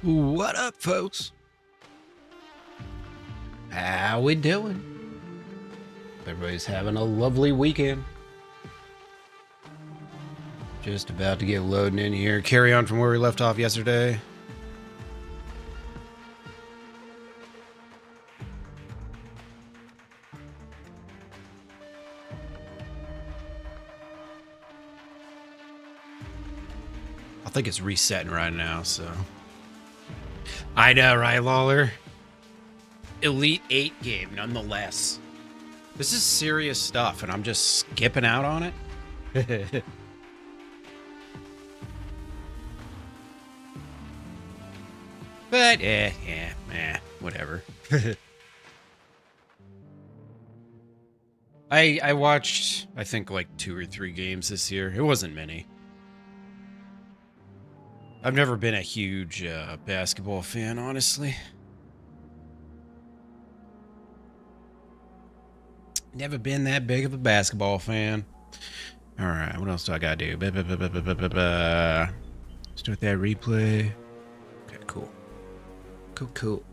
What up, folks? How we doing? Everybody's having a lovely weekend. Just about to get loading in here. Carry on from where we left off yesterday. I think it's resetting right now, so. I know, right, Lawler? Elite 8 game, nonetheless. This is serious stuff, and I'm just skipping out on it. But, whatever. I watched, I think, like 2 or 3 games this year. It wasn't many. I've never been a huge basketball fan, honestly. Never been that big of a basketball fan. All right, what else do I gotta do? Let's do that replay. Okay, cool. Cool.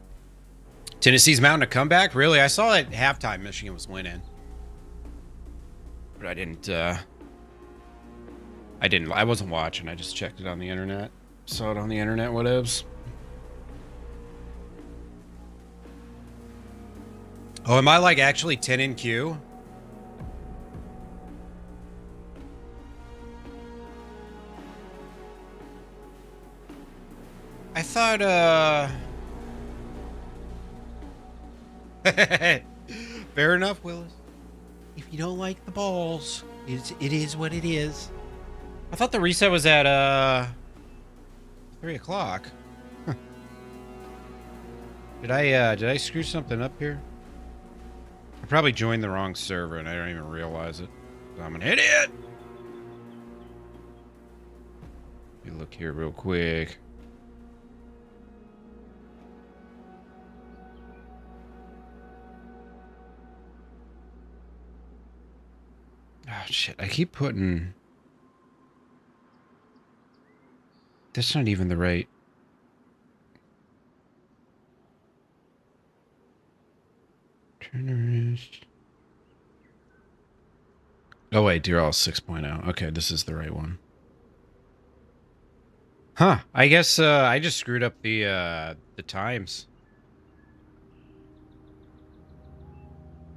Tennessee's mounting a comeback? Really? I saw at halftime Michigan was winning. But I wasn't watching. I just checked it on the internet. Saw it on the internet, whatevs. Oh, am I like actually 10 in queue? I thought, fair enough, Willis. If you don't like the balls, it is what it is. I thought the reset was at, 3 o'clock. Huh. Did I screw something up here? I probably joined the wrong server and I don't even realize it. I'm an idiot! Let me look here real quick. Oh, shit. I keep putting... That's not even the right... Oh, wait. Dear all 6.0. Okay, this is the right one. Huh. I guess I just screwed up the times.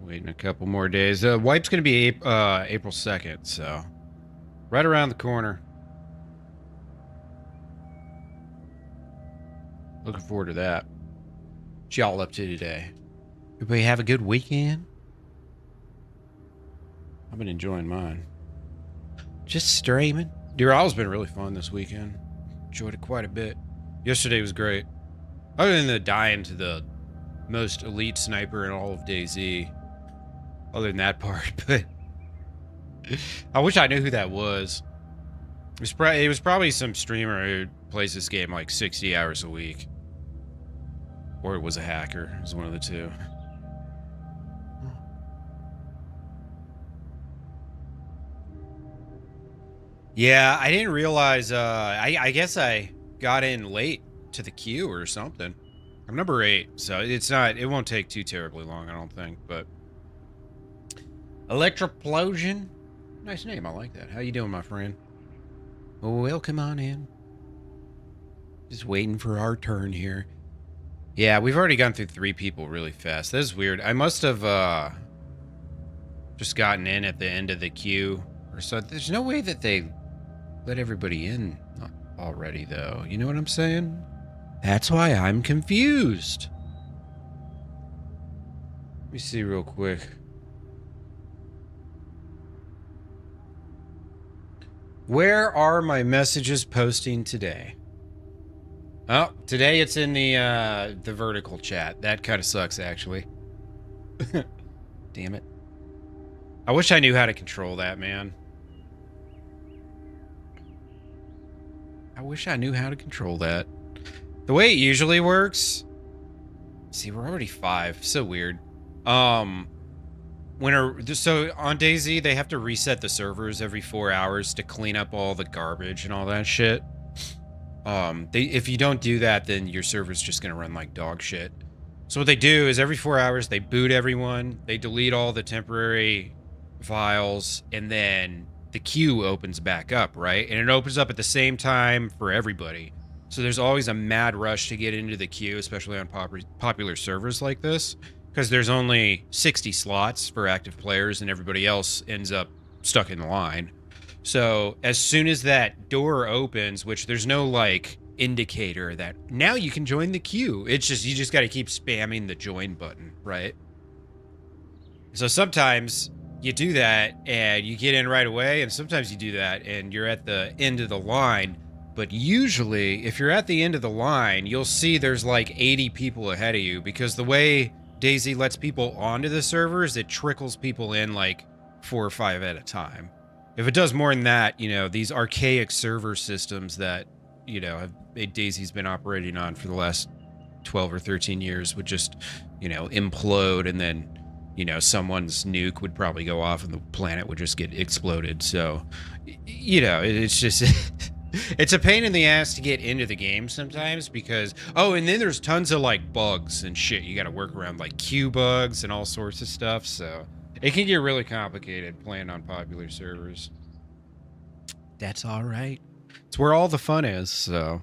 Waiting a couple more days. Wipe's going to be April 2nd, so right around the corner. Looking forward to that. What y'all up to today? Everybody have a good weekend? I've been enjoying mine. Just streaming. Dear All's been really fun this weekend. Enjoyed it quite a bit. Yesterday was great. Other than the dying to the most elite sniper in all of DayZ. Other than that part, but I wish I knew who that was. It was probably some streamer who plays this game like 60 hours a week. Or it was a hacker. It was one of the two. Yeah, I didn't realize, I guess I got in late to the queue or something. I'm number 8, so it won't take too terribly long, I don't think, but... Electroplosion? Nice name, I like that. How you doing, my friend? Welcome on in. Just waiting for our turn here. Yeah, we've already gone through 3 people really fast. That is weird. I must have, just gotten in at the end of the queue or so. There's no way that they let everybody in already, though. You know what I'm saying? That's why I'm confused. Let me see real quick. Where are my messages posting today? Oh, today it's in the vertical chat. That kind of sucks, actually. Damn it. I wish I knew how to control that, man. I wish I knew how to control that. The way it usually works... See, we're already 5. So weird. So on DayZ, they have to reset the servers every 4 hours to clean up all the garbage and all that shit. If you don't do that, then your server's just going to run like dog shit. So what they do is every 4 hours, they boot everyone, they delete all the temporary files, and then the queue opens back up, right? And it opens up at the same time for everybody. So there's always a mad rush to get into the queue, especially on popular servers like this, because there's only 60 slots for active players and everybody else ends up stuck in the line. So as soon as that door opens, which there's no like indicator that now you can join the queue, it's just, you just got to keep spamming the join button, right? So sometimes you do that and you get in right away, and sometimes you do that and you're at the end of the line. But usually if you're at the end of the line, you'll see there's like 80 people ahead of you, because the way DayZ lets people onto the servers, it trickles people in like 4 or 5 at a time. If it does more than that, you know, these archaic server systems that, you know, DayZ's been operating on for the last 12 or 13 years would just, you know, implode, and then, you know, someone's nuke would probably go off and the planet would just get exploded. So, you know, it's just, it's a pain in the ass to get into the game sometimes because, oh, and then there's tons of like bugs and shit you got to work around, like queue bugs and all sorts of stuff. So it can get really complicated playing on popular servers. That's all right. It's where all the fun is, so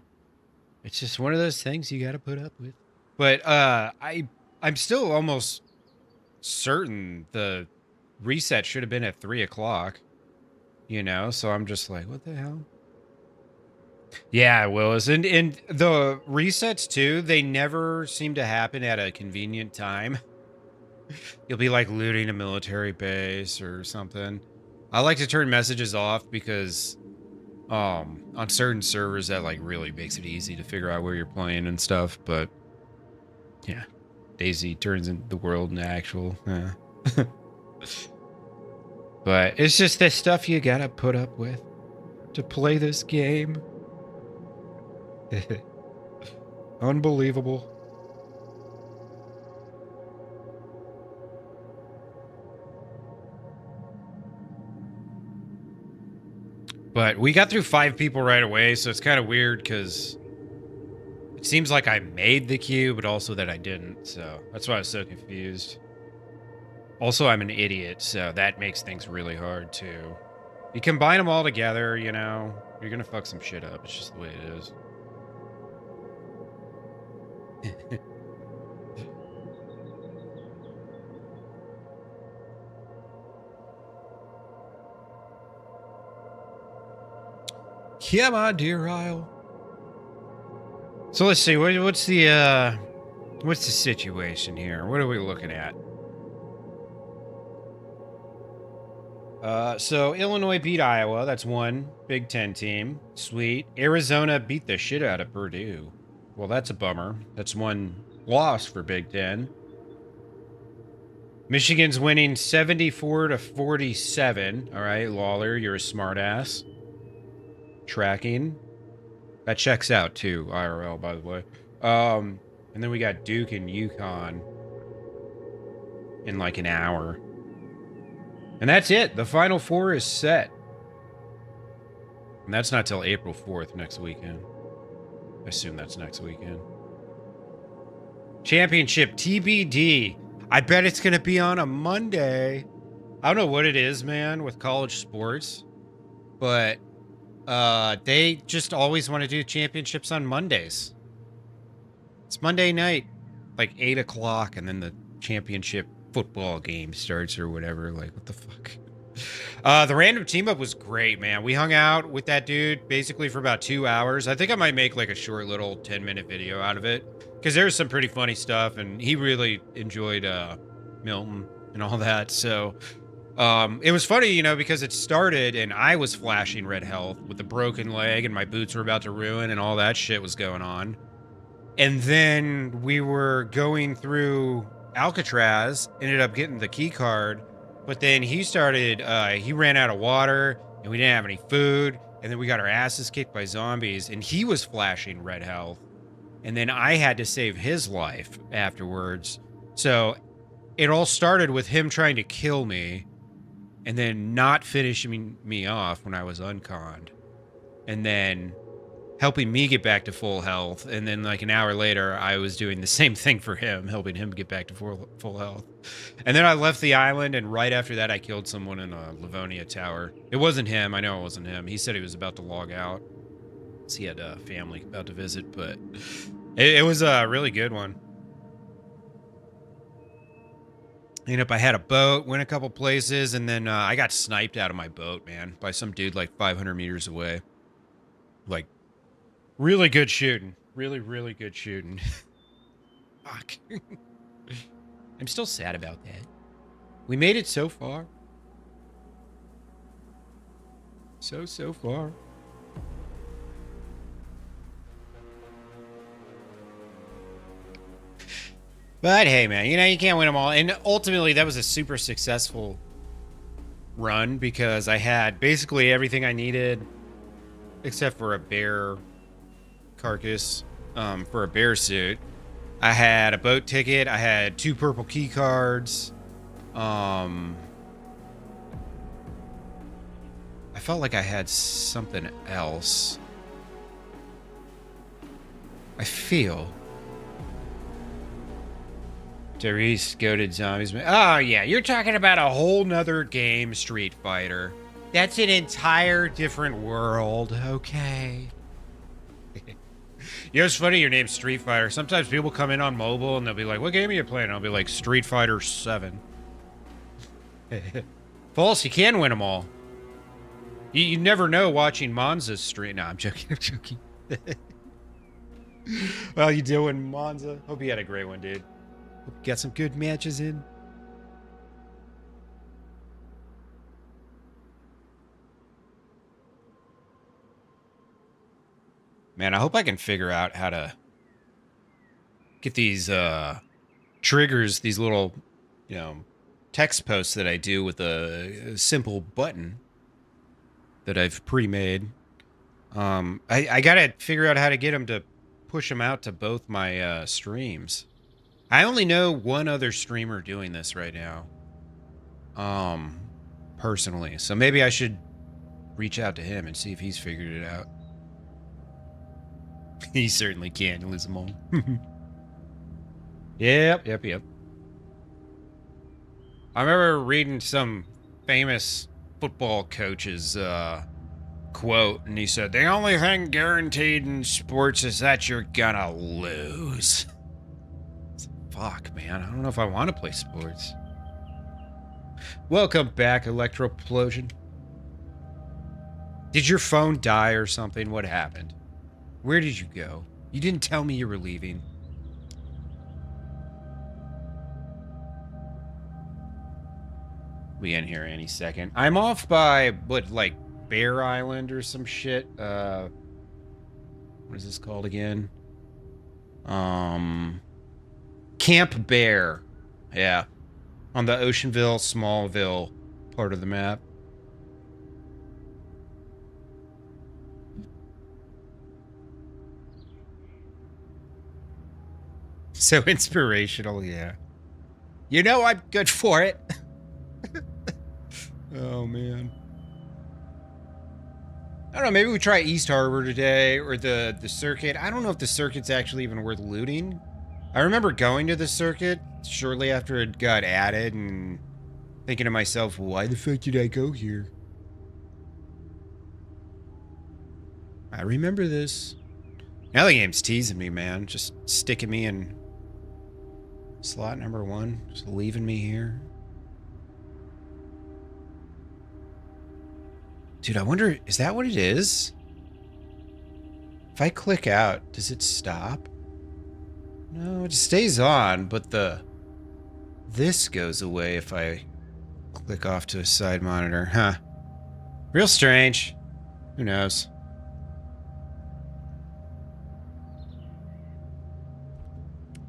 it's just one of those things you got to put up with. But I'm still almost certain the reset should have been at 3 o'clock, you know, so I'm just like, what the hell? Yeah, Willis. And the resets too, they never seem to happen at a convenient time. You'll be like looting a military base or something. I like to turn messages off because on certain servers that like really makes it easy to figure out where you're playing and stuff. But yeah, DayZ turns in the world into actual. But it's just the stuff you gotta put up with to play this game. Unbelievable. But we got through 5 people right away, so it's kind of weird because it seems like I made the queue, but also that I didn't. So that's why I was so confused. Also, I'm an idiot, so that makes things really hard too. You combine them all together, you know, you're gonna fuck some shit up. It's just the way it is. Come on, dear Isle. So let's see, what's the situation here? What are we looking at? So Illinois beat Iowa. That's one Big Ten team. Sweet. Arizona beat the shit out of Purdue. Well, that's a bummer. That's one loss for Big Ten. Michigan's winning 74-47. All right, Lawler, you're a smartass. Tracking. That checks out too, IRL, by the way. And then we got Duke and UConn in like an hour. And that's it. The Final Four is set. And that's not till April 4th next weekend. I assume that's next weekend. Championship TBD. I bet it's going to be on a Monday. I don't know what it is, man, with college sports. But they just always want to do championships on Mondays. It's Monday night, like 8 o'clock, and then the championship football game starts or whatever. Like, what the fuck? The random team up was great, man. We hung out with that dude basically for about 2 hours. I think I might make like a short little 10-minute video out of it because there's some pretty funny stuff, and he really enjoyed Milton and all that. So it was funny, you know, because it started and I was flashing red health with a broken leg and my boots were about to ruin and all that shit was going on. And then we were going through Alcatraz, ended up getting the key card, but then he started, he ran out of water and we didn't have any food. And then we got our asses kicked by zombies and he was flashing red health. And then I had to save his life afterwards. So it all started with him trying to kill me and then not finishing me off when I was unconned. And then helping me get back to full health, and then like an hour later I was doing the same thing for him, helping him get back to full health. And then I left the island, and right after that I killed someone in a Livonia tower. It wasn't him. I know it wasn't him. He said he was about to log out, so he had a family about to visit, but it was a really good one. I had a boat, went a couple places, and then I got sniped out of my boat, man, by some dude like 500 meters away. Like, really good shooting. Really, really good shooting. Fuck. I'm still sad about that. We made it so far. So far. But hey, man, you can't win them all. And ultimately, that was a super successful run because I had basically everything I needed except for a bear carcass for a bear suit. I had a boat ticket. I had 2 purple key cards. I felt like I had something else. I feel. Therese, goated zombies. Oh, yeah. You're talking about a whole nother game, Street Fighter. That's an entire different world. Okay. It's funny your name's Street Fighter. Sometimes people come in on mobile and they'll be like, what game are you playing? And I'll be like, Street Fighter 7. False, you can win them all. You never know watching Monza's stream. No, I'm joking. I'm joking. Well, you doing, Monza? Hope you had a great one, dude. Hope you got some good matches in. Man, I hope I can figure out how to get these triggers, these little, text posts that I do with a simple button that I've pre-made. I gotta figure out how to get them to push them out to both my streams. I only know one other streamer doing this right now. Personally. So maybe I should reach out to him and see if he's figured it out. He certainly can lose them all. Yep. I remember reading some famous football coach's quote, and he said, the only thing guaranteed in sports is that you're gonna lose. Fuck, man. I don't know if I want to play sports. Welcome back, Electroplosion. Did your phone die or something? What happened? Where did you go? You didn't tell me you were leaving. We in here any second. I'm off by, Bear Island or some shit? What is this called again? Camp Bear. Yeah. On the Oceanville, Smallville part of the map. So inspirational, yeah. I'm good for it. Oh, man. I don't know, maybe we try East Harbor today, or the circuit. I don't know if the circuit's actually even worth looting. I remember going to the circuit shortly after it got added and thinking to myself, why the fuck did I go here? I remember this. Now the game's teasing me, man. Just sticking me in slot number 1. Just leaving me here. Dude, I wonder, is that what it is? If I click out, does it stop? No, it stays on, but this goes away if I click off to a side monitor. Huh. Real strange. Who knows?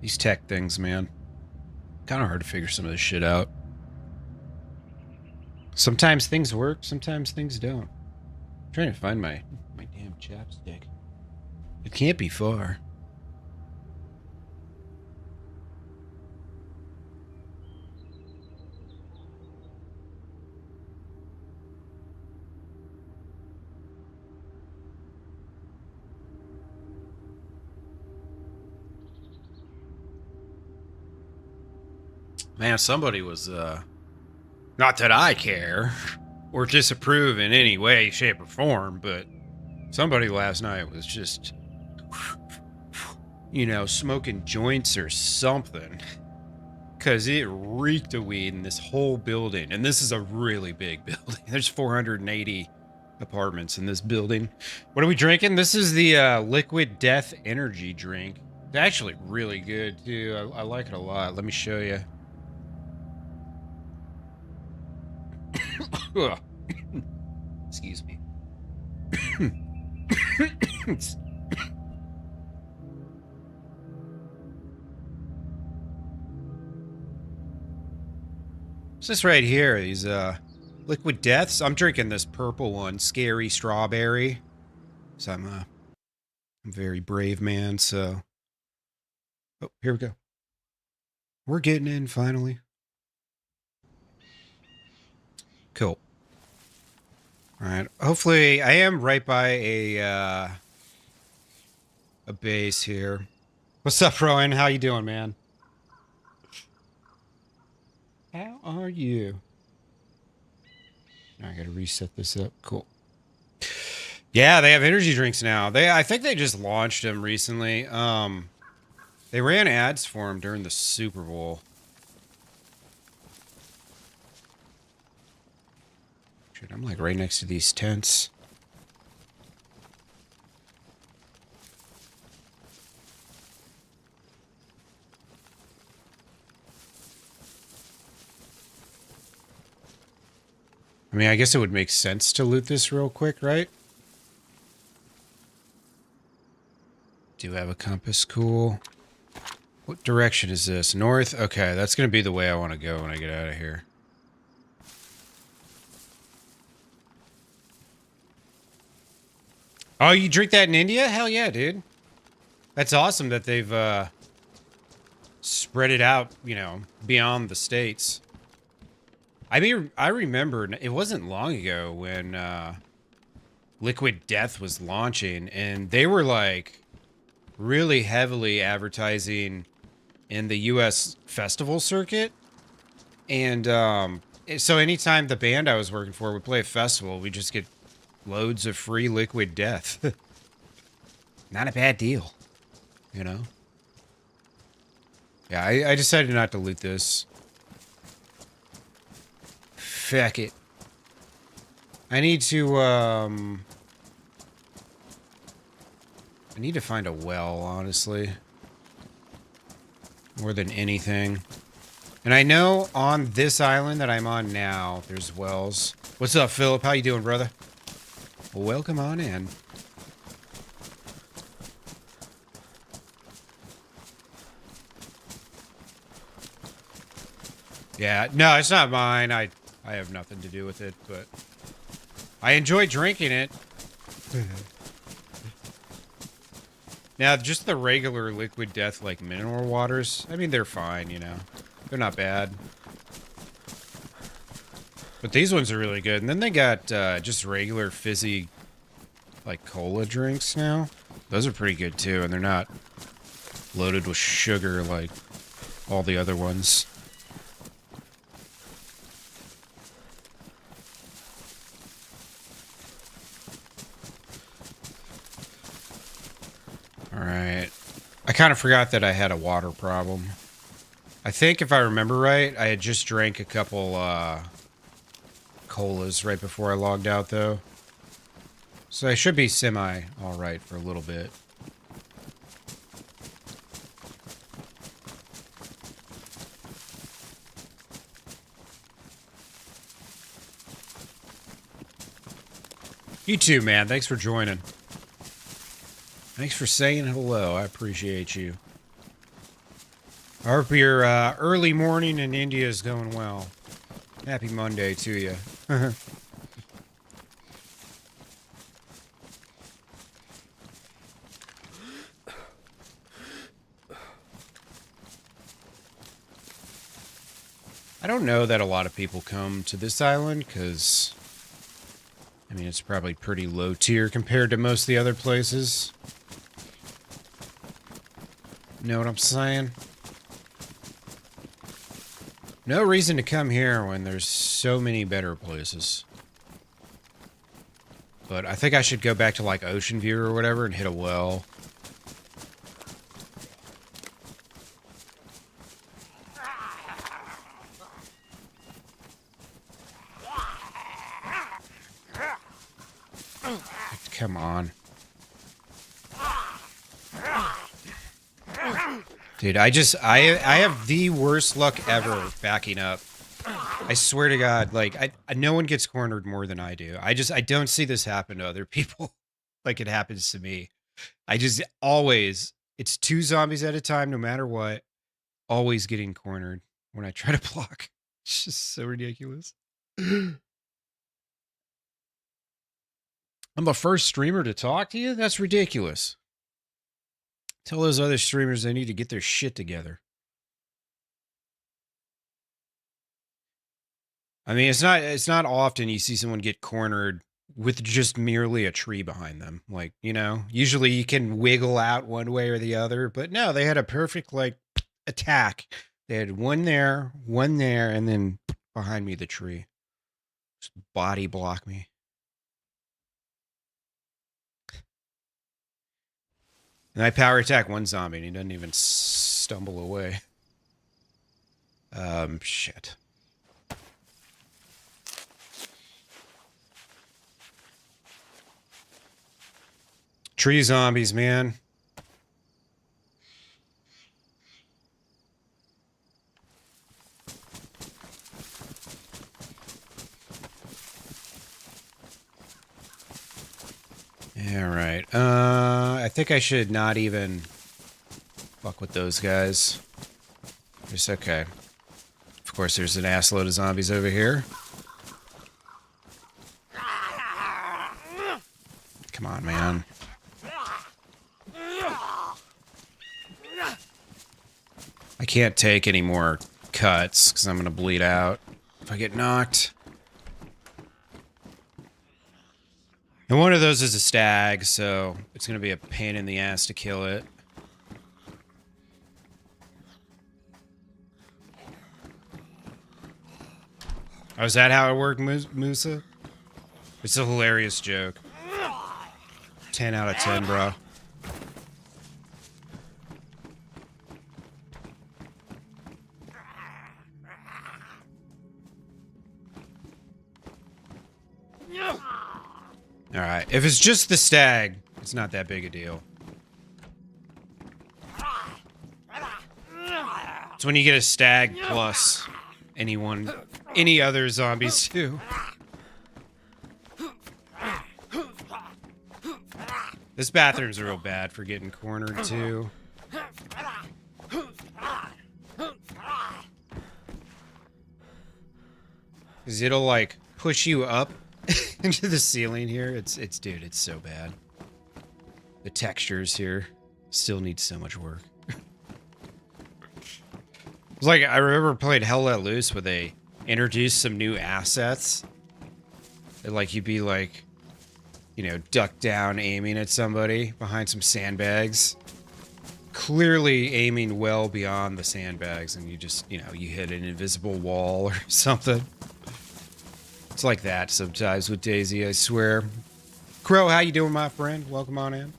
These tech things, man. Kind of hard to figure some of this shit out. Sometimes things work, sometimes things don't. I'm trying to find my damn chapstick. It can't be far. Man, somebody was, not that I care or disapprove in any way, shape, or form, but somebody last night was just, smoking joints or something. Because it reeked of weed in this whole building. And this is a really big building. There's 480 apartments in this building. What are we drinking? This is the Liquid Death energy drink. It's actually really good, too. I like it a lot. Let me show you. Excuse me. It's this right here, these Liquid Deaths. I'm drinking this purple one, Scary Strawberry. So I'm a very brave man, so. Oh, here we go. We're getting in finally. Cool. All right. Hopefully, I am right by a base here. What's up, Rowan? How you doing, man? How are you? I gotta reset this up. Cool. Yeah, they have energy drinks now. I think they just launched them recently. They ran ads for them during the Super Bowl. Shit, I'm like right next to these tents. I mean, I guess it would make sense to loot this real quick, right? Do have a compass. Cool. What direction is this? North? Okay, that's going to be the way I want to go when I get out of here. Oh, you drink that in India? Hell yeah, dude. That's awesome that they've spread it out, beyond the States. I mean, I remember it wasn't long ago when Liquid Death was launching, and they were like really heavily advertising in the U.S. festival circuit. And so anytime the band I was working for would play a festival, we just get loads of free Liquid Death. Not a bad deal, Yeah, I decided not to loot this. Feck it. I need to find a well, honestly. More than anything. And I know on this island that I'm on now, there's wells. What's up, Philip? How you doing, brother? Well, welcome on in. Yeah, no, it's not mine. I have nothing to do with it, but I enjoy drinking it. Now, just the regular Liquid Death, like mineral waters, I mean, they're fine, They're not bad. But these ones are really good. And then they got just regular fizzy, like, cola drinks now. Those are pretty good, too, and they're not loaded with sugar like all the other ones. Alright. I kind of forgot that I had a water problem. I think if I remember right, I had just drank a couple colas right before I logged out, though. So I should be semi alright for a little bit. You too, man. Thanks for joining. Thanks for saying hello. I appreciate you. I hope your early morning in India is going well. Happy Monday to you. I don't know that a lot of people come to this island because, I mean, it's probably pretty low tier compared to most of the other places. Know what I'm saying? No reason to come here when there's so many better places. But I think I should go back to like Ocean View or whatever and hit a well. Come on. Dude, I have the worst luck ever backing up. I swear to God, like, no one gets cornered more than I do. I don't see this happen to other people like it happens to me. I just always, it's 2 zombies at a time, no matter what, always getting cornered when I try to block. It's just so ridiculous. I'm the first streamer to talk to you? That's ridiculous. Tell those other streamers they need to get their shit together. I mean, it's not often you see someone get cornered with just merely a tree behind them. Like, you know, usually you can wiggle out one way or the other, but no, they had a perfect, like, attack. They had one there, and then behind me, the tree. Just body block me. And I power attack one zombie and he doesn't even stumble away. Shit. Tree zombies, man. Yeah, right. I think I should not even fuck with those guys. It's okay. Of course, there's an assload of zombies over here. Come on, man. I can't take any more cuts because I'm going to bleed out if I get knocked. And one of those is a stag, so it's going to be a pain in the ass to kill it. Oh, is that how it worked, Musa? It's a hilarious joke. 10 out of 10, bro. Alright, if it's just the stag, it's not that big a deal. It's when you get a stag plus any other zombies too. This bathroom's real bad for getting cornered too. Cause it'll like push you up into the ceiling here. Dude, it's so bad. The textures here still need so much work. It's like, I remember playing Hell Let Loose where they introduced some new assets. And like, you'd be like, you know, duck down aiming at somebody behind some sandbags. Clearly aiming well beyond the sandbags, and you just, you know, you hit an invisible wall or something. It's like that sometimes with DayZ, I swear. Crow, how you doing, my friend? Welcome on in.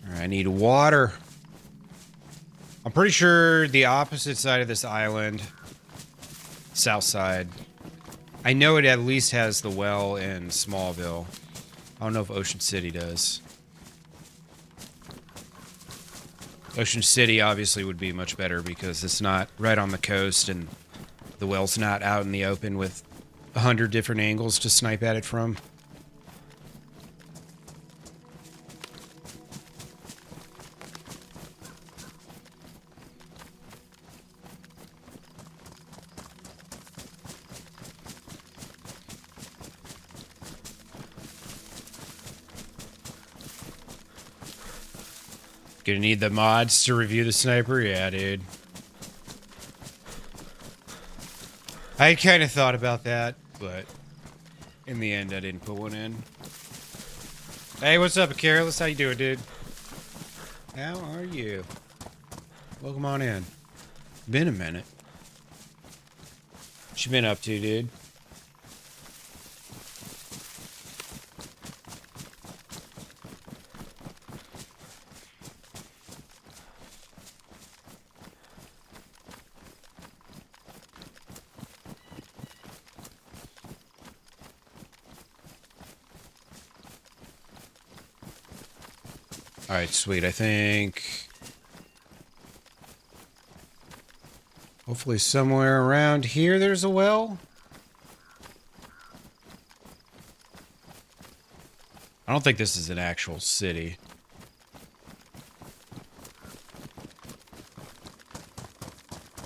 Alright, I need water. I'm pretty sure the opposite side of this island, south side, I know it at least has the well in Smallville. I don't know if Ocean City does. Ocean City obviously would be much better because it's not right on the coast and the well's not out in the open with 100 different angles to snipe at it from. Gonna need the mods to review the sniper? Yeah, dude. I kind of thought about that, but in the end I didn't put one in. Hey, what's up, Careless? How you doing, dude? How are you? Welcome on in. Been a minute. What you been up to, dude? Alright, sweet. I think... hopefully somewhere around here there's a well. I don't think this is an actual city.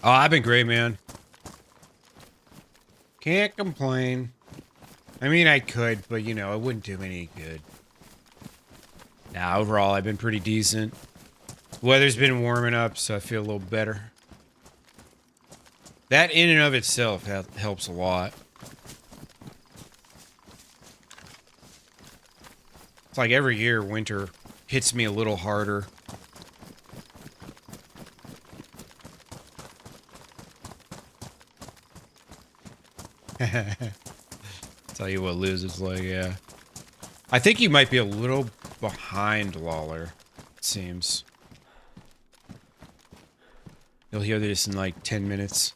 Oh, I've been great, man. Can't complain. I mean, I could, but, you know, it wouldn't do me any good. Nah, overall, I've been pretty decent. Weather's been warming up, so I feel a little better. That in and of itself helps a lot. It's like every year, winter hits me a little harder. Tell you what loses like, yeah. I think you might be a little behind Lawler, it seems. You'll hear this in like 10 minutes.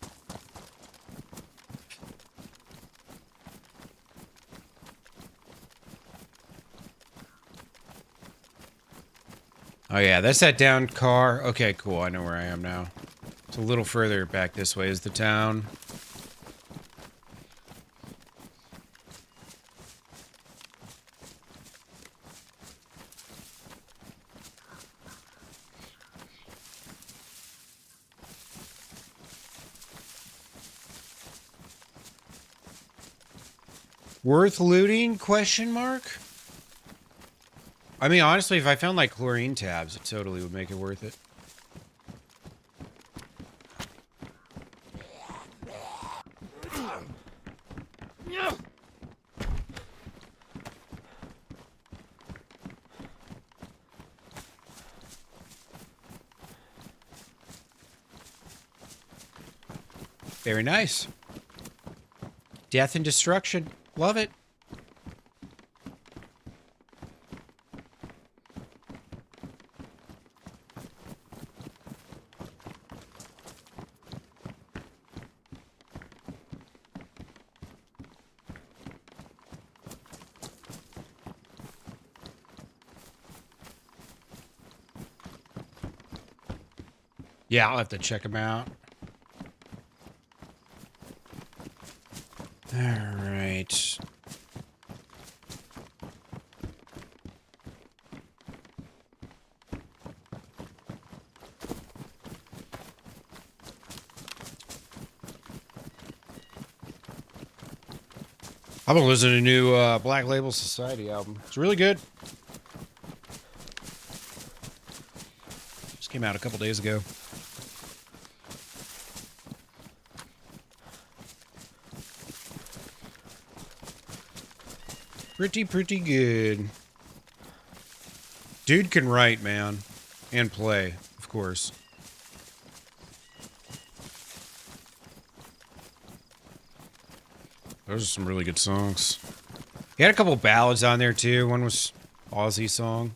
Oh yeah, that's that down car. Okay, cool. I know where I am now. It's a little further back this way is the town. Worth looting? Question mark? I mean, honestly, if I found like chlorine tabs, it totally would make it worth it. Very nice. Death and destruction. Love it. Yeah, I'll have to check them out. All right. I've been listening to new Black Label Society album. It's really good. Just came out a couple days ago. Pretty good. Dude can write, man. And play, of course. Those are some really good songs. He had a couple ballads on there, too. One was Ozzy song.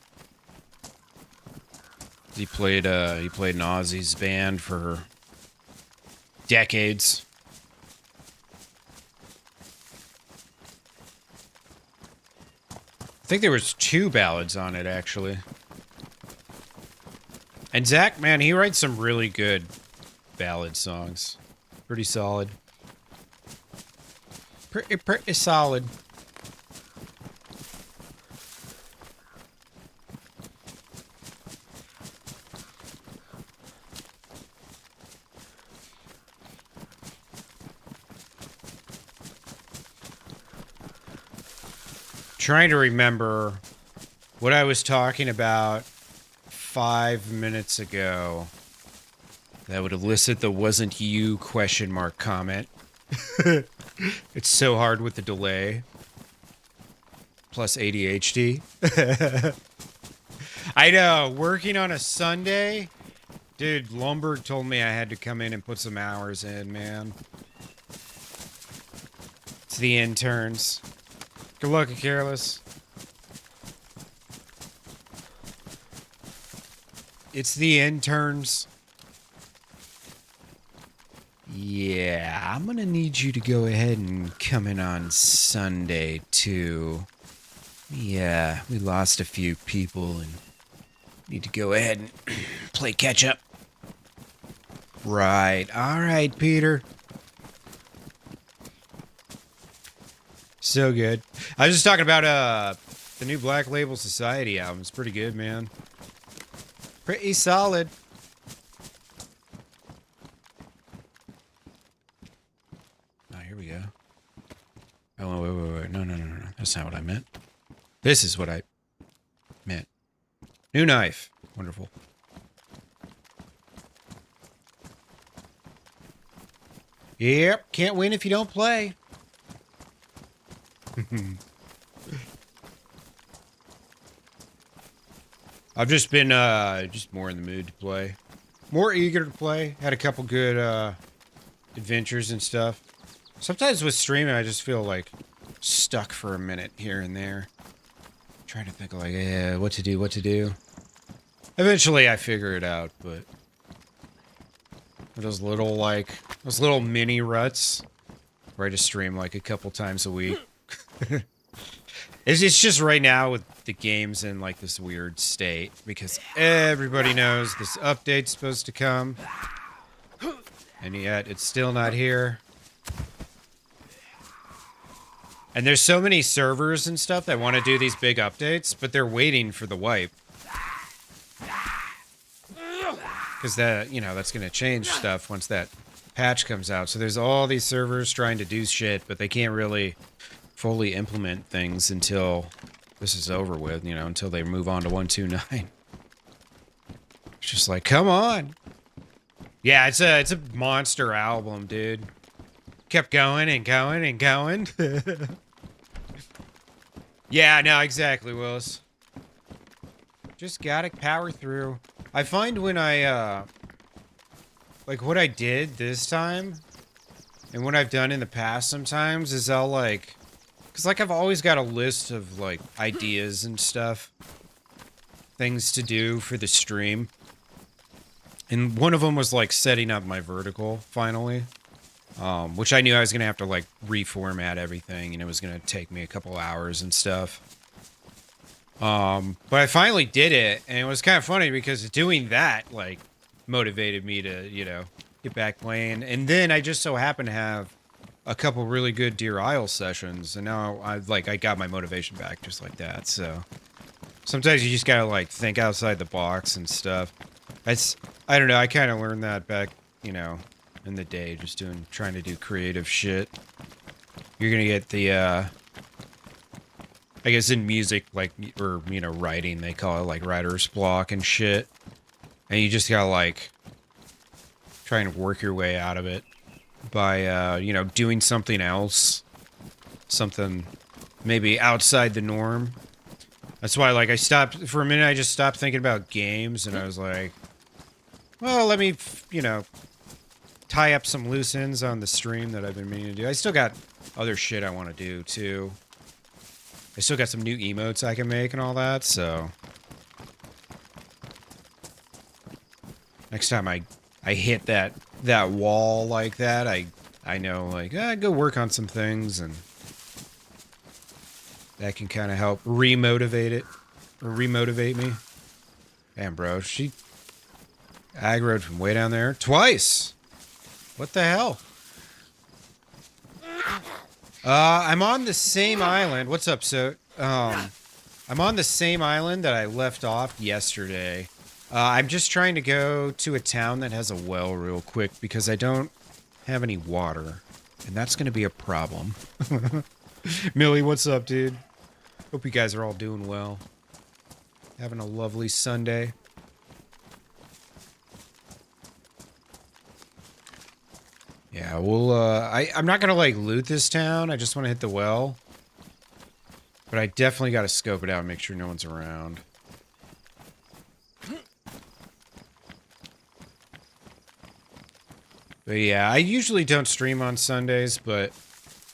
He played in Ozzy's band for decades. I think there was 2 ballads on it, actually. And Zach, man, he writes some really good ballad songs. Pretty solid. Pretty solid. Trying to remember what I was talking about 5 minutes ago that would elicit the "wasn't you?" question mark comment. It's so hard with the delay. plus ADHD. I know, working on a Sunday, dude, Lumberg told me I had to come in and put some hours in, man. It's the interns. Good luck, Careless. It's the interns. Yeah, I'm gonna need you to go ahead and come in on Sunday, too. Yeah, we lost a few people and need to go ahead and play catch up. Right. All right, Peter. So good. I was just talking about the new Black Label Society album. It's pretty good, man. Pretty solid. Oh, here we go. Oh, wait. No. That's not what I meant. This is what I meant. New knife. Wonderful. Yep. Can't win if you don't play. I've just been just more in the mood to play. More eager to play. Had a couple good adventures and stuff. Sometimes with streaming I just feel like stuck for a minute here and there. Trying to think like, yeah, what to do. Eventually I figure it out, but those little mini ruts where I just stream like a couple times a week. It's just right now with the games in like this weird state because everybody knows this update's supposed to come, and yet it's still not here. And there's so many servers and stuff that want to do these big updates, but they're waiting for the wipe. Because that, that's going to change stuff once that patch comes out. So there's all these servers trying to do shit, but they can't really fully implement things until this is over with, until they move on to 1.2.9. It's just like, come on. Yeah, it's a monster album, dude. Kept going and going and going. Yeah, no, exactly, Willis. Just gotta power through. I find when I, like what I did this time, and what I've done in the past sometimes, is I'll like, because like I've always got a list of like ideas and stuff, things to do for the stream. And one of them was like setting up my vertical, finally. Which I knew I was going to have to, like, reformat everything, and it was going to take me a couple hours and stuff. But I finally did it, and it was kind of funny because doing that, like, motivated me to, get back playing. And then I just so happened to have a couple really good Deer Isle sessions, and now I got my motivation back just like that, so. Sometimes you just gotta, like, think outside the box and stuff. I don't know, I kind of learned that back, in the day, just trying to do creative shit. You're gonna get the, I guess in music, like, or, writing, they call it, like, writer's block and shit. And you just gotta, like, try and work your way out of it by, doing something else. Something maybe outside the norm. That's why, like, for a minute, I just stopped thinking about games, and I was like, well, let me, tie up some loose ends on the stream that I've been meaning to do. I still got other shit I want to do, too. I still got some new emotes I can make and all that, so. Next time I hit that wall like that, I know, like, go work on some things, and that can kind of help remotivate me. Damn, bro, she aggroed from way down there twice. What the hell? I'm on the same island. What's up, so? I'm on the same island that I left off yesterday. I'm just trying to go to a town that has a well real quick because I don't have any water. And that's going to be a problem. Millie, what's up, dude? Hope you guys are all doing well. Having a lovely Sunday. Yeah, well, I'm not gonna, like, loot this town. I just want to hit the well. But I definitely got to scope it out and make sure no one's around. But yeah, I usually don't stream on Sundays, but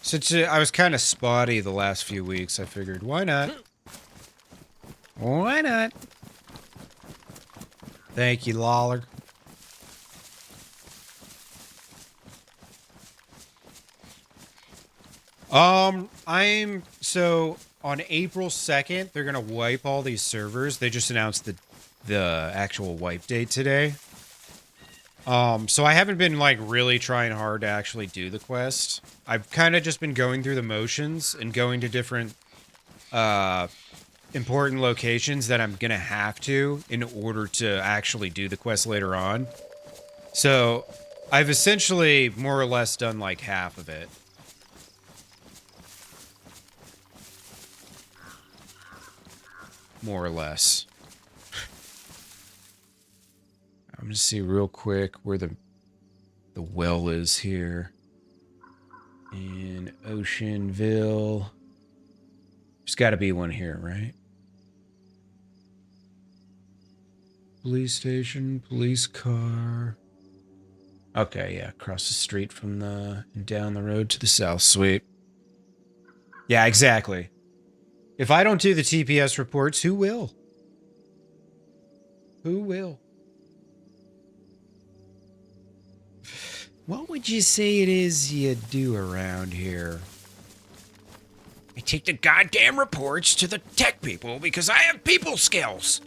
since I was kind of spotty the last few weeks, I figured, why not? Why not? Thank you, Lawler. So on April 2nd, they're gonna wipe all these servers. They just announced the actual wipe date today. So I haven't been like really trying hard to actually do the quest. I've kind of just been going through the motions and going to different important locations that I'm gonna have to in order to actually do the quest later on. So I've essentially more or less done like half of it. More or less. I'm gonna see real quick where the well is here. In Oceanville. There's gotta be one here, right? Police station, police car. Okay, yeah, across the street from down the road to the south. Sweet. Yeah, exactly. If I don't do the TPS reports, who will? Who will? What would you say it is you do around here? I take the goddamn reports to the tech people because I have people skills.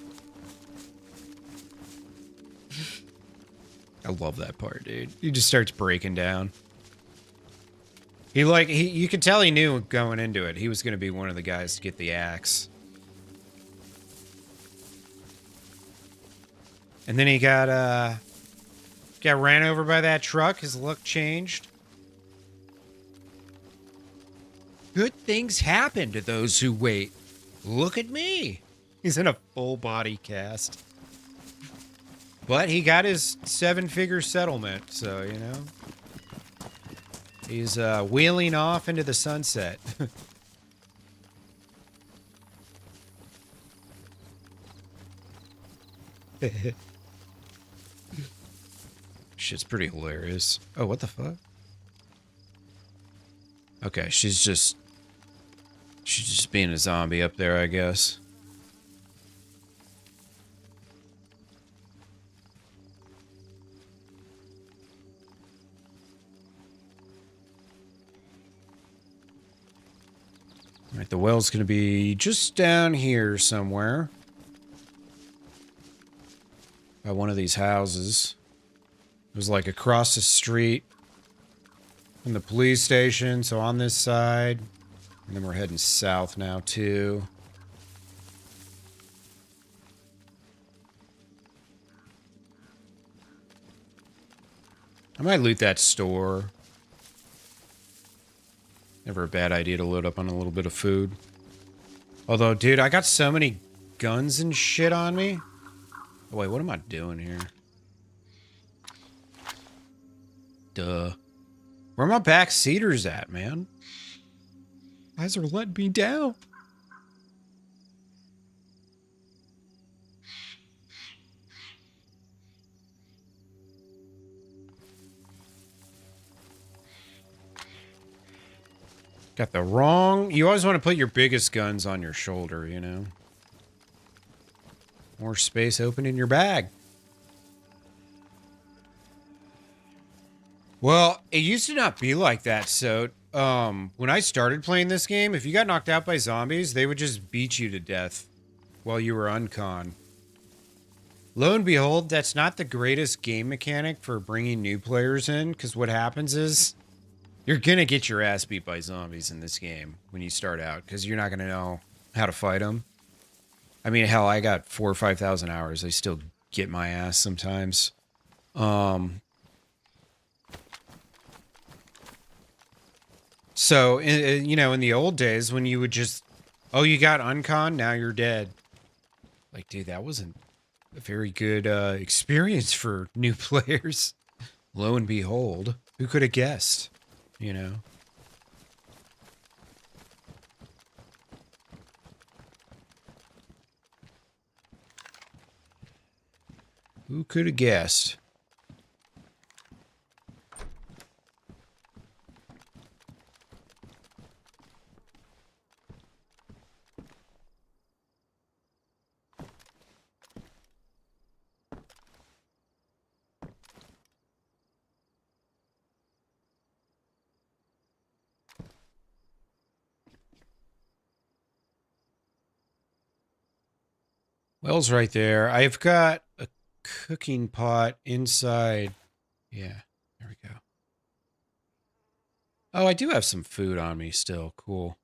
I love that part, dude. He just starts breaking down. You could tell he knew going into it. He was going to be one of the guys to get the axe. And then he got ran over by that truck. His luck changed. Good things happen to those who wait. Look at me. He's in a full body cast. But he got his 7-figure settlement, so, you know. He's wheeling off into the sunset. Shit's pretty hilarious. Oh, what the fuck? Okay, she's just being a zombie up there, I guess. All right, the well's gonna be just down here somewhere. By one of these houses. It was like across the street from the police station, so on this side. And then we're heading south now, too. I might loot that store. Never a bad idea to load up on a little bit of food. Although, dude, I got so many guns and shit on me. Oh, wait, what am I doing here? Duh. Where are my backseaters at, man? You guys are letting me down. Got the wrong... You always want to put your biggest guns on your shoulder, you know? More space open in your bag. Well, it used to not be like that, so... when I started playing this game, if you got knocked out by zombies, they would just beat you to death while you were uncon. Lo and behold, that's not the greatest game mechanic for bringing new players in, because what happens is... You're gonna get your ass beat by zombies in this game when you start out, because you're not gonna know how to fight them. I mean, hell, I got 4,000 or 5,000 hours. I still get my ass sometimes. So, you know, in the old days when you would just, oh, you got uncon, now you're dead. Like, dude, that wasn't a very good experience for new players. Lo and behold, who could have guessed? You know? Who could have guessed? Well's right there. I've got a cooking pot inside. Yeah, there we go. Oh, I do have some food on me still. Cool.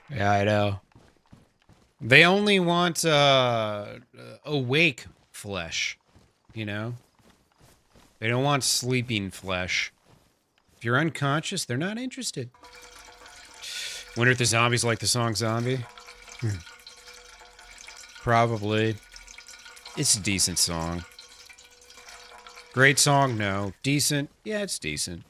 Yeah, I know. They only want awake flesh, you know? They don't want sleeping flesh. If you're unconscious, they're not interested. Wonder if the zombies like the song Zombie? Probably. It's a decent song. Great song? No. Decent? Yeah, it's decent.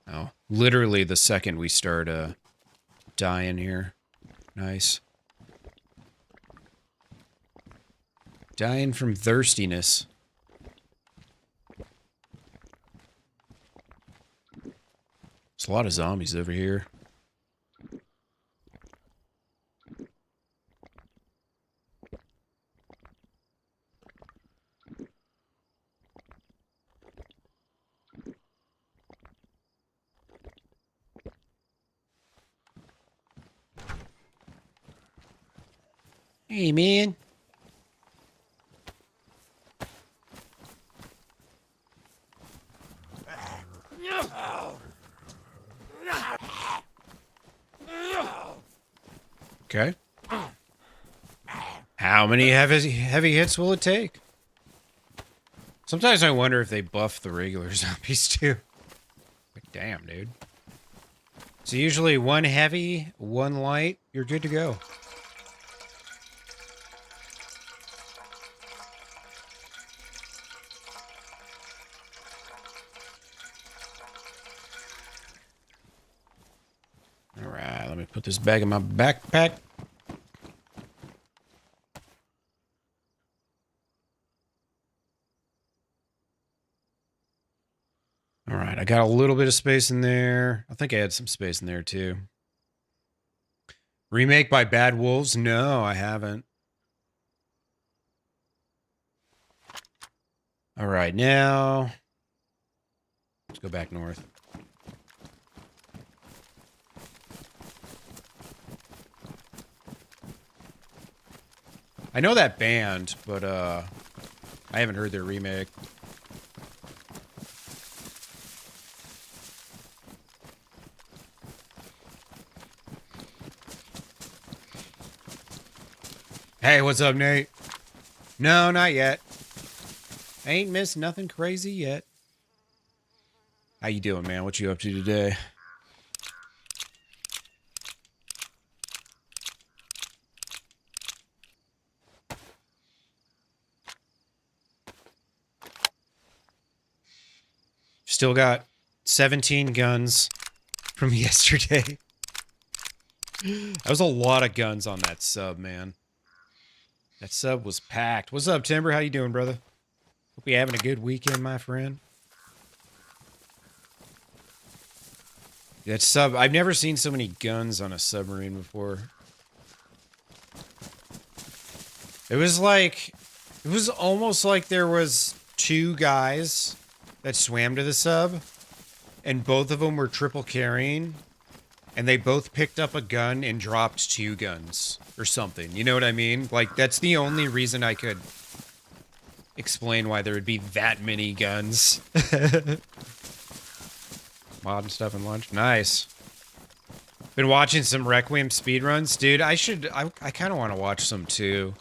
Oh, literally the second we start dying here. Nice. Dying from thirstiness. There's a lot of zombies over here. Hey, man. Okay. How many heavy hits will it take? Sometimes I wonder if they buff the regular zombies too. Like, damn, dude. So usually one heavy, one light, you're good to go. All right, let me put this bag in my backpack. All right, I got a little bit of space in there. I think I had some space in there too. Remake by Bad Wolves? No, I haven't. All right, now let's go back north. I know that band, but I haven't heard their remake. Hey, what's up, Nate? No, not yet. I ain't missed nothing crazy yet. How you doing, man? What you up to today? Still got 17 guns from yesterday. That was a lot of guns on that sub, man. That sub was packed. What's up, Timber? How you doing, brother? Hope you're having a good weekend, my friend. That sub... I've never seen so many guns on a submarine before. It was like... It was almost like there was two guys that swam to the sub, and both of them were triple carrying, and they both picked up a gun and dropped two guns or something. You know what I mean? Like, that's the only reason I could explain why there would be that many guns. Mod and stuff and lunch. Nice. Been watching some Requiem speedruns. Dude, I kind of want to watch some too.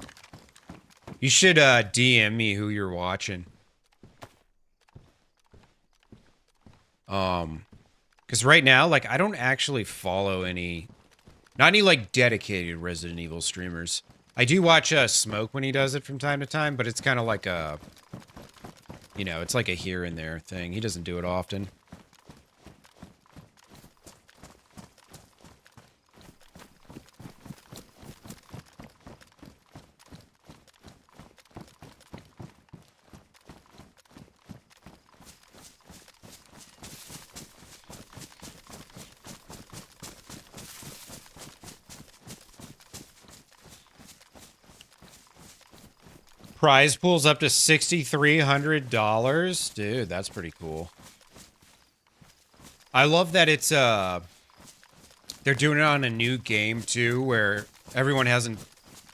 You should DM me who you're watching. Because right now, like, I don't actually follow any... Not any, like, dedicated Resident Evil streamers. I do watch Smoke when he does it from time to time, but it's kind of like a... You know, it's like a here and there thing. He doesn't do it often. Prize pool's up to $6,300. Dude, that's pretty cool. I love that it's they're doing it on a new game too, where everyone hasn't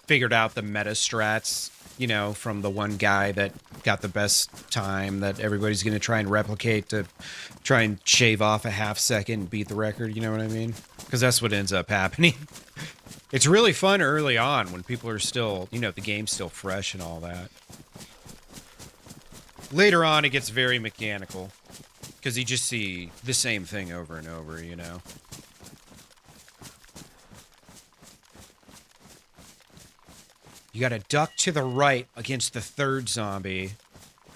figured out the meta strats, you know, from the one guy that got the best time that everybody's gonna try and replicate to try and shave off a half second and beat the record, you know what I mean? Because that's what ends up happening. It's really fun early on when people are still, you know, the game's still fresh and all that. Later on, it gets very mechanical because you just see the same thing over and over, you know. You gotta duck to the right against the third zombie,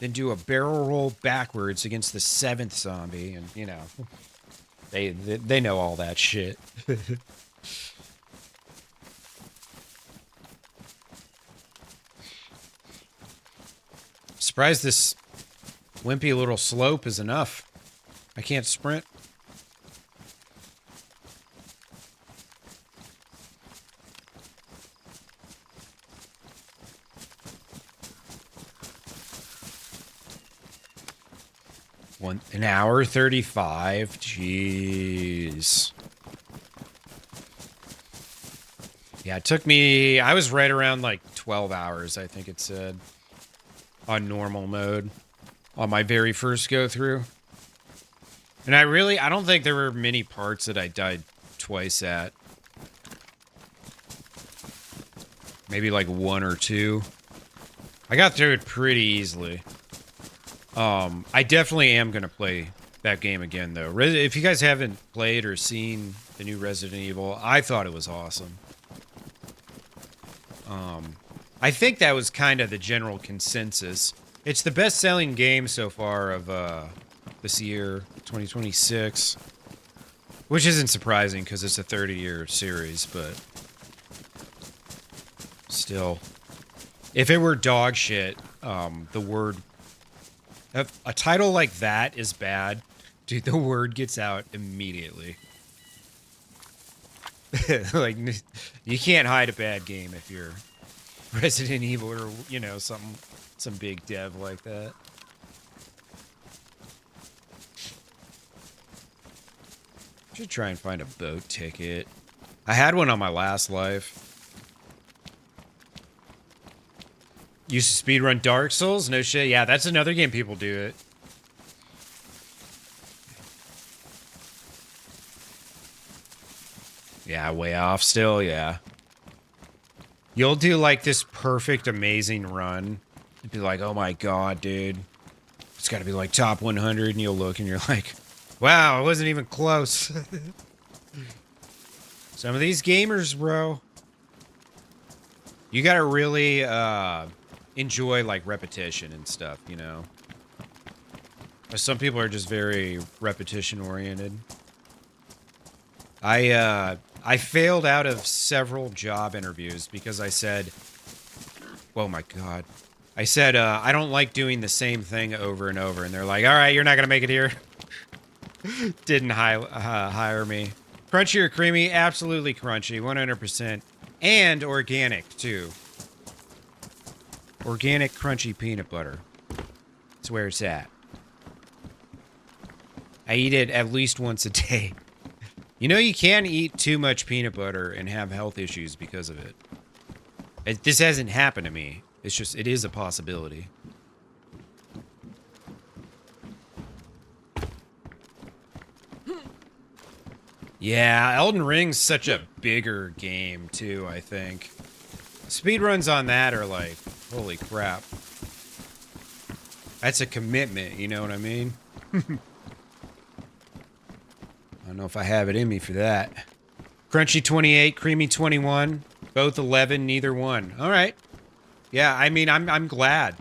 then do a barrel roll backwards against the seventh zombie, and, you know, they know all that shit. Surprised this wimpy little slope is enough. I can't sprint. An hour 35. Jeez. Yeah, it took me. I was right around like 12 hours, I think it said. On normal mode on my very first go through. And I don't think there were many parts that I died twice at. Maybe like one or two. I got through it pretty easily. I definitely am going to play that game again though. If you guys haven't played or seen the new Resident Evil, I thought it was awesome. I think that was kind of the general consensus. It's the best-selling game so far of this year, 2026. Which isn't surprising because it's a 30-year series, but still. If it were dog shit, the word... If a title like that is bad, dude, the word gets out immediately. Like, you can't hide a bad game if you're Resident Evil or, you know, some big dev like that. Should try and find a boat ticket. I had one on my last life. Used to speedrun Dark Souls? No shit. Yeah, that's another game people do it. Yeah, way off still, yeah. You'll do like this perfect, amazing run. You'd be like, oh my god, dude. It's gotta be like top 100, and you'll look and you're like, wow, it wasn't even close. Some of these gamers, bro. You gotta really enjoy like repetition and stuff, you know? Some people are just very repetition oriented. I failed out of several job interviews because I said, oh my god. I said, I don't like doing the same thing over and over. And they're like, all right, you're not going to make it here. Didn't hire me. Crunchy or creamy? Absolutely crunchy, 100%. And organic, too. Organic crunchy peanut butter. That's where it's at. I eat it at least once a day. You know, you can eat too much peanut butter and have health issues because of it. This hasn't happened to me. It's just, it is a possibility. Yeah, Elden Ring's such a bigger game, too, I think. Speedruns on that are like, holy crap. That's a commitment, you know what I mean? I don't know if I have it in me for that. Crunchy 28, creamy 21. Both 11, neither one. All right. Yeah, I mean, I'm glad.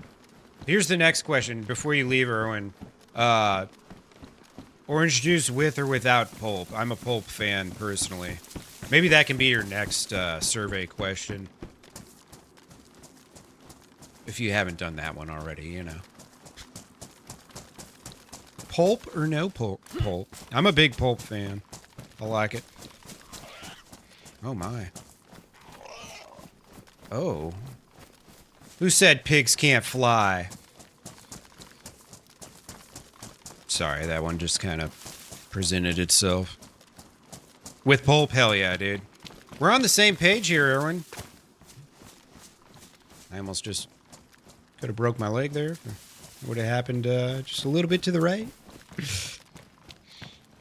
Here's the next question before you leave, Erwin. Orange juice with or without pulp? I'm a pulp fan, personally. Maybe that can be your next survey question. If you haven't done that one already, you know. Pulp or no pulp? I'm a big pulp fan. I like it. Oh, my. Oh. Who said pigs can't fly? Sorry, that one just kind of presented itself. With pulp, hell yeah, dude. We're on the same page here, Erwin. I almost just could have broke my leg there. Would have happened just a little bit to the right. There's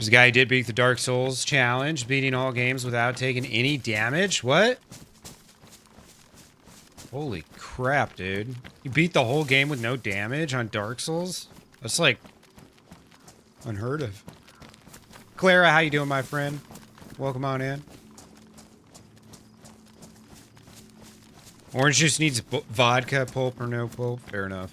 a guy who did beat the Dark Souls challenge, beating all games without taking any damage. What? Holy crap, dude. You beat the whole game with no damage on Dark Souls? That's like unheard of. Clara, how you doing, my friend? Welcome on in. Orange juice needs vodka, pulp or no pulp. Fair enough.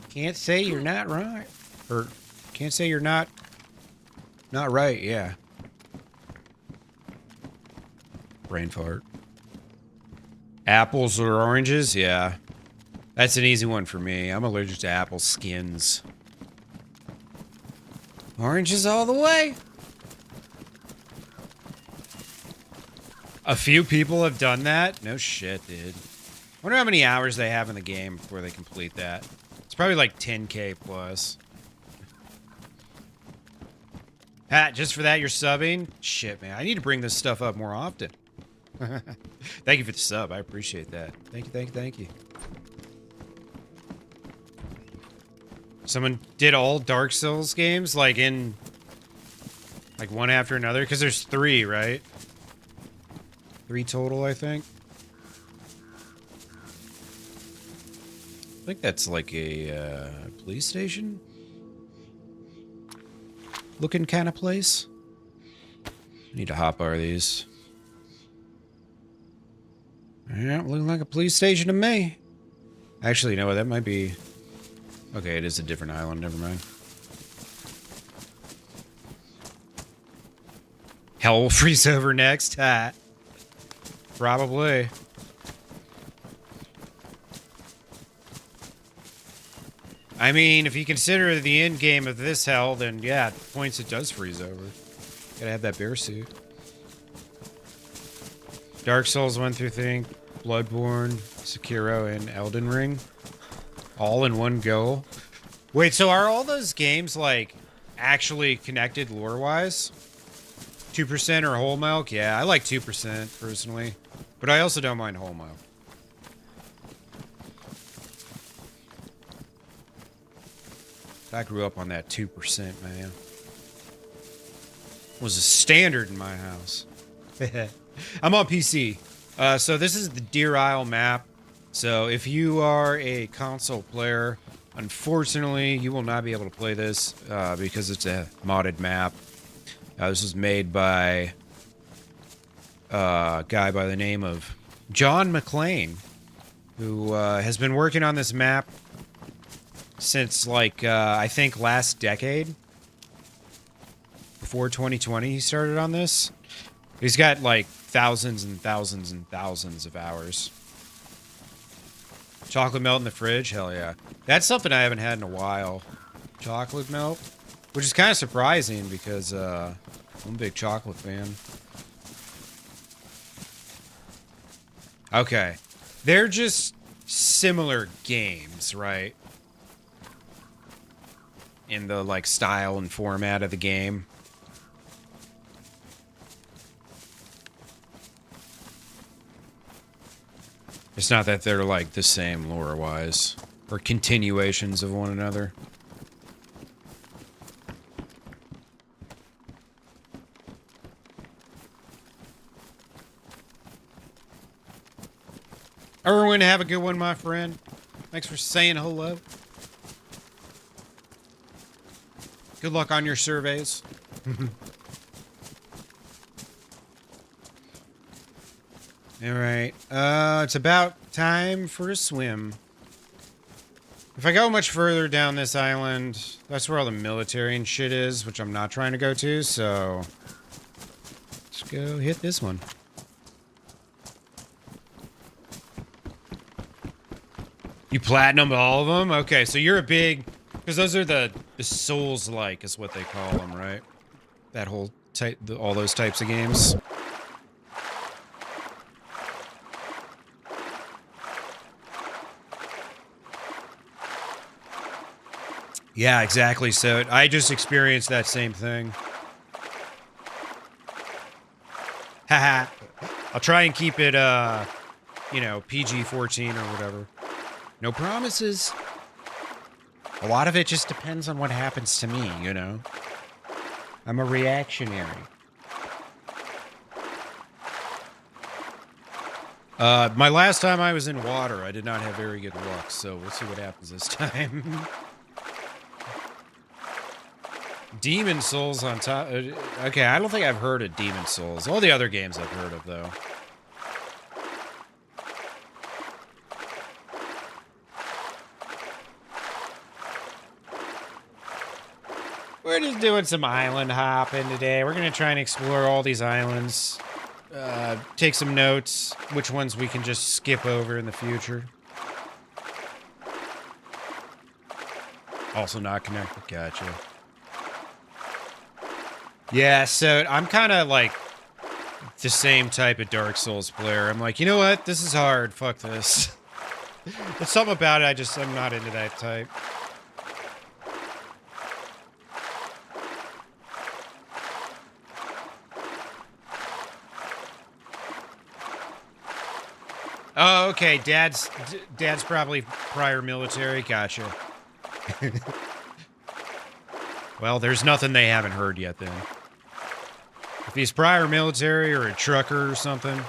Can't say you're not right. Or can't say you're not right, yeah. Brain fart. Apples or oranges? Yeah. That's an easy one for me. I'm allergic to apple skins. Oranges all the way. A few people have done that? No shit, dude. Wonder how many hours they have in the game before they complete that. It's probably like 10K plus. Pat, just for that you're subbing? Shit, man. I need to bring this stuff up more often. Thank you for the sub. I appreciate that. Thank you. Someone did all Dark Souls games, like in... like one after another? Because there's 3, right? 3 total, I think. I think that's like a police station? Looking kind of place. Need to hotbar these. Yeah, looking like a police station to me. Actually, you know what? That might be... okay, it is a different island. Never mind. Hell will freeze over next. Probably. I mean, if you consider the end game of this hell, then yeah, at points it does freeze over. Gotta have that bear suit. Dark Souls 1 through 3, Bloodborne, Sekiro, and Elden Ring. All in one go. Wait, so are all those games, like, actually connected lore-wise? 2% or whole milk? Yeah, I like 2%, personally. But I also don't mind whole milk. I grew up on that 2%, man. It was a standard in my house. I'm on PC. So this is the Deer Isle map. So if you are a console player, unfortunately, you will not be able to play this because it's a modded map. This was made by a guy by the name of John McClane, who has been working on this map since, like, I think last decade. Before 2020, he started on this. He's got, like, thousands and thousands and thousands of hours. Chocolate melt in the fridge? Hell yeah. That's something I haven't had in a while. Chocolate melt? Which is kind of surprising because I'm a big chocolate fan. Okay. They're just similar games, right? In the, like, style and format of the game. It's not that they're, like, the same lore-wise. Or continuations of one another. Erwin, have a good one, my friend. Thanks for saying hello. Good luck on your surveys. All right. It's about time for a swim. If I go much further down this island, that's where all the military and shit is, which I'm not trying to go to, so... Let's go hit this one. You platinum all of them? Okay, so you're a big... Because those are the Souls-like is what they call them, right? That whole type... all those types of games. Yeah, exactly. So I just experienced that same thing. Haha. I'll try and keep it, you know, PG-14 or whatever. No promises. A lot of it just depends on what happens to me, you know? I'm a reactionary. My last time I was in water, I did not have very good luck, so we'll see what happens this time. Demon Souls on top. Okay, I don't think I've heard of Demon Souls. All the other games I've heard of, though. We're just doing some island hopping today. We're going to try and explore all these islands. Take some notes. Which ones we can just skip over in the future. Also not connected. Gotcha. Yeah, so I'm kind of like the same type of Dark Souls player. I'm like, you know what? This is hard. Fuck this. There's something about it. I'm not into that type. Oh, okay. Dad's probably prior military. Gotcha. Well, there's nothing they haven't heard yet then. If he's prior military or a trucker or something,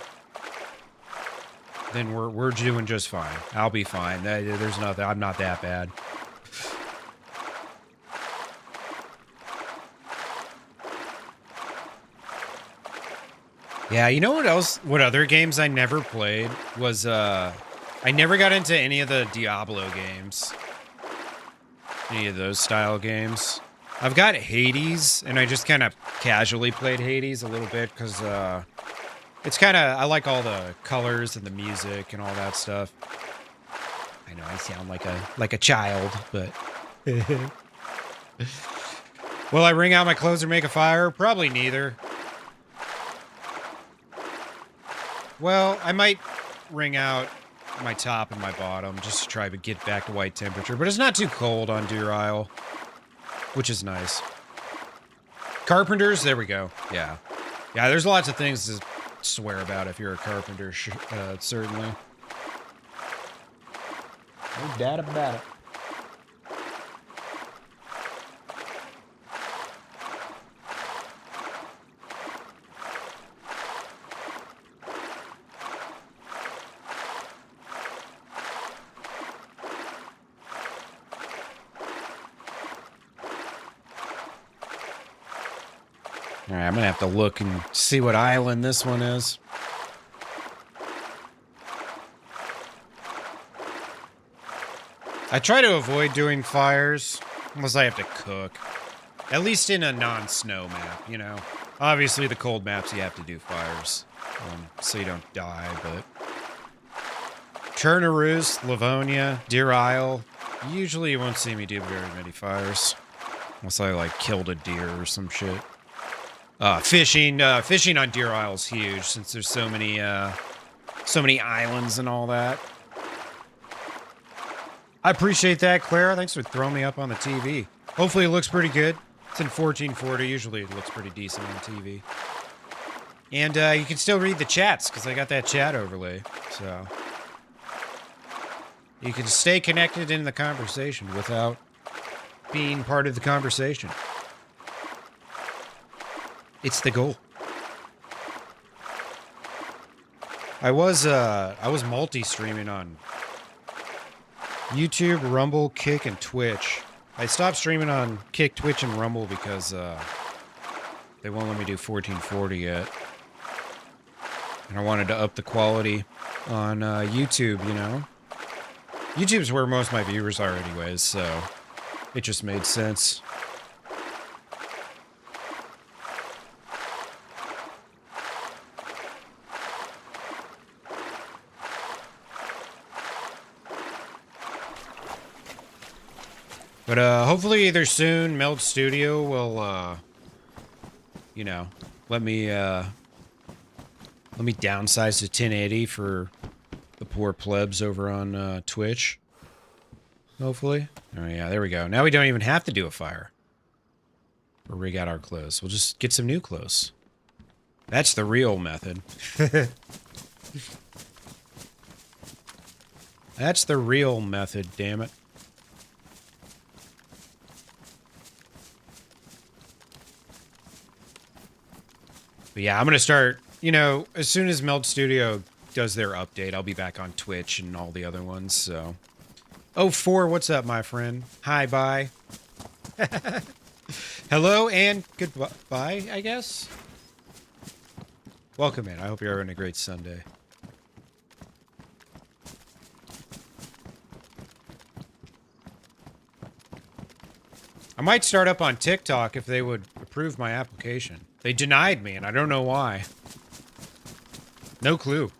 then we're doing just fine. I'll be fine. There's nothing. I'm not that bad. Yeah, you know what else? What other games I never played was, I never got into any of the Diablo games. Any of those style games. I've got Hades, and I just kind of casually played Hades a little bit, because, it's kind of, I like all the colors and the music and all that stuff. I know I sound like a child, but... Will I wring out my clothes or make a fire? Probably neither. Well, I might wring out my top and my bottom, just to try to get back to white temperature, but it's not too cold on Deer Isle. Which is nice. Carpenters, there we go. Yeah. Yeah, there's lots of things to swear about if you're a carpenter, certainly. No doubt about it. Alright, I'm gonna have to look and see what island this one is. I try to avoid doing fires, unless I have to cook. At least in a non-snow map, you know? Obviously, the cold maps, you have to do fires, so you don't die, but... Chernaroos, Livonia, Deer Isle. Usually you won't see me do very many fires. Unless I, like, killed a deer or some shit. Fishing on Deer Isle is huge, since there's so many islands and all that. I appreciate that, Clara. Thanks for throwing me up on the TV. Hopefully it looks pretty good. It's in 1440. Usually it looks pretty decent on TV. And you can still read the chats, because I got that chat overlay. So you can stay connected in the conversation without being part of the conversation. It's the goal. I was multi-streaming on YouTube, Rumble, Kick, and Twitch. I stopped streaming on Kick, Twitch, and Rumble because they won't let me do 1440 yet. And I wanted to up the quality on YouTube, you know? YouTube's where most of my viewers are anyways, so it just made sense. But hopefully either soon Meld Studio will you know, let me downsize to 1080 for the poor plebs over on Twitch. Hopefully. Oh yeah, there we go. Now we don't even have to do a fire. Or rig out our clothes. We'll just get some new clothes. That's the real method. That's the real method, damn it. But yeah, I'm going to start, you know, as soon as Meld Studio does their update, I'll be back on Twitch and all the other ones, so. Oh, 4, what's up, my friend? Hi, bye. Hello and goodbye, I guess? Welcome in. I hope you're having a great Sunday. I might start up on TikTok if they would approve my application. They denied me, and I don't know why. No clue.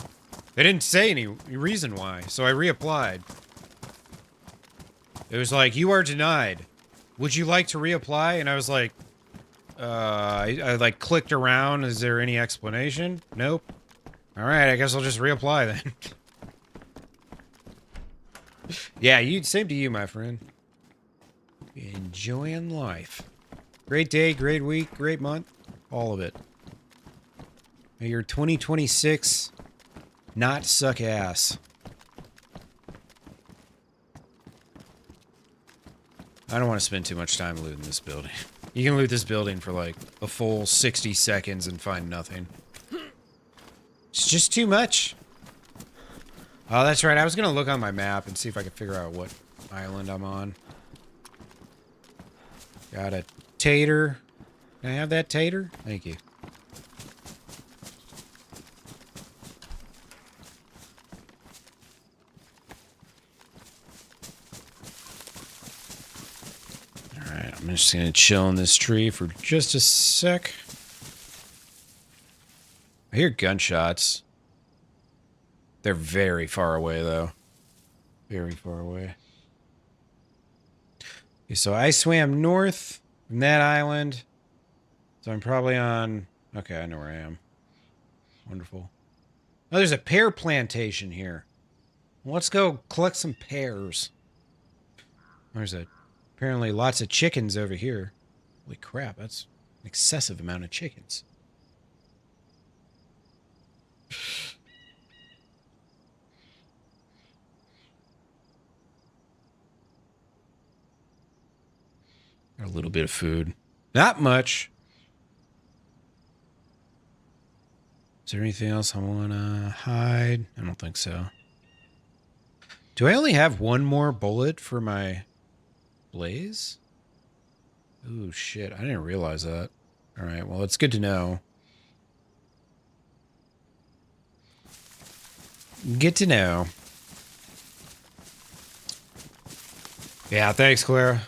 They didn't say any reason why, so I reapplied. It was like, you are denied. Would you like to reapply? And I was like, I like clicked around. Is there any explanation? Nope. All right, I guess I'll just reapply then. Yeah, same to you, my friend. Enjoying life. Great day, great week, great month. All of it. May your 2026 not suck ass. I don't want to spend too much time looting this building. You can loot this building for like a full 60 seconds and find nothing. It's just too much. Oh, that's right. I was going to look on my map and see if I could figure out what island I'm on. Got a tater. Can I have that tater? Thank you. Alright, I'm just gonna chill in this tree for just a sec. I hear gunshots. They're very far away, though. Very far away. Okay, so I swam north from that island. So I'm probably on... Okay, I know where I am. Wonderful. Oh, there's a pear plantation here. Let's go collect some pears. There's apparently lots of chickens over here. Holy crap, that's an excessive amount of chickens. Got a little bit of food. Not much. Is there anything else I want to hide? I don't think so. Do I only have one more bullet for my blaze? Ooh, shit. I didn't realize that. All right, well, it's good to know. Good to know. Yeah, thanks, Clara.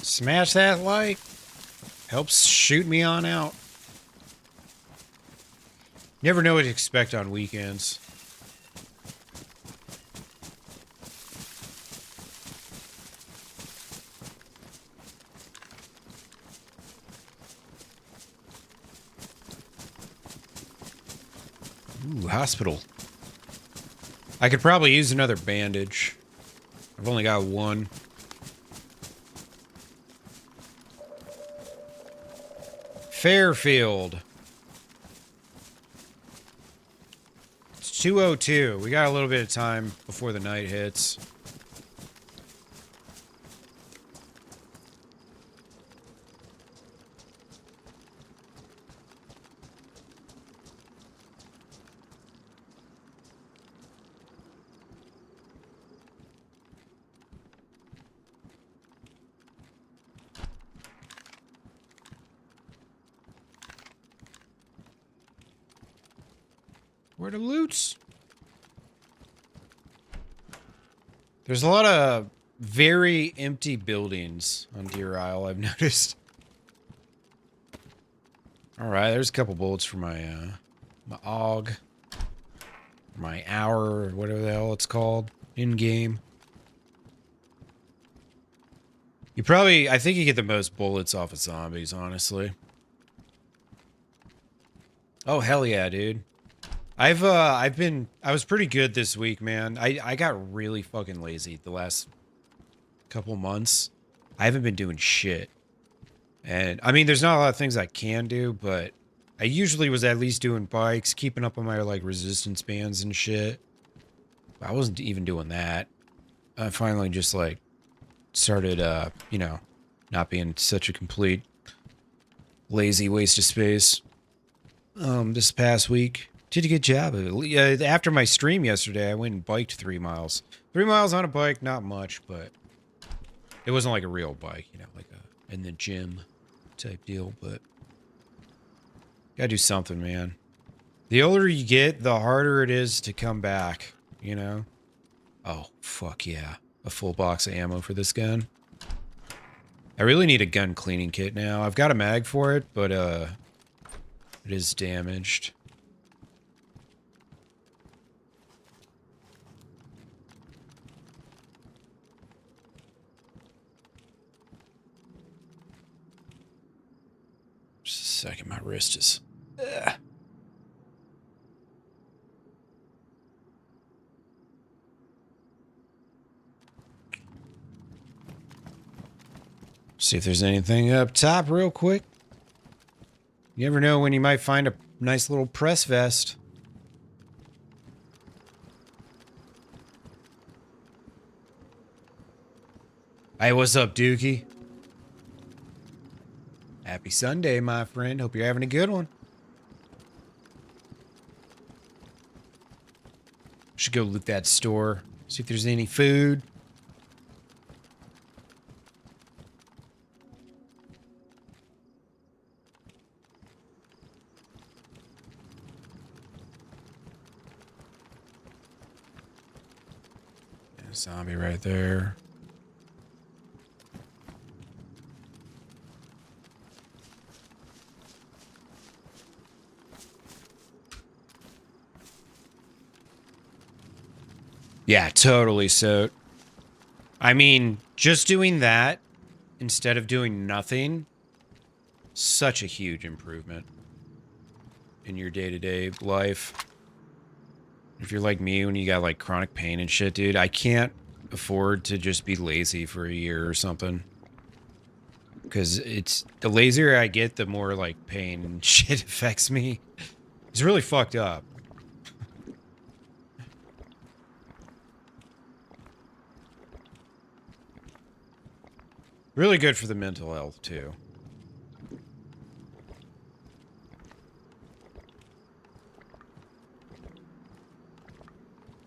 Smash that like. Helps shoot me on out. Never know what to expect on weekends. Ooh, hospital. I could probably use another bandage. I've only got one. Fairfield. It's 2:02. We got a little bit of time before the night hits. Where the loots? There's a lot of very empty buildings on Deer Isle, I've noticed. Alright, there's a couple bullets for my, my AUG. My hour, or whatever the hell it's called. In-game. You probably, I think you get the most bullets off of zombies, honestly. Oh, hell yeah, dude. I was pretty good this week, man. I got really fucking lazy the last couple months. I haven't been doing shit. And, I mean, there's not a lot of things I can do, but I usually was at least doing bikes, keeping up on my, like, resistance bands and shit. I wasn't even doing that. I finally just, like, started, you know, not being such a complete lazy waste of space. This past week. Did a good job. After my stream yesterday, I went and biked 3 miles. 3 miles on a bike, not much, but it wasn't like a real bike, you know, like a in the gym type deal, but gotta do something, man. The older you get, the harder it is to come back, you know? Oh, fuck yeah. A full box of ammo for this gun. I really need a gun cleaning kit now. I've got a mag for it, but, it is damaged. Just a second, my wrist is... Ugh. See if there's anything up top real quick. You never know when you might find a nice little press vest. Hey, what's up, Dookie? Happy Sunday, my friend. Hope you're having a good one. Should go loot that store. See if there's any food. Zombie right there. Yeah, totally. So, I mean, just doing that instead of doing nothing, such a huge improvement in your day-to-day life. If you're like me, when you got like chronic pain and shit, dude, I can't afford to just be lazy for a year or something. Because it's, the lazier I get, the more like pain and shit affects me. It's really fucked up. Really good for the mental health, too.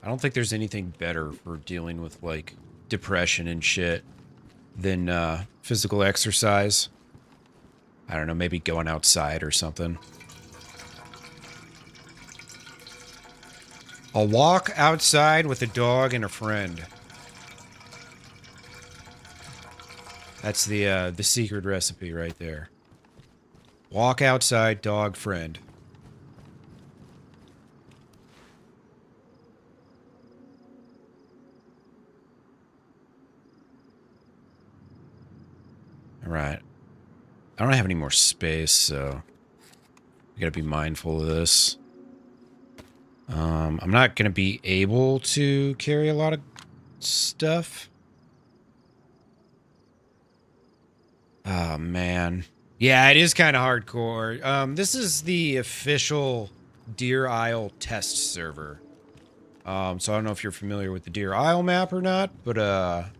I don't think there's anything better for dealing with, like, depression and shit than physical exercise. I don't know, maybe going outside or something. A walk outside with a dog and a friend. That's the secret recipe right there. Walk outside, dog, friend. Alright. I don't have any more space, so I gotta be mindful of this. I'm not gonna be able to carry a lot of stuff. Oh, man. Yeah, it is kind of hardcore. This is the official Deer Isle test server. So I don't know if you're familiar with the Deer Isle map or not, but,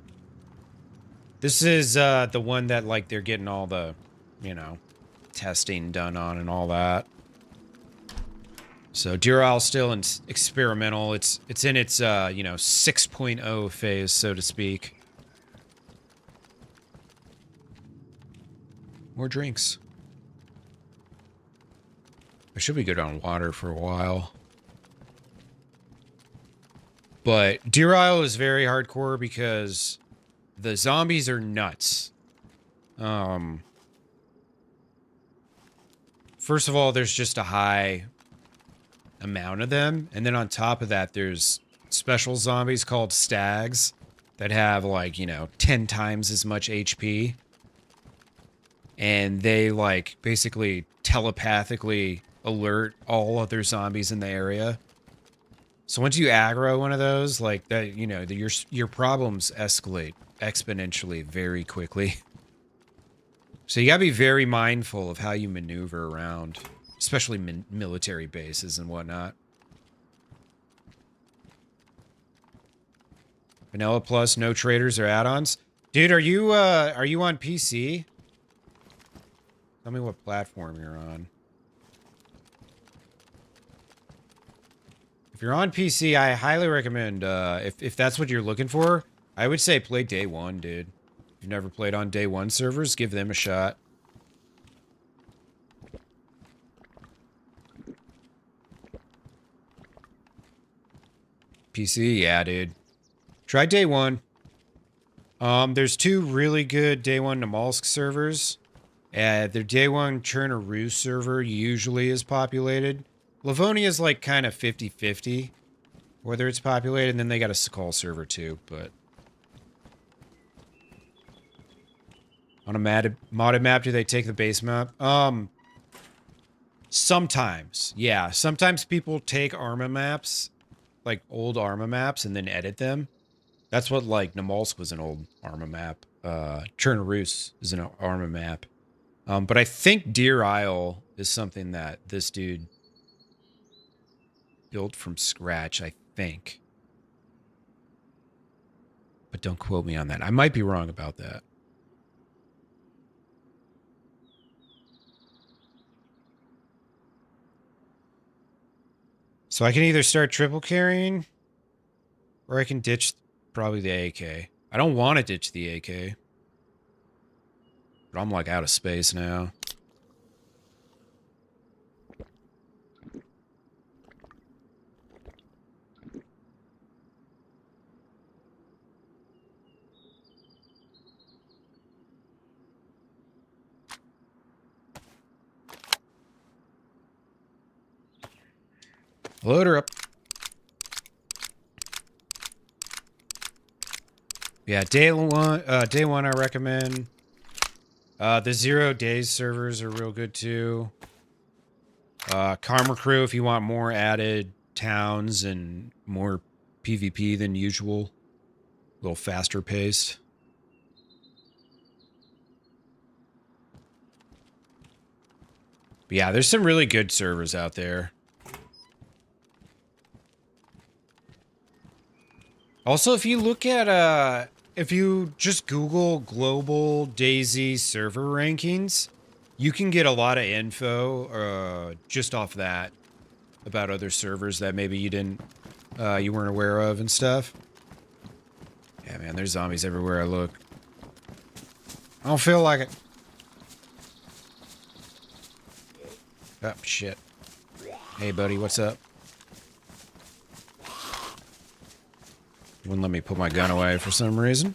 this is, the one that, like, they're getting all the, you know, testing done on and all that. So Deer Isle's still in experimental. It's in its, you know, 6.0 phase, so to speak. More drinks. I should be good on water for a while. But Deer Isle is very hardcore because the zombies are nuts. First of all, there's just a high amount of them. And then on top of that, there's special zombies called stags that have like, 10 times as much HP. And they like basically telepathically alert all other zombies in the area. So once you aggro one of those, like that, your problems escalate exponentially very quickly. So you gotta be very mindful of how you maneuver around, especially military bases and whatnot. Vanilla Plus, no traders or add-ons. Dude, are you on PC? Tell me what platform you're on. If you're on PC, I highly recommend, if that's what you're looking for, I would say play Day 1, dude. If you've never played on Day 1 servers, give them a shot. PC, yeah, dude. Try Day 1. There's 2 really good Day 1 Namalsk servers. Their Day 1 Chernaru server usually is populated. Livonia is like kind of 50-50 whether it's populated, and then they got a Sakal server too, but on a modded map, do they take the base map? Sometimes, yeah. Sometimes people take Arma maps, like old Arma maps, and then edit them. That's what, like, Namalsk was an old Arma map. Chernarus is an Arma map. But I think Deer Isle is something that this dude built from scratch, I think. But don't quote me on that. I might be wrong about that. So I can either start triple carrying, or I can ditch probably the AK. I don't want to ditch the AK. But I'm like out of space now. Load her up. Yeah, day one I recommend. The 0 days servers are real good too. Karma Crew if you want more added towns and more PvP than usual. A little faster paced. But yeah, there's some really good servers out there. Also, if you look at, if you just Google global DayZ server rankings, you can get a lot of info, just off that about other servers that maybe you didn't, you weren't aware of and stuff. Yeah, man, there's zombies everywhere I look. I don't feel like it. Oh, shit. Hey, buddy, what's up? Wouldn't let me put my gun away for some reason.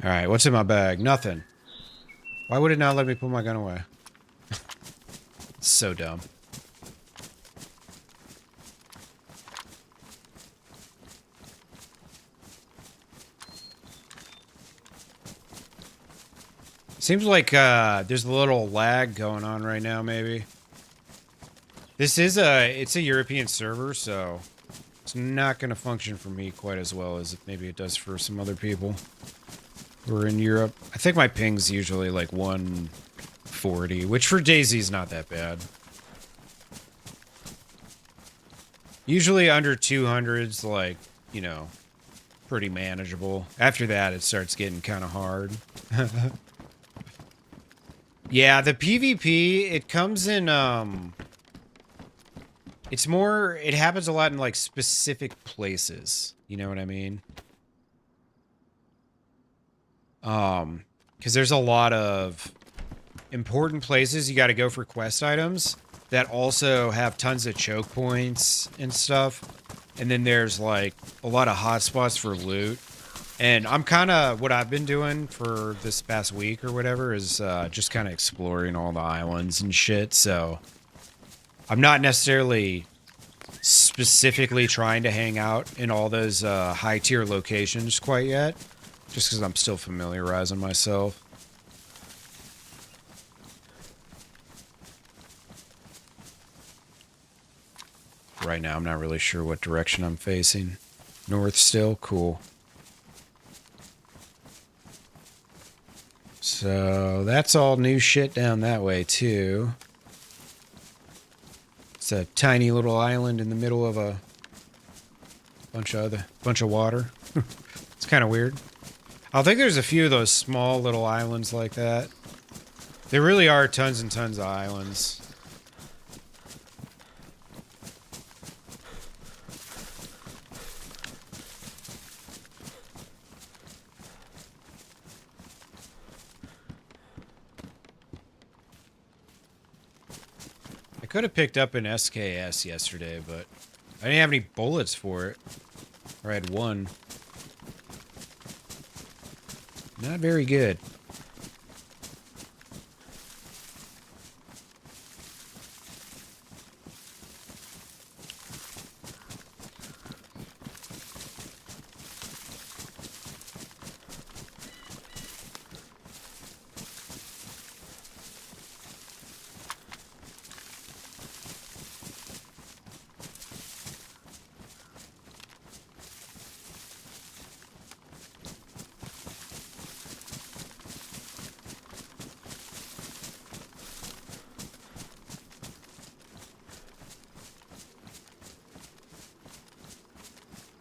Alright, what's in my bag? Nothing. Why would it not let me put my gun away? So dumb. Seems like there's a little lag going on right now, maybe. It's a European server, so it's not going to function for me quite as well as maybe it does for some other people who are in Europe. I think my ping's usually like 140, which for DayZ is not that bad. Usually under 200's like, you know, pretty manageable. After that, it starts getting kind of hard. Yeah, the PvP, it comes in, It's more, it happens a lot in like specific places. You know what I mean? Because there's a lot of important places you got to go for quest items that also have tons of choke points and stuff. And then there's like a lot of hotspots for loot. And I'm kind of, what I've been doing for this past week or whatever is just kind of exploring all the islands and shit. So I'm not necessarily specifically trying to hang out in all those high tier locations quite yet. Just because I'm still familiarizing myself. Right now, I'm not really sure what direction I'm facing. North still? Cool. So, that's all new shit down that way, too. It's a tiny little island in the middle of a bunch of water. It's kind of weird. I think there's a few of those small little islands like that. There really are tons and tons of islands. I could have picked up an SKS yesterday, but I didn't have any bullets for it. Or I had one. Not very good.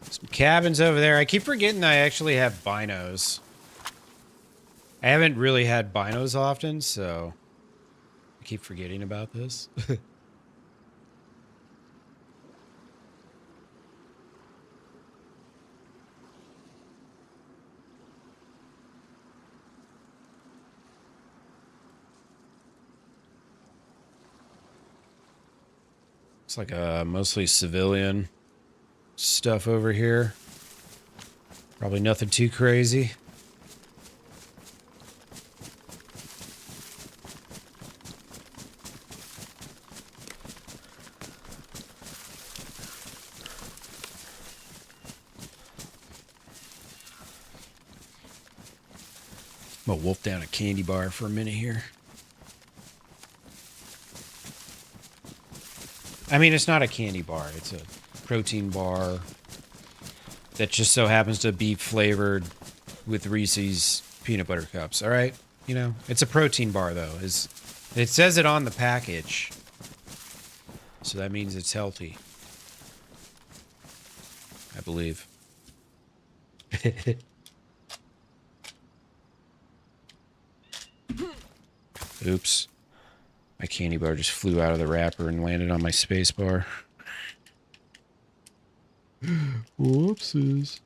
Some cabins over there. I keep forgetting I actually have binos. I haven't really had binos often, so I keep forgetting about this. It's like mostly civilian stuff over here. Probably nothing too crazy. I'm gonna wolf down a candy bar for a minute here. I mean, it's not a candy bar. It's a protein bar that just so happens to be flavored with Reese's peanut butter cups. All right, you know, it's a protein bar though. It says it on the package, so that means it's healthy, I believe. Oops. My candy bar just flew out of the wrapper and landed on my space bar. Whoopsies.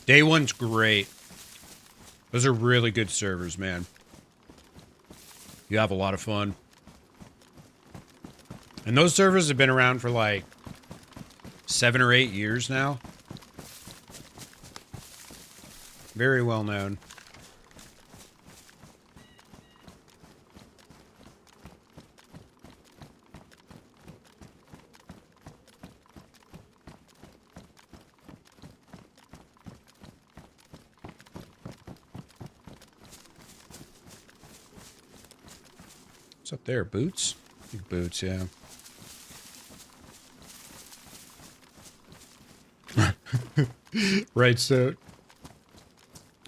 Day one's great. Those are really good servers, man. You have a lot of fun. And those servers have been around for like 7 or 8 years now. Very well known. What's up there? Boots? I think boots, yeah. Right, so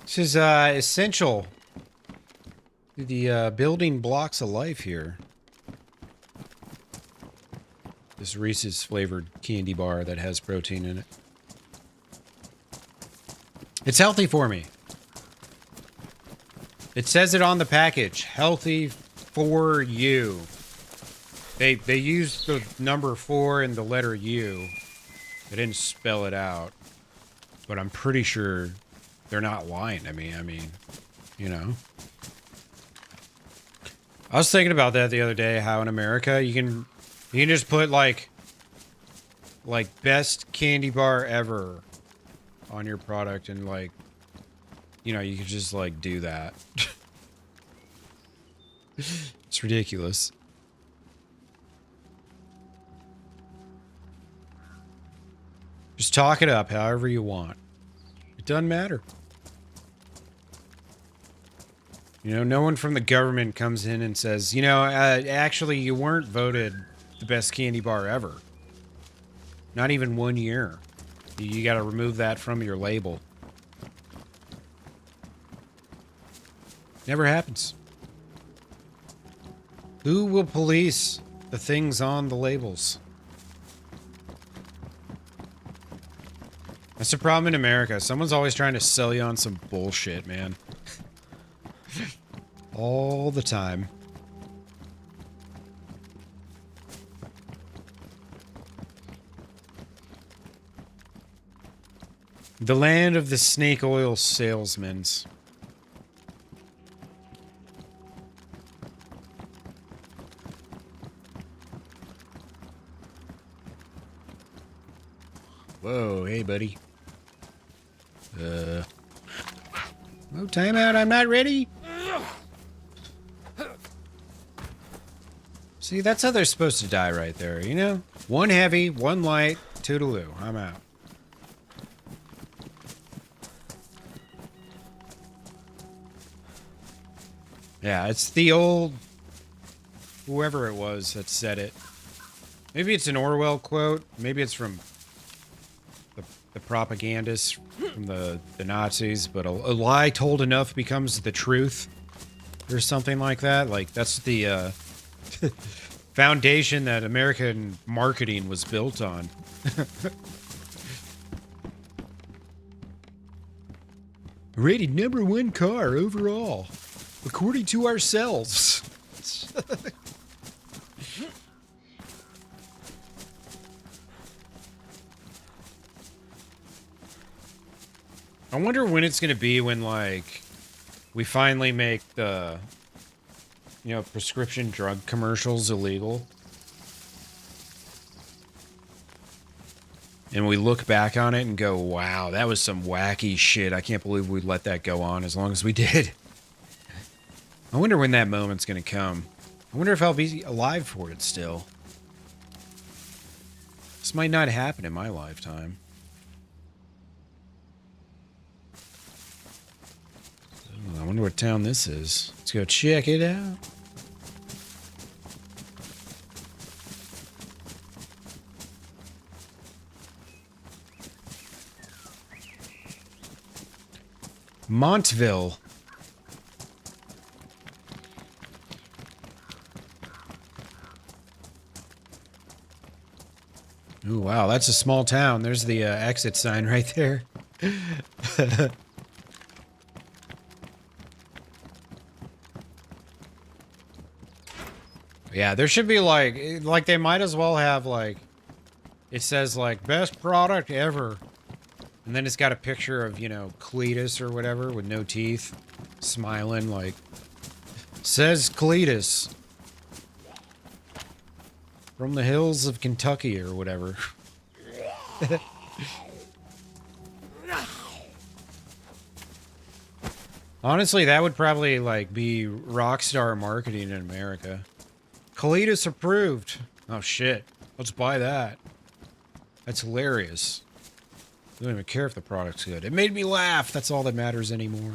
this is essential to the building blocks of life here. This Reese's flavored candy bar that has protein in it. It's healthy for me. It says it on the package. Healthy for you. They used the number 4 and the letter U. They didn't spell it out. But I'm pretty sure they're not lying to me. I mean, you know. I was thinking about that the other day, how in America you can just put like best candy bar ever on your product and like, you know, you could just like do that. It's ridiculous. Just talk it up however you want. It doesn't matter. You know, no one from the government comes in and says, you know, actually you weren't voted the best candy bar ever. Not even 1 year. You got to remove that from your label. Never happens. Who will police the things on the labels? That's the problem in America. Someone's always trying to sell you on some bullshit, man. All the time. The land of the snake oil salesmen. Whoa, hey, buddy. No timeout, I'm not ready. See, that's how they're supposed to die right there, you know? One heavy, one light, toodaloo. I'm out. Yeah, it's the old... whoever it was that said it. Maybe it's an Orwell quote. Maybe it's from the propagandists from the Nazis. But a lie told enough becomes the truth. Or something like that. Like, that's the foundation that American marketing was built on. Rated #1 car overall. According to ourselves. I wonder when it's going to be when, like, we finally make the, you know, prescription drug commercials illegal. And we look back on it and go, wow, that was some wacky shit. I can't believe we let that go on as long as we did. I wonder when that moment's going to come. I wonder if I'll be alive for it still. This might not happen in my lifetime. I wonder what town this is. Let's go check it out. Montville. Ooh, wow, that's a small town. There's the exit sign right there. Yeah, there should be like they might as well have like, it says like best product ever. And then it's got a picture of, you know, Cletus or whatever with no teeth, smiling like, says Cletus. From the hills of Kentucky or whatever. Honestly, that would probably like be rockstar marketing in America. Cletus approved. Oh shit. Let's buy that. That's hilarious. I don't even care if the product's good. It made me laugh. That's all that matters anymore.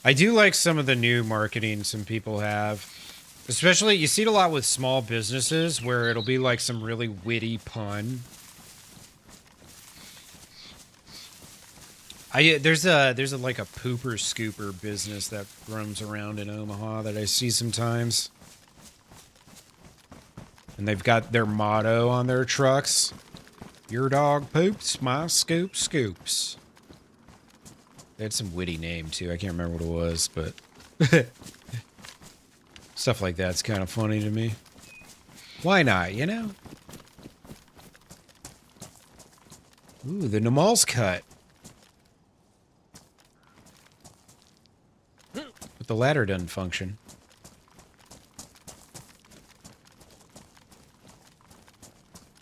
I do like some of the new marketing some people have. Especially, you see it a lot with small businesses where it'll be like some really witty pun. There's like a pooper scooper business that roams around in Omaha that I see sometimes. And they've got their motto on their trucks. Your dog poops, my scoop scoops. They had some witty name too. I can't remember what it was, but stuff like that's kind of funny to me. Why not, you know? Ooh, the Namal's cut. But the ladder doesn't function.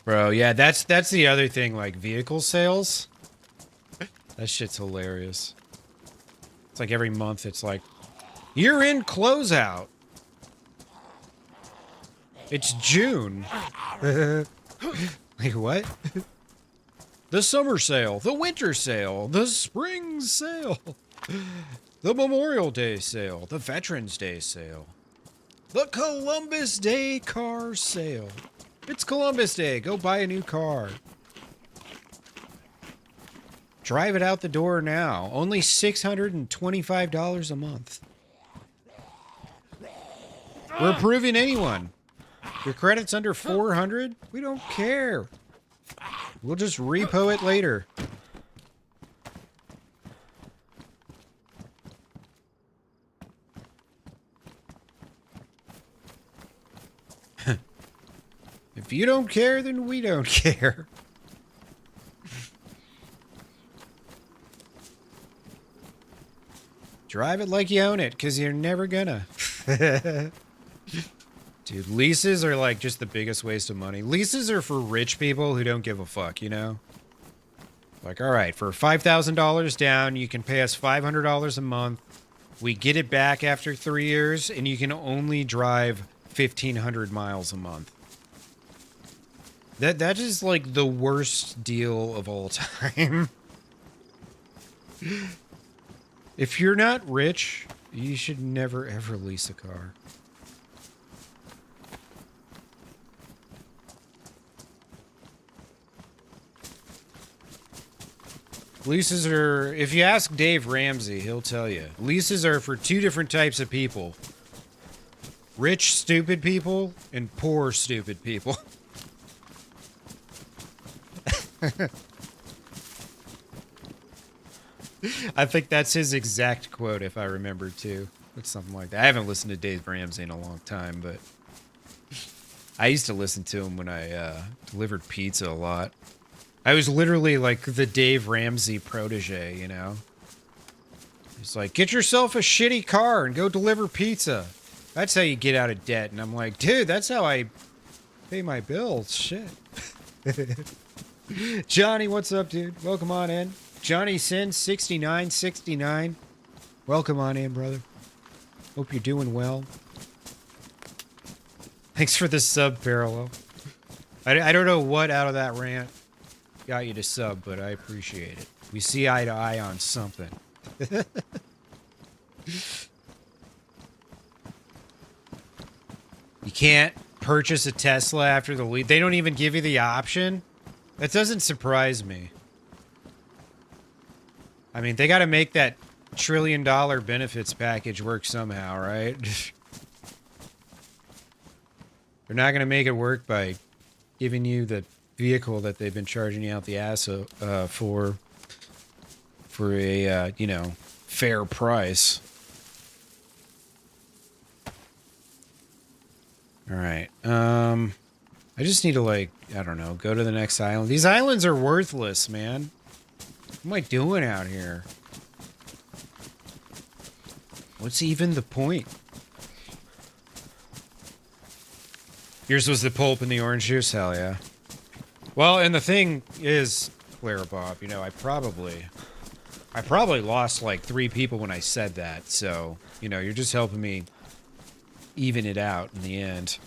Bro, yeah, that's the other thing, like vehicle sales. That shit's hilarious. It's like every month it's like, you're in closeout. It's June. Like what? The summer sale, the winter sale, the spring sale, the Memorial Day sale, the Veterans Day sale, the Columbus Day car sale. It's Columbus Day. Go buy a new car. Drive it out the door now. Only $625 a month. We're approving anyone. Your credit's under 400? We don't care. We'll just repo it later. If you don't care, then we don't care. Drive it like you own it, because you're never gonna. Dude, leases are like just the biggest waste of money. Leases are for rich people who don't give a fuck, you know? Like, all right, for $5,000 down, you can pay us $500 a month. We get it back after 3 years, and you can only drive 1,500 miles a month. That is like the worst deal of all time. If you're not rich, you should never ever lease a car. Leases are, if you ask Dave Ramsey, he'll tell you. Leases are for two different types of people. Rich, stupid people, and poor, stupid people. I think that's his exact quote, if I remember, too. It's something like that. I haven't listened to Dave Ramsey in a long time, but I used to listen to him when I delivered pizza a lot. I was literally like the Dave Ramsey protege, you know? He's like, get yourself a shitty car and go deliver pizza. That's how you get out of debt. And I'm like, dude, that's how I pay my bills. Shit. Johnny, what's up, dude? Welcome on in. Johnny Sin 6969. Welcome on in, brother. Hope you're doing well. Thanks for the sub, Parallel. I don't know what out of that rant got you to sub, but I appreciate it. We see eye to eye on something. You can't purchase a Tesla after the lead. They don't even give you the option. That doesn't surprise me. I mean, they got to make that $1 trillion benefits package work somehow, right? They're not going to make it work by giving you the vehicle that they've been charging you out the ass for a, you know, fair price. All right. I just need to, like, I don't know, go to the next island. These islands are worthless, man. What am I doing out here? What's even the point? Yours was the pulp and the orange juice? Hell yeah. Well, and the thing is, Clara Bob, you know, I probably lost like 3 people when I said that. So, you know, you're just helping me even it out in the end.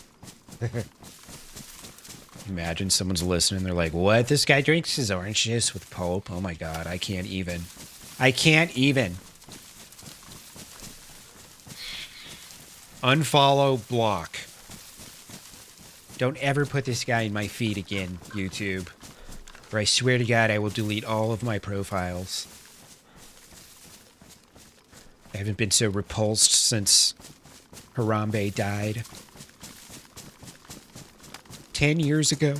Imagine someone's listening. They're like, what? This guy drinks his orange juice with pulp? Oh my God, I can't even. I can't even. Unfollow, block. Don't ever put this guy in my feed again, YouTube. Or I swear to God, I will delete all of my profiles. I haven't been so repulsed since Harambe died. 10 years ago.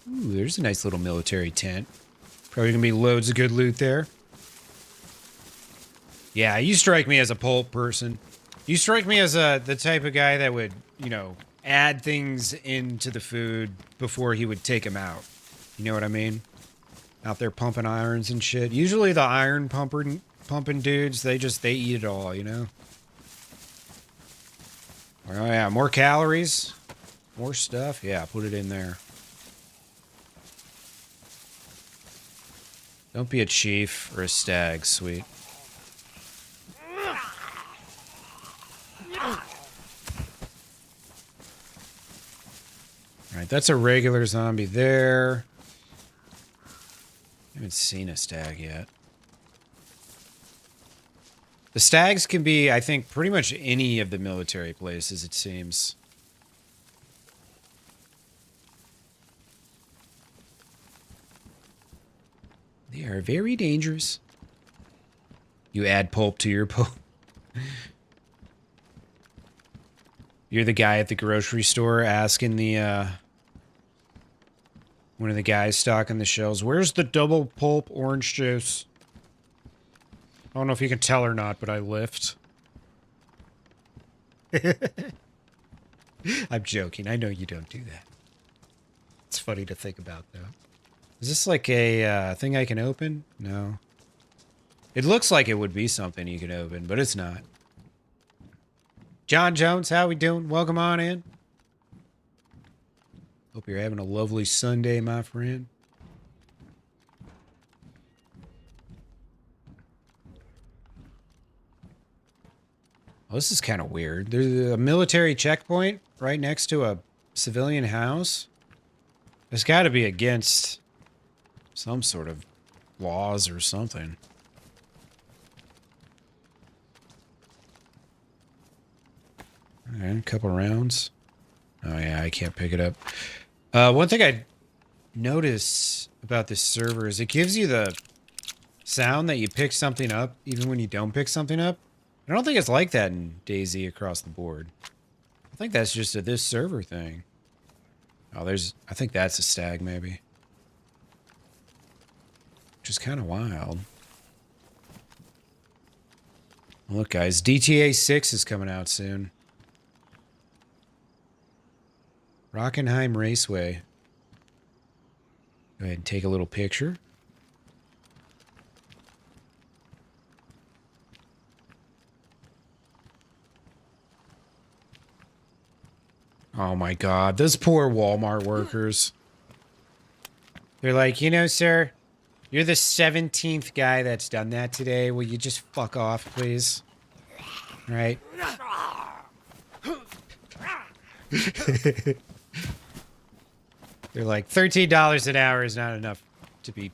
Ooh, there's a nice little military tent. Probably gonna be loads of good loot there. Yeah, you strike me as a pulp person. You strike me as the type of guy that would, you know, add things into the food before he would take them out. You know what I mean? Out there pumping irons and shit. Usually the iron pumping dudes, they eat it all, you know? Oh yeah, more calories, more stuff. Yeah, put it in there. Don't be a chief or a stag, sweet. Alright, that's a regular zombie there. I haven't seen a stag yet. The stags can be, I think, pretty much any of the military places, it seems. They are very dangerous. You add pulp to your pulp. You're the guy at the grocery store asking the, one of the guys stocking the shelves, where's the double pulp orange juice? I don't know if you can tell or not, but I lift. I'm joking. I know you don't do that. It's funny to think about, though. Is this like a thing I can open? No. It looks like it would be something you can open, but it's not. John Jones, how we doing? Welcome on in. Hope you're having a lovely Sunday, my friend. Oh, this is kind of weird. There's a military checkpoint right next to a civilian house. There's got to be against some sort of laws or something. Okay, a couple rounds. Oh yeah, I can't pick it up. One thing I notice about this server is it gives you the sound that you pick something up even when you don't pick something up. I don't think it's like that in DayZ across the board. I think that's just a this server thing. Oh, I think that's a stag maybe. Which is kind of wild. Look guys, DTA 6 is coming out soon. Rockenheim Raceway. Go ahead and take a little picture. Oh my God, those poor Walmart workers. They're like, you know, sir, you're the 17th guy that's done that today. Will you just fuck off, please? All right. They're like, $13 an hour is not enough to be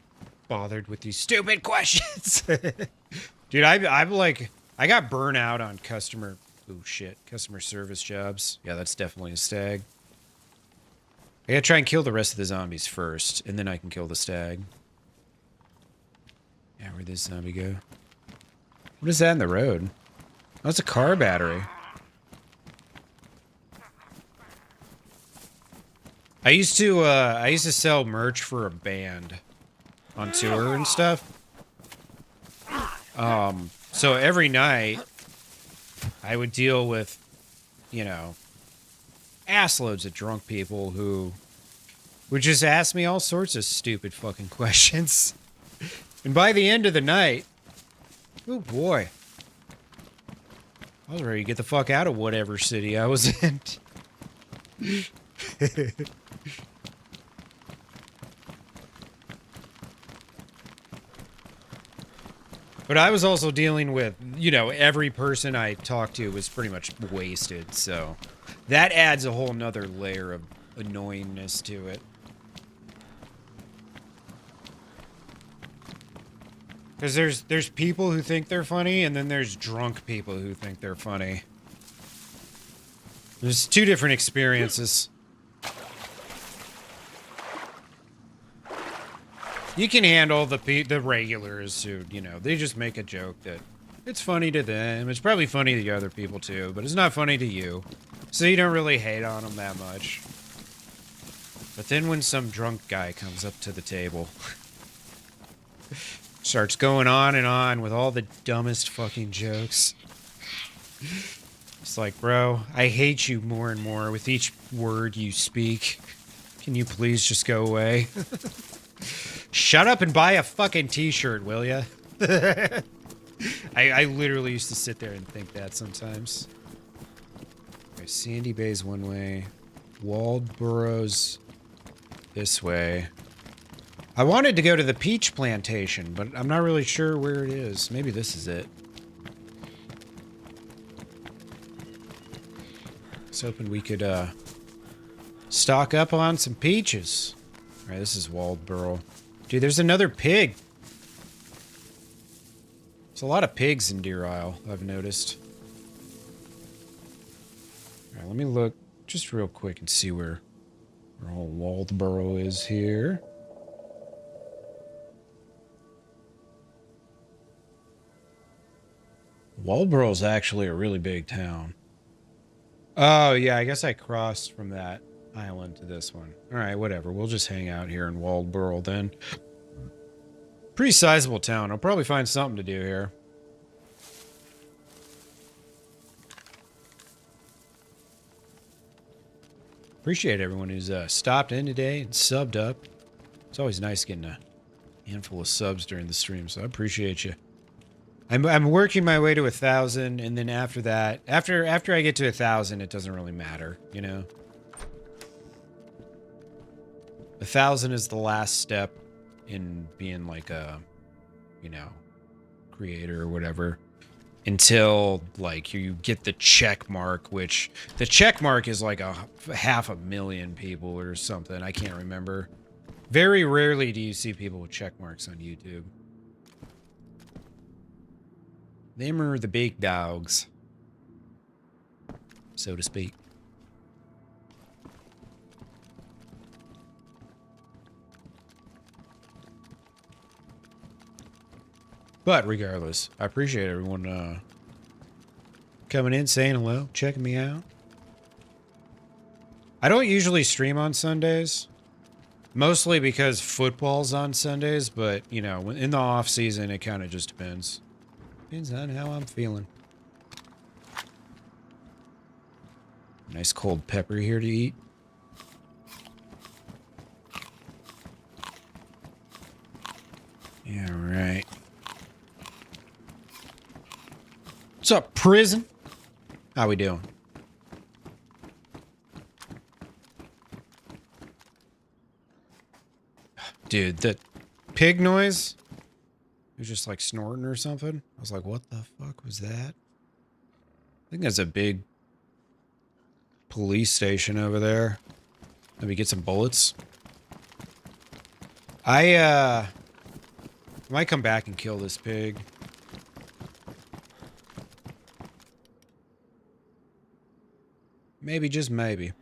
bothered with these stupid questions. Dude, I'm like, I got burnt out on customer service jobs. Yeah, that's definitely a stag. I gotta try and kill the rest of the zombies first, and then I can kill the stag. Yeah, where'd this zombie go? What is that in the road? Oh, that's a car battery. I used to sell merch for a band on tour and stuff. So every night I would deal with, you know, assloads of drunk people who would just ask me all sorts of stupid fucking questions. And by the end of the night, oh boy, I was ready to get the fuck out of whatever city I was in. But I was also dealing with, you know, every person I talked to was pretty much wasted, so that adds a whole nother layer of annoyingness to it. Because there's people who think they're funny, and then there's drunk people who think they're funny. There's two different experiences. You can handle the regulars who, you know, they just make a joke that it's funny to them. It's probably funny to the other people too, but it's not funny to you. So you don't really hate on them that much. But then when some drunk guy comes up to the table, starts going on and on with all the dumbest fucking jokes. It's like, bro, I hate you more and more with each word you speak. Can you please just go away? Shut up and buy a fucking t-shirt, will ya? I literally used to sit there and think that sometimes. Okay, Sandy Bay's one way. Waldboro's this way. I wanted to go to the peach plantation, but I'm not really sure where it is. Maybe this is it. I was hoping we could stock up on some peaches. All right, this is Waldboro. Dude, there's another pig. There's a lot of pigs in Deer Isle, I've noticed. All right, let me look just real quick and see where old Waldboro is here. Waldboro's actually a really big town. Oh, yeah, I guess I crossed from that island to this one. All right, whatever. We'll just hang out here in Waldboro then. Pretty sizable town. I'll probably find something to do here. Appreciate everyone who's stopped in today and subbed up. It's always nice getting a handful of subs during the stream, so I appreciate you. I'm working my way to 1,000, and then after that, after I get to 1,000, it doesn't really matter, you know. 1,000 is the last step in being like a, you know, creator or whatever, until like you get the check mark, which the check mark is like 500,000 people or something. I can't remember. Very rarely do you see people with check marks on YouTube. Them are the big dogs, so to speak. But regardless, I appreciate everyone coming in, saying hello, checking me out. I don't usually stream on Sundays, mostly because football's on Sundays, but, you know, in the off season, it kind of just depends. Depends on how I'm feeling. Nice cold pepper here to eat. Yeah, right. What's up, prison? How we doing? Dude, that pig noise? It was just like snorting or something. I was like, what the fuck was that? I think that's a big police station over there. Maybe get some bullets. I might come back and kill this pig. Maybe, just maybe.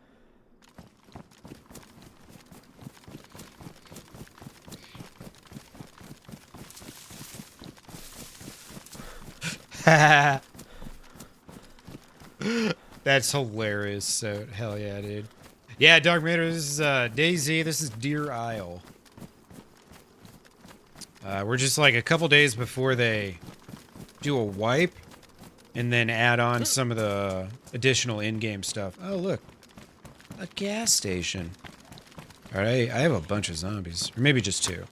That's hilarious. So, hell yeah, dude. Yeah, Dark Matter, this is DayZ. This is Deer Isle. We're just like a couple days before they do a wipe and then add on some of the additional in-game stuff. Oh, look. A gas station. All right, I have a bunch of zombies. Or maybe just two.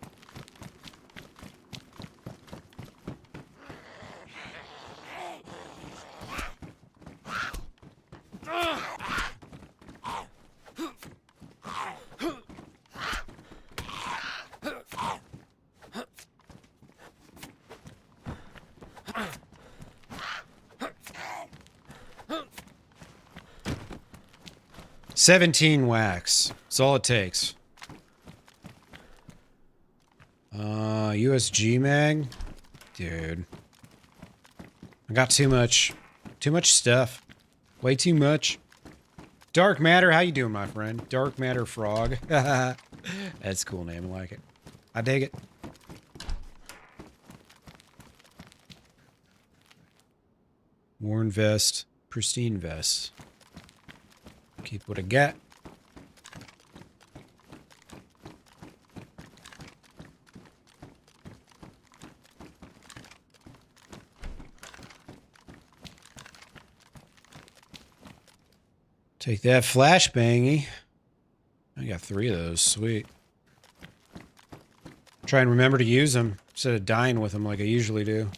17 wax. That's all it takes. USG mag? Dude. I got too much stuff. Way too much. Dark Matter, how you doing, my friend? Dark Matter Frog. That's a cool name, I like it. I dig it. Worn vest. Pristine vest. Keep what I got. Take that flashbangy. I got 3 of those. Sweet. Try and remember to use them instead of dying with them like I usually do.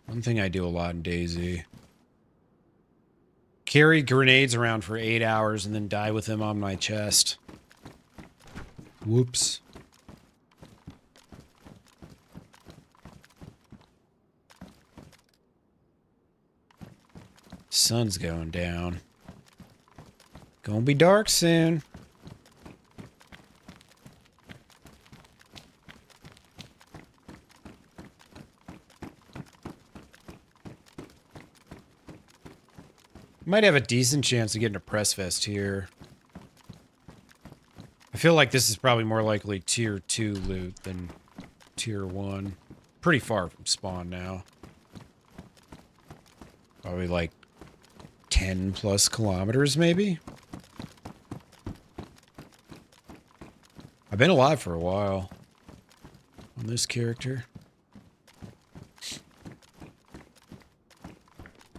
One thing I do a lot in DayZ. Carry grenades around for 8 hours and then die with them on my chest. Whoops. Sun's going down. Gonna be dark soon. Might have a decent chance of getting a press vest here. I feel like this is probably more likely tier 2 loot than tier 1. Pretty far from spawn now. Probably like 10 plus kilometers, maybe? I've been alive for a while on this character.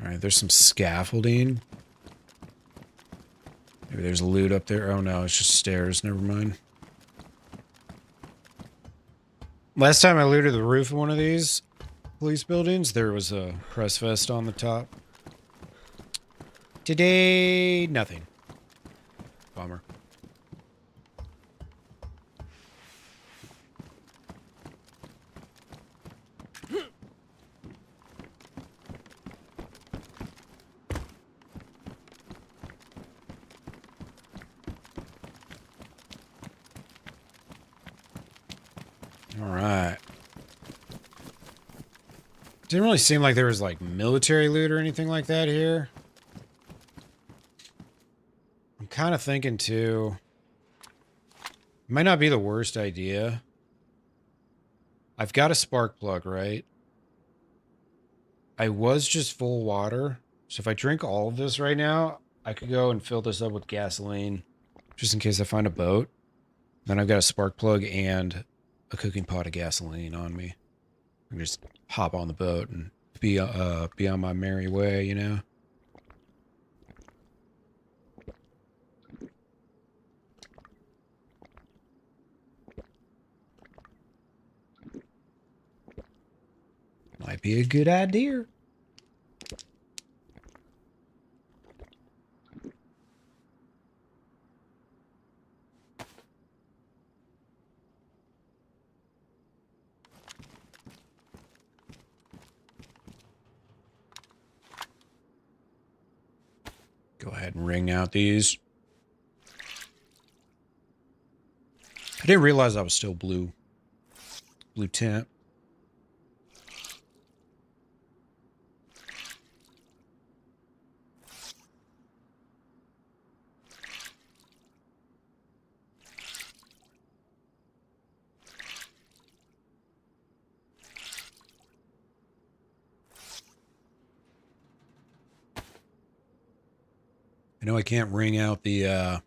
Alright, there's some scaffolding. Maybe there's loot up there. Oh no, it's just stairs. Never mind. Last time I looted the roof of one of these police buildings, there was a press vest on the top. Today, nothing. Bummer. All right. Didn't really seem like there was like military loot or anything like that here. I'm kind of thinking too, it might not be the worst idea. I've got a spark plug, right? I was just full water. So if I drink all of this right now, I could go and fill this up with gasoline just in case I find a boat. Then I've got a spark plug and a cooking pot of gasoline on me. I can just hop on the boat and be on my merry way, you know? Might be a good idea. Go ahead and ring out these. I didn't realize I was still blue. Blue tint. I know I can't wring out the,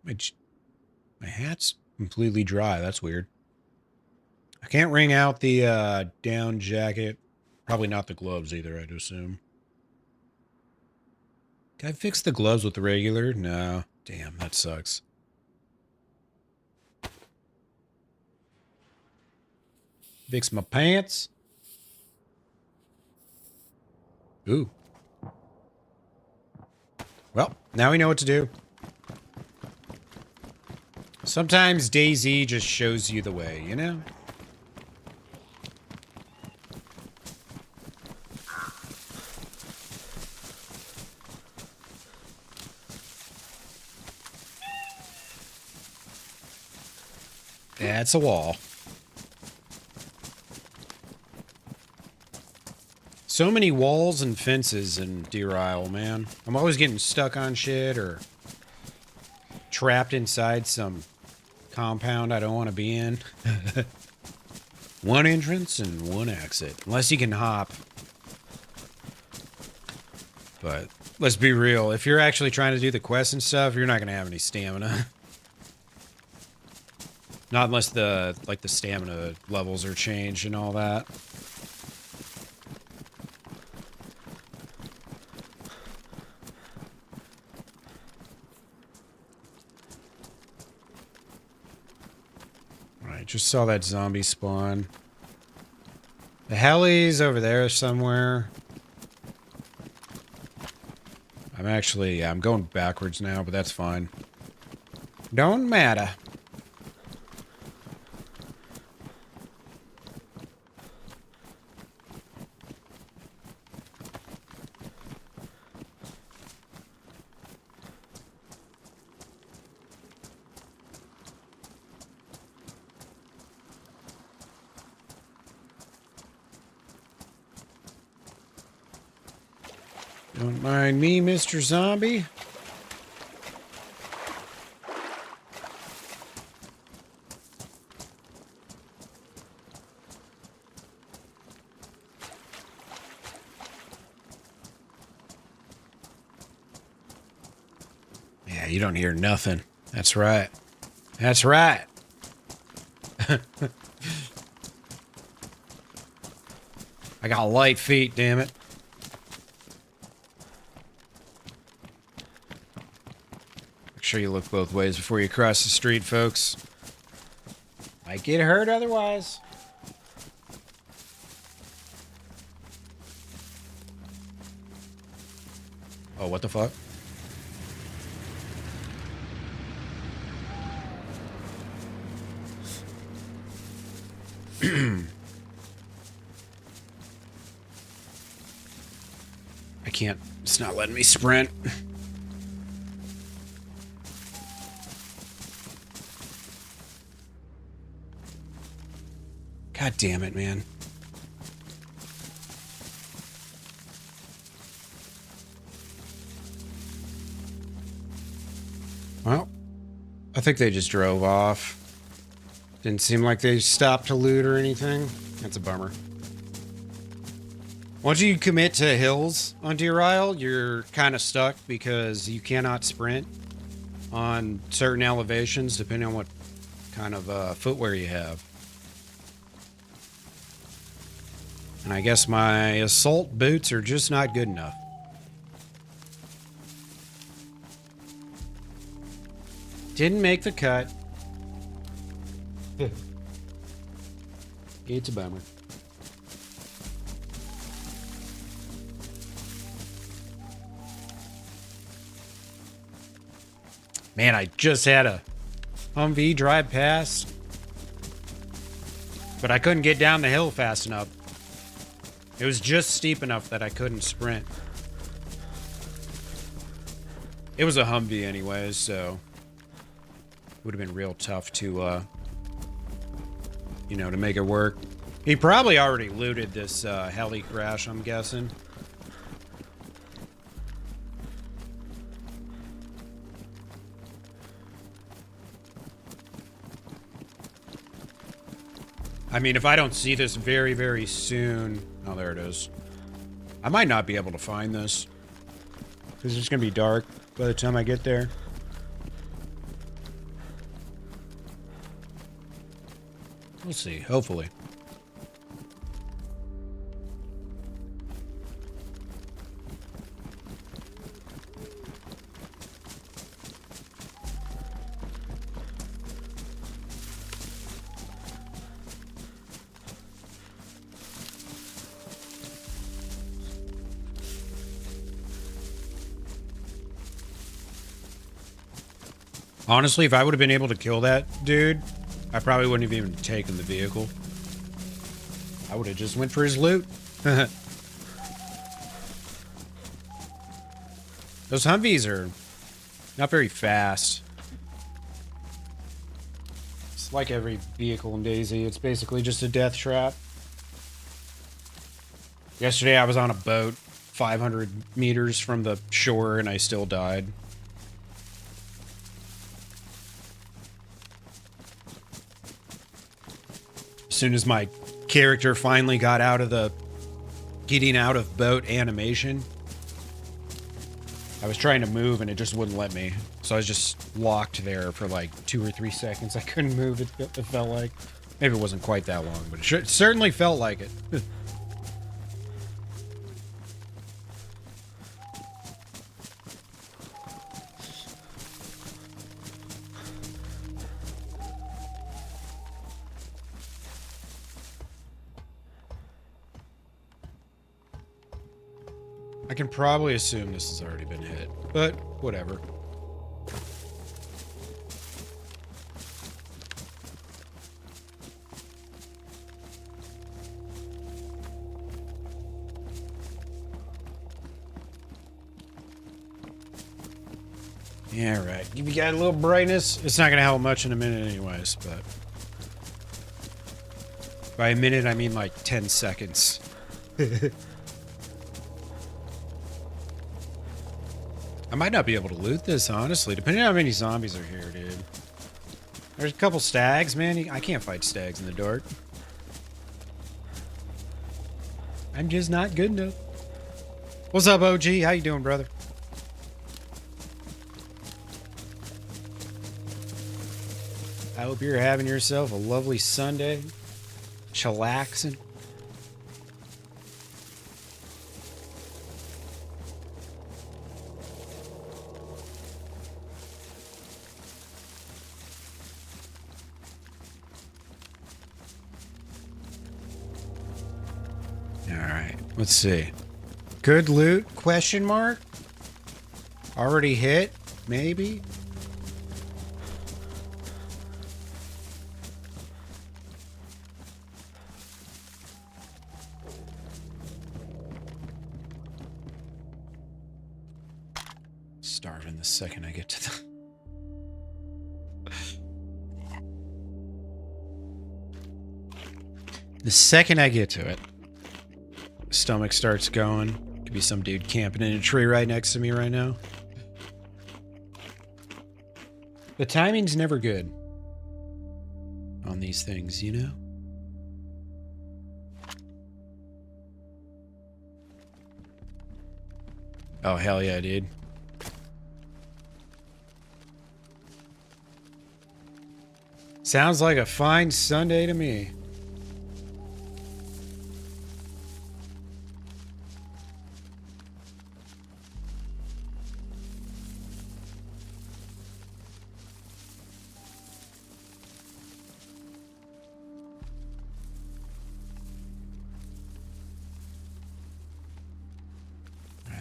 my hat's completely dry. That's weird. I can't wring out the, down jacket. Probably not the gloves either, I'd assume. Can I fix the gloves with the regular? No. Damn, that sucks. Fix my pants. Ooh. Well, now we know what to do. Sometimes DayZ just shows you the way, you know? That's a wall. So many walls and fences in Deer Isle, man. I'm always getting stuck on shit or trapped inside some compound I don't want to be in. One entrance and one exit. Unless you can hop. But let's be real. If you're actually trying to do the quests and stuff, you're not going to have any stamina. Not unless the stamina levels are changed and all that. Alright, just saw that zombie spawn. The heli's over there somewhere. I'm going backwards now, but that's fine. Don't matter. Don't mind me, Mr. Zombie. Yeah, you don't hear nothing. That's right. That's right. I got light feet, damn it. Make sure you look both ways before you cross the street, folks. Might get hurt otherwise. Oh, what the fuck? I can't. It's not letting me sprint. God damn it, man. Well, I think they just drove off. Didn't seem like they stopped to loot or anything. That's a bummer. Once you commit to hills on Deer Isle, you're kind of stuck because you cannot sprint on certain elevations depending on what kind of footwear you have. And I guess my assault boots are just not good enough. Didn't make the cut. It's a bummer. Man, I just had a Humvee drive past, but I couldn't get down the hill fast enough. It was just steep enough that I couldn't sprint. It was a Humvee anyways, so it would have been real tough to, to make it work. He probably already looted this heli crash, I'm guessing. I mean, if I don't see this very, very soon... Oh, there it is. I might not be able to find this. Because it's going to be dark by the time I get there. We'll see, hopefully. Honestly, if I would have been able to kill that dude, I probably wouldn't have even taken the vehicle. I would have just went for his loot. Those Humvees are not very fast. It's like every vehicle in DayZ. It's basically just a death trap. Yesterday I was on a boat 500 meters from the shore and I still died. As soon as my character finally got out of the getting out of boat animation, I was trying to move and it just wouldn't let me. So I was just locked there for like 2 or 3 seconds. I couldn't move, it felt like. Maybe it wasn't quite that long, but it certainly felt like it. I can probably assume this has already been hit, but whatever. Yeah, right. Give you guys a little brightness. It's not going to help much in a minute anyways, but... By a minute, I mean like 10 seconds. I might not be able to loot this, honestly, depending on how many zombies are here, dude. There's a couple stags, man. I can't fight stags in the dark. I'm just not good enough. What's up, OG? How you doing, brother? I hope you're having yourself a lovely Sunday. Chillaxing. Alright, let's see. Good loot? Question mark? Already hit? Maybe? Starving the second I get to the... The second I get to it, stomach starts going. Could be some dude camping in a tree right next to me right now. The timing's never good on these things, you know? Oh, hell yeah, dude. Sounds like a fine Sunday to me.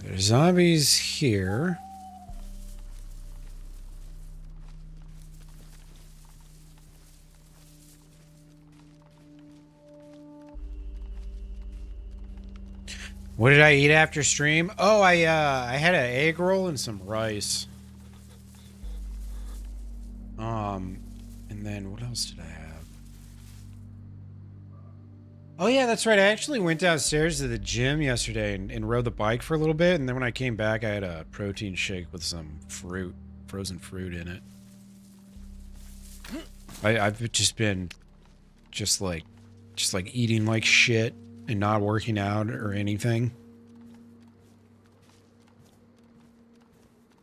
There's zombies here. What did I eat after stream? Oh, I had an egg roll and some rice. And then what else did I have? Oh yeah, that's right. I actually went downstairs to the gym yesterday and rode the bike for a little bit, and then when I came back, I had a protein shake with some fruit, frozen fruit in it. I've just been just like eating like shit and not working out or anything.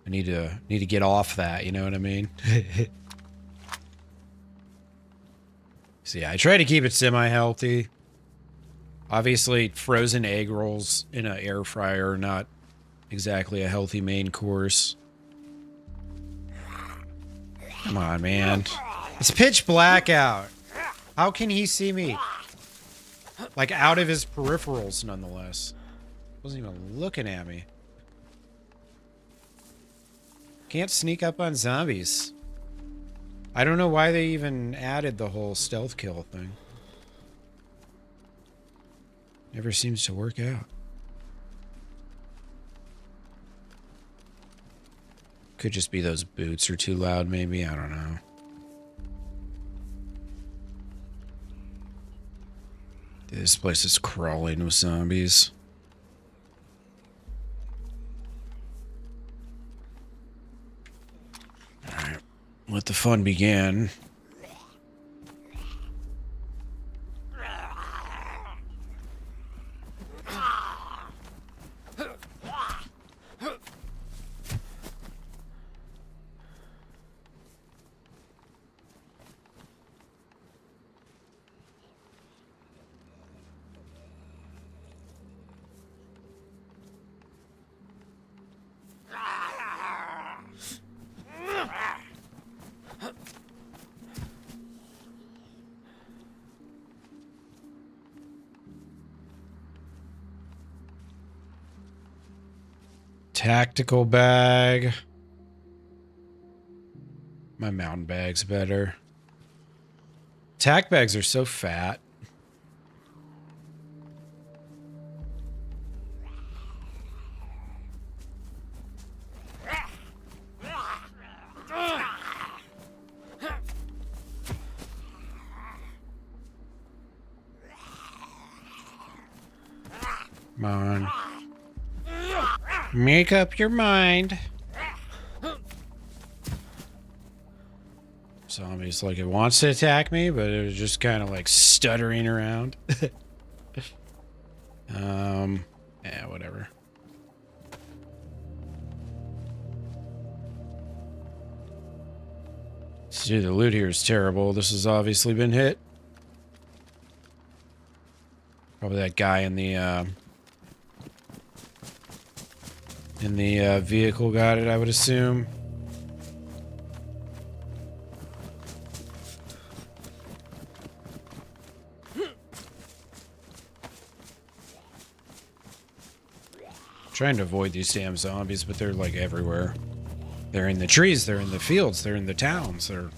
I need to get off that, you know what I mean? So yeah, I try to keep it semi-healthy. Obviously, frozen egg rolls in an air fryer are not exactly a healthy main course. Come on, man. It's pitch black out. How can he see me? Like, out of his peripherals, nonetheless. Wasn't even looking at me. Can't sneak up on zombies. I don't know why they even added the whole stealth kill thing. Never seems to work out. Could just be those boots are too loud, maybe. I don't know. This place is crawling with zombies. Alright. Let the fun begin. Tactical bag. My mountain bag's better. Tac bags are so fat. Come on. Make up your mind. Zombie's like it wants to attack me, but it was just kind of like stuttering around. Yeah, whatever. Dude, the loot here is terrible. This has obviously been hit. Probably that guy in the vehicle got it, I would assume. Trying to avoid these damn zombies, but they're like everywhere. They're in the trees, they're in the fields, they're in the towns, they're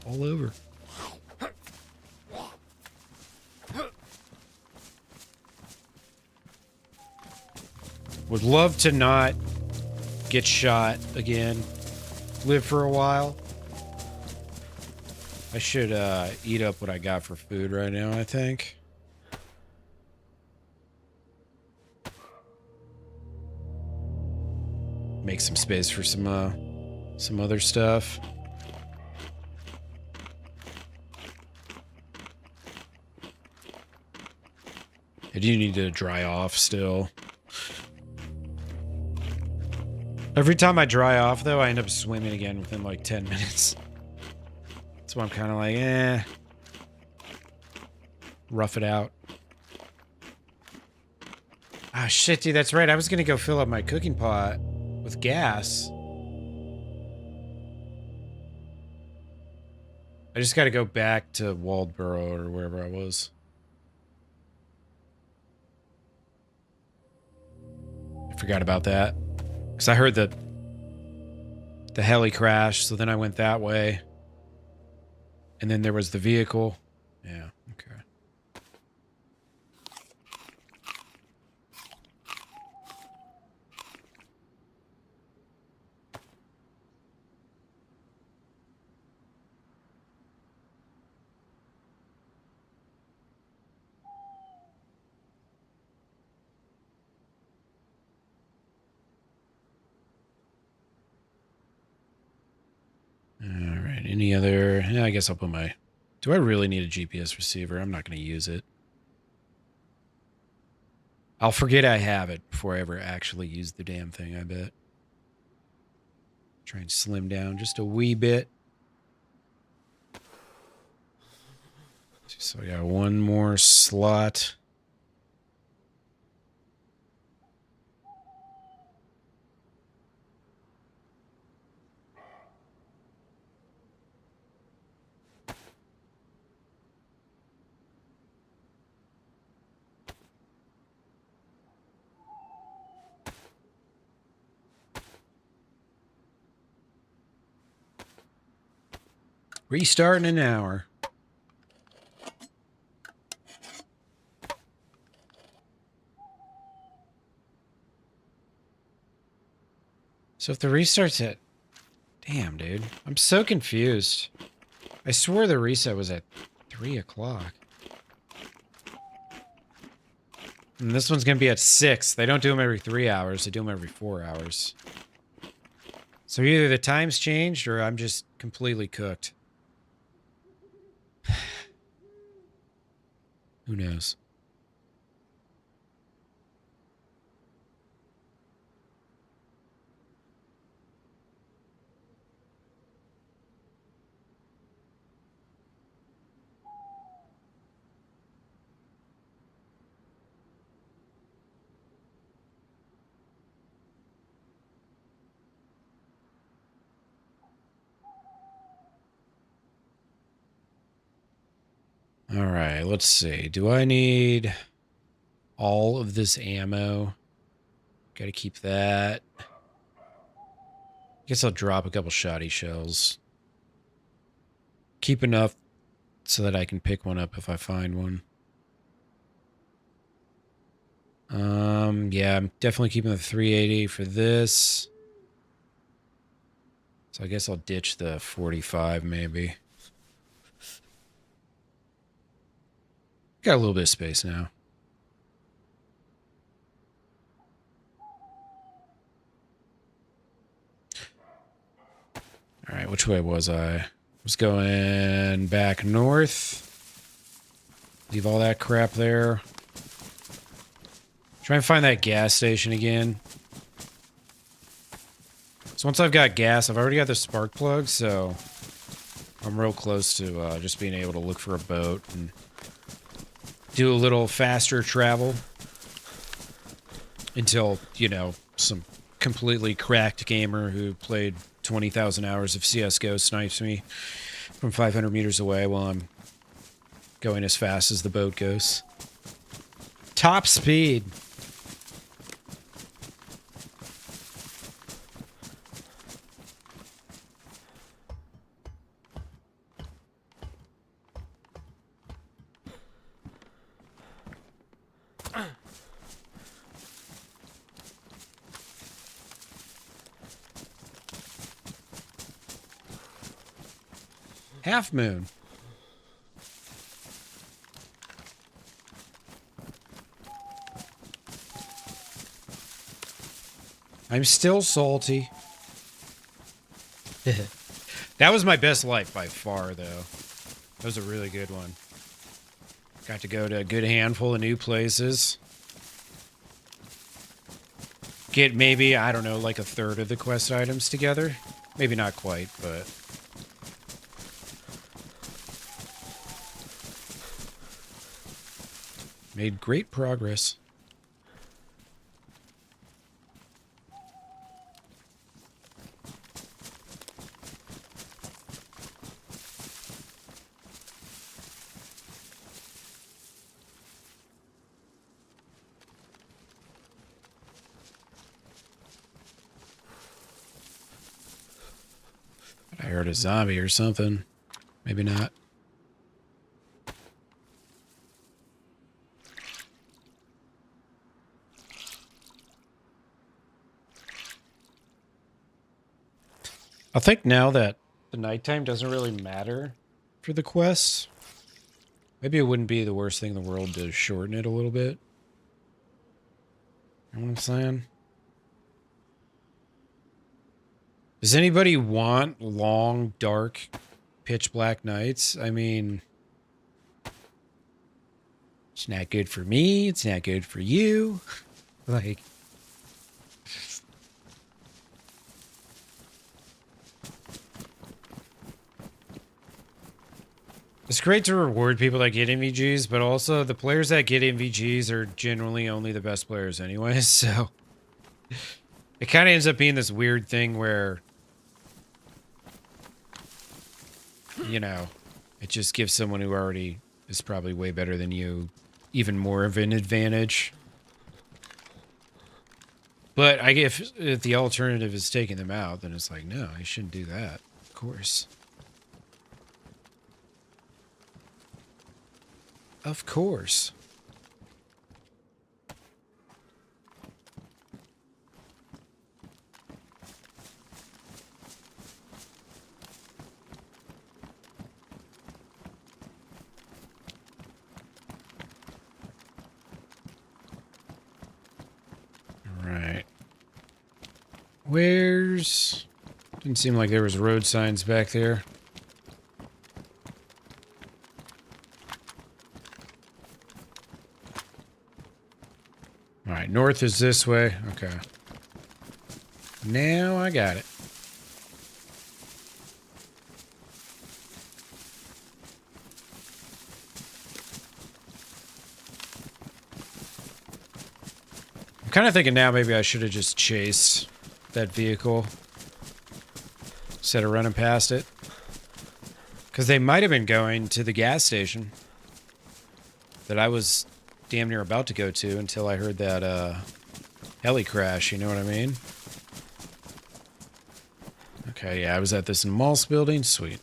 all over. Would love to not get shot again. Live for a while. I should eat up what I got for food right now, I think. Make some space for some other stuff. I do need to dry off still. Every time I dry off, though, I end up swimming again within like 10 minutes. So I'm kind of like, eh. Rough it out. Ah, shit, dude, that's right. I was gonna go fill up my cooking pot with gas. I just gotta go back to Waldboro or wherever I was. I forgot about that. Because I heard that the heli crashed, so then I went that way. And then there was the vehicle. Yeah, okay. Alright, any other... Yeah, I guess I'll put my... Do I really need a GPS receiver? I'm not going to use it. I'll forget I have it before I ever actually use the damn thing, I bet. Try and slim down just a wee bit. So I got one more slot. Restart in an hour. So if the restart's at... Damn, dude. I'm so confused. I swore the reset was at 3 o'clock. And this one's going to be at 6. They don't do them every 3 hours. They do them every 4 hours. So either the time's changed or I'm just completely cooked. Who knows? All right, let's see. Do I need all of this ammo? Got to keep that. Guess I'll drop a couple shoddy shells. Keep enough so that I can pick one up if I find one. Yeah, I'm definitely keeping the 380 for this. So I guess I'll ditch the 45 maybe. Got a little bit of space now. All right, which way was I? Was going back north. Leave all that crap there. Try and find that gas station again. So once I've got gas, I've already got the spark plug, so I'm real close to just being able to look for a boat and do a little faster travel until, you know, some completely cracked gamer who played 20,000 hours of CSGO snipes me from 500 meters away while I'm going as fast as the boat goes. Top speed. Half moon. I'm still salty. That was my best life by far, though. That was a really good one. Got to go to a good handful of new places. Get maybe, I don't know, like a third of the quest items together. Maybe not quite, but... made great progress. I heard a zombie or something. Maybe not. I think now that the nighttime doesn't really matter for the quests, maybe it wouldn't be the worst thing in the world to shorten it a little bit. You know what I'm saying? Does anybody want long, dark, pitch black nights? I mean, it's not good for me. It's not good for you. Like... it's great to reward people that get MVGs, but also the players that get MVGs are generally only the best players anyway, so... it kind of ends up being this weird thing where... you know, it just gives someone who already is probably way better than you even more of an advantage. But if the alternative is taking them out, then it's like, no, you shouldn't do that. Of course. Of course. Where's... Didn't seem like there was road signs back there. Alright, north is this way. Okay. Now I got it. I'm kind of thinking now maybe I should have just chased that vehicle instead of running past it. Because they might have been going to the gas station that I was damn near about to go to until I heard that heli crash, you know what I mean? Okay, yeah, I was at this Malls building. Sweet.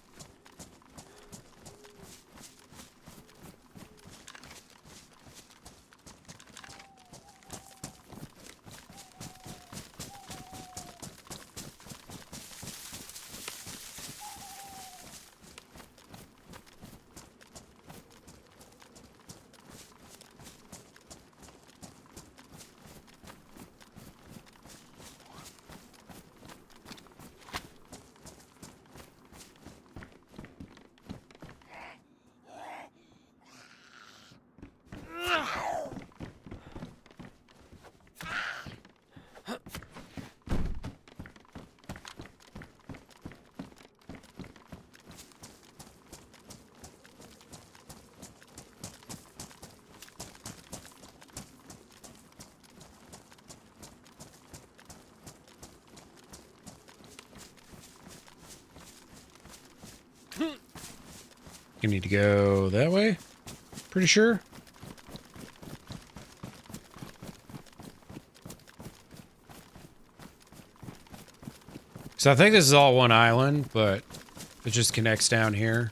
You need to go that way? Pretty sure? So I think this is all one island, but it just connects down here.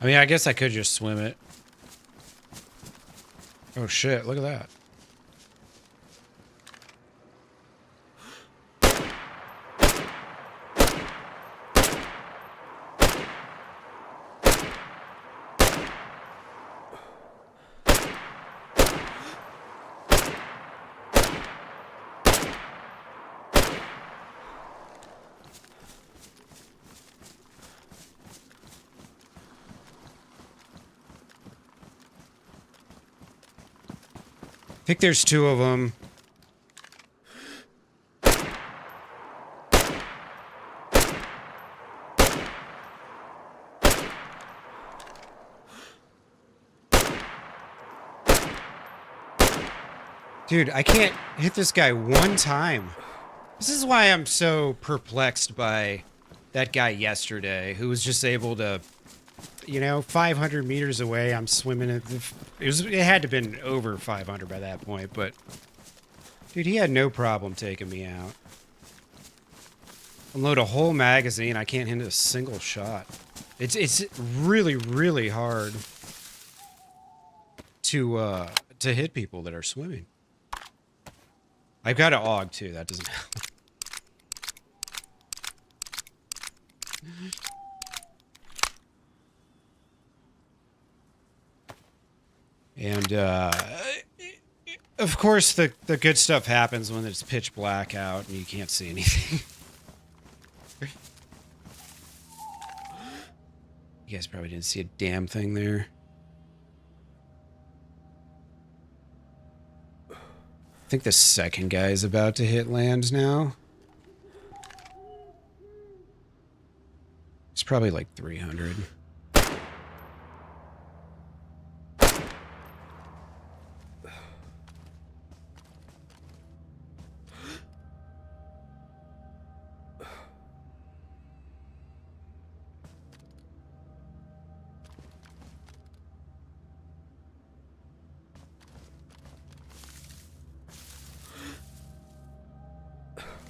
I mean, I guess I could just swim it. Oh shit, look at that. I think there's two of them. Dude, I can't hit this guy one time. This is why I'm so perplexed by that guy yesterday who was just able to, you know, 500 meters away, I'm swimming at the... It had to have been over 500 by that point, but... Dude, he had no problem taking me out. Unload a whole magazine, I can't hit a single shot. It's really, really hard to hit people that are swimming. I've got an AUG too, that doesn't help. And, of course, the good stuff happens when it's pitch black out and you can't see anything. You guys probably didn't see a damn thing there. I think the second guy is about to hit land now. It's probably like 300.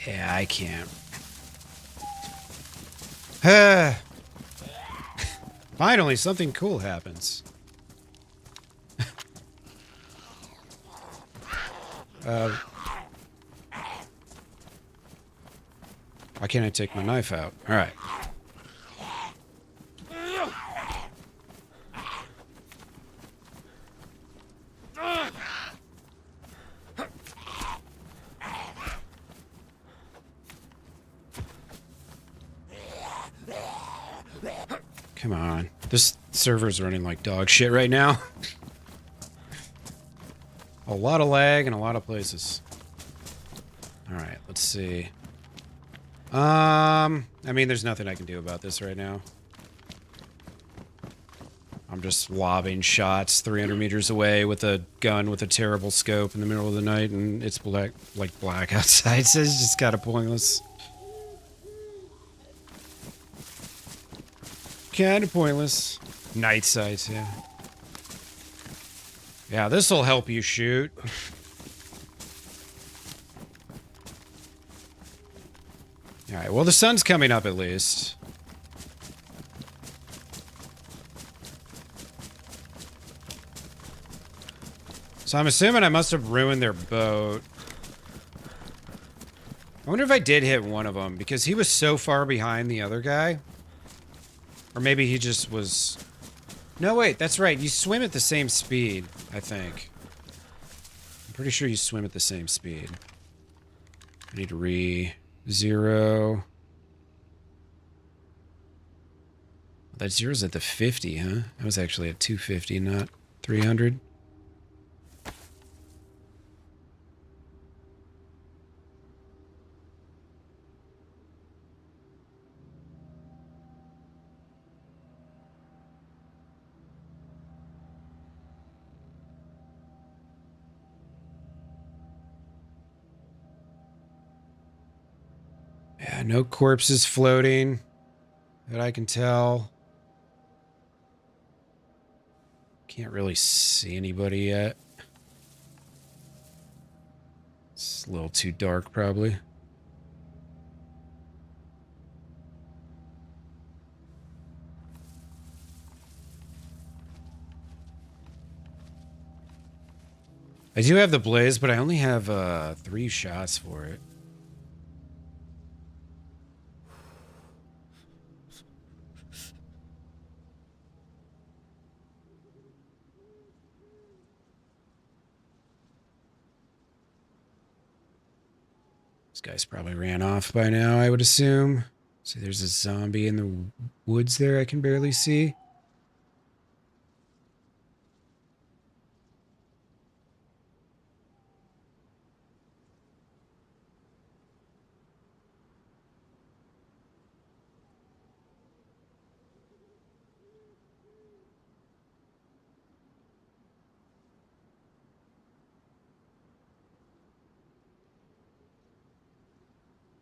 Yeah, I can't. Finally, something cool happens. Why can't I take my knife out? All right. Come on. This server's running like dog shit right now. A lot of lag in a lot of places. Alright, let's see. I mean, there's nothing I can do about this right now. I'm just lobbing shots 300 meters away with a gun with a terrible scope in the middle of the night, and it's black, like black outside, so it's just kind of pointless. Kind of pointless. Night sights, yeah. Yeah, this'll help you shoot. Alright, well the sun's coming up at least. So I'm assuming I must have ruined their boat. I wonder if I did hit one of them, because he was so far behind the other guy. Or maybe he just was... No, wait, that's right. You swim at the same speed, I think. I'm pretty sure you swim at the same speed. I need to re-zero. That zero's at the 50, huh? I was actually at 250, not 300. Yeah, no corpses floating that I can tell. Can't really see anybody yet. It's a little too dark, probably. I do have the blaze, but I only have 3 shots for it. This guy's probably ran off by now, I would assume. See, there's a zombie in the woods there I can barely see.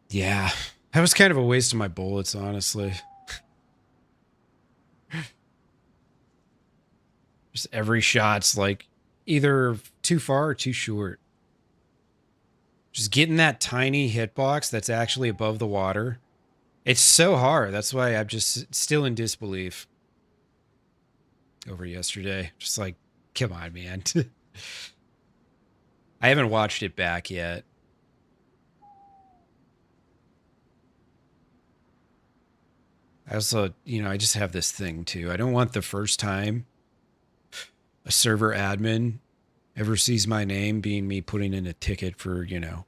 Yeah, that was kind of a waste of my bullets, honestly. Just every shot's like either too far or too short. Just getting that tiny hitbox that's actually above the water. It's so hard. That's why I'm just still in disbelief over yesterday. Just like, come on, man. I haven't watched it back yet. I also, I just have this thing too. I don't want the first time a server admin ever sees my name being me putting in a ticket for, And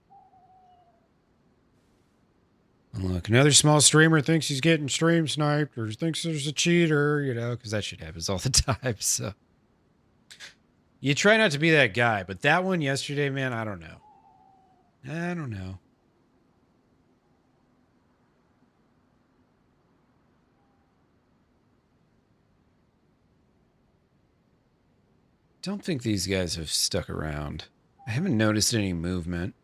look, another small streamer thinks he's getting stream sniped or thinks there's a cheater, because that shit happens all the time. So you try not to be that guy, but that one yesterday, man, I don't know. I don't know. Don't think these guys have stuck around. I haven't noticed any movement.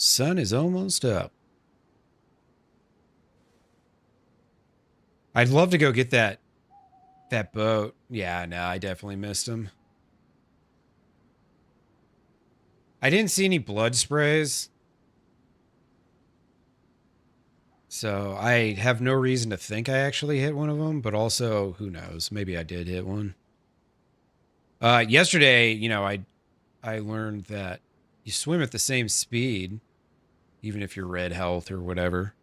Sun is almost up. I'd love to go get that boat. Yeah, no, I definitely missed him. I didn't see any blood sprays. So I have no reason to think I actually hit one of them, but also, who knows? Maybe I did hit one. Yesterday, I learned that you swim at the same speed, even if you're red health or whatever.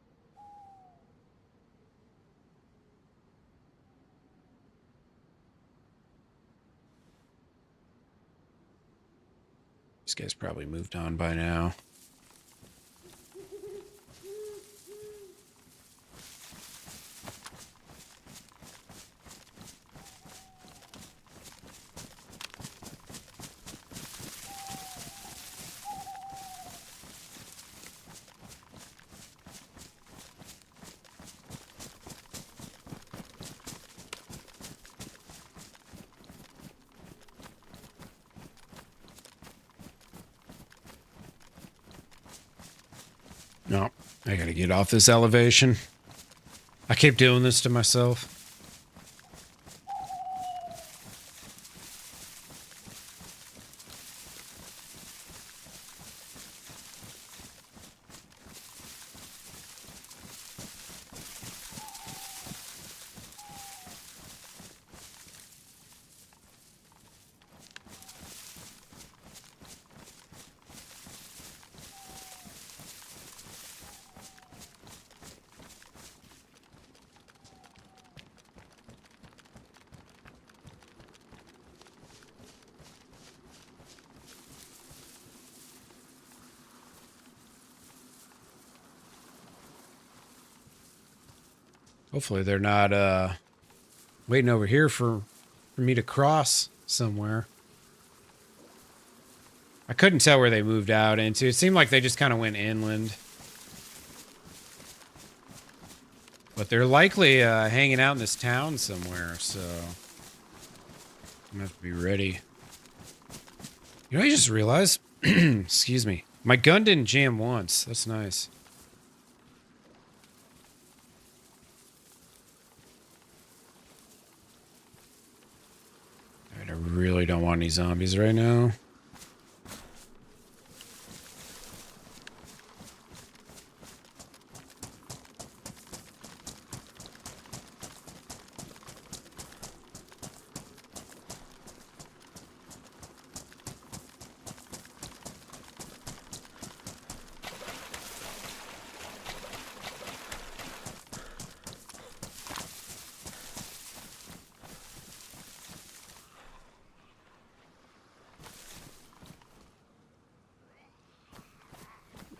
This guy's probably moved on by now. No, I gotta get off this elevation. I keep doing this to myself. Hopefully they're not waiting over here for me to cross somewhere. I couldn't tell where they moved out into. It seemed like they just kind of went inland. But they're likely hanging out in this town somewhere, so I'm gonna have to be ready. You know, I just realized, excuse me, my gun didn't jam once. That's nice. All right, I really don't want any zombies right now.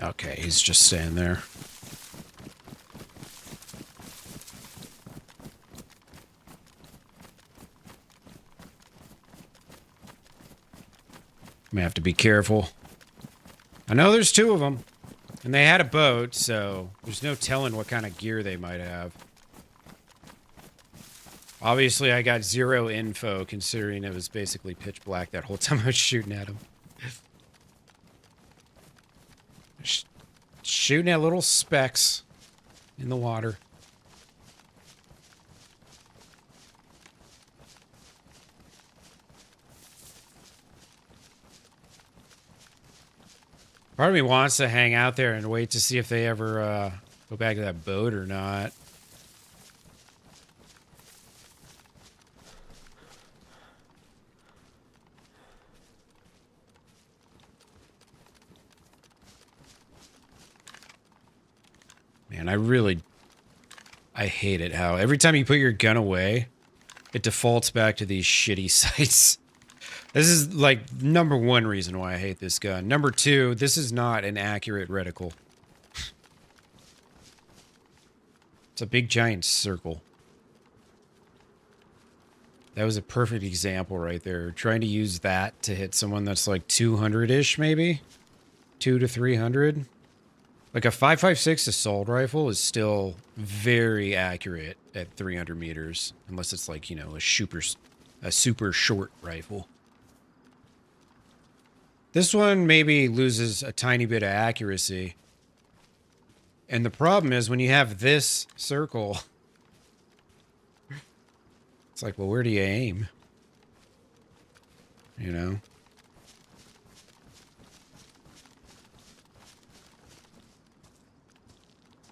Okay, he's just staying there. I'm gonna have to be careful. I know there's two of them, and they had a boat, so there's no telling what kind of gear they might have. Obviously, I got zero info, considering it was basically pitch black that whole time I was shooting at them. Shooting at little specks in the water. Part of me wants to hang out there and wait to see if they ever go back to that boat or not. Man, I hate it how every time you put your gun away, it defaults back to these shitty sights. This is like number one reason why I hate this gun. Number two, this is not an accurate reticle. It's a big giant circle. That was a perfect example right there. Trying to use that to hit someone that's like 200-ish maybe? 2 to 300? Like a 5.56 assault rifle is still very accurate at 300 meters. Unless it's like, you know, a super short rifle. This one maybe loses a tiny bit of accuracy. And the problem is when you have this circle, it's like, well, where do you aim? You know?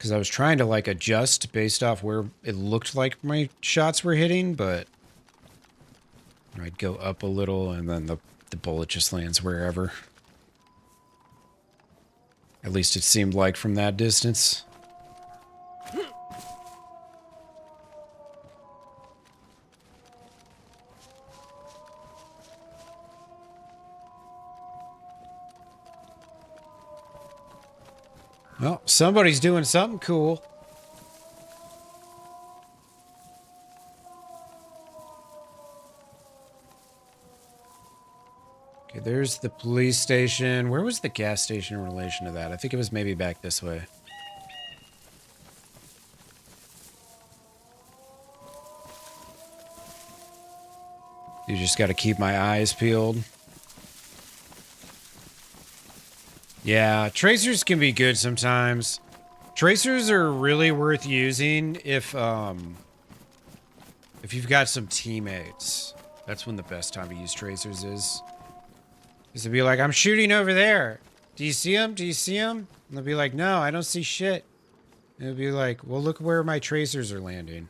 Because I was trying to, like, adjust based off where it looked like my shots were hitting, but I'd go up a little and then the bullet just lands wherever. At least it seemed like from that distance. Well, somebody's doing something cool. Okay, there's the police station. Where was the gas station in relation to that? I think it was maybe back this way. You just got to keep my eyes peeled. Yeah, tracers can be good sometimes. Tracers are really worth using if you've got some teammates. That's when the best time to use tracers is to be like, I'm shooting over there. Do you see him? Do you see him? And they'll be like, no, I don't see shit. And it'll be like, well, look where my tracers are landing.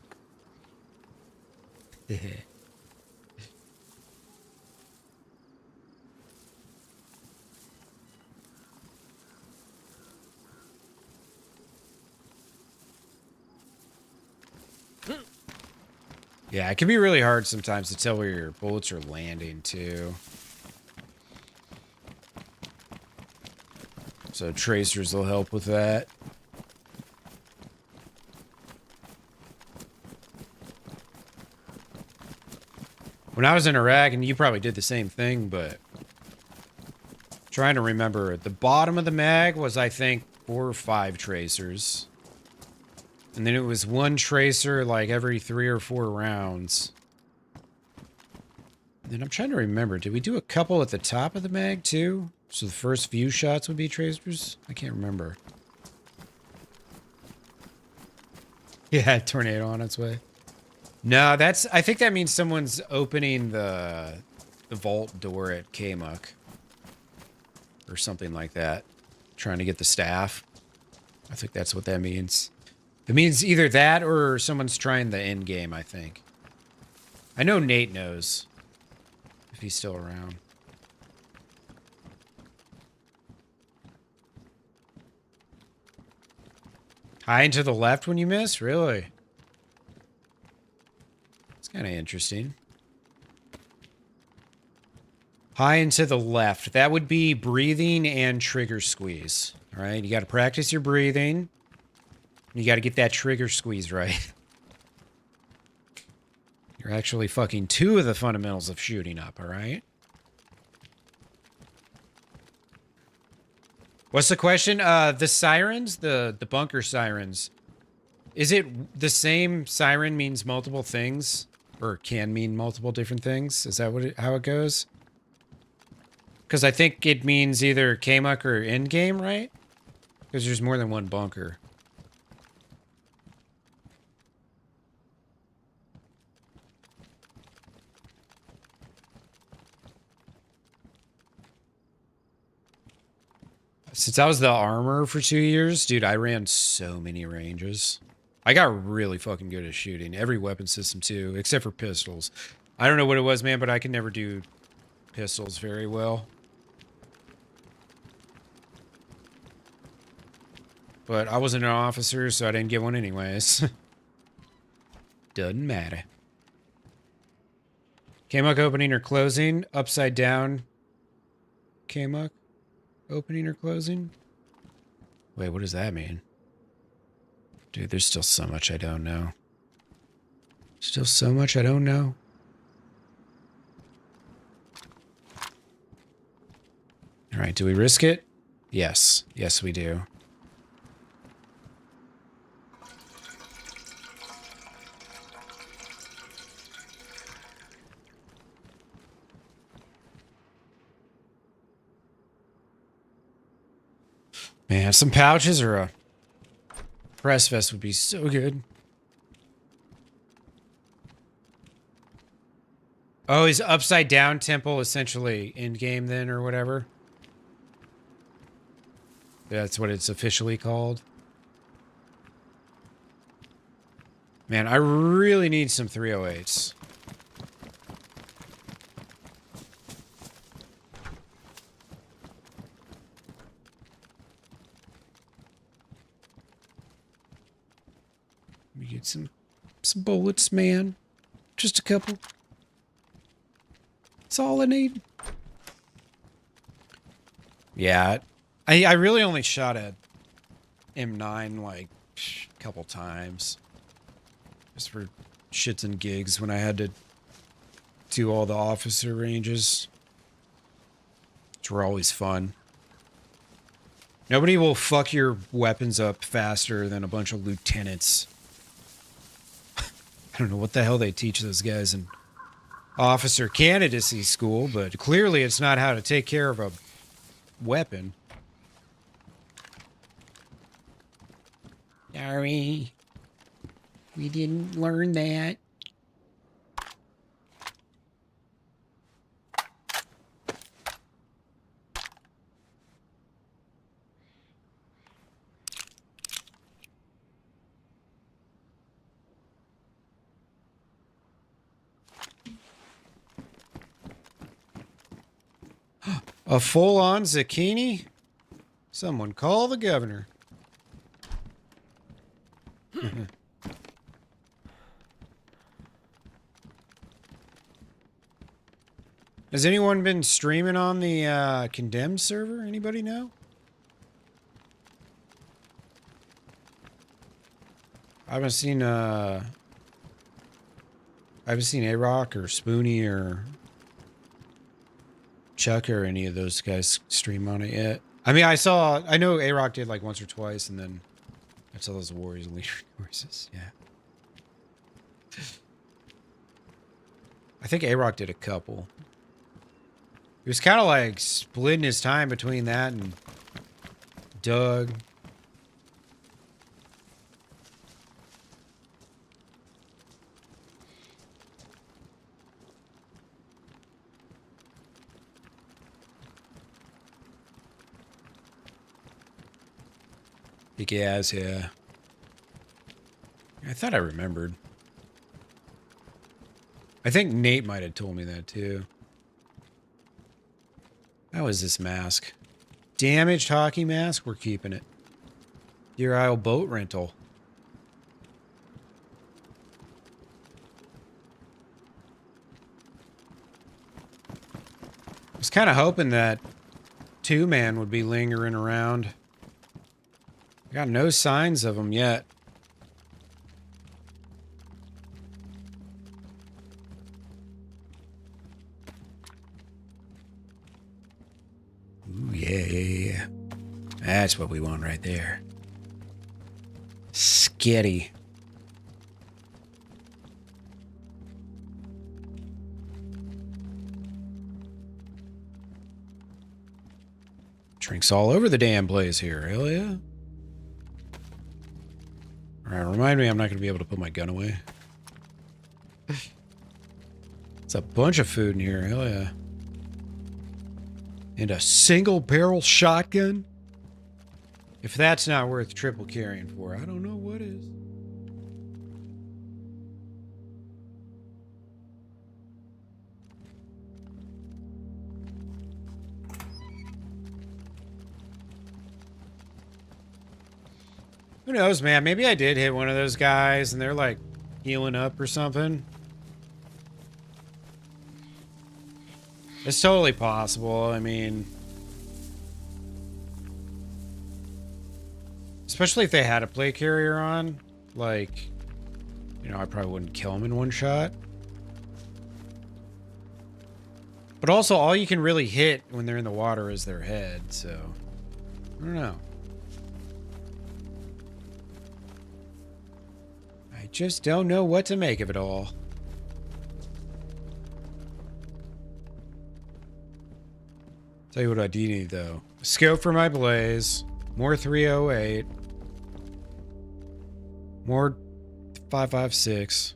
Yeah, it can be really hard sometimes to tell where your bullets are landing, too. So tracers will help with that. When I was in Iraq, and you probably did the same thing, but trying to remember, the bottom of the mag was, I think, 4 or 5 tracers. And then it was 1 tracer like every 3 or 4 rounds. And then I'm trying to remember, did we do a couple at the top of the mag too? So the first few shots would be tracers? I can't remember. Yeah, tornado on its way. No, I think that means someone's opening the vault door at K-Muck. Or something like that. Trying to get the staff. I think that's what that means. It means either that or someone's trying the end game, I think. I know Nate knows. If he's still around. High and to the left when you miss? Really? It's kind of interesting. High and to the left. That would be breathing and trigger squeeze. All right? You got to practice your breathing. You got to get that trigger squeeze right. You're actually fucking 2 of the fundamentals of shooting up, all right? What's the question? The sirens, the bunker sirens. Is it the same siren means multiple things? Or can mean multiple different things? Is that how it goes? Because I think it means either K-Muck or endgame, right? Because there's more than 1 bunker. Since I was the armor for 2 years, dude, I ran so many ranges. I got really fucking good at shooting. Every weapon system, too, except for pistols. I don't know what it was, man, but I could never do pistols very well. But I wasn't an officer, so I didn't get one anyways. Doesn't matter. K-Muck opening or closing? Upside down. K-Muck? Opening or closing? Wait, what does that mean? Dude, there's still so much I don't know. Still so much I don't know. All right, do we risk it? Yes. Yes, we do. Man, some pouches or a press vest would be so good. Oh, is upside down temple essentially end game then or whatever? That's what it's officially called. Man, I really need some 308s. Let me get some bullets, man. Just a couple. That's all I need. Yeah, I really only shot at M9 like a couple times. Just for shits and gigs when I had to do all the officer ranges. Which were always fun. Nobody will fuck your weapons up faster than a bunch of lieutenants. I don't know what the hell they teach those guys in officer candidacy school, but clearly it's not how to take care of a weapon. Sorry. We didn't learn that. A full-on zucchini? Someone call the governor. Has anyone been streaming on the Condemned server? Anybody know? I haven't seen A-Rock or Spoonie or Chuck or any of those guys stream on it yet. I mean, I know A-Rock did like once or twice, and then I saw those Warriors and Leader courses. Yeah. I think A-Rock did a couple. He was kind of like splitting his time between that and Doug. He has, yeah. I thought I remembered. I think Nate might have told me that too. How is this mask? Damaged hockey mask? We're keeping it. Deer Isle boat rental. I was kind of hoping that Two-Man would be lingering around. I got no signs of him yet. Ooh, yeah. That's what we want right there. Skitty. Drinks all over the damn place here. Hell yeah. Alright, remind me I'm not going to be able to put my gun away. It's a bunch of food in here. Hell yeah. And a single barrel shotgun? If that's not worth triple carrying for, I don't know what is. Who knows, man? Maybe I did hit one of those guys and they're like healing up or something. It's totally possible. I mean, especially if they had a plate carrier on, like, you know, I probably wouldn't kill them in one shot. But also, all you can really hit when they're in the water is their head, so I don't know. I just don't know what to make of it all. Tell you what I do need, though. A scope for my blaze. More 308. More 5.56.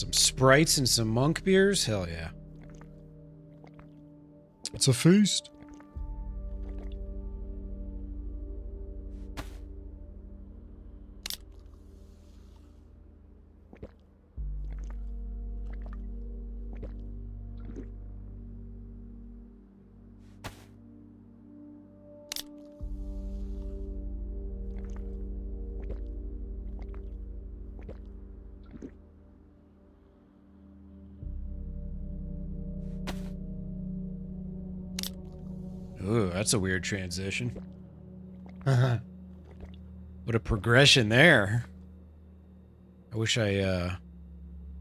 Some Sprites and some monk beers? Hell yeah. It's a feast. Ooh, that's a weird transition. What a progression there. I wish I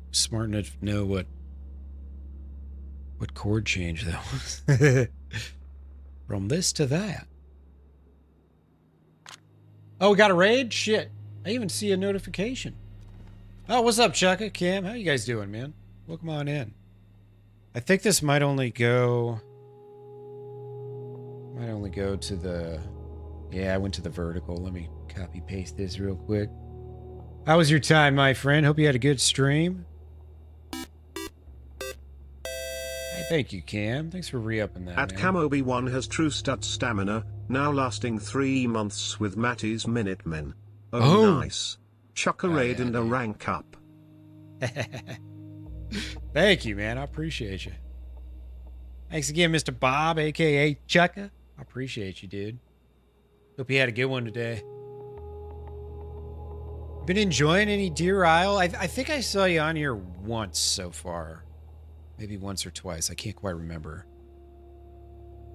was smart enough to know what chord change that was. From this to that. Oh, we got a raid? Shit. I even see a notification. Oh, what's up, Chukka? Cam, how you guys doing, man? Welcome on in. I think this might only go to the... Yeah, I went to the vertical. Let me copy paste this real quick. How was your time, my friend? Hope you had a good stream. Hey, thank you, Cam. Thanks for re-upping that, At Cam Obi-Wan has true stud stamina, now lasting 3 months with Matty's Minutemen. Oh, nice. Chuck a raid and a rank up. Thank you, man. I appreciate you. Thanks again, Mr. Bob, a.k.a. Chukka. I appreciate you, dude. Hope you had a good one today. Been enjoying any Deer Isle? I think I saw you on here once so far. Maybe once or twice. I can't quite remember.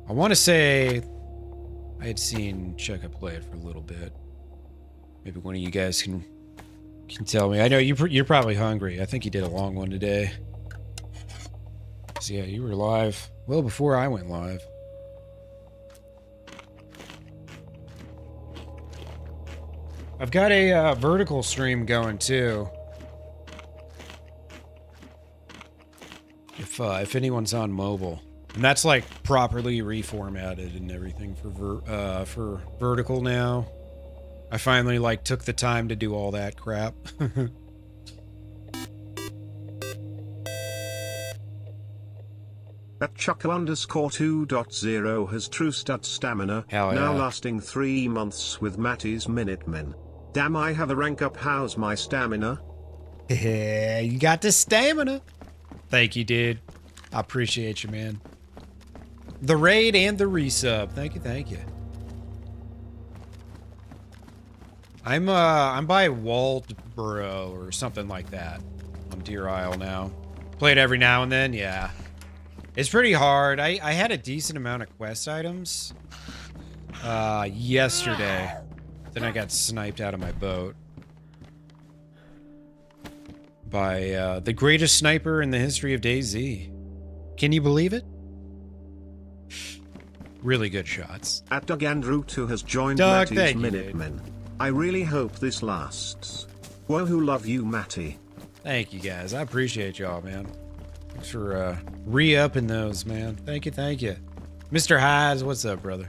I want to say I had seen Chukka play it for a little bit. Maybe one of you guys can tell me. I know you're probably hungry. I think you did a long one today. So yeah, you were live well before I went live. I've got a vertical stream going too. If anyone's on mobile, and that's like properly reformatted and everything for vertical now. I finally like took the time to do all that crap. At Chucko_2.0 has true stud stamina, Hell yeah. now lasting 3 months with Matty's Minutemen. Damn, I have a rank up. How's my stamina? Yeah, you got the stamina. Thank you, dude. I appreciate you, man. The raid and the resub. Thank you, thank you. I'm by Waldboro or something like that on Deer Isle now. Play it every now and then, yeah. It's pretty hard. I had a decent amount of quest items yesterday. Then I got sniped out of my boat by the greatest sniper in the history of DayZ. Can you believe it? Really good shots. At Doug Andrew 2 has joined Doug, Matty's Minutemen. I really hope this lasts. Woohoo, love you, Matty. Thank you, guys. I appreciate y'all, man. Thanks for re-upping those, man. Thank you, thank you. Mr. Highs, what's up, brother?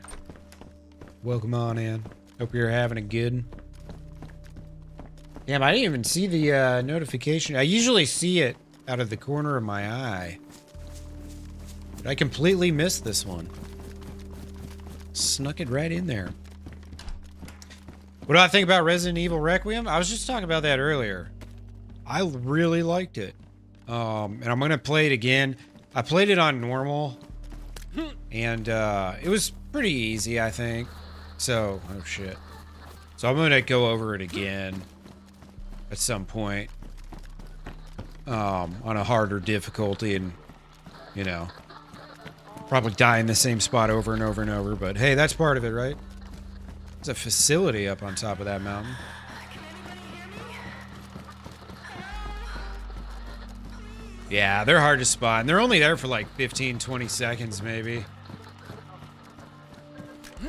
Welcome on in. Hope you're having a good one. Damn, I didn't even see the notification. I usually see it out of the corner of my eye. But I completely missed this one. Snuck it right in there. What do I think about Resident Evil Requiem? I was just talking about that earlier. I really liked it. And I'm going to play it again. I played it on normal. And it was pretty easy, I think. So, oh shit. So I'm going to go over it again at some point. On a harder difficulty and, you know, probably die in the same spot over and over and over. But hey, that's part of it, right? There's a facility up on top of that mountain. Yeah, they're hard to spot. And they're only there for like 15, 20 seconds, maybe.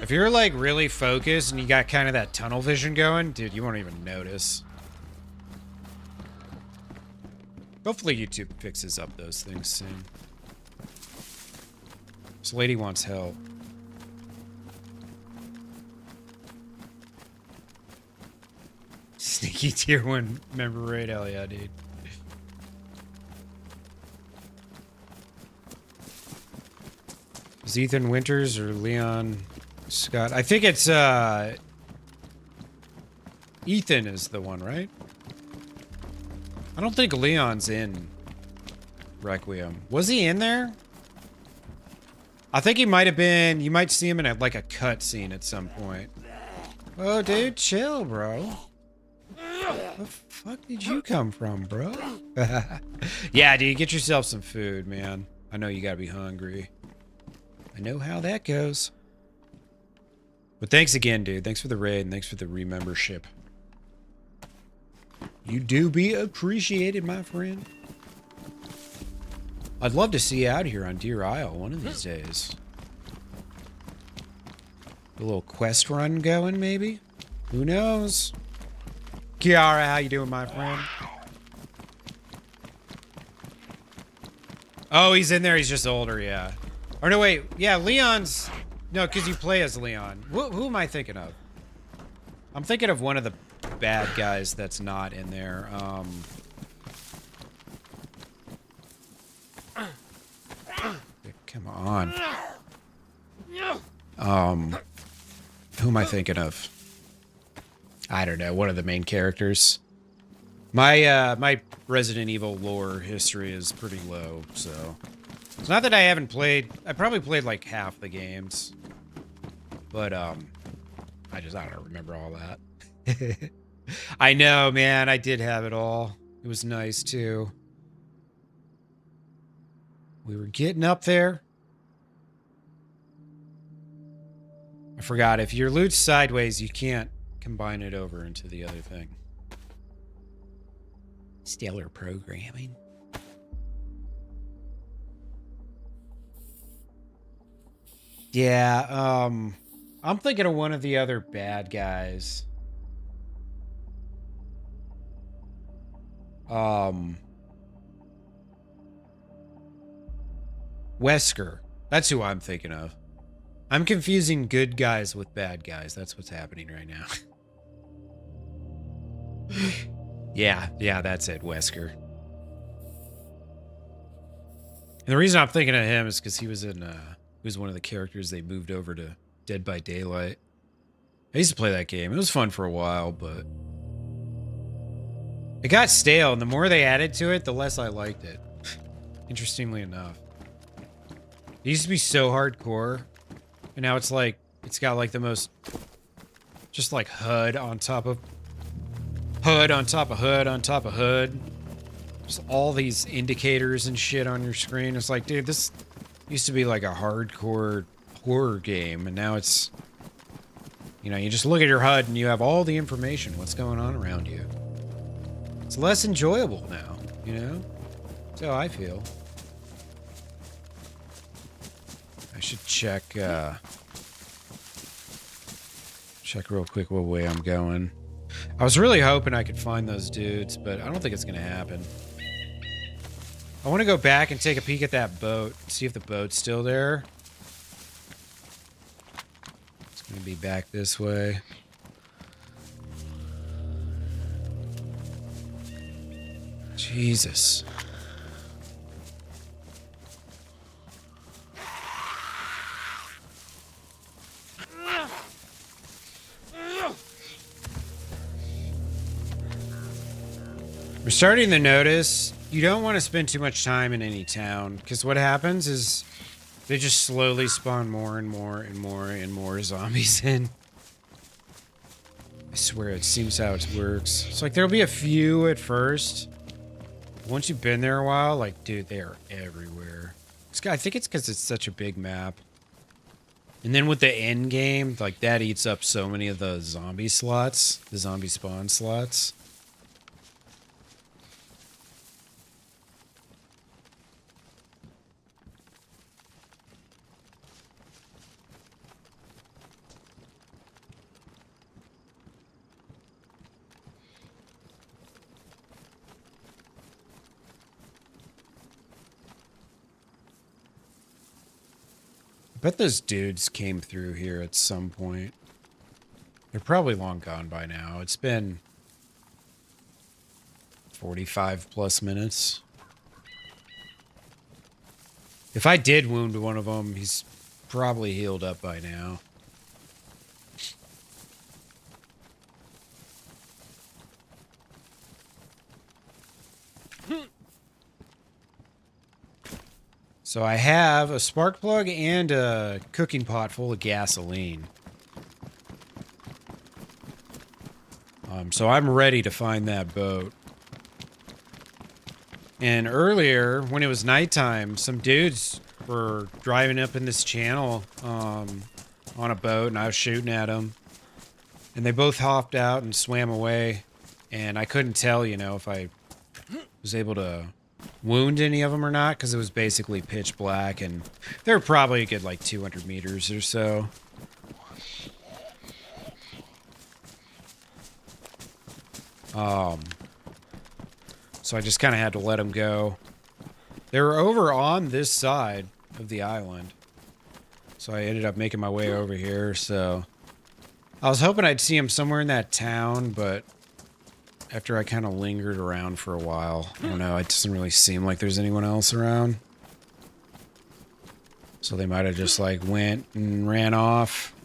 If you're like really focused and you got kind of that tunnel vision going, dude, you won't even notice. Hopefully YouTube fixes up those things soon. This lady wants help. Sneaky tier 1 member raid, hell yeah, dude. Is Ethan Winters or Leon Scott? I think it's Ethan is the one, right? I don't think Leon's in Requiem. Was he in there? I think he might have been. You might see him in a, like a cutscene at some point. Oh, dude, chill, bro. Where the fuck did you come from, bro? Yeah, dude, get yourself some food, man. I know you gotta be hungry. I know how that goes. But thanks again, dude. Thanks for the raid and thanks for the remembership. You do be appreciated, my friend. I'd love to see you out here on Deer Isle one of these days. A little quest run going, maybe? Who knows? Kiara, how you doing, my friend? Oh, he's in there. He's just older, yeah. Or no, wait. Yeah, Leon's... No, because you play as Leon. Who am I thinking of? I'm thinking of one of the bad guys that's not in there. Come on. Who am I thinking of? I don't know. One of the main characters. My my Resident Evil lore history is pretty low, so it's not that I haven't played. I probably played like half the games, but I don't remember all that. I know, man. I did have it all. It was nice too. We were getting up there. I forgot, if your loot's sideways, you can't combine it over into the other thing. Stellar programming. Yeah, I'm thinking of one of the other bad guys. Wesker. That's who I'm thinking of. I'm confusing good guys with bad guys. That's what's happening right now. Yeah, that's it, Wesker. And the reason I'm thinking of him is because he was in, he was one of the characters they moved over to Dead by Daylight. I used to play that game. It was fun for a while, but it got stale, and the more they added to it, the less I liked it. Interestingly enough. It used to be so hardcore, and now it's like, it's got like the most, just like HUD on top of HUD on top of HUD on top of HUD. Just all these indicators and shit on your screen. It's like, dude, this used to be like a hardcore horror game, and now it's, you know, you just look at your HUD and you have all the information, what's going on around you. It's less enjoyable now, you know? That's how I feel. I should check real quick what way I'm going. I was really hoping I could find those dudes, but I don't think it's gonna happen. I want to go back and take a peek at that boat, see if the boat's still there. It's gonna be back this way. Jesus. We're starting to notice you don't want to spend too much time in any town, because what happens is they just slowly spawn more and more and more and more zombies in. I swear, it seems how it works. It's like there'll be a few at first. Once you've been there a while, like, dude, they are everywhere. I think it's because it's such a big map. And then with the end game, like, that eats up so many of the zombie slots, the zombie spawn slots. I bet those dudes came through here at some point. They're probably long gone by now. It's been 45 plus minutes. If I did wound one of them, he's probably healed up by now. So I have a spark plug and a cooking pot full of gasoline. So I'm ready to find that boat. And earlier, when it was nighttime, some dudes were driving up in this channel on a boat, and I was shooting at them. And they both hopped out and swam away. And I couldn't tell, you know, if I was able to wound any of them or not, because it was basically pitch black, and they were probably a good, like, 200 meters or so. So I just kind of had to let them go. They were over on this side of the island. So I ended up making my way over here, so I was hoping I'd see them somewhere in that town, but after I kind of lingered around for a while, I don't know, it doesn't really seem like there's anyone else around. So they might have just, like, went and ran off.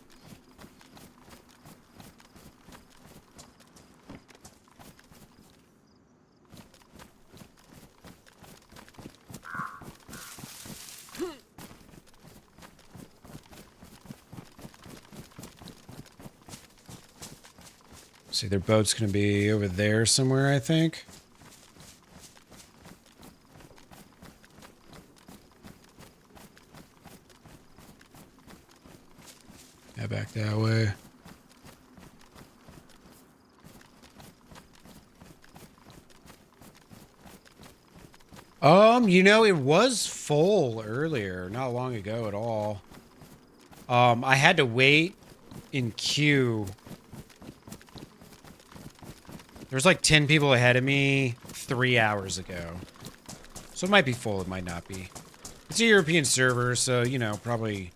See, their boat's going to be over there somewhere, I think. Yeah, back that way. You know, it was full earlier, not long ago at all. I had to wait in queue. There's like 10 people ahead of me 3 hours ago. So it might be full, it might not be. It's a European server, so, you know, probably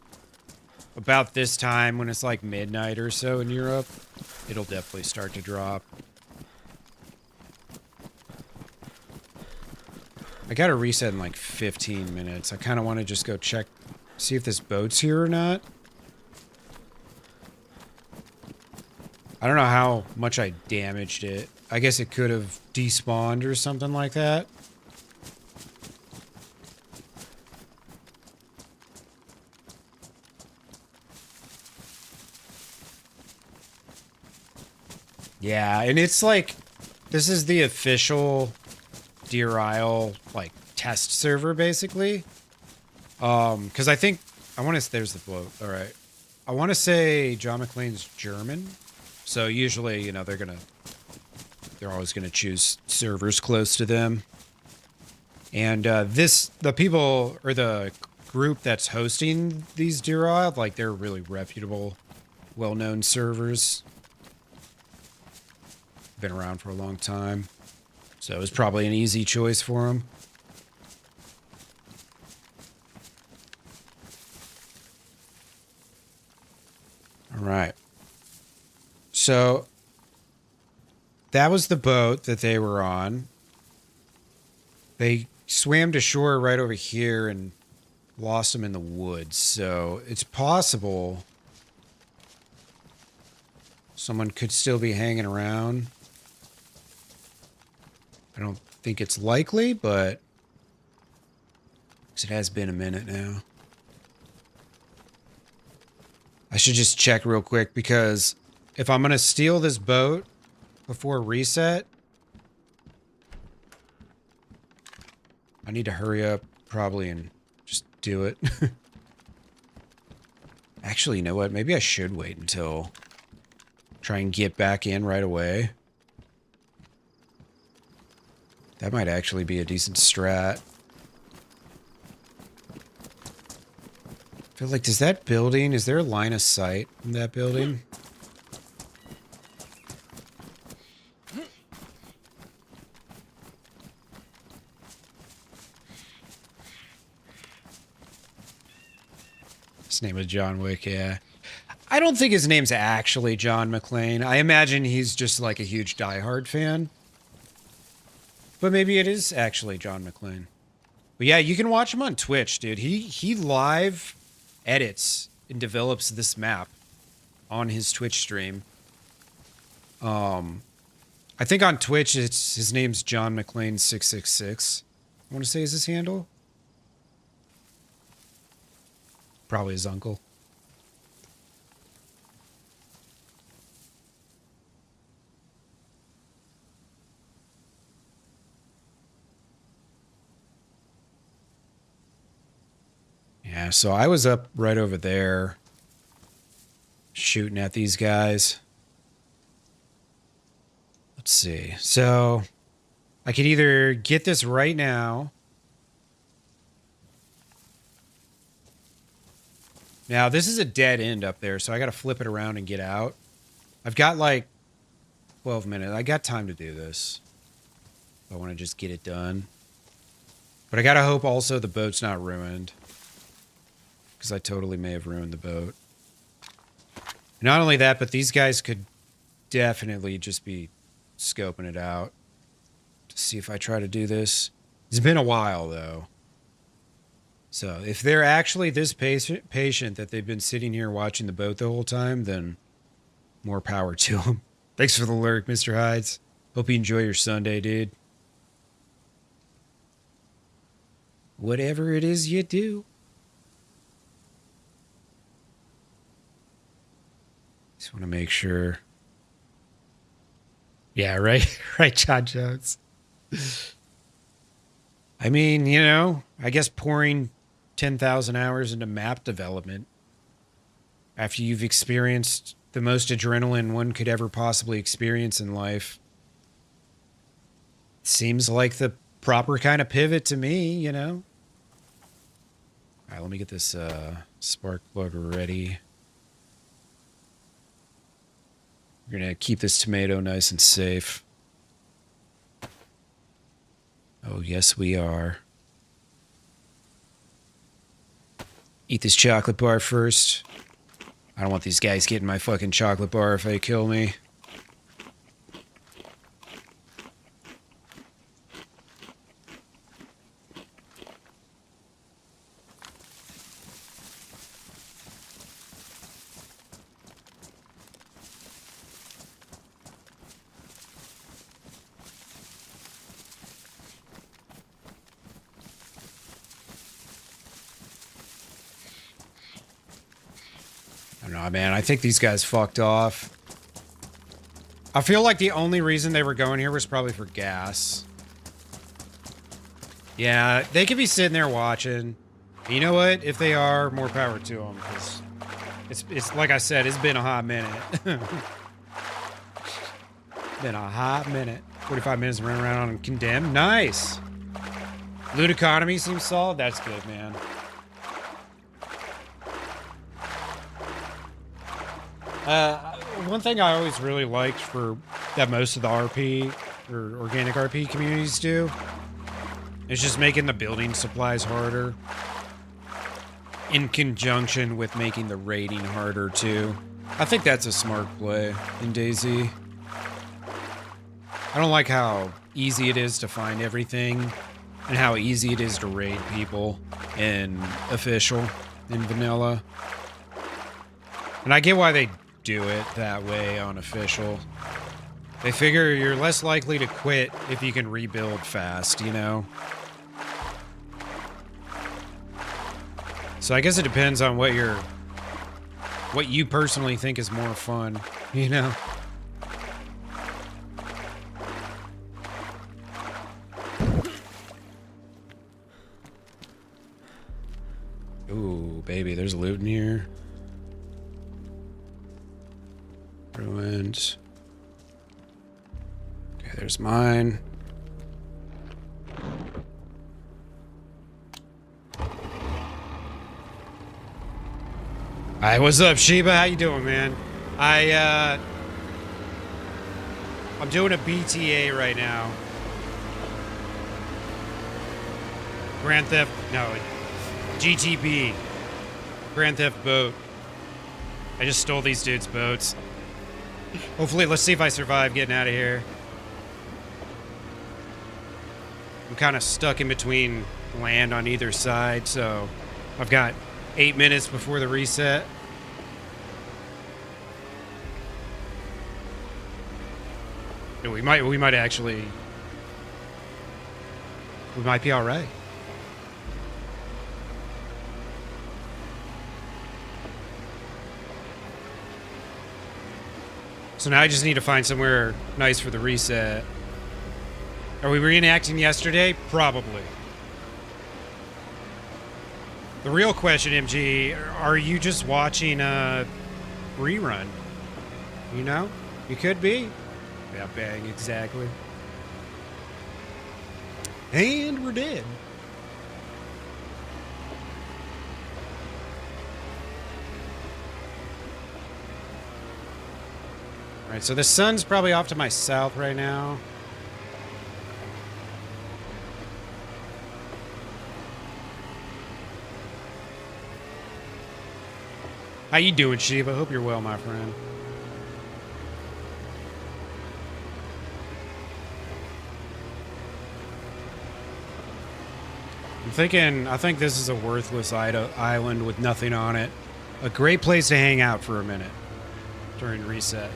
about this time when it's like midnight or so in Europe, it'll definitely start to drop. I gotta reset in like 15 minutes. I kind of want to just go check, see if this boat's here or not. I don't know how much I damaged it. I guess it could have despawned or something like that. Yeah, and it's like, this is the official Deer Isle, like, test server, basically. Because I think, I want to, there's the boat, alright. I want to say John McClane's German. So usually, you know, they're always gonna choose servers close to them. And the people, or the group that's hosting these Deer Isle, like, they're really reputable, well-known servers. Been around for a long time. So it was probably an easy choice for them. All right. So that was the boat that they were on. They swam to shore right over here and lost them in the woods. So it's possible someone could still be hanging around. I don't think it's likely, but it has been a minute now. I should just check real quick, because if I'm going to steal this boat before reset, I need to hurry up probably and just do it. Actually, you know what? Maybe I should wait until try and get back in right away. That might actually be a decent strat. I feel like, does that building, is there a line of sight in that building? His name is John Wick, yeah. I don't think his name's actually John McClane. I imagine he's just like a huge Die Hard fan. But maybe it is actually John McClane. But yeah, you can watch him on Twitch, dude. He live edits and develops this map on his Twitch stream. I think on Twitch his name's John McLean 666. I want to say is his handle. Probably his uncle. Yeah, so I was up right over there shooting at these guys. Let's see. So I could either get this right now. Now, this is a dead end up there, so I got to flip it around and get out. I've got like 12 minutes. I got time to do this. I want to just get it done. But I got to hope also the boat's not ruined. Because I totally may have ruined the boat. Not only that, but these guys could definitely just be scoping it out to see if I try to do this. It's been a while, though. So if they're actually this patient that they've been sitting here watching the boat the whole time, then more power to them. Thanks for the lurk, Mr. Hides. Hope you enjoy your Sunday, dude. Whatever it is you do. Just want to make sure. Yeah, right. Right, John Jones. I mean, you know, I guess pouring 10,000 hours into map development after you've experienced the most adrenaline one could ever possibly experience in life seems like the proper kind of pivot to me, you know? All right, let me get this spark plug ready. We're going to keep this tomato nice and safe. Oh, yes, we are. Eat this chocolate bar first. I don't want these guys getting my fucking chocolate bar if they kill me. Nah, man, I think these guys fucked off. I feel like the only reason they were going here was probably for gas. Yeah, they could be sitting there watching. You know what? If they are, more power to them. Because it's like I said, it's been a hot minute. Been a hot minute. 45 minutes running around on Condemned. Nice. Loot economy seems solid. That's good, man. One thing I always really liked that most of the RP or organic RP communities do is just making the building supplies harder in conjunction with making the raiding harder too. I think that's a smart play in DayZ. I don't like how easy it is to find everything and how easy it is to raid people in official, in vanilla. And I get why they do it that way on official. They figure you're less likely to quit if you can rebuild fast, you know? So I guess it depends on what you personally think is more fun, you know? Ooh, baby, there's loot in here. Ruins. Okay, there's mine. Hi, what's up, Sheba? How you doing, man? I'm doing a BTA right now. GTB. Grand Theft Boat. I just stole these dudes' boats. Hopefully, let's see if I survive getting out of here. I'm kind of stuck in between land on either side, so I've got 8 minutes before the reset. And we might actually, we might be all right. So now I just need to find somewhere nice for the reset. Are we reenacting yesterday? Probably. The real question, MG, are you just watching a rerun? You know? You could be. Yeah, bang, exactly. And we're dead. Alright, so the sun's probably off to my south right now. How you doing, Shiva? Hope you're well, my friend. I think this is a worthless island with nothing on it. A great place to hang out for a minute during reset.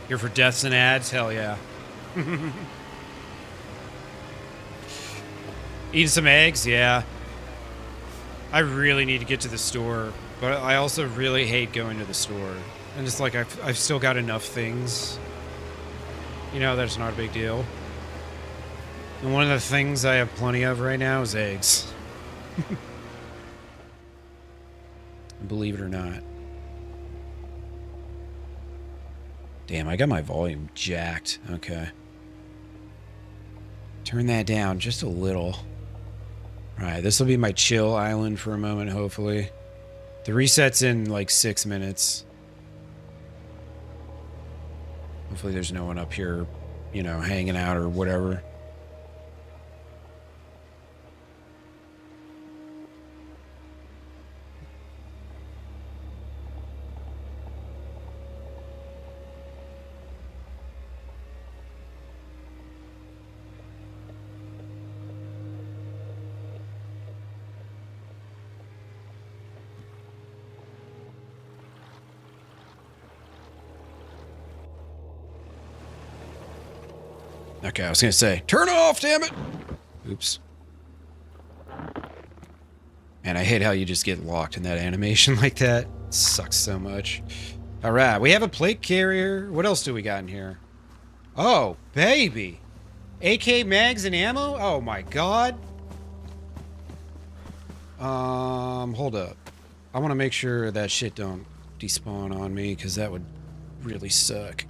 Here for deaths and ads? Hell yeah. Eating some eggs? Yeah. I really need to get to the store, but I also really hate going to the store. And it's like I've still got enough things. You know, that's not a big deal. And one of the things I have plenty of right now is eggs. Believe it or not. Damn, I got my volume jacked. Okay. Turn that down just a little. Alright, this will be my chill island for a moment, hopefully. The reset's in like 6 minutes. Hopefully there's no one up here, you know, hanging out or whatever. Okay, I was gonna say, turn off, damn it! Oops. Man, I hate how you just get locked in that animation like that. It sucks so much. Alright, we have a plate carrier. What else do we got in here? Oh, baby! AK mags and ammo? Oh my god. Hold up. I want to make sure that shit don't despawn on me, because that would really suck.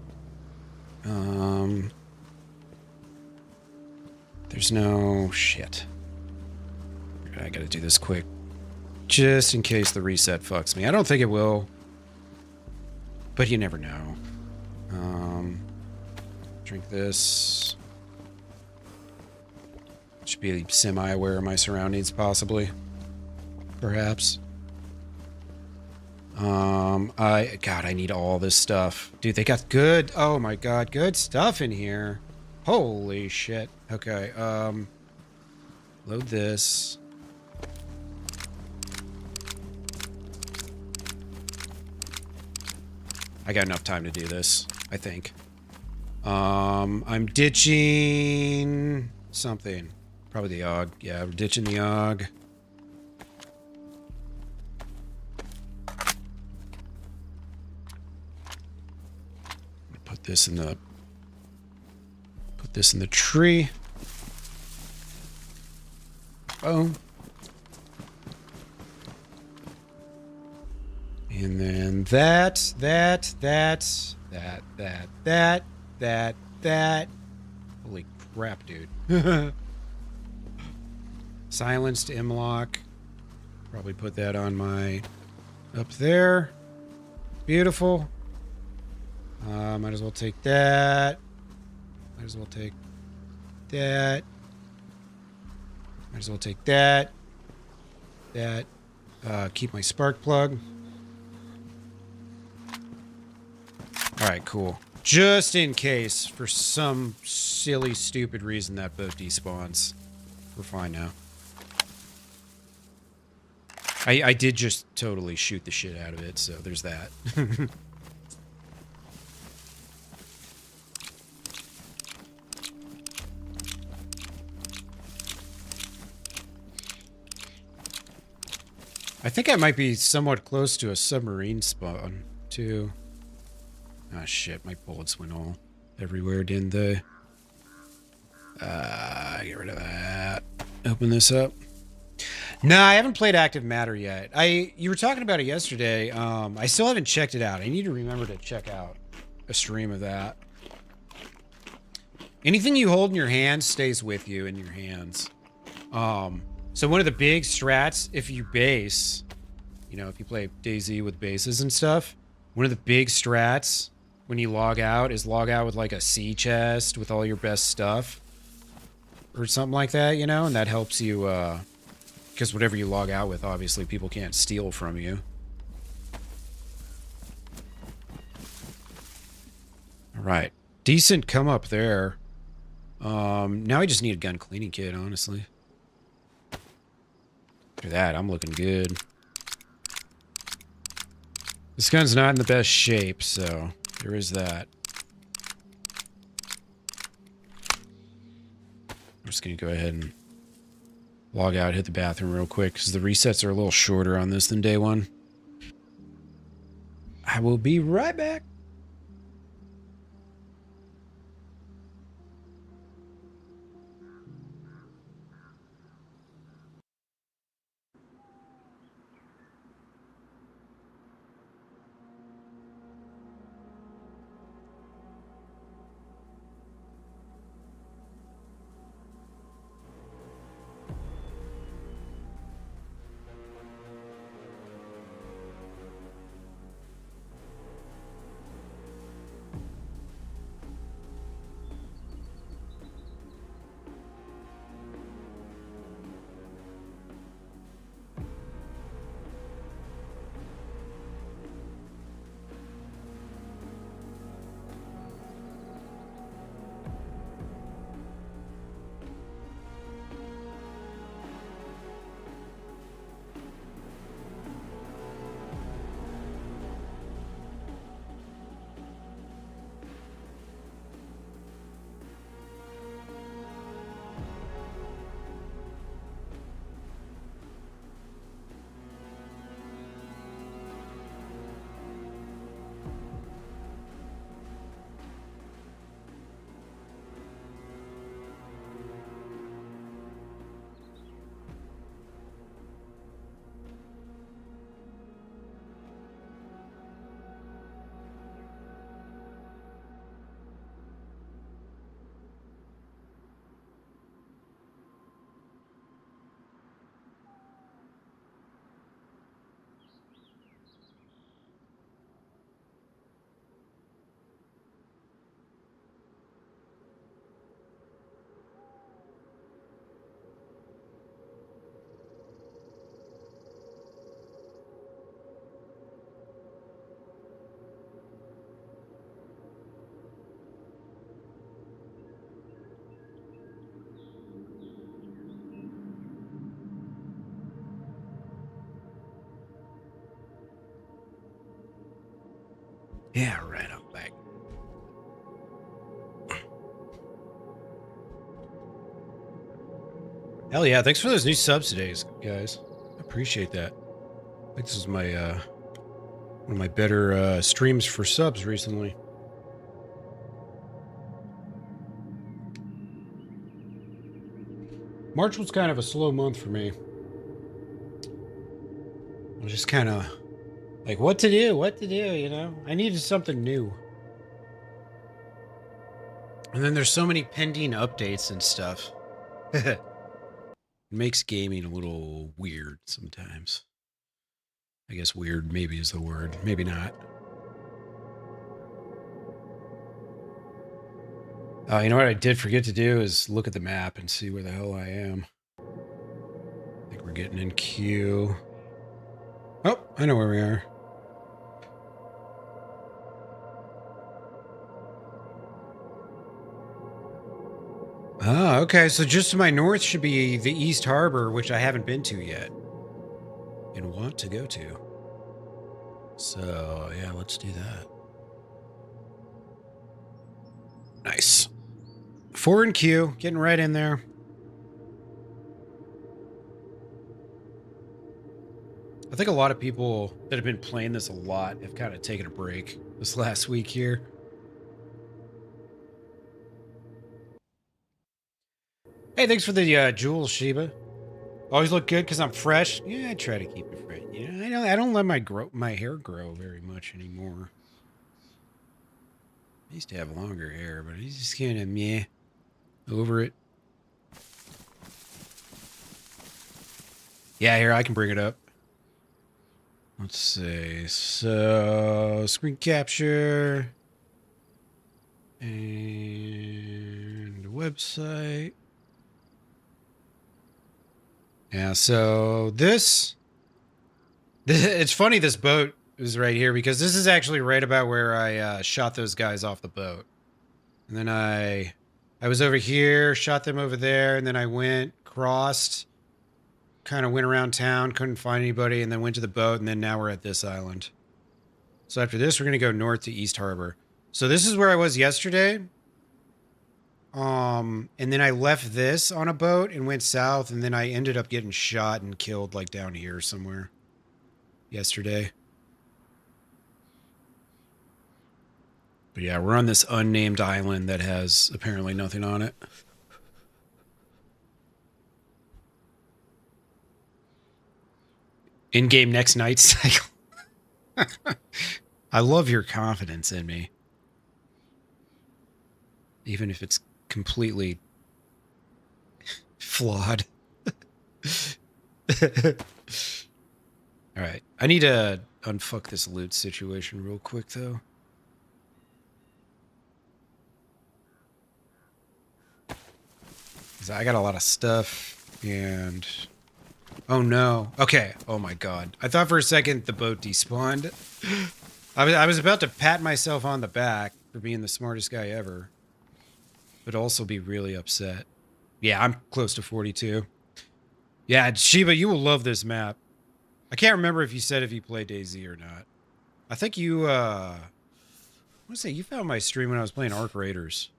There's no shit. I gotta do this quick. Just in case the reset fucks me. I don't think it will. But you never know. Drink this. Should be semi-aware of my surroundings, possibly. Perhaps. God, I need all this stuff. Dude, they got good, oh my god, good stuff in here. Holy shit. Okay, load this. I got enough time to do this, I think. I'm ditching something. Probably the AUG. Yeah, we're ditching the AUG. Put this in the tree. Boom. And then that. Holy crap, dude. Silenced M-lock. Probably put that on my... up there. Beautiful. Might as well take that. Might as well take that. Might as well take that. That. Keep my spark plug. Alright, cool. Just in case, for some silly, stupid reason, that boat despawns. We're fine now. I did just totally shoot the shit out of it, so there's that. I think I might be somewhat close to a submarine spawn, too. Ah, shit, my bullets went all everywhere, didn't they? Get rid of that. Open this up. No, I haven't played Active Matter yet. You were talking about it yesterday. I still haven't checked it out. I need to remember to check out a stream of that. Anything you hold in your hands stays with you in your hands. So one of the big strats, if you base, you know, if you play DayZ with bases and stuff, one of the big strats when you log out is log out with like a sea chest with all your best stuff or something like that, you know, and that helps you, because whatever you log out with, obviously people can't steal from you. All right, decent come up there. Now I just need a gun cleaning kit, honestly. After that, I'm looking good. This gun's not in the best shape, so there is that. I'm just gonna go ahead and log out, hit the bathroom real quick, because the resets are a little shorter on this than day one. I will be right back. Yeah, right, I'm back. Hell yeah, thanks for those new subs today, guys. I appreciate that. I think this is my, one of my better, streams for subs recently. March was kind of a slow month for me. I was just kind of like, what to do, you know? I needed something new. And then there's so many pending updates and stuff. It makes gaming a little weird sometimes. I guess weird maybe is the word. Maybe not. You know what I did forget to do is look at the map and see where the hell I am. I think we're getting in queue. Oh, I know where we are. Ah, okay, so just to my north should be the East Harbor, which I haven't been to yet. and want to go to. So, yeah, let's do that. Nice. 4 in queue, getting right in there. I think a lot of people that have been playing this a lot have kind of taken a break this last week here. Hey, thanks for the jewels, Sheba. Always look good because I'm fresh. Yeah, I try to keep it fresh. Yeah, I don't let my hair grow very much anymore. I used to have longer hair, but it's just kind of meh. Over it. Yeah, here, I can bring it up. Let's see. So, screen capture. And website. Yeah, so this it's funny this boat is right here because this is actually right about where I shot those guys off the boat. And then I was over here, shot them over there, and then I went, crossed, kind of went around town, couldn't find anybody, and then went to the boat, and then now we're at this island. So after this, we're going to go north to East Harbor. So this is where I was yesterday. And then I left this on a boat and went south, and then I ended up getting shot and killed like down here somewhere yesterday. But yeah, we're on this unnamed island that has apparently nothing on it. In-game next night cycle. I love your confidence in me. Even if it's completely flawed. Alright. I need to unfuck this loot situation real quick, though. Because I got a lot of stuff, and... Oh, no. Okay. Oh, my God. I thought for a second the boat despawned. I was about to pat myself on the back for being the smartest guy ever. But also be really upset. Yeah, I'm close to 42. Yeah, Sheba, you will love this map. I can't remember if you said if you play DayZ or not. I think you, I want to say you found my stream when I was playing Arc Raiders.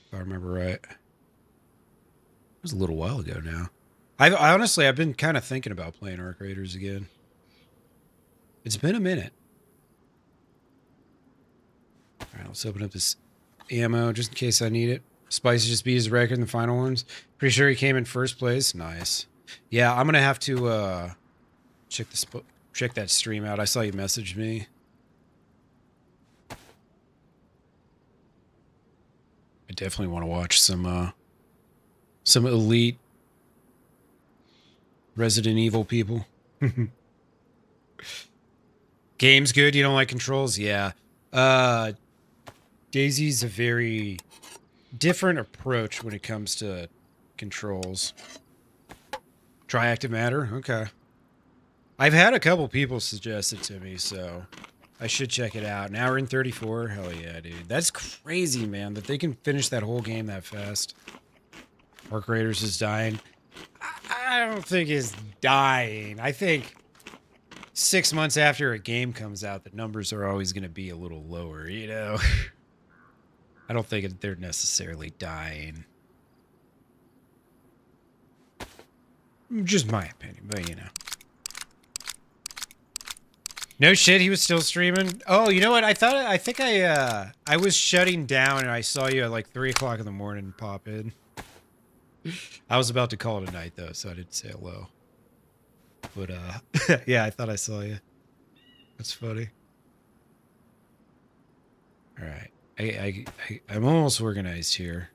If I remember right. It was a little while ago now. I honestly, I've been kind of thinking about playing Arc Raiders again. It's been a minute. All right, let's open up this ammo just in case I need it. Spicy just beat his record in the final ones. Pretty sure he came in first place. Nice. Yeah, I'm gonna have to check that stream out. I saw you message me. I definitely want to watch some elite Resident Evil people. Game's good. You don't like controls? Yeah. DayZ's a very different approach when it comes to controls. Try Active Matter? Okay. I've had a couple people suggest it to me, so I should check it out. An hour and 34? Hell yeah, dude. That's crazy, man, that they can finish that whole game that fast. Arc Raiders is dying. I don't think it's dying. I think 6 months after a game comes out, the numbers are always going to be a little lower, you know? I don't think they're necessarily dying. Just my opinion, but you know. No shit, he was still streaming? Oh, you know what? I think I was shutting down and I saw you at like 3 o'clock in the morning pop in. I was about to call it a night though, so I didn't say hello. But yeah, I thought I saw you. That's funny. All right. I'm almost organized here.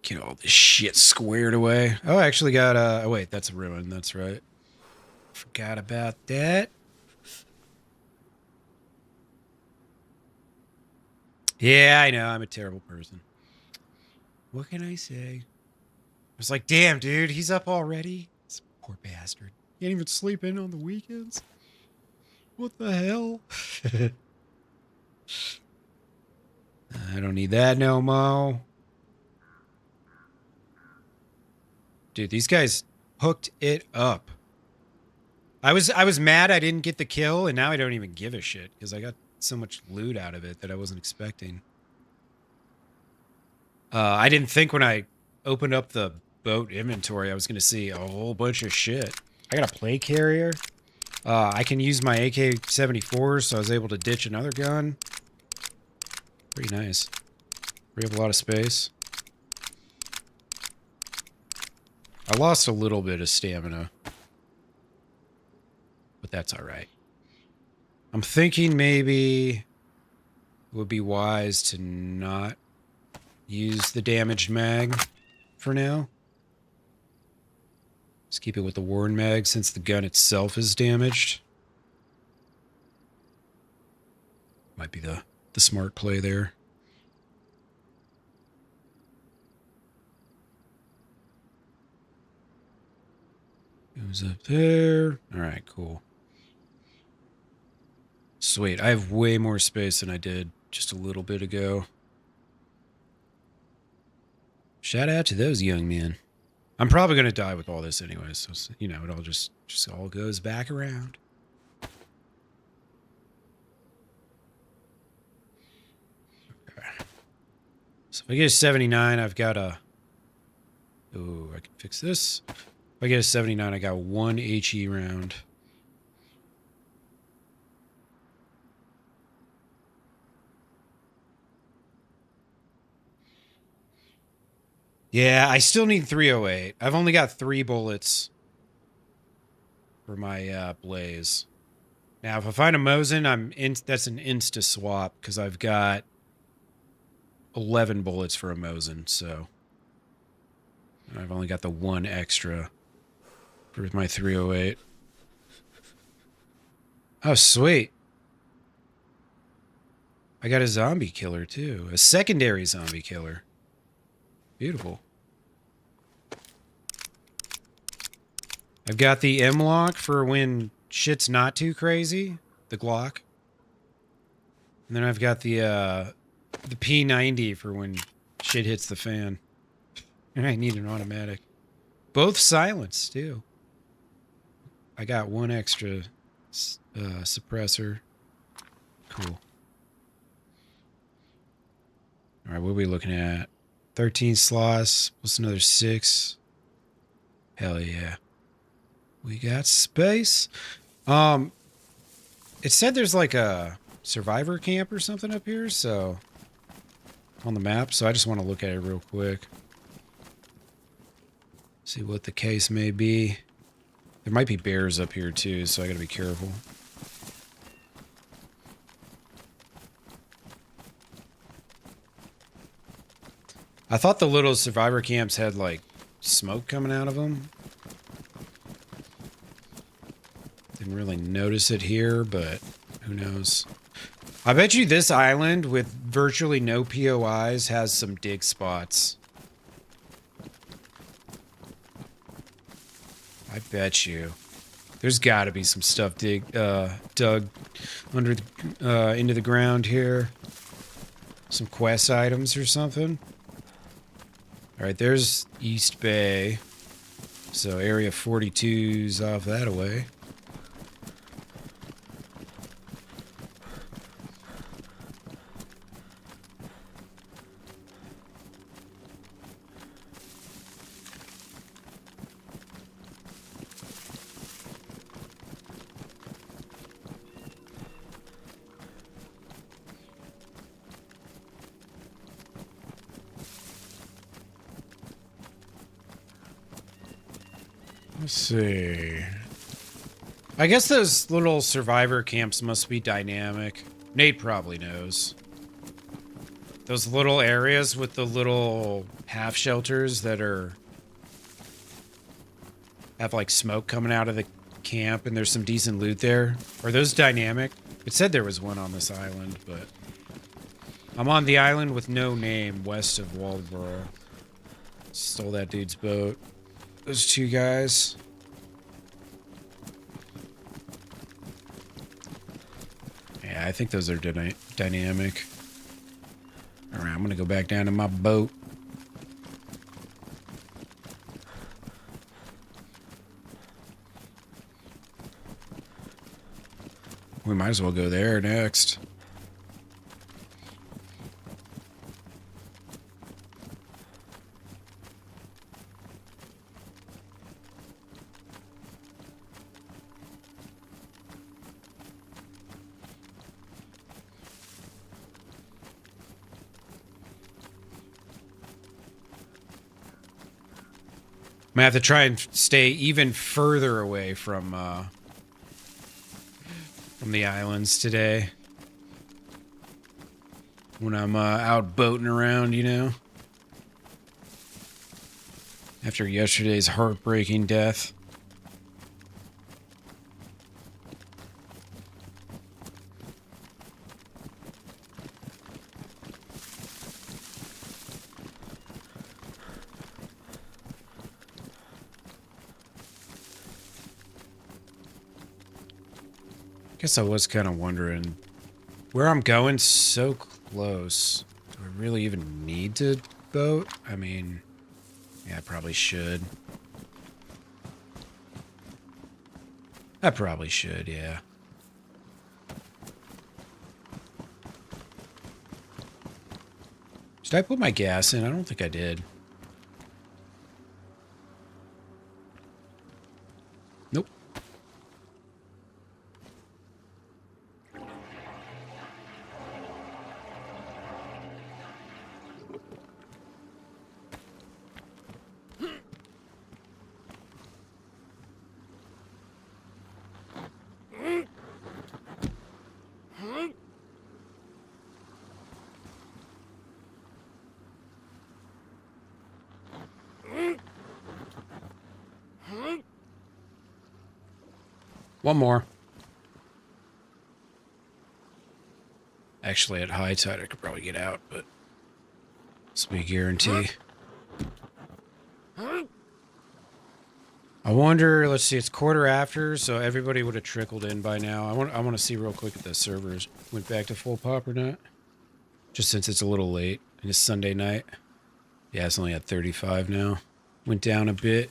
Get all this shit squared away. Oh, I actually got oh wait, that's a ruin. That's right. Forgot about that. Yeah, I know. I'm a terrible person. What can I say? I was like, damn, dude, he's up already? This poor bastard. Can't even sleep in on the weekends? What the hell? I don't need that no mo. Dude, these guys hooked it up. I was mad I didn't get the kill, and now I don't even give a shit because I got so much loot out of it that I wasn't expecting. I didn't think when I opened up the boat inventory I was going to see a whole bunch of shit. I got a plate carrier. I can use my AK-74, so I was able to ditch another gun. Pretty nice. We have a lot of space. I lost a little bit of stamina, but that's all right. I'm thinking maybe it would be wise to not use the damaged mag for now. Just keep it with the worn mag since the gun itself is damaged. Might be the smart play there. Goes up there. All right, cool. Sweet. I have way more space than I did just a little bit ago. Shout out to those young men. I'm probably going to die with all this anyway, so, you know, it all just all goes back around. Okay. So if I get a 79, I've got a... Oh, I can fix this. If I get a 79, I got one HE round. Yeah, I still need 308. I've only got 3 bullets for my blaze. Now, if I find a Mosin, that's an insta swap because I've got 11 bullets for a Mosin, so I've only got the 1 extra for my 308. Oh, sweet. I got a zombie killer too, a secondary zombie killer. Beautiful. I've got the M-Lock for when shit's not too crazy, the Glock. And then I've got the P90 for when shit hits the fan. And I need an automatic. Both silenced, too. I got 1 extra suppressor. Cool. All right, what are we looking at? 13 slots, plus another 6. Hell yeah. We got space. It said there's like a survivor camp or something up here, so on the map, so I just want to look at it real quick. See what the case may be. There might be bears up here too, so I gotta be careful. I thought the little survivor camps had like smoke coming out of them. Didn't really notice it here, but who knows. I bet you this island with virtually no POIs has some dig spots. I bet you. There's got to be some stuff dug under into the ground here. Some quest items or something. All right, there's East Bay. So area 42's off that away. Let's see. I guess those little survivor camps must be dynamic. Nate probably knows. Those little areas with the little half shelters that have like smoke coming out of the camp and there's some decent loot there. Are those dynamic? It said there was one on this island, but I'm on the island with no name west of Waldboro. Stole that dude's boat. Those two guys. Yeah, I think those are dynamic. Alright, I'm gonna go back down to my boat. We might as well go there next. I'm gonna have to try and stay even further away from the islands today. When I'm out boating around, you know? After yesterday's heartbreaking death. Guess I was kind of wondering where I'm going so close. Do I really even need to boat? I mean, yeah, I probably should. I probably should, yeah. Did I put my gas in? I don't think I did. Nope. One more. Actually, at high tide, I could probably get out, but this will be a guarantee. I wonder, let's see, it's quarter after, so everybody would have trickled in by now. I want to see real quick if the servers went back to full pop or not. Just since it's a little late and it's Sunday night. Yeah, it's only at 35 now. Went down a bit.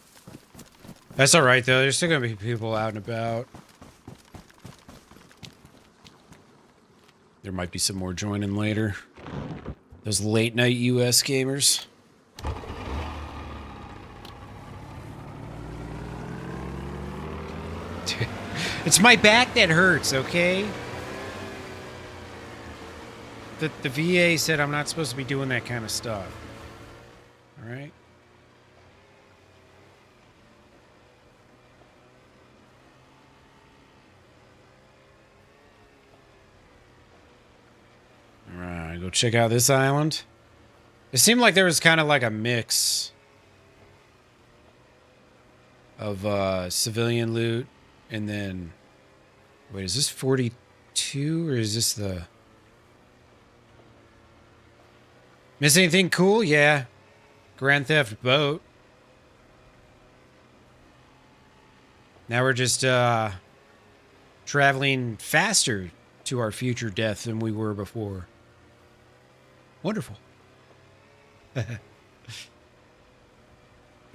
That's alright though, there's still gonna be people out and about. There might be some more joining later. Those late night US gamers. It's my back that hurts, okay? The VA said I'm not supposed to be doing that kind of stuff. Alright? Alright, go check out this island. It seemed like there was kind of like a mix of civilian loot and then... Wait, is this 42 or is this the... Miss anything cool? Yeah. Grand Theft Boat. Now we're just traveling faster to our future death than we were before. Wonderful.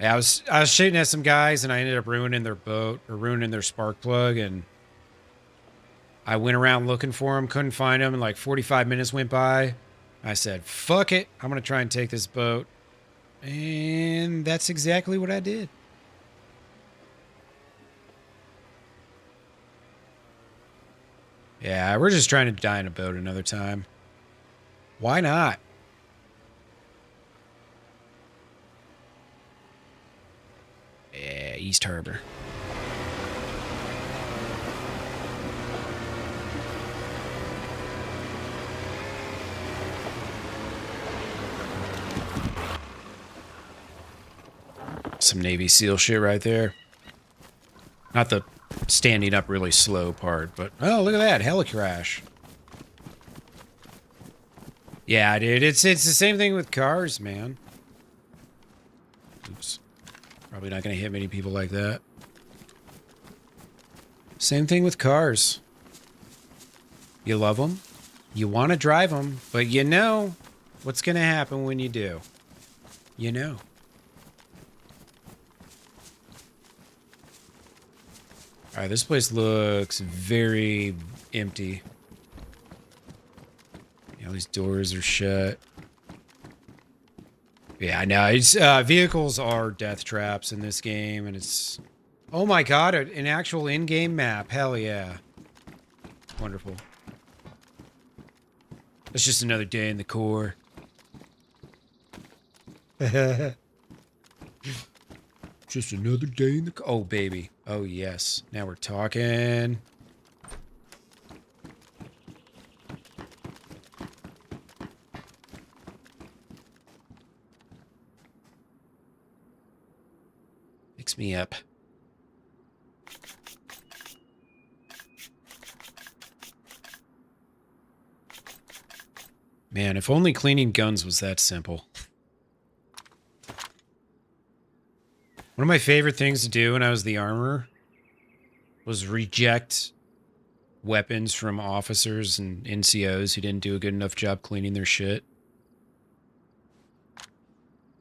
Yeah, I was shooting at some guys and I ended up ruining their boat or ruining their spark plug, and I went around looking for them, couldn't find them, and like 45 minutes went by. I said, fuck it, I'm gonna try and take this boat. And that's exactly what I did. Yeah, we're just trying to die in a boat another time. Why not? Yeah, East Harbor. Some Navy SEAL shit right there. Not the standing up really slow part, but oh, look at that helicrash. Yeah, dude, it's the same thing with cars, man. Oops. Probably not going to hit many people like that. Same thing with cars. You love them. You want to drive them. But you know what's going to happen when you do. You know. Alright, this place looks very empty. You know, these doors are shut. Yeah, no, it's, vehicles are death traps in this game, and it's... Oh my god, an actual in-game map. Hell yeah. Wonderful. It's just another day in the core. Just another day in the core. Oh, baby. Oh, yes. Now we're talking. Mix me up. Man, if only cleaning guns was that simple. One of my favorite things to do when I was the armorer was reject weapons from officers and NCOs who didn't do a good enough job cleaning their shit.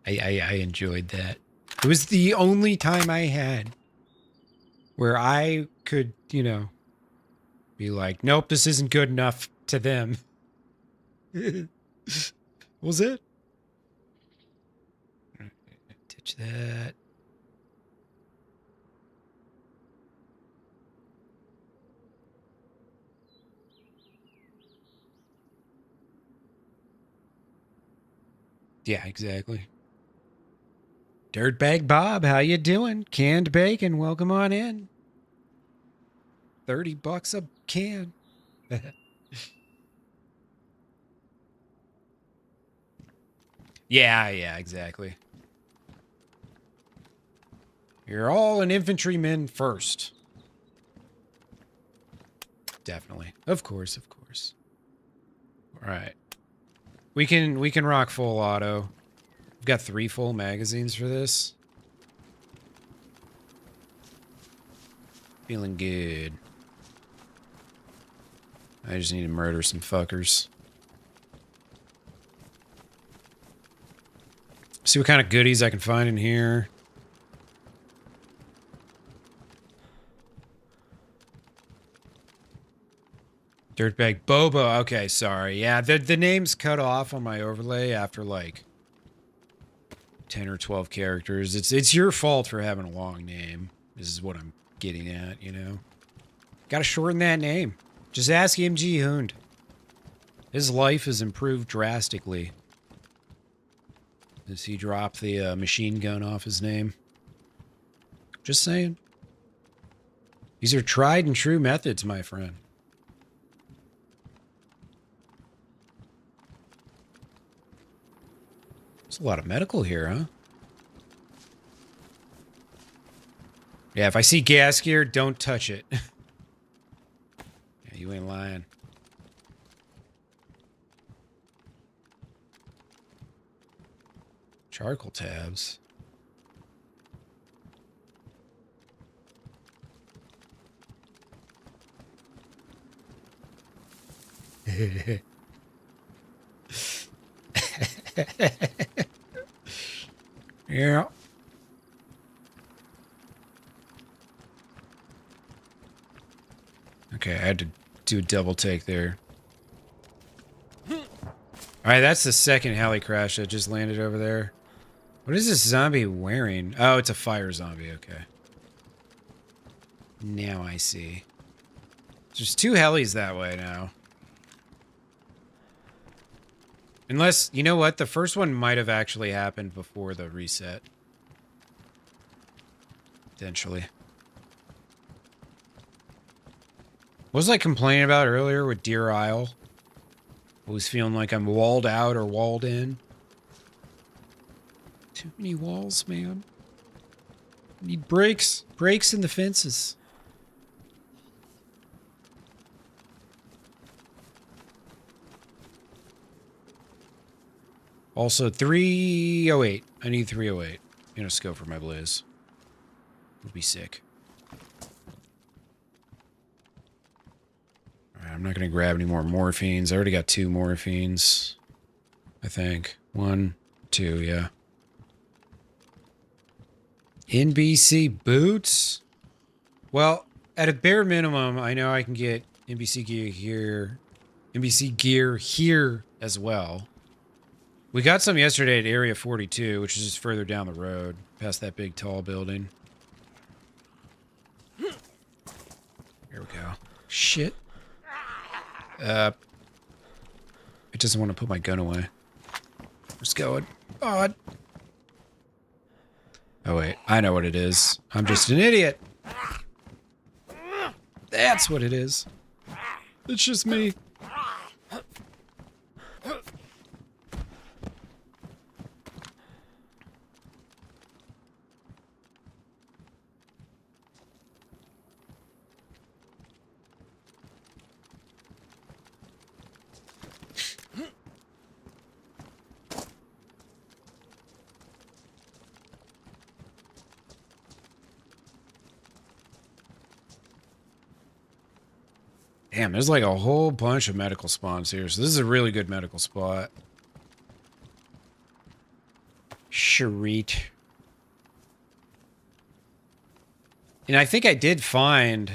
I enjoyed that. It was the only time I had where I could, you know, be like, nope, this isn't good enough to them. Was it? Ditch that. Yeah, exactly. Dirtbag Bob, how you doing? Canned bacon, welcome on in. $30 a can. Yeah, exactly. You're all an infantryman first. Definitely. Of course, of course. All right. We can rock full auto. We've got 3 full magazines for this. Feeling good. I just need to murder some fuckers. See what kind of goodies I can find in here. Dirtbag Bobo. Okay, sorry. Yeah, the name's cut off on my overlay after like 10 or 12 characters. It's your fault for having a long name. This is what I'm getting at, you know. Gotta shorten that name. Just ask MG Hoond. His life has improved drastically. Does he drop the machine gun off his name? Just saying. These are tried and true methods, my friend. There's a lot of medical here, huh? Yeah, if I see gas gear, don't touch it. Yeah, you ain't lying. Charcoal tabs. Yeah. Okay, I had to do a double take there. Alright, that's the second heli crash that just landed over there. What is this zombie wearing? Oh, it's a fire zombie, okay. Now I see. There's 2 helis that way now. Unless, you know what? The first one might have actually happened before the reset. Potentially. What was I complaining about earlier with Deer Isle? Always feeling like I'm walled out or walled in. Too many walls, man. Need breaks. Breaks in the fences. Also, 308. I need 308. You know, scope for my blaze. Would be sick. Alright, I'm not gonna grab any more morphines. I already got 2 morphines. I think. 1, 2, yeah. NBC boots? Well, at a bare minimum, I know I can get NBC gear here. NBC gear here as well. We got some yesterday at Area 42, which is just further down the road, past that big tall building. Here we go. Shit. It doesn't want to put my gun away. Where's it going? Oh, wait. I know what it is. I'm just an idiot. That's what it is. It's just me. Damn, there's like a whole bunch of medical spawns here, so this is a really good medical spot. Sharit. And I think I did find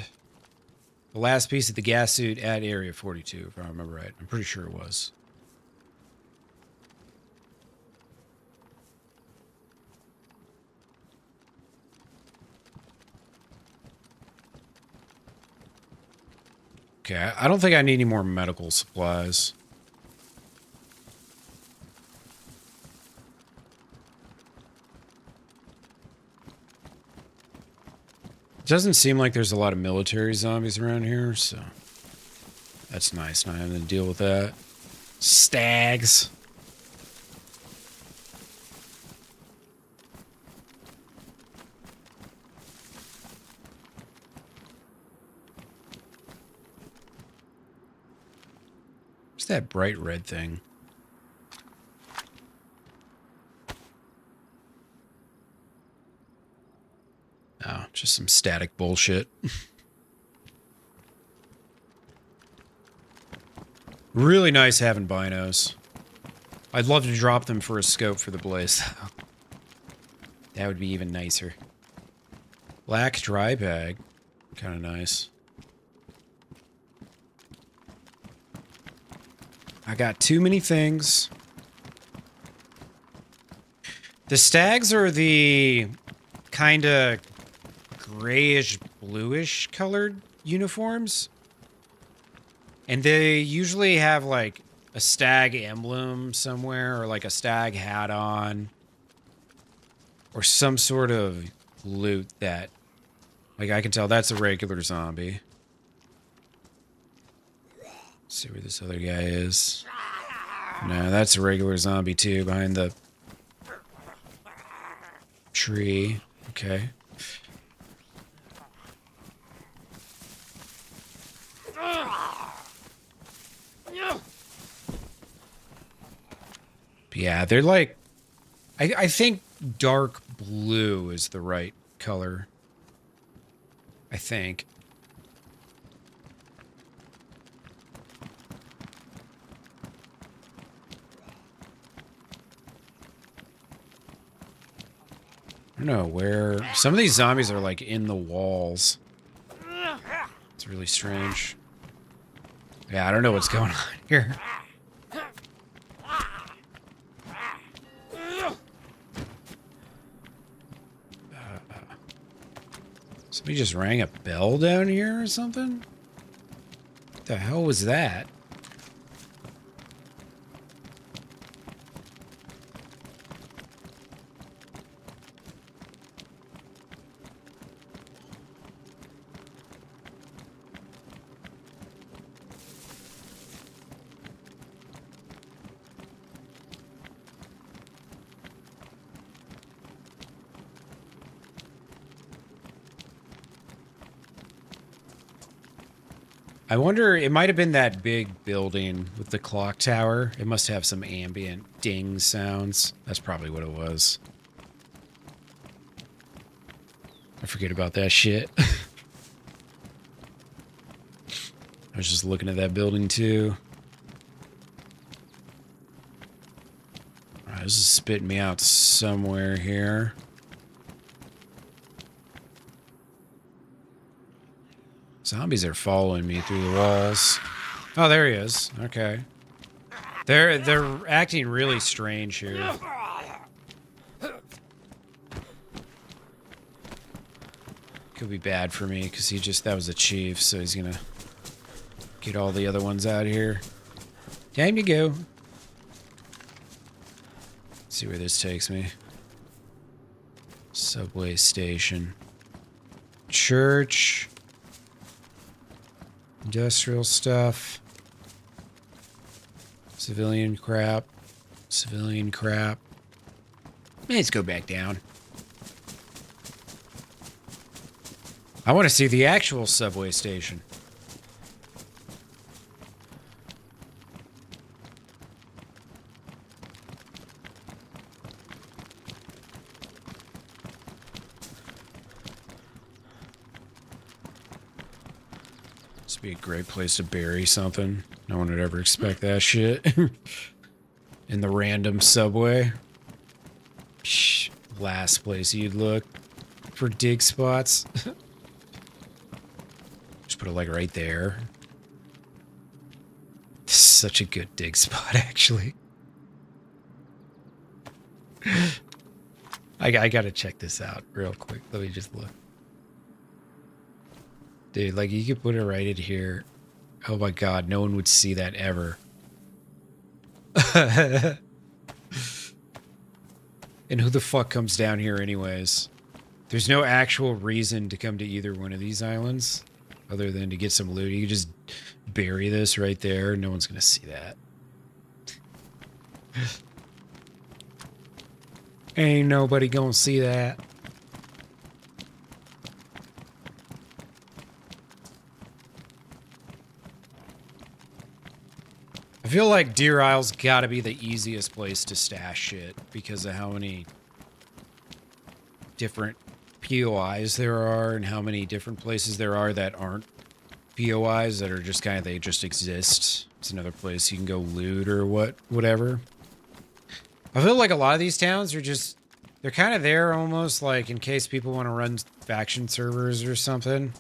the last piece of the gas suit at Area 42, if I remember right. I'm pretty sure it was. Okay, I don't think I need any more medical supplies. It doesn't seem like there's a lot of military zombies around here, so that's nice. Not having to deal with that. Stags. What's that bright red thing? Oh, just some static bullshit. Really nice having binos. I'd love to drop them for a scope for the blaze. That would be even nicer. Black dry bag. Kind of nice. I got too many things. The stags are the kind of grayish, bluish colored uniforms. And they usually have like a stag emblem somewhere or like a stag hat on. Or some sort of loot that, like I can tell that's a regular zombie. See where this other guy is. No, that's a regular zombie too, behind the tree. Okay. But yeah, they're like, I think dark blue is the right color. I think. I don't know where... Some of these zombies are, like, in the walls. It's really strange. Yeah, I don't know what's going on here. Somebody just rang a bell down here or something? What the hell was that? I wonder, it might have been that big building with the clock tower. It must have some ambient ding sounds. That's probably what it was. I forget about that shit. I was just looking at that building too. Alright, this is spitting me out somewhere here. Zombies are following me through the walls. Oh, there he is. Okay. They're acting really strange here. Could be bad for me because that was a chief, so he's gonna get all the other ones out of here. Time to go. Let's see where this takes me. Subway station. Church. Industrial stuff. Civilian crap. Civilian crap. Let's go back down. I want to see the actual subway station. This would be a great place to bury something. No one would ever expect that shit. In the random subway. Psh, last place you'd look for dig spots. Just put it like right there. This is such a good dig spot, actually. I gotta check this out real quick. Let me just look. Dude, like you could put it right in here. Oh my god, no one would see that ever. And who the fuck comes down here anyways? There's no actual reason to come to either one of these islands other than to get some loot. You can just bury this right there. No one's gonna see that. Ain't nobody gonna see that. I feel like Deer Isle's gotta be the easiest place to stash shit because of how many different POIs there are and how many different places there are that aren't POIs that are just kind of, they just exist. It's another place you can go loot or whatever. I feel like a lot of these towns are just, they're kind of there almost like in case people want to run faction servers or something.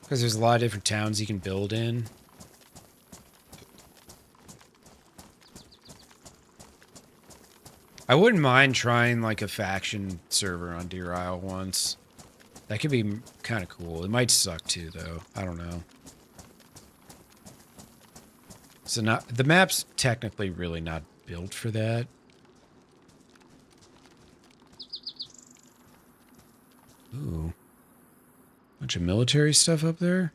Because there's a lot of different towns you can build in. I wouldn't mind trying like a faction server on Deer Isle once. That could be kind of cool. It might suck too, though. I don't know. So the map's technically really not built for that. Ooh. Bunch of military stuff up there.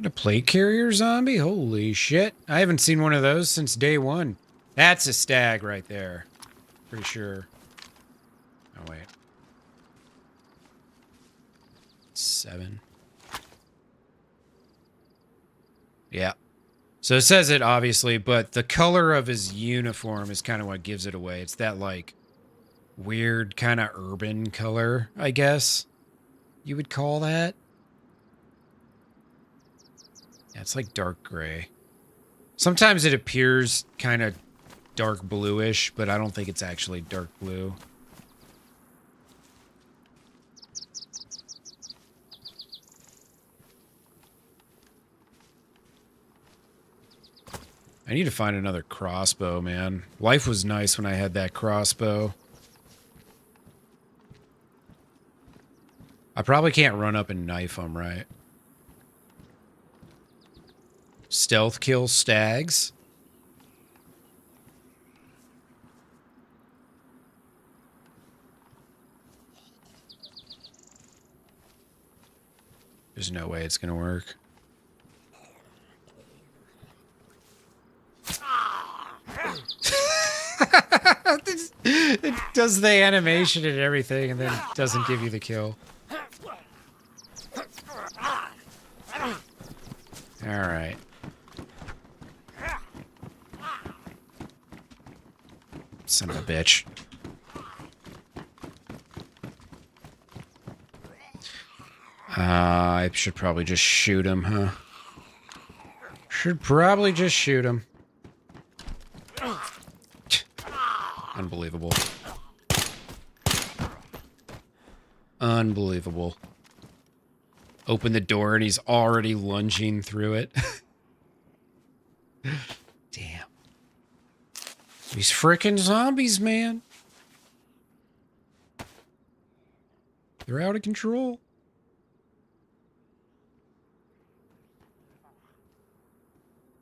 A plate carrier zombie? Holy shit. I haven't seen one of those since day one. That's a stag right there. Pretty sure. Oh, wait. 7. Yeah. So it says it, obviously, but the color of his uniform is kind of what gives it away. It's that, like, weird kind of urban color, I guess you would call that. Yeah, it's like dark gray. Sometimes it appears kind of dark bluish, but I don't think it's actually dark blue. I need to find another crossbow, man. Life was nice when I had that crossbow. I probably can't run up and knife them, right? Stealth kill stags. There's no way it's gonna work. Does the animation and everything and then doesn't give you the kill. Alright. Son of a bitch. I should probably just shoot him, huh? Should probably just shoot him. Unbelievable. Unbelievable. Open the door and he's already lunging through it. Damn. These frickin' zombies, man. They're out of control.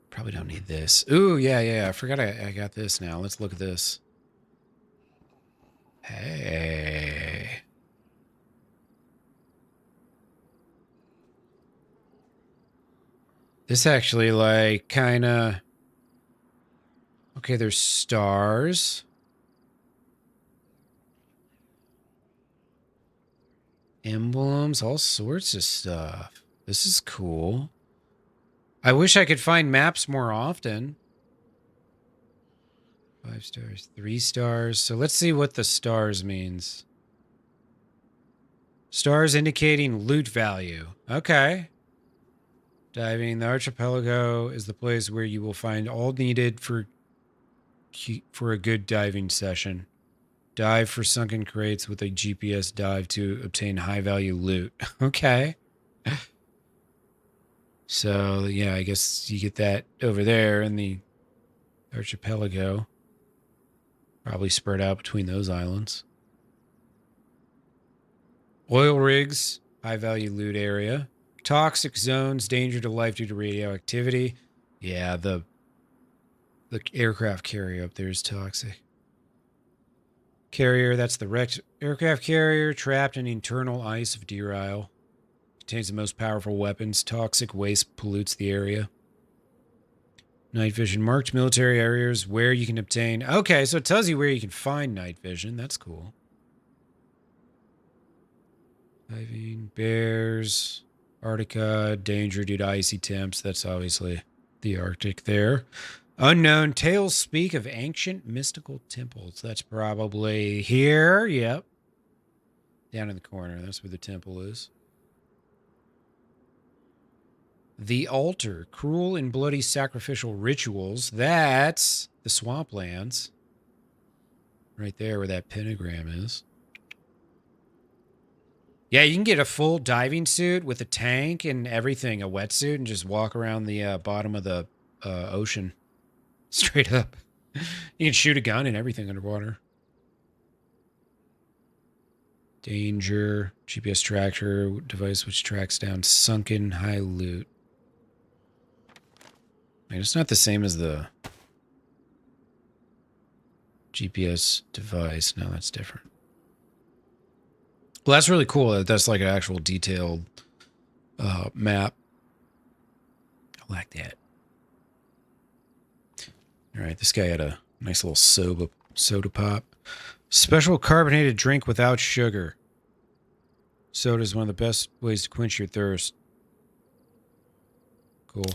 Probably don't need this. Ooh, yeah. I forgot I got this now. Let's look at this. Hey. This actually, like, kind of... Okay, there's stars. Emblems, all sorts of stuff. This is cool. I wish I could find maps more often. 5 stars, 3 stars. So let's see what the stars means. Stars indicating loot value. Okay. Diving. The archipelago is the place where you will find all needed for a good diving session. Dive for sunken crates with a GPS dive to obtain high-value loot. Okay. So, yeah, I guess you get that over there in the archipelago. Probably spread out between those islands. Oil rigs, high-value loot area. Toxic zones, danger to life due to radioactivity. Yeah, the aircraft carrier up there is toxic. Carrier, that's the wrecked aircraft carrier trapped in internal ice of Deer Isle. Contains the most powerful weapons. Toxic waste pollutes the area. Night vision. Marked military areas where you can obtain... Okay, so it tells you where you can find night vision. That's cool. Diving, bears, Arctica, danger due to icy temps. That's obviously the Arctic there. Unknown tales speak of ancient mystical temples. That's probably here. Yep. Down in the corner. That's where the temple is. The altar. Cruel and bloody sacrificial rituals. That's the swamplands. Right there where that pentagram is. Yeah, you can get a full diving suit with a tank and everything, a wetsuit, and just walk around the bottom of the ocean. Straight up. You can shoot a gun and everything underwater. Danger. GPS tracker device which tracks down sunken high loot. I mean, it's not the same as the GPS device. No, that's different. Well, that's really cool. That's like an actual detailed map. I like that. All right, this guy had a nice little soda pop. Special carbonated drink without sugar. Soda is one of the best ways to quench your thirst. Cool.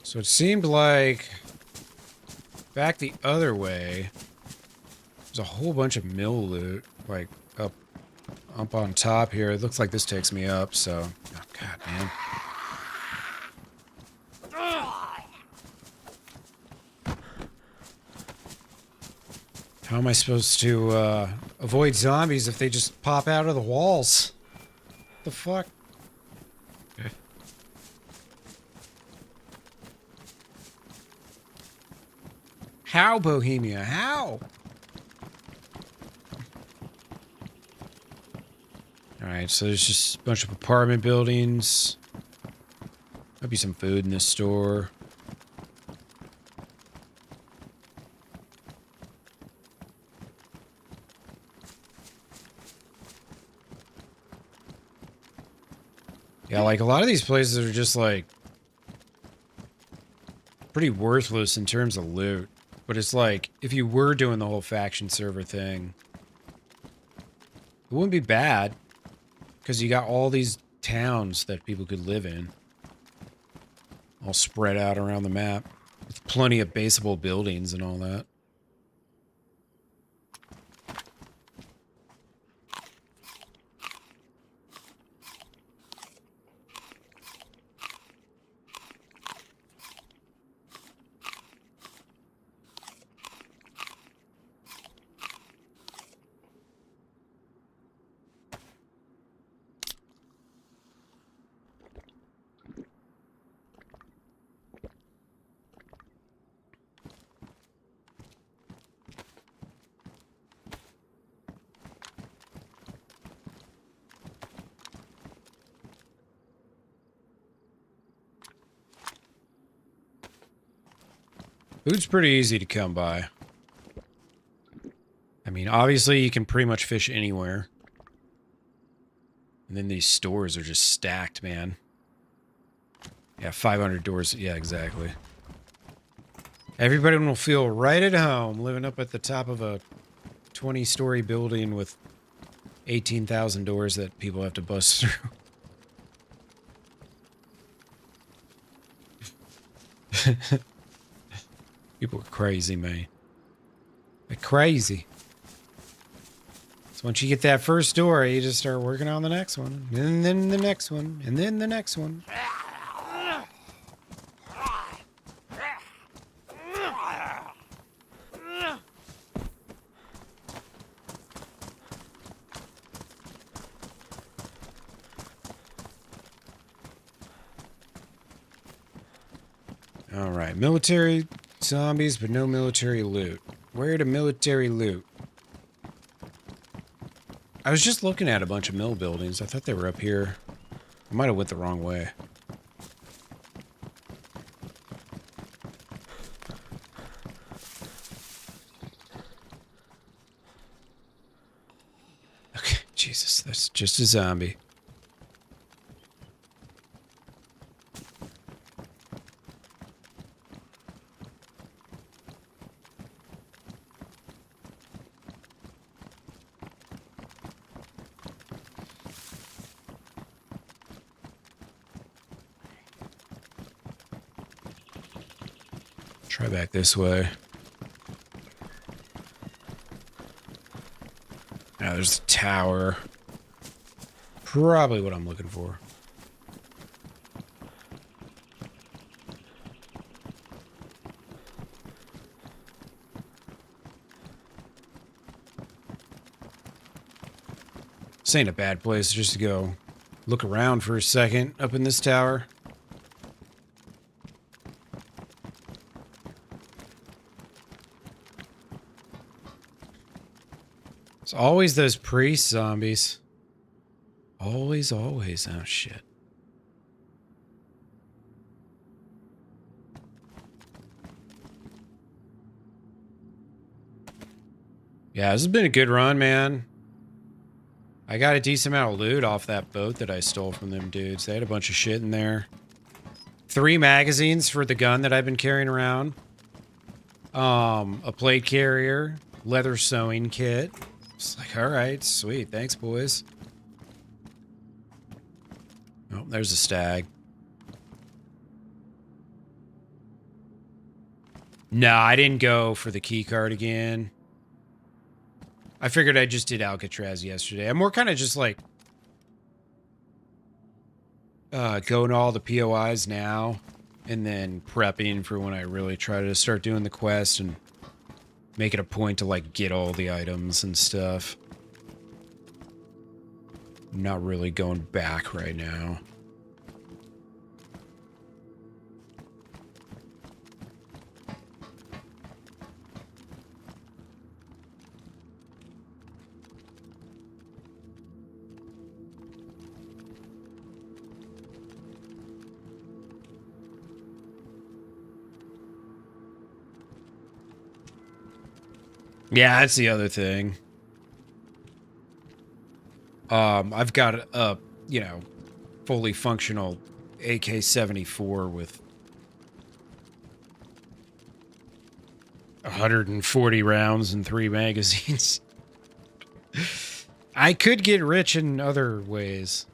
So it seemed like back the other way, there's a whole bunch of mill loot, like up on top here. It looks like this takes me up, so... Oh, God, man. How am I supposed to avoid zombies if they just pop out of the walls? The fuck? How, Bohemia? How? Alright, so there's just a bunch of apartment buildings. Might be some food in this store. Yeah, like a lot of these places are just like pretty worthless in terms of loot. But it's like, if you were doing the whole faction server thing, it wouldn't be bad. Because you got all these towns that people could live in. All spread out around the map. With plenty of baseable buildings and all that. Food's pretty easy to come by. I mean, obviously you can pretty much fish anywhere. And then these stores are just stacked, man. Yeah, 500 doors. Yeah, exactly. Everybody will feel right at home living up at the top of a 20-story building with 18,000 doors that people have to bust through. People are crazy, man. They're crazy. So once you get that first door, you just start working on the next one. And then the next one. And then the next one. Alright, military zombies, but no military loot. Where to military loot? I was just looking at a bunch of mill buildings. I thought they were up here. I might have went the wrong way. Okay, Jesus, that's just a zombie. Try back this way. Now there's the tower. Probably what I'm looking for. This ain't a bad place just to go look around for a second up in this tower. It's always those priest zombies. Always, always. Oh, shit. Yeah, this has been a good run, man. I got a decent amount of loot off that boat that I stole from them dudes. They had a bunch of shit in there. 3 magazines for the gun that I've been carrying around. A plate carrier. Leather sewing kit. It's like, alright, sweet. Thanks, boys. Oh, there's a stag. No, I didn't go for the key card again. I figured I just did Alcatraz yesterday. I'm more kind of just like going to all the POIs now and then prepping for when I really try to start doing the quest and make it a point to like get all the items and stuff. I'm not really going back right now. Yeah, that's the other thing. I've got a, fully functional AK-74 with 140 rounds and 3 magazines. I could get rich in other ways.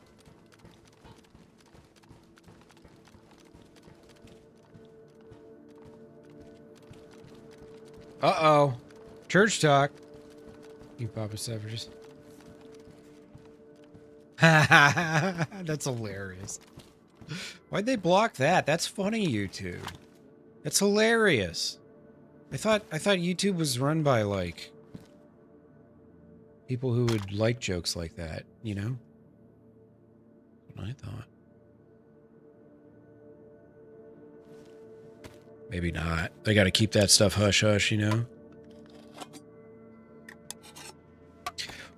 Uh-oh. Church talk. You Papa Savages. That's hilarious. Why'd they block that? That's funny, YouTube. That's hilarious. I thought YouTube was run by, like, people who would like jokes like that, you know? That's what I thought. Maybe not. They gotta keep that stuff hush-hush, you know?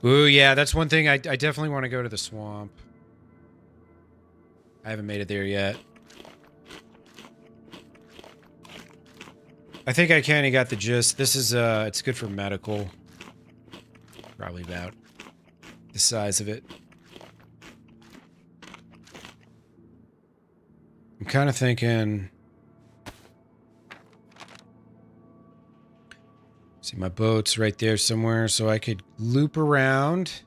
Ooh, yeah, that's one thing. I definitely want to go to the swamp. I haven't made it there yet. I think I kinda got the gist. This is, it's good for medical. Probably about the size of it. I'm kind of thinking... See, my boat's right there somewhere, so I could loop around.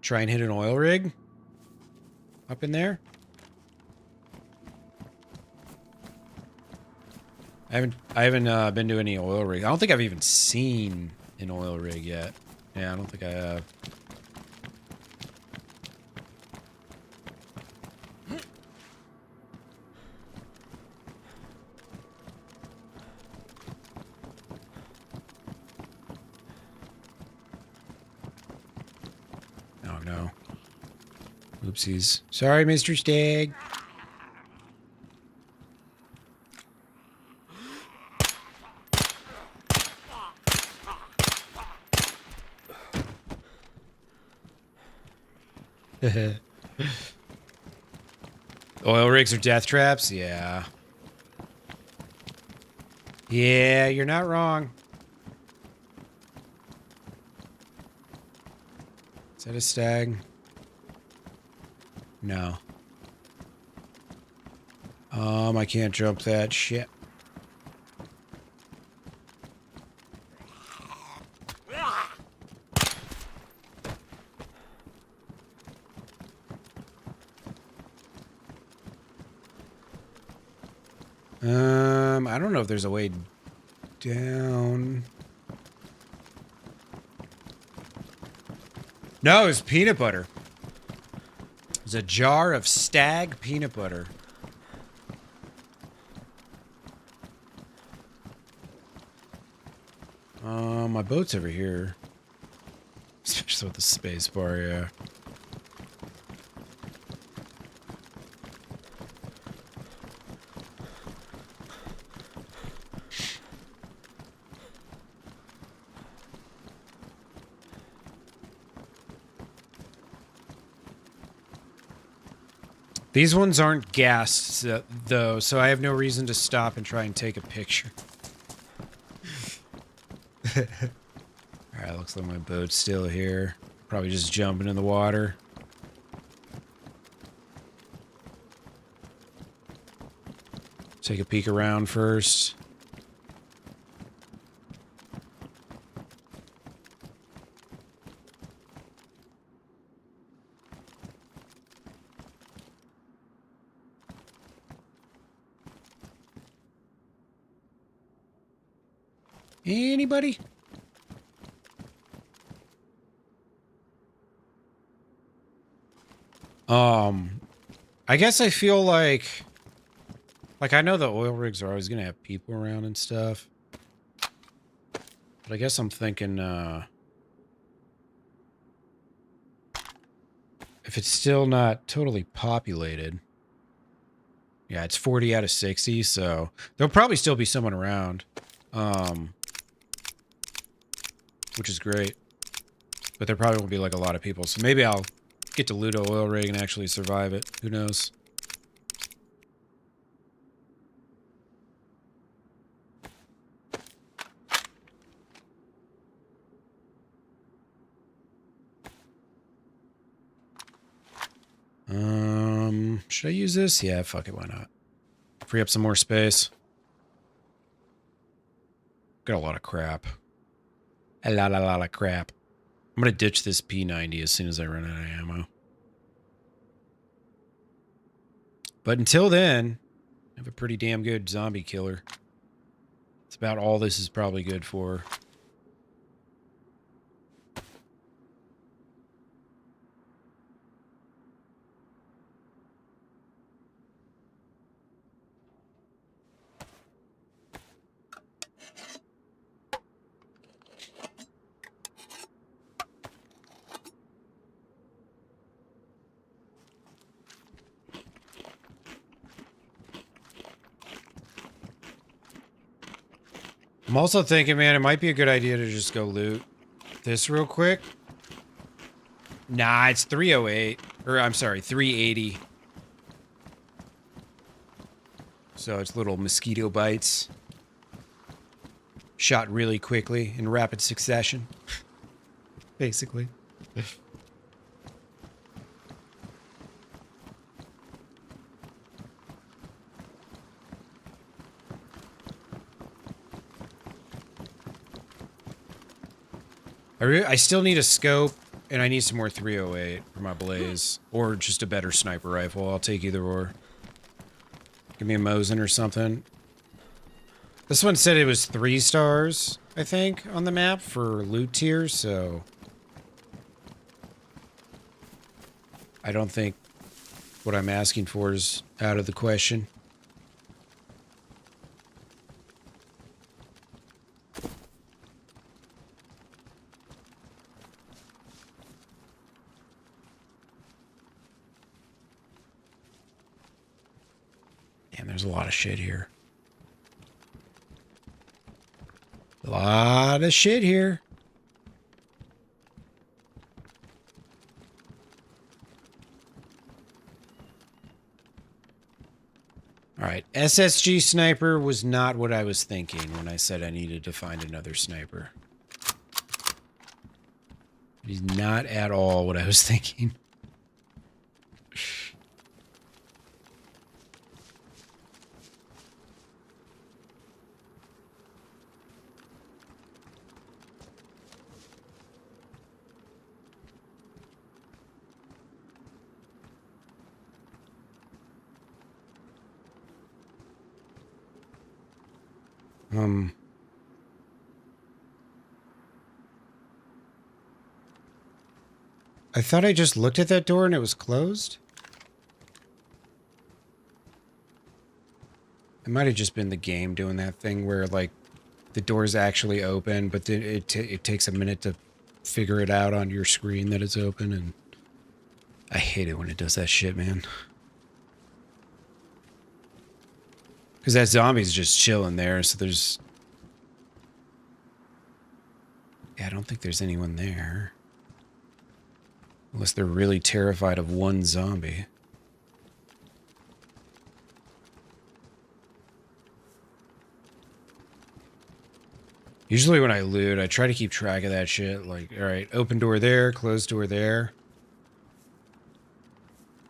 Try and hit an oil rig. Up in there. I haven't been to any oil rig. I don't think I've even seen an oil rig yet. Yeah, I don't think I have. Oh no. Oopsies. Sorry, Mr. Stag. Oil rigs are death traps? Yeah. Yeah, you're not wrong. Is that a stag? No. I can't jump that shit. I don't know if there's a way down. No, it's peanut butter. It's a jar of stag peanut butter. My boat's over here. Especially with the space bar, yeah. These ones aren't gassed, though, so I have no reason to stop and try and take a picture. Alright, looks like my boat's still here. Probably just jumping in the water. Take a peek around first. Anybody? I guess I feel like I know the oil rigs are always gonna have people around and stuff. But I guess I'm thinking, if it's still not totally populated. Yeah, it's 40 out of 60, so there'll probably still be someone around. Which is great. But there probably won't be like a lot of people, so maybe I'll get to loot a oil rig and actually survive it. Who knows? Should I use this? Yeah, fuck it, why not? Free up some more space. Got a lot of crap. A lot of crap. I'm gonna ditch this P90 as soon as I run out of ammo. But until then, I have a pretty damn good zombie killer. It's about all this is probably good for. I'm also thinking, man, it might be a good idea to just go loot this real quick. Nah, it's 308. Or, I'm sorry, 380. So it's little mosquito bites. Shot really quickly in rapid succession. Basically. I still need a scope, and I need some more 308 for my blaze. Or just a better sniper rifle. I'll take either or. Give me a Mosin or something. This one said it was 3 stars, I think, on the map for loot tiers, so... I don't think what I'm asking for is out of the question. Damn, there's a lot of shit here. A lot of shit here. Alright, SSG sniper was not what I was thinking when I said I needed to find another sniper. He's not at all what I was thinking. I thought I just looked at that door and it was closed. It might have just been the game doing that thing where, like, the door's actually open, but then it takes a minute to figure it out on your screen that it's open, and I hate it when it does that shit, man. Because that zombie's just chilling there, so there's... Yeah, I don't think there's anyone there. Unless they're really terrified of one zombie. Usually when I loot, I try to keep track of that shit. Like, alright, open door there, closed door there.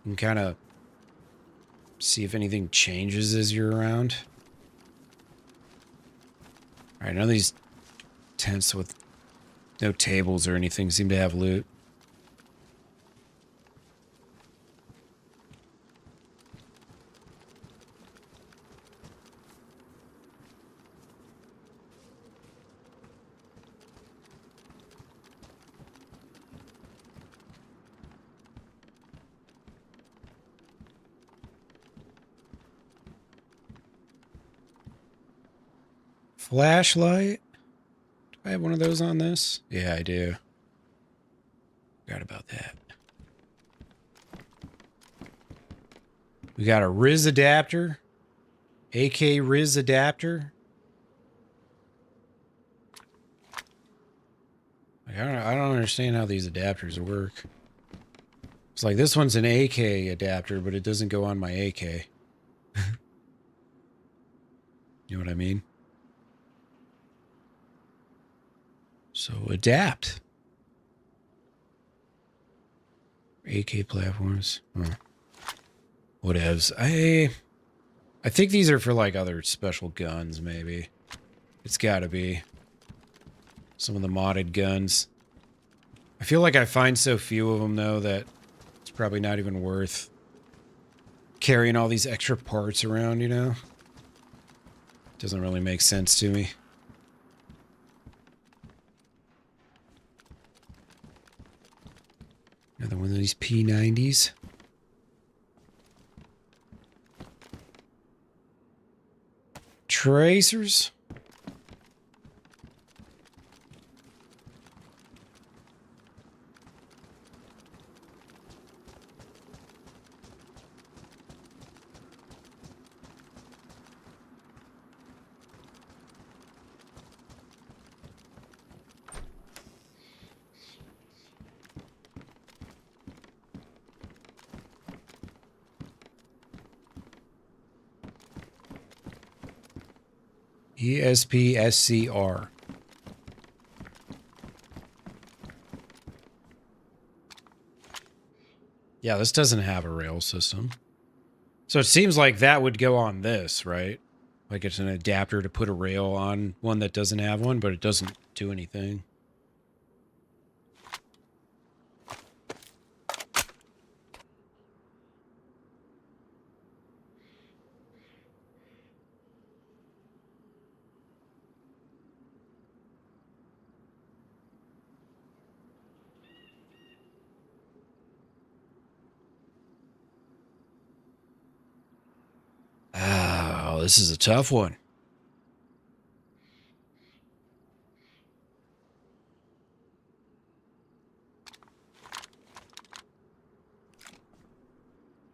And kind of see if anything changes as you're around. Alright, none of these tents with no tables or anything seem to have loot. Flashlight? Do I have one of those on this? Yeah, I do. Forgot about that. We got a Riz adapter. AK Riz adapter. Like, I don't understand how these adapters work. It's like this one's an AK adapter, but it doesn't go on my AK. You know what I mean? So adapt. AK platforms. Huh. Whatevs. I think these are for like other special guns, maybe. It's gotta be. Some of the modded guns. I feel like I find so few of them, though, that it's probably not even worth carrying all these extra parts around, you know? Doesn't really make sense to me. Another one of these P90s. Tracers. ESPSCR. Yeah, this doesn't have a rail system. So it seems like that would go on this, right? Like it's an adapter to put a rail on one that doesn't have one, but it doesn't do anything. Oh, this is a tough one.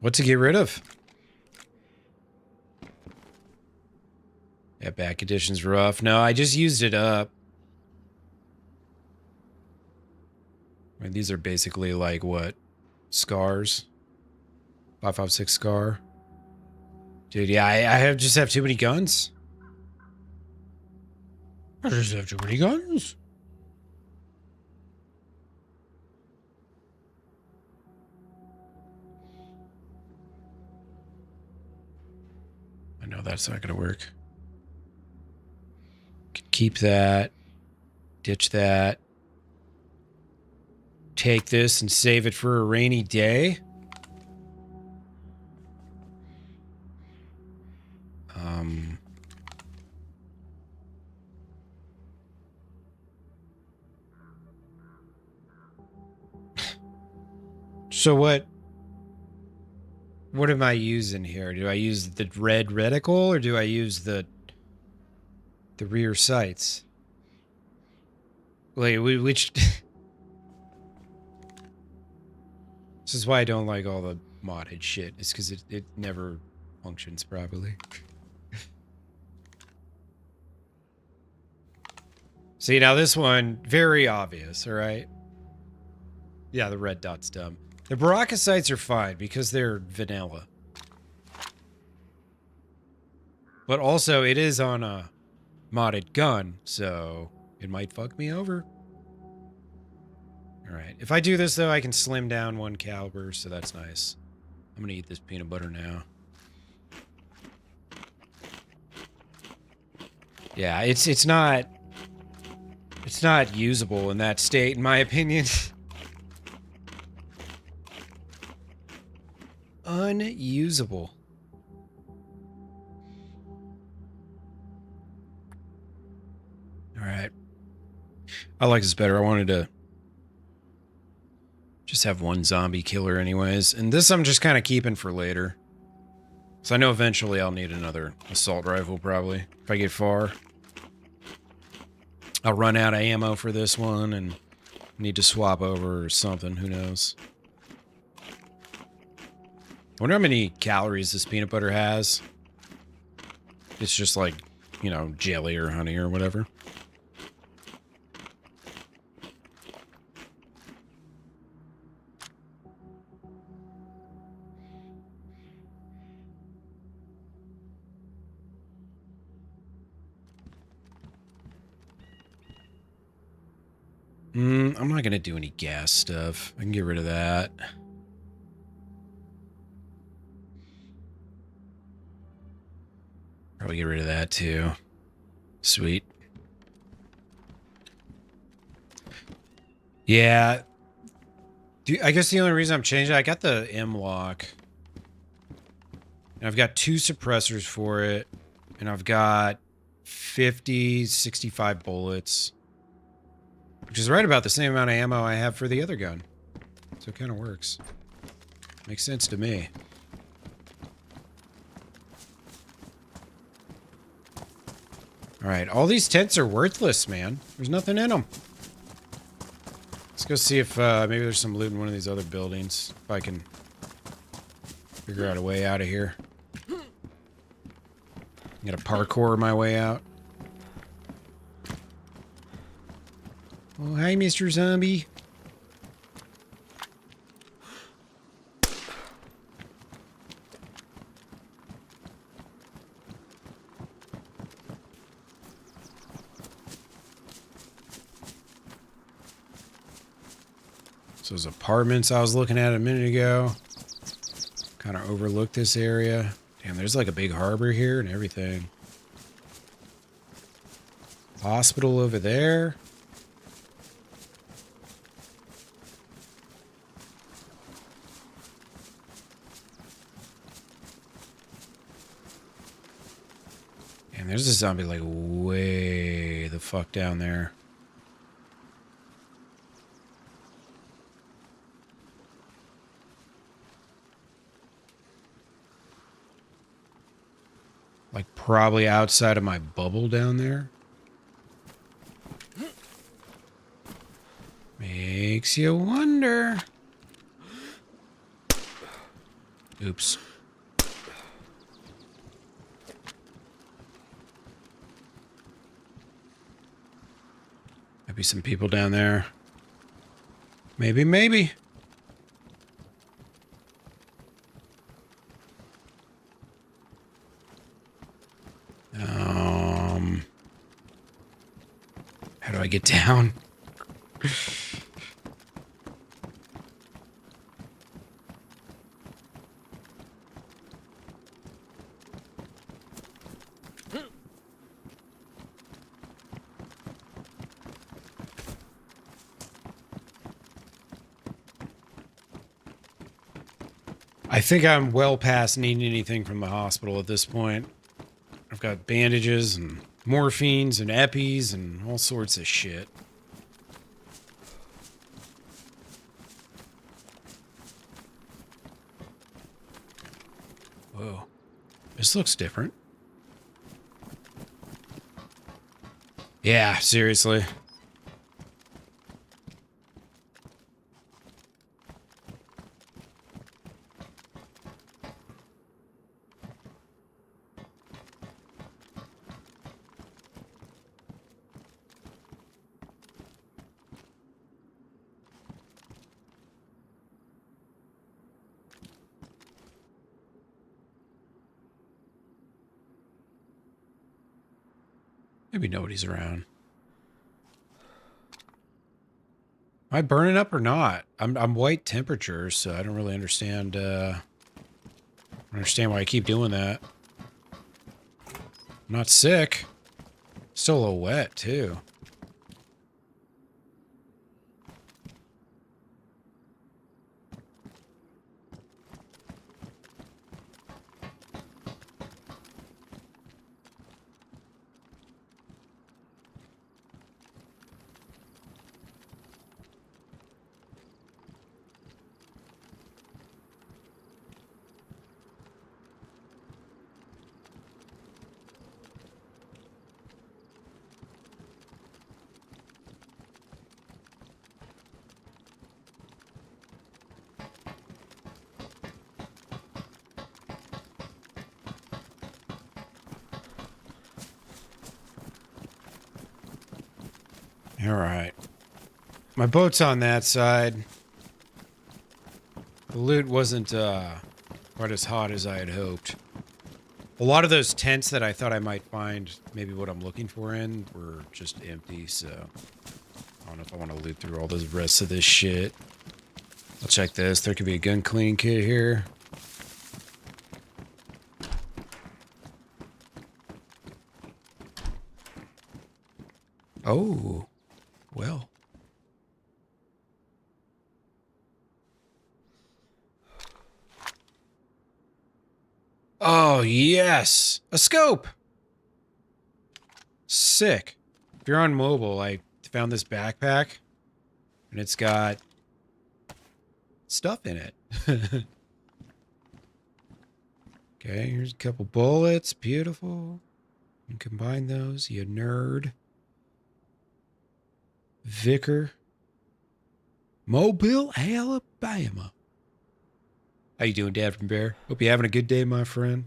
What to get rid of? Yeah, back condition's rough. No, I just used it up. I mean, these are basically like what? Scars? 5.56 scar. Dude, yeah, I just have too many guns. I just have too many guns. I know that's not going to work. Could keep that. Ditch that. Take this and save it for a rainy day. So what am I using here? Do I use the red reticle or do I use the rear sights? Wait, which this is why I don't like all the modded shit. It's because it never functions properly. See, now this one, very obvious, all right? Yeah, the red dot's dumb. The Baraka sights are fine because they're vanilla. But also, it is on a modded gun, so it might fuck me over. Alright, if I do this, though, I can slim down one caliber, so that's nice. I'm gonna eat this peanut butter now. Yeah, it's not usable in that state, in my opinion. Unusable. Alright. I like this better. I wanted to just have one zombie killer anyways. And this I'm just kind of keeping for later. So I know eventually I'll need another assault rifle probably. If I get far. I'll run out of ammo for this one and need to swap over or something. Who knows? I wonder how many calories this peanut butter has. It's just like, you know, jelly or honey or whatever. I'm not going to do any gas stuff. I can get rid of that. Probably get rid of that too. Sweet. Yeah. I guess the only reason I'm changing, I got the M lock. And I've got 2 suppressors for it. And I've got 50, 65 bullets. Which is right about the same amount of ammo I have for the other gun. So it kind of works. Makes sense to me. Alright, all these tents are worthless, man. There's nothing in them. Let's go see if maybe there's some loot in one of these other buildings. If I can figure out a way out of here. I'm gonna parkour my way out. Oh, hi, Mr. Zombie. So those apartments I was looking at a minute ago. Kind of overlooked this area. Damn, there's like a big harbor here and everything. Hospital over there. And there's a zombie like way the fuck down there. Like probably outside of my bubble down there. Makes you wonder. Oops. Might be some people down there. Maybe, maybe. How do I get down? I think I'm well past needing anything from the hospital at this point. I've got bandages and morphines and epis and all sorts of shit. Whoa. This looks different. Yeah, seriously. Maybe nobody's around. Am I burning up or not? I'm white temperature, so I don't really understand. I don't understand why I keep doing that. I'm not sick. Still a little wet too. All right. My boat's on that side. The loot wasn't quite as hot as I had hoped. A lot of those tents that I thought I might find maybe what I'm looking for in were just empty, so I don't know if I want to loot through all the rest of this shit. I'll check this. There could be a gun cleaning kit here. Oh, well. Oh, yes. A scope. Sick. If you're on mobile, I found this backpack and it's got stuff in it. Okay, here's a couple bullets. Beautiful. And combine those, you nerd. Vicar. Mobile, Alabama. How you doing, Dad from Bear? Hope you're having a good day, my friend.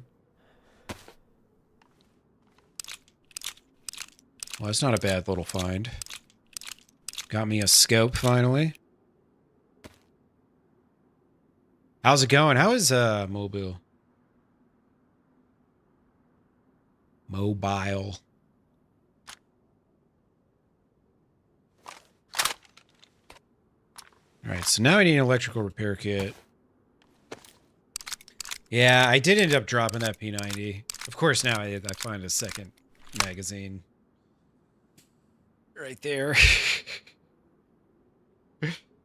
Well, that's not a bad little find. Got me a scope, finally. How's it going? How is, Mobile? Mobile. Alright, so now I need an electrical repair kit. Yeah, I did end up dropping that P90. Of course, now I find a second magazine. Right there.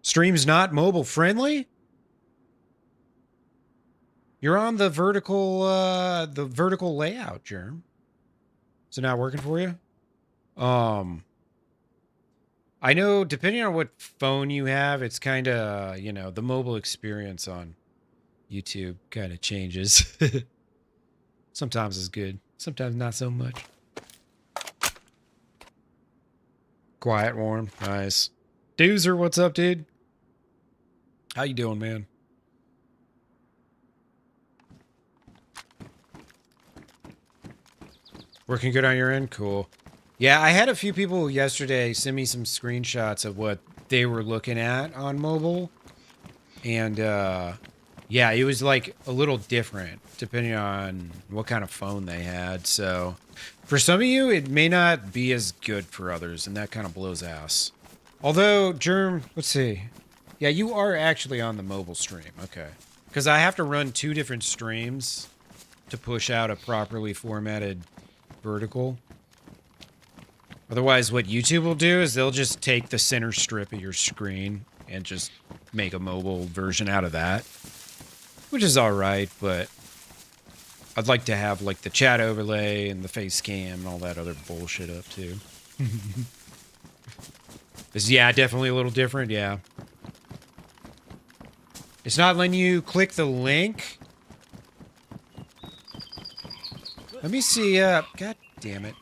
Stream's not mobile friendly? You're on the vertical layout, Germ. Is it not working for you? I know depending on what phone you have, it's kind of, you know, the mobile experience on YouTube kind of changes. Sometimes it's good, sometimes not so much. Quiet, warm, nice. Doozer, what's up, dude? How you doing, man? Working good on your end? Cool. Yeah, I had a few people yesterday send me some screenshots of what they were looking at on mobile. And, yeah, it was like a little different depending on what kind of phone they had. So for some of you, it may not be as good for others, and that kind of blows ass. Although, Germ, let's see. Yeah, you are actually on the mobile stream. Okay. Because I have to run 2 different streams to push out a properly formatted vertical. Otherwise, what YouTube will do is they'll just take the center strip of your screen and just make a mobile version out of that. Which is alright, but I'd like to have like the chat overlay and the face cam and all that other bullshit up too. Yeah, definitely a little different, yeah. It's not letting you click the link. Let me see, god damn it.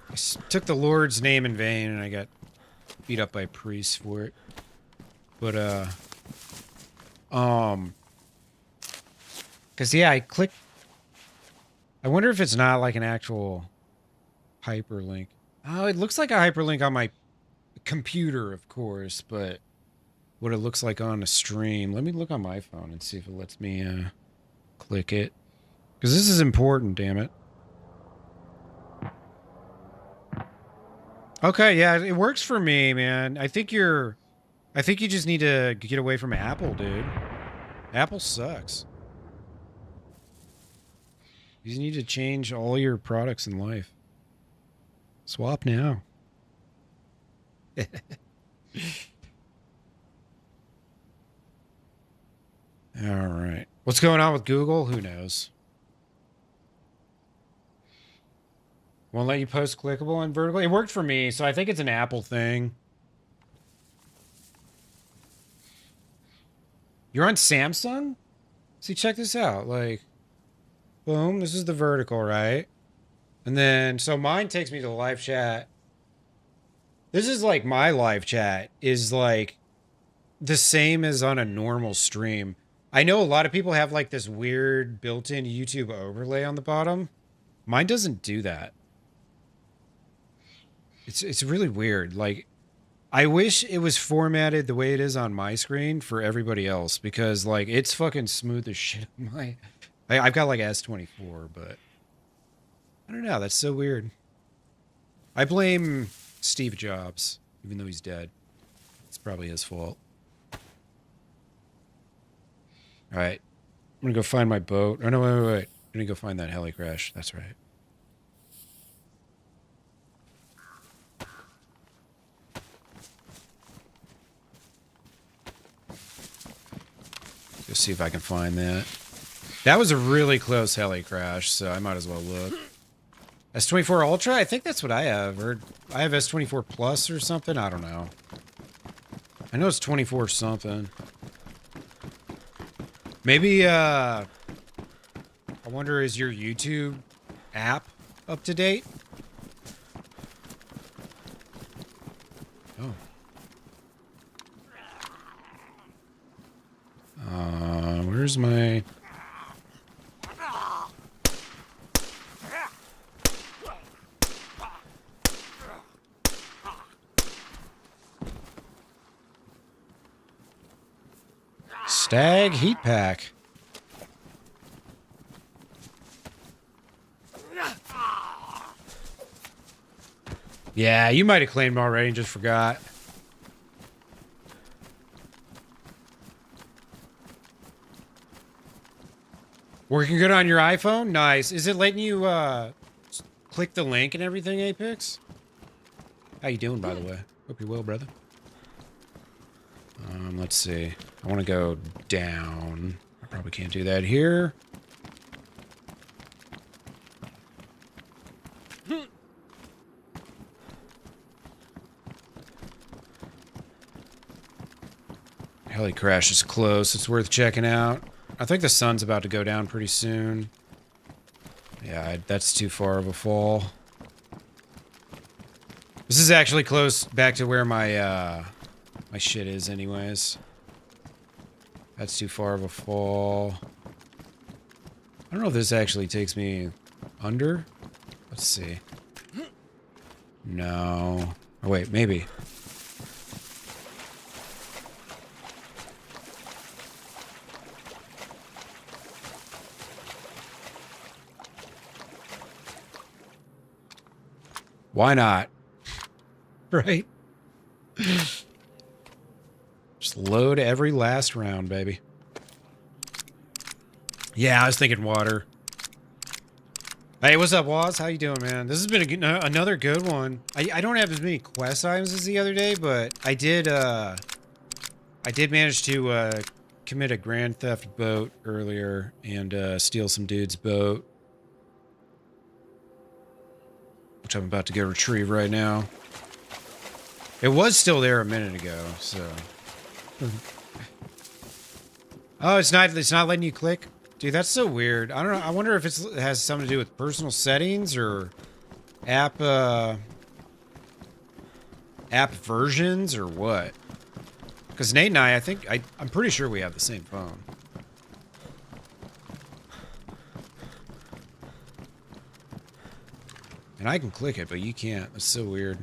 I took the Lord's name in vain and I got beat up by priests for it. But, cause yeah, I clicked. I wonder if it's not like an actual hyperlink. Oh, it looks like a hyperlink on my computer, of course, but what it looks like on a stream. Let me look on my phone and see if it lets me, click it. Because this is important, damn it. Okay, yeah, it works for me, man. I think you just need to get away from Apple, dude. Apple sucks. You just need to change all your products in life. Swap now. All right. What's going on with Google? Who knows? Won't let you post clickable and vertical? It worked for me, so I think it's an Apple thing. You're on Samsung? See, check this out. Like, boom, this is the vertical, right? And then, so mine takes me to live chat. This is like my live chat is like the same as on a normal stream. I know a lot of people have like this weird built-in YouTube overlay on the bottom. Mine doesn't do that. It's really weird. Like, I wish it was formatted the way it is on my screen for everybody else because like it's fucking smooth as shit on my. I've got like S24, but I don't know. That's so weird. I blame Steve Jobs, even though he's dead. It's probably his fault. All right. I'm gonna go find my boat. Oh no, wait. I'm gonna go find that heli crash. That's right. Just see if I can find that. That was a really close heli crash, so I might as well look. S24 Ultra? I think that's what I have. Or I have S24 Plus or something. I don't know. I know it's 24 something. Maybe, I wonder, is your YouTube app up to date? Oh. Where's my... Stag heat pack. Yeah, you might have claimed already and just forgot. Working good on your iPhone? Nice. Is it letting you click the link and everything, Apex? How you doing, by the way? Hope you're well, brother. Let's see. I want to go down. I probably can't do that here. Heli crash is close. It's worth checking out. I think the sun's about to go down pretty soon. Yeah, that's too far of a fall. This is actually close back to where my my shit is anyways. That's too far of a fall. I don't know if this actually takes me under. Let's see. No. Oh, wait, maybe. Why not? Right? Just load every last round, baby. Yeah, I was thinking water. Hey, what's up, Waz? How you doing, man? This has been another good one. I don't have as many quest items as the other day, but I did manage to commit a grand theft boat earlier and steal some dude's boat, which I'm about to go retrieve right now. It was still there a minute ago, so. Oh, it's not letting you click? Dude, that's so weird. I don't know. I wonder if it has something to do with personal settings or app versions or what. Because Nate and I'm pretty sure we have the same phone. And I can click it, but you can't. That's so weird.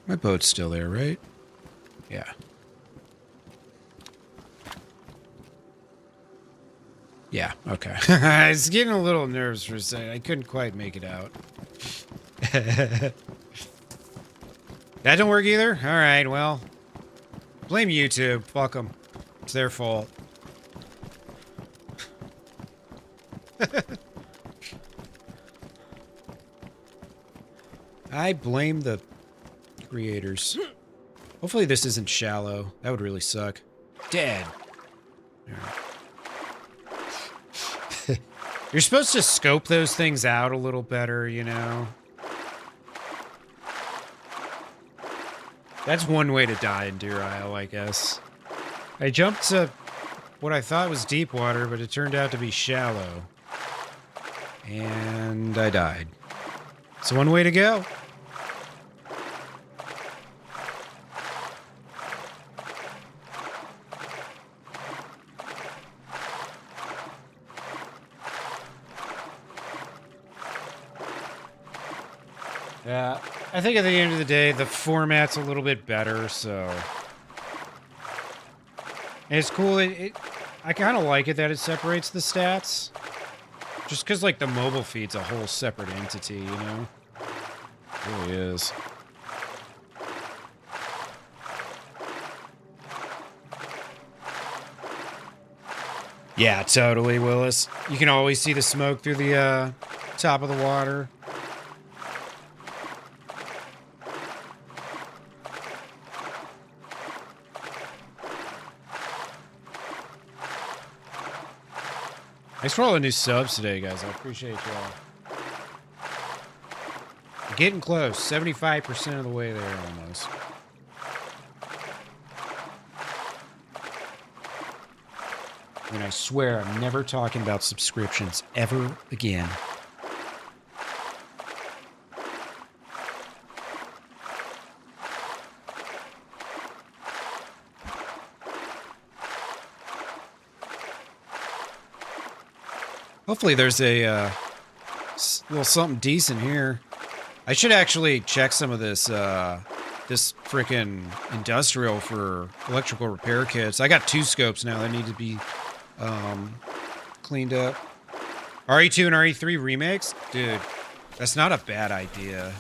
My boat's still there, right? Yeah. Yeah, okay. I was getting a little nervous for a second. I couldn't quite make it out. That don't work either? Alright, well. Blame YouTube. Fuck them. It's their fault. I blame the creators. Hopefully this isn't shallow. That would really suck. Dead. Right. You're supposed to scope those things out a little better, you know? That's one way to die in Deer Isle, I guess. I jumped to what I thought was deep water, but it turned out to be shallow. And I died. It's one way to go. I think at the end of the day, the format's a little bit better, so... And it's cool. I kind of like it that it separates the stats. Just because, like, the mobile feed's a whole separate entity, you know? It really is. Yeah, totally, Willis. You can always see the smoke through the top of the water. Thanks for all the new subs today, guys. I appreciate y'all. Getting close. 75% of the way there, almost. And I swear I'm never talking about subscriptions ever again. Hopefully there's a little something decent here. I should actually check some of this this frickin' industrial for electrical repair kits. I got 2 scopes now that need to be cleaned up. RE2 and RE3 remakes? Dude, that's not a bad idea.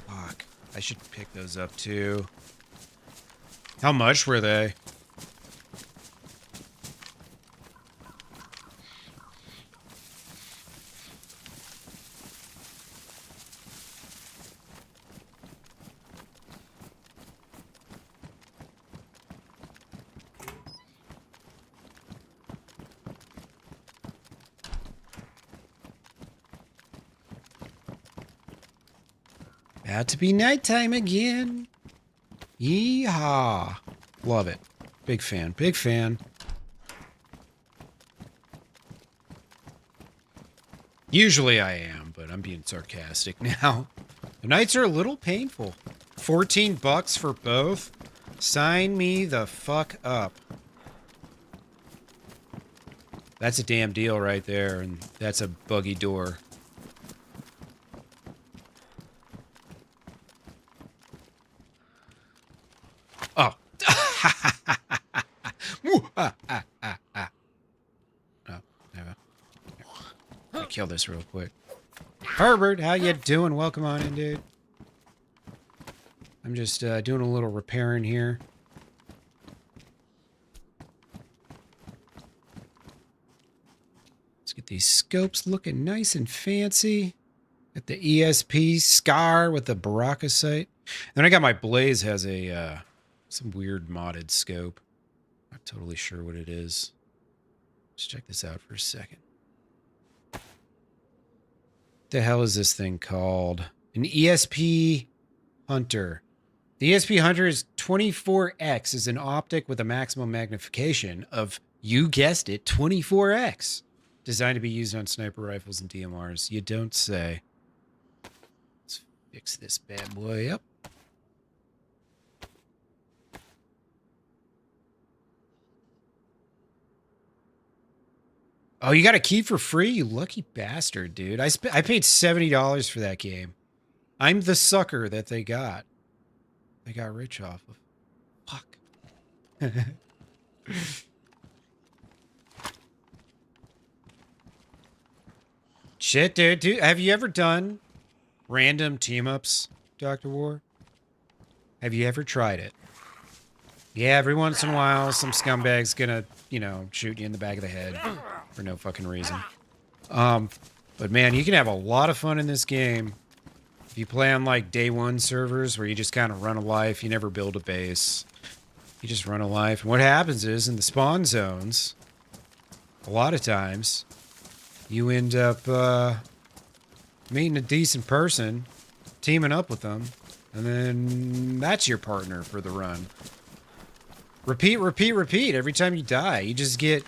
Fuck. I should pick those up too. How much were they? About to be nighttime again. Yeehaw. Love it. Big fan. Big fan. Usually I am, but I'm being sarcastic now. The nights are a little painful. $14 for both? Sign me the fuck up. That's a damn deal right there, and that's a buggy door. Oh. Oh, never. Let me kill this real quick. Herbert, how you doing? Welcome on in, dude. I'm just doing a little repairing here. Let's get these scopes looking nice and fancy. Got the ESP Scar with the Baraka sight. Then I got my Blaze has a some weird modded scope. Not totally sure what it is. Let's check this out for a second. What the hell is this thing called? An ESP Hunter. The ESP Hunter is 24x, is an optic with a maximum magnification of, you guessed it, 24x. Designed to be used on sniper rifles and DMRs. You don't say. Let's fix this bad boy up. Oh, you got a key for free? You lucky bastard, dude. I paid $70 for that game. I'm the sucker that they got. They got rich off of. Fuck. Shit, dude. Have you ever done random team-ups, Dr. War? Have you ever tried it? Yeah, every once in a while, some scumbag's gonna, you know, shoot you in the back of the head for no fucking reason. But man, you can have a lot of fun in this game. If you play on like day 1 servers where you just kind of run a life, you never build a base. You just run a life. And what happens is in the spawn zones, a lot of times, you end up meeting a decent person, teaming up with them, and then that's your partner for the run. Repeat, repeat, repeat. Every time you die, you just get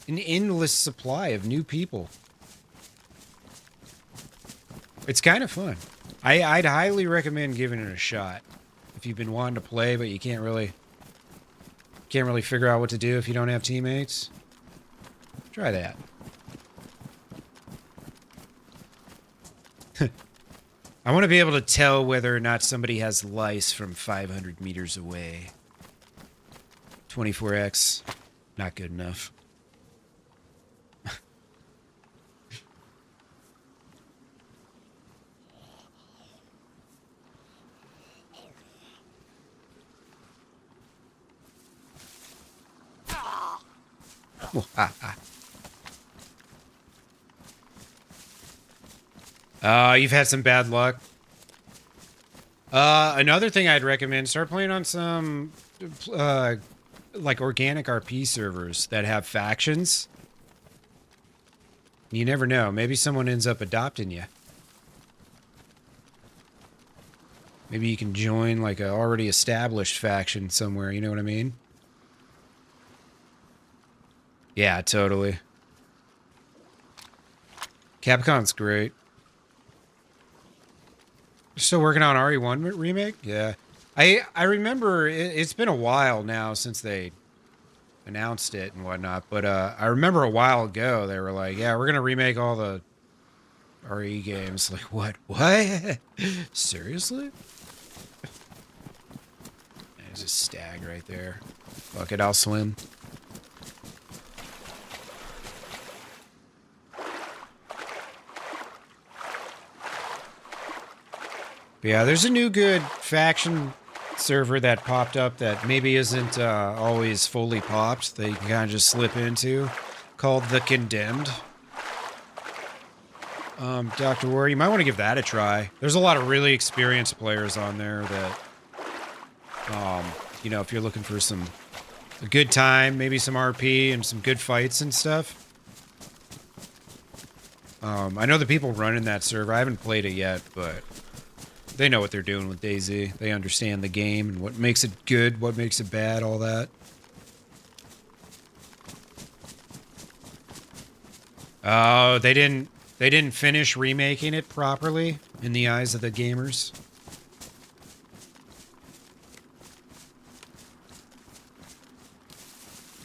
an endless supply of new people. It's kind of fun. I'd highly recommend giving it a shot. If you've been wanting to play, but you can't really figure out what to do if you don't have teammates, try that. I want to be able to tell whether or not somebody has lice from 500 meters away. 24x, not good enough. Oh, you've had some bad luck. Another thing I'd recommend, start playing on some, like organic RP servers that have factions. You never know. Maybe someone ends up adopting you. Maybe you can join like a already established faction somewhere, you know what I mean? Yeah, totally. Capcom's great. Still working on RE1 remake? Yeah. I remember it's been a while now since they announced it and whatnot, but I remember a while ago they were like, yeah, we're going to remake all the RE games. Like, what? What? Seriously? There's a stag right there. Fuck it, I'll swim. But yeah, there's a new good faction server that popped up that maybe isn't always fully popped. They can kind of just slip into, called The Condemned. Dr. War, you might want to give that a try. There's a lot of really experienced players on there that, you know, if you're looking for a good time, maybe some RP and some good fights and stuff. I know the people running that server. I haven't played it yet, but they know what they're doing with DayZ. They understand the game and what makes it good, what makes it bad, all that. Oh, they didn't finish remaking it properly in the eyes of the gamers.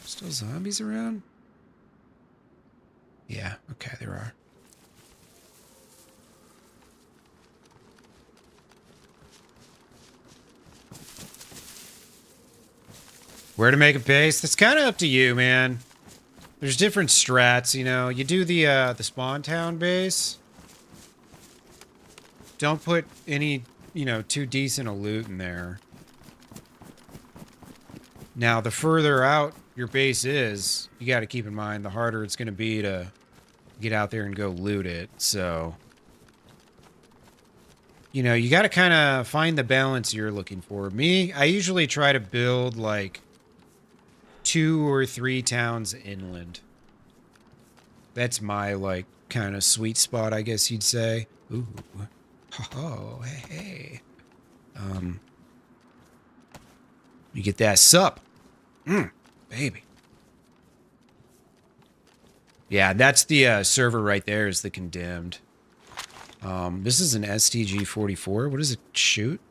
Still zombies around? Yeah, okay, there are. Where to make a base? That's kind of up to you, man. There's different strats, you know. You do the spawn town base. Don't put any, you know, too decent a loot in there. Now, the further out your base is, you got to keep in mind the harder it's going to be to get out there and go loot it. So, you know, you got to kind of find the balance you're looking for. Me, I usually try to build like 2 or 3 towns inland. That's my, like, kind of sweet spot, I guess you'd say. Ooh. Oh, hey. You get that sup. Baby. Yeah, that's the server right there is the Condemned. This is an STG-44. What does it shoot?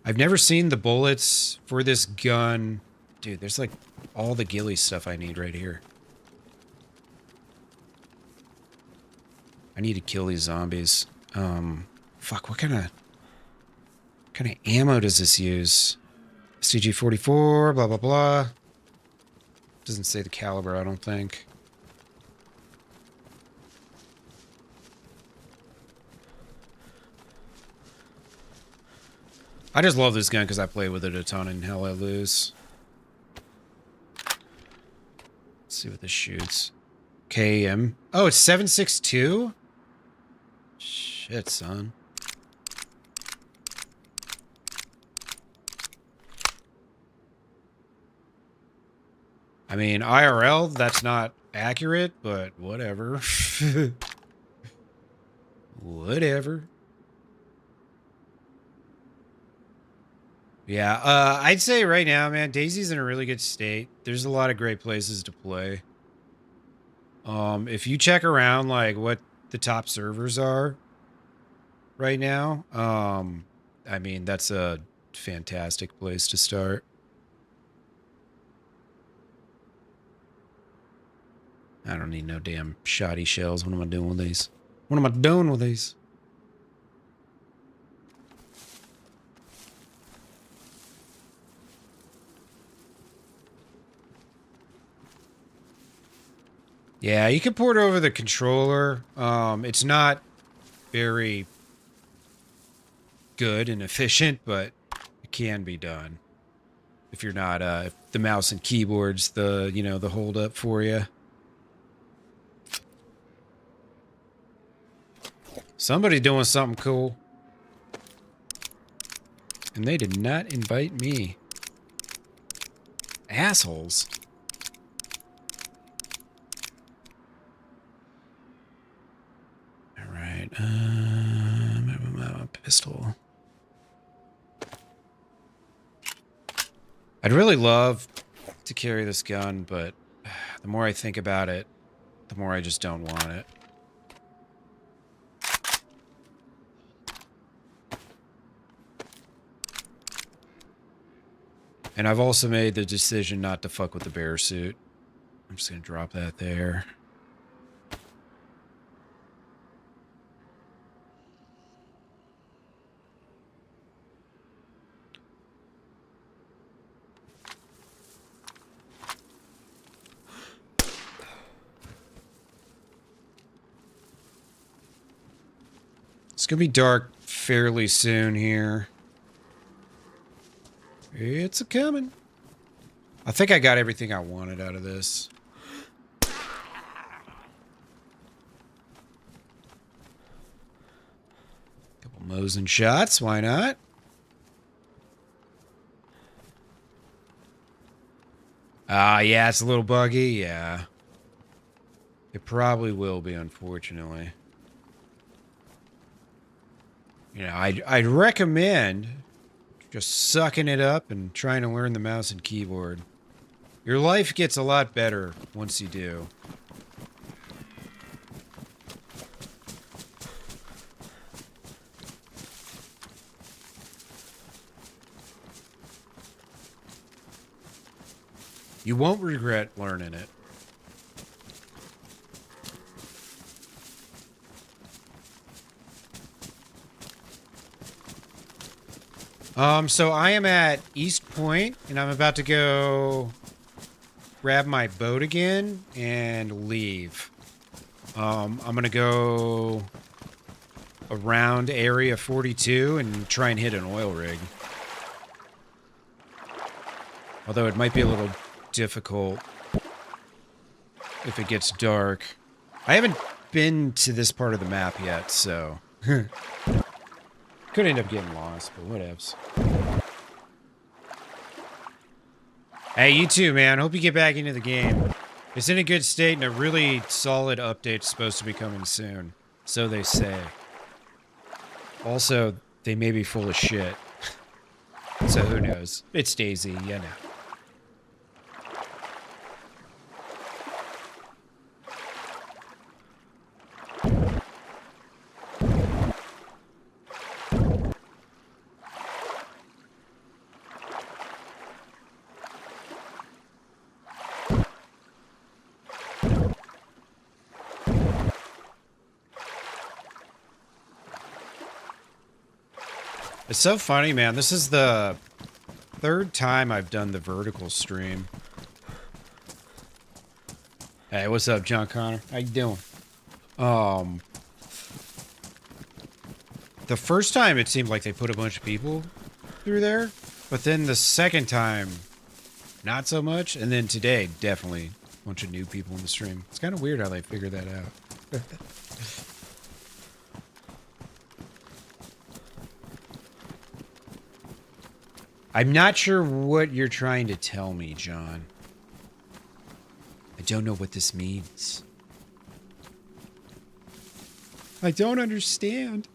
I've never seen the bullets for this gun. Dude, there's like all the ghillie stuff I need right here. I need to kill these zombies. Fuck, what kind of ammo does this use? STG-44, blah, blah, blah. Doesn't say the caliber, I don't think. I just love this gun because I play with it a ton and hell I lose. Let's see what this shoots. KM. Oh, it's 7.62? Shit, son. I mean, IRL, that's not accurate, but whatever. Whatever. Yeah, I'd say right now, man, DayZ's in a really good state. There's a lot of great places to play. If you check around, like, what the top servers are right now, I mean, that's a fantastic place to start. I don't need no damn shoddy shells. What am I doing with these? What am I doing with these? Yeah, you can port over the controller. It's not very good and efficient, but it can be done. If you're not, if the mouse and keyboard's the, you know, the hold up for you. Somebody doing something cool. And they did not invite me. Assholes. All right. Pistol. I'd really love to carry this gun, but the more I think about it, the more I just don't want it. And I've also made the decision not to fuck with the bear suit. I'm just gonna drop that there. It's gonna be dark fairly soon here. It's a-coming. I think I got everything I wanted out of this. Couple Mosin shots, why not? Yeah, it's a little buggy, yeah. It probably will be, unfortunately. You know, I'd recommend just sucking it up and trying to learn the mouse and keyboard. Your life gets a lot better once you do. You won't regret learning it. So I am at East Point, and I'm about to go grab my boat again and leave. I'm gonna go around Area 42 and try and hit an oil rig. Although it might be a little difficult if it gets dark. I haven't been to this part of the map yet, so... Could end up getting lost, but whatevs. Hey, you too, man. Hope you get back into the game. It's in a good state, and a really solid update's supposed to be coming soon. So they say. Also, they may be full of shit. So who knows? It's DayZ, you know. It's so funny, man. This is the third time I've done the vertical stream. Hey, what's up, John Connor? How you doing? The first time it seemed like they put a bunch of people through there, but then the second time, not so much, and then today, definitely a bunch of new people in the stream. It's kind of weird how they figured that out. I'm not sure what you're trying to tell me, John. I don't know what this means. I don't understand.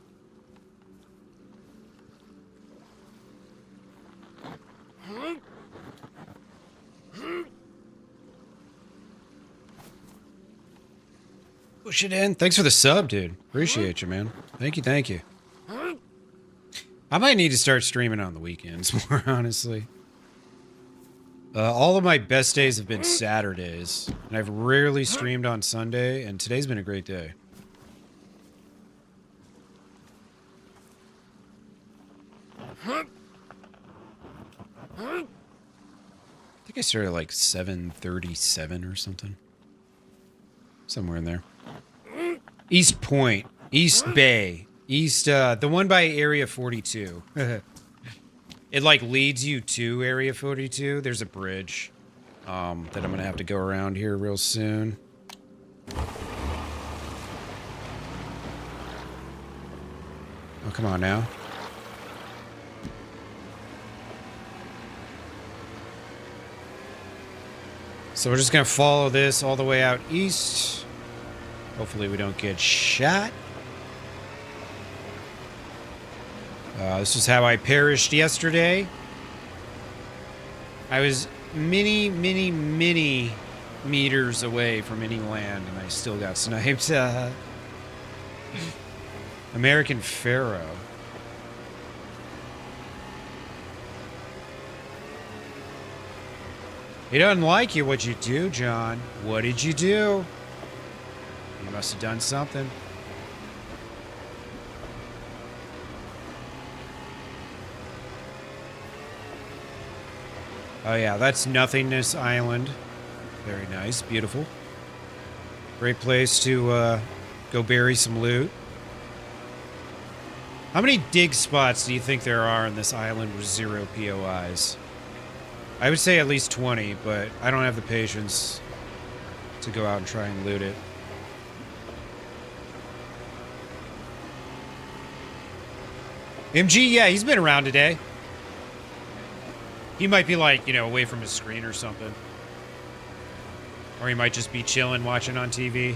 Push it in. Thanks for the sub, dude. Appreciate you, man. Thank you, thank you. I might need to start streaming on the weekends more, honestly. All of my best days have been Saturdays, and I've rarely streamed on Sunday, and today's been a great day. I think I started at like 7:37 or something. Somewhere in there. East Point. East Bay. East, the one by Area 42. It, like, leads you to Area 42. There's a bridge that I'm going to have to go around here real soon. Oh, come on now. So we're just going to follow this all the way out east. Hopefully we don't get shot. This is how I perished yesterday. I was many meters away from any land, and I still got sniped. American Pharaoh. He doesn't like you. What'd you do, John? What did you do? You must have done something. Oh yeah, that's Nothingness Island. Very nice, beautiful. Great place to go bury some loot. How many dig spots do you think there are on this island with 0 POIs? I would say at least 20, but I don't have the patience to go out and try and loot it. MG, yeah, he's been around today. He might be like, you know, away from his screen or something. Or he might just be chilling, watching on TV.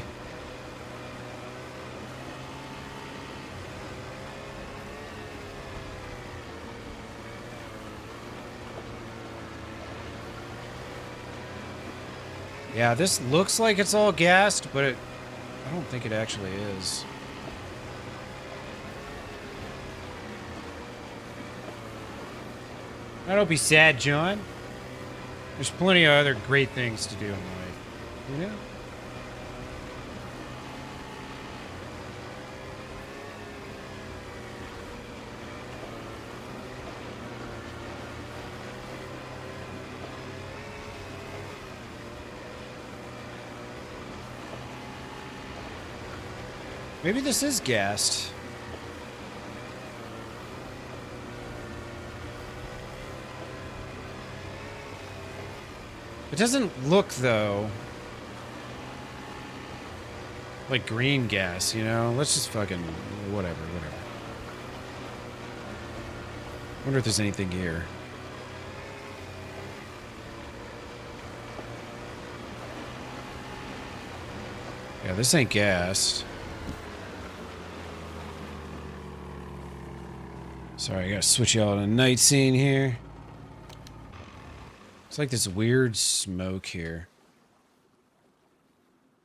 Yeah, this looks like it's all gassed, but I don't think it actually is. Now don't be sad, John. There's plenty of other great things to do in life, you know? Maybe this is gassed. It doesn't look, though, like green gas, you know? Let's just fucking... whatever. Wonder if there's anything here. Yeah, this ain't gassed. Sorry, I gotta switch y'all to night scene here. It's like this weird smoke here.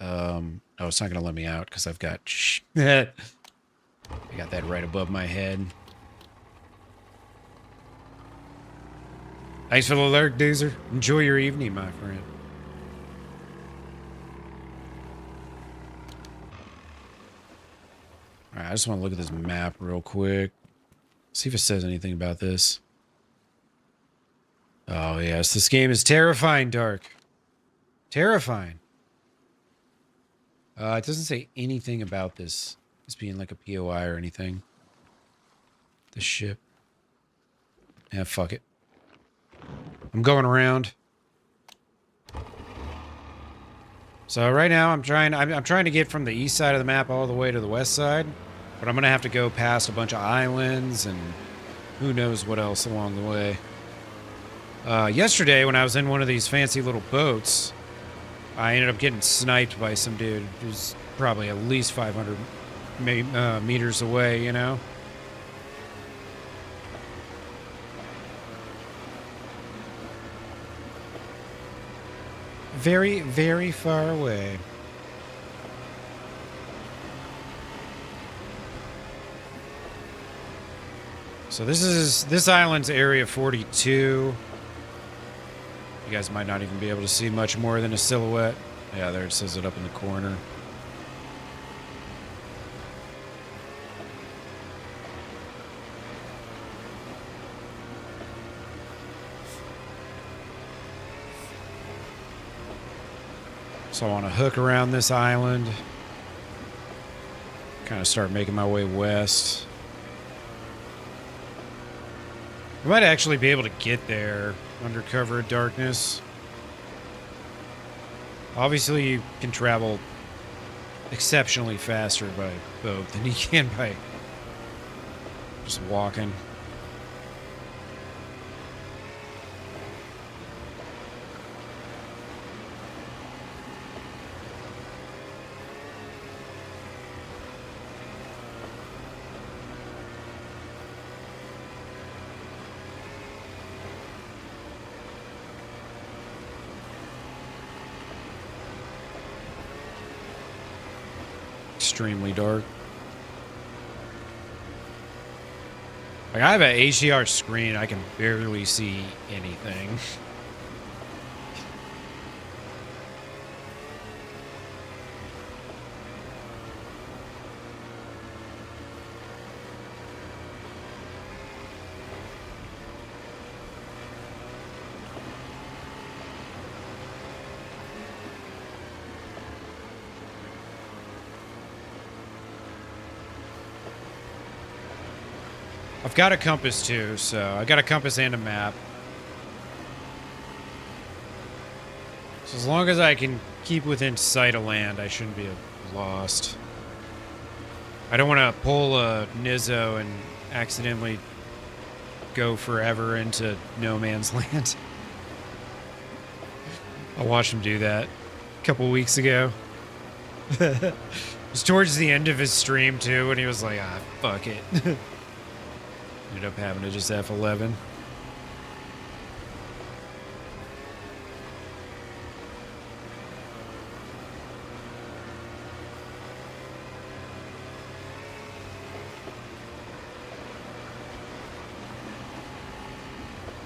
Oh, it's not gonna let me out because I've got I got that right above my head. Thanks for the alert, Doozer. Enjoy your evening, my friend. Alright, I just want to look at this map real quick. See if it says anything about this. Oh, yes. This game is terrifying, Dark. Terrifying. It doesn't say anything about this being like a POI or anything. The ship. Yeah, fuck it. I'm going around. So right now I'm trying to get from the east side of the map all the way to the west side, but I'm gonna have to go past a bunch of islands and who knows what else along the way. Yesterday when I was in one of these fancy little boats, I ended up getting sniped by some dude who's probably at least 500 meters away, you know? Very, very far away. So this island's Area 42. You guys might not even be able to see much more than a silhouette. Yeah, there it says it up in the corner. So I want to hook around this island. Kind of start making my way west. I might actually be able to get there under cover of darkness. Obviously, you can travel exceptionally faster by boat than you can by just walking. Extremely dark. Like, I have an HDR screen, I can barely see anything. I've got a compass too, so I got a compass and a map. So as long as I can keep within sight of land, I shouldn't be lost. I don't want to pull a Nizzo and accidentally go forever into no man's land. I watched him do that a couple weeks ago. It was towards the end of his stream too, and he was like, ah, fuck it. Ended up having to just F11.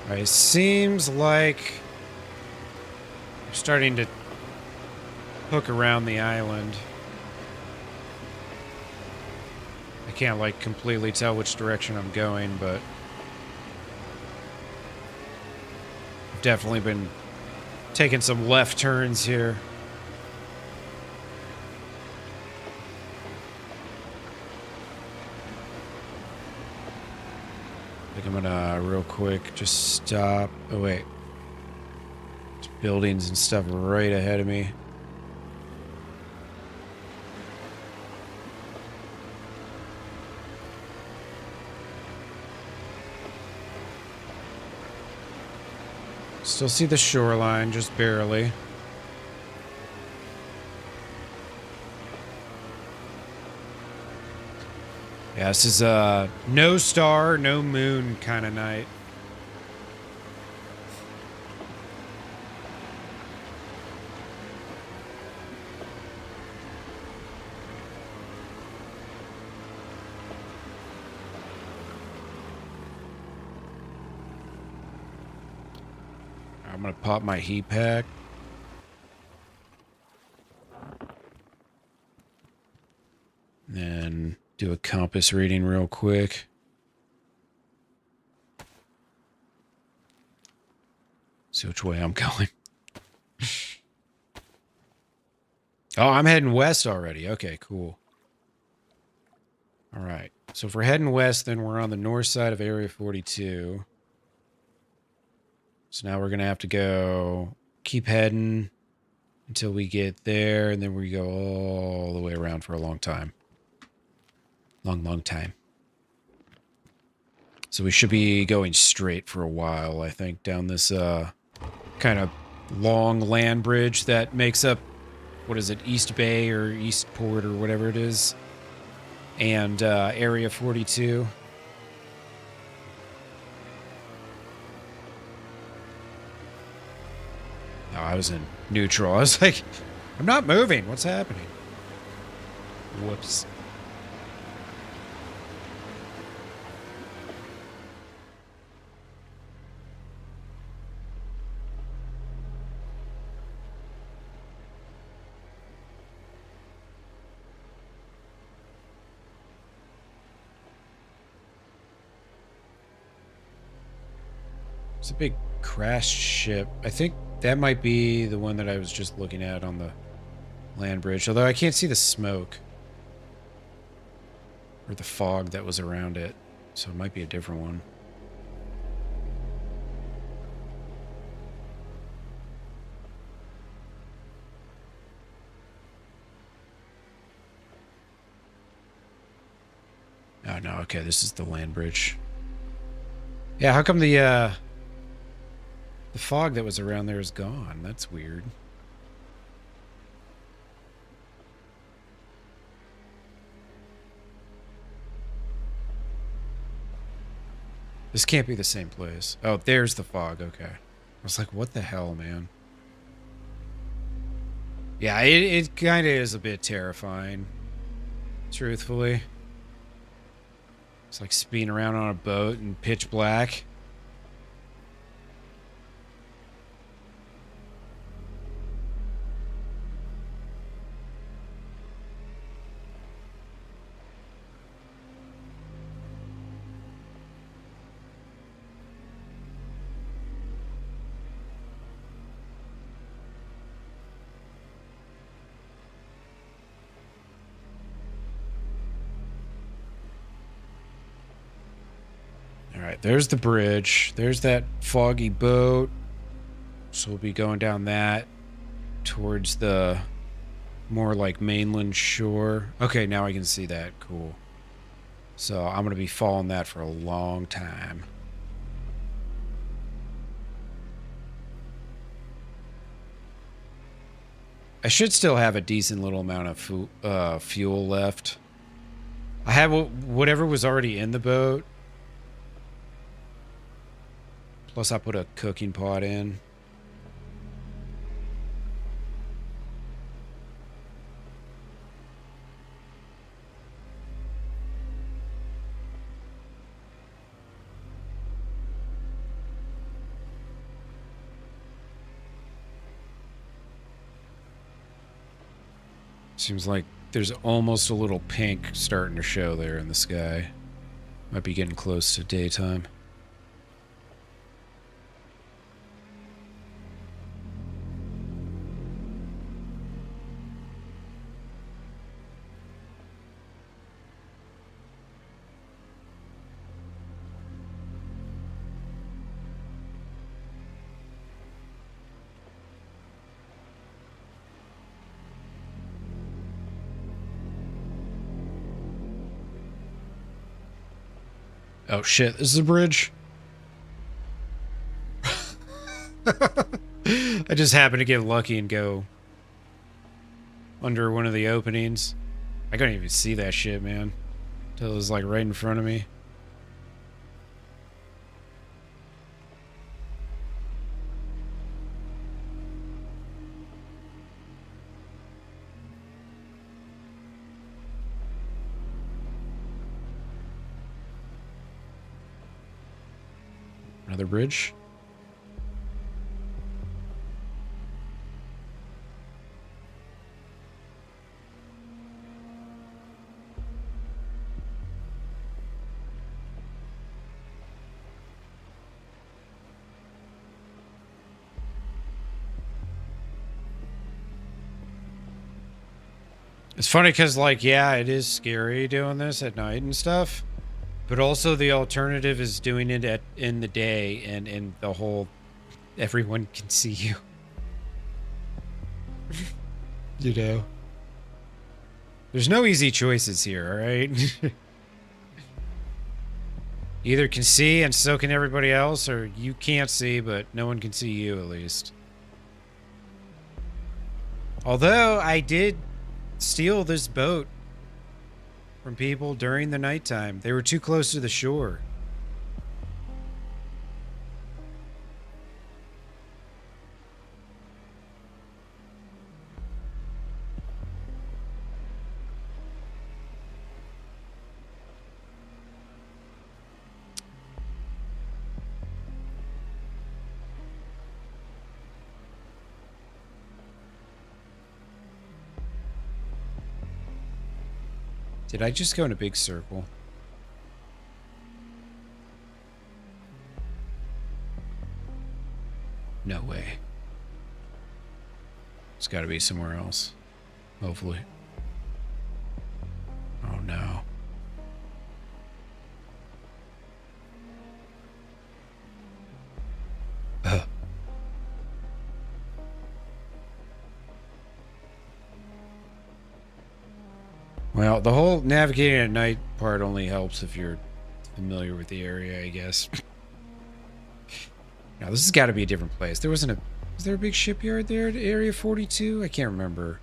Alright, it seems like I'm starting to hook around the island. I can't, like, completely tell which direction I'm going, but I've definitely been taking some left turns here. I think I'm gonna, real quick, just stop. Oh, wait. There's buildings and stuff right ahead of me. Still see the shoreline, just barely. Yeah, this is a no star, no moon kind of night. I'm gonna pop my heat pack. And do a compass reading real quick. See which way I'm going. Oh, I'm heading west already. Okay, cool. All right. So if we're heading west, then we're on the north side of Area 42. So now we're going to have to go, keep heading until we get there, and then we go all the way around for a long time. Long time. So we should be going straight for a while, I think, down this kind of long land bridge that makes up, what is it, East Bay or East Port or whatever it is, and Area 42. Oh, I was in neutral. I was like, I'm not moving. What's happening? Whoops. It's a big crashed ship. I think that might be the one that I was just looking at on the land bridge, although I can't see the smoke or the fog that was around it, so it might be a different one. Oh no, okay, this is the land bridge. Yeah, how come the fog that was around there is gone? That's weird. This can't be the same place. Oh, there's the fog, okay. I was like, what the hell, man? Yeah, it kind of is a bit terrifying, truthfully. It's like speeding around on a boat in pitch black. Alright, there's the bridge. There's that foggy boat. So we'll be going down that towards the more like mainland shore. Okay, now I can see that. Cool. So I'm going to be following that for a long time. I should still have a decent little amount of fuel left. I have whatever was already in the boat. Plus I put a cooking pot in. Seems like there's almost a little pink starting to show there in the sky. Might be getting close to daytime. Oh shit, this is a bridge? I just happened to get lucky and go under one of the openings. I couldn't even see that shit, man. Until it was like right in front of me. Another bridge. It's funny because, like, yeah, it is scary doing this at night and stuff. But also the alternative is doing it in the day and in the whole everyone can see you. You know. There's no easy choices here, alright? Either can see and so can everybody else, or you can't see but no one can see you at least. Although I did steal this boat from people during the nighttime. They were too close to the shore. Did I just go in a big circle? No way. It's got to be somewhere else. Hopefully. Oh no. Well, the whole navigating at night part only helps if you're familiar with the area, I guess. Now, this has got to be a different place. Was there a big shipyard there at Area 42? I can't remember.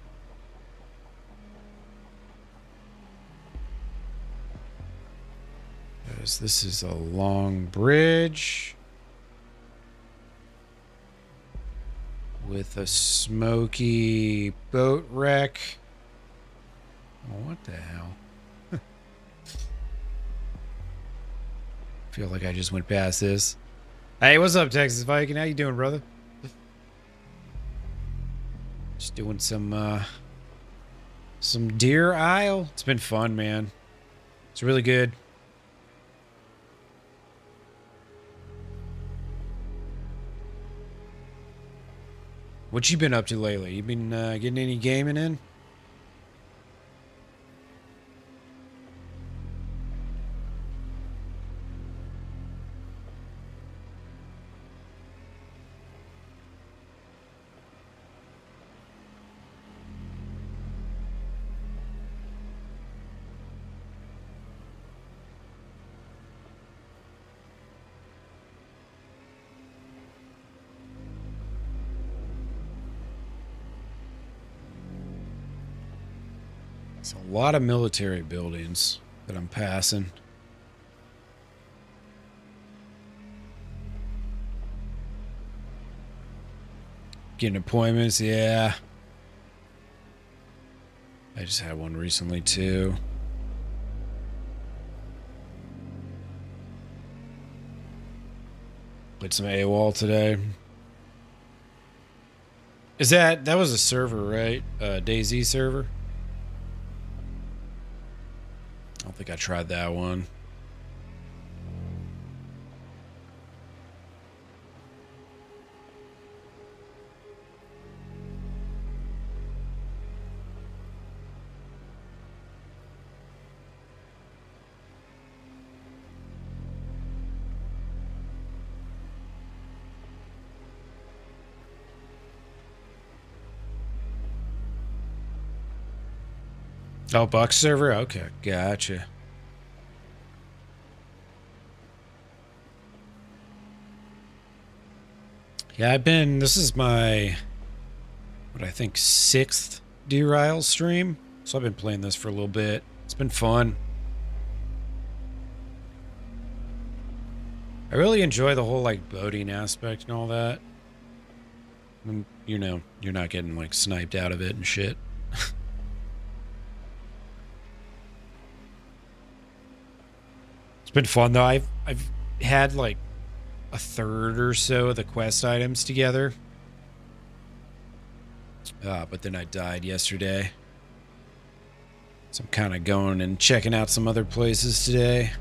This is a long bridge with a smoky boat wreck. Oh, what the hell? Feel like I just went past this. Hey, what's up, Texas Viking? How you doing, brother? Just doing some Deer Isle. It's been fun, man. It's really good. What you been up to lately? You been getting any gaming in? It's a lot of military buildings that I'm passing. Getting appointments, yeah. I just had one recently too. Played some AWOL today. That was a server, right? DayZ server? I don't think I tried that one. Oh, Bucks server? Okay, gotcha. Yeah, this is my, I think, 6th derail stream. So I've been playing this for a little bit. It's been fun. I really enjoy the whole, like, boating aspect and all that. And, you know, you're not getting, like, sniped out of it and shit. Been fun though. I've had like a third or so of the quest items together, but then I died yesterday, so I'm kind of going and checking out some other places today.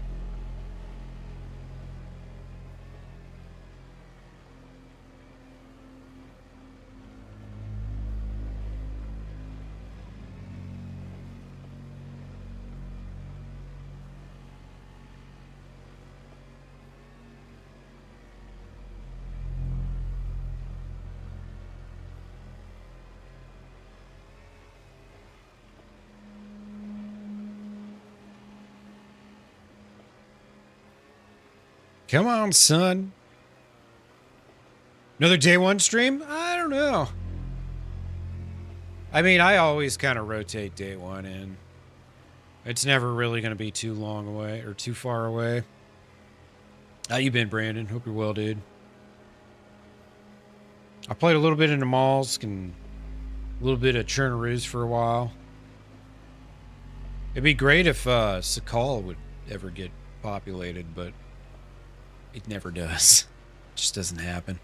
Come on, son. Another day one stream? I don't know. I mean, I always kind of rotate day one in. It's never really going to be too long away or too far away. How you been, Brandon? Hope you're well, dude. I played a little bit in the malls and a little bit of Chernaroos for a while. It'd be great if Sakal would ever get populated, but it never does. It just doesn't happen.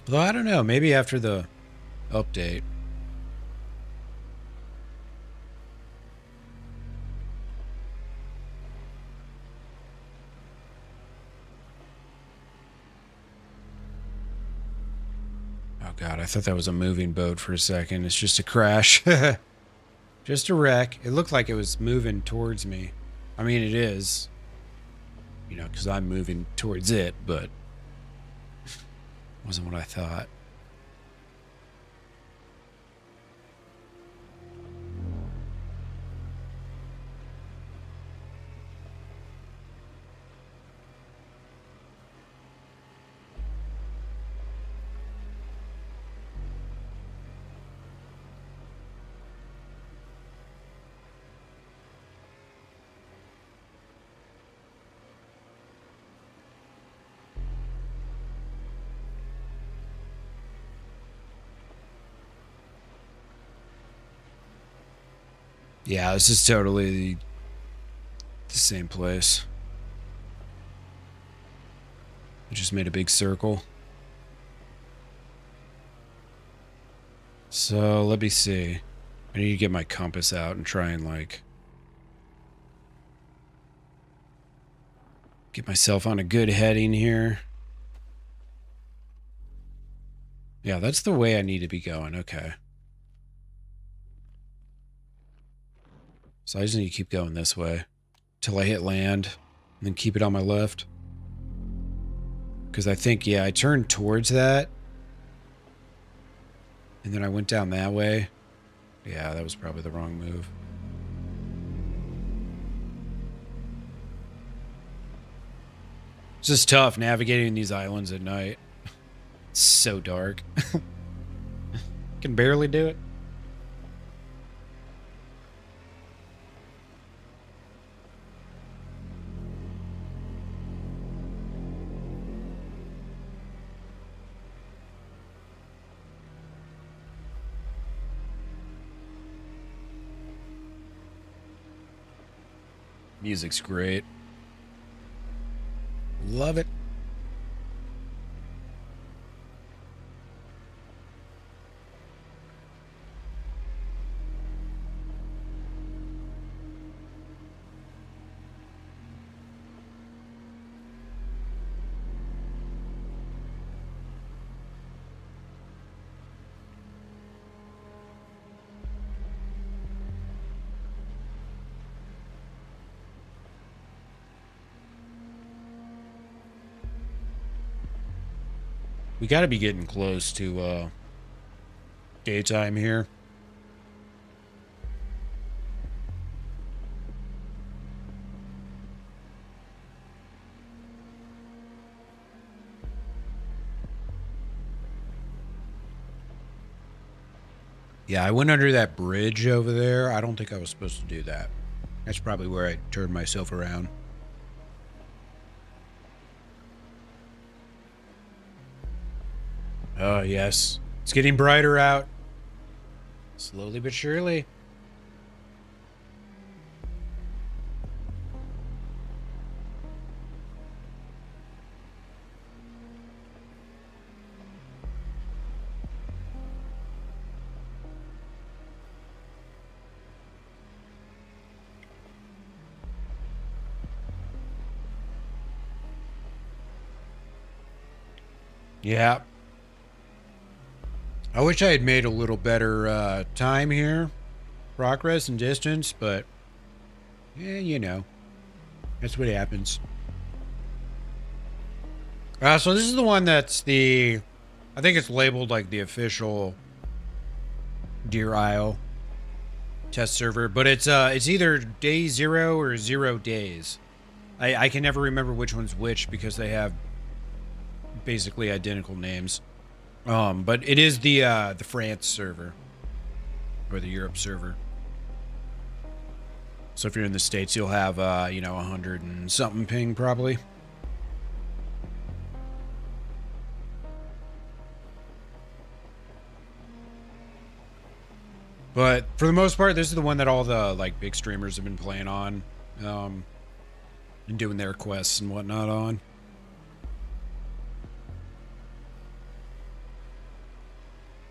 Though I don't know, maybe after the update. I thought that was a moving boat for a second. It's just a crash. Just a wreck. It looked like it was moving towards me. I mean, it is. You know, because I'm moving towards it, but wasn't what I thought. Yeah, this is totally the same place. I just made a big circle. So let me see. I need to get my compass out and try and like get myself on a good heading here. Yeah, that's the way I need to be going. Okay. So I just need to keep going this way till I hit land and then keep it on my left. Because I think, yeah, I turned towards that. And then I went down that way. Yeah, that was probably the wrong move. It's just tough navigating these islands at night. It's so dark. Can barely do it. Music's great. Love it. We got to be getting close to daytime here. Yeah, I went under that bridge over there. I don't think I was supposed to do that. That's probably where I turned myself around. Oh, yes. It's getting brighter out. Slowly but surely. Yeah. I wish I had made a little better time here. Progress and distance, but yeah, you know. That's what happens. So this is the one that's the... I think it's labeled like the official Deer Isle test server, but it's either day 0 or 0 days. I can never remember which one's which because they have basically identical names. But it is the France server or the Europe server. So if you're in the States, you'll have 100 and something ping probably. But for the most part, this is the one that all the like big streamers have been playing on, and doing their quests and whatnot on.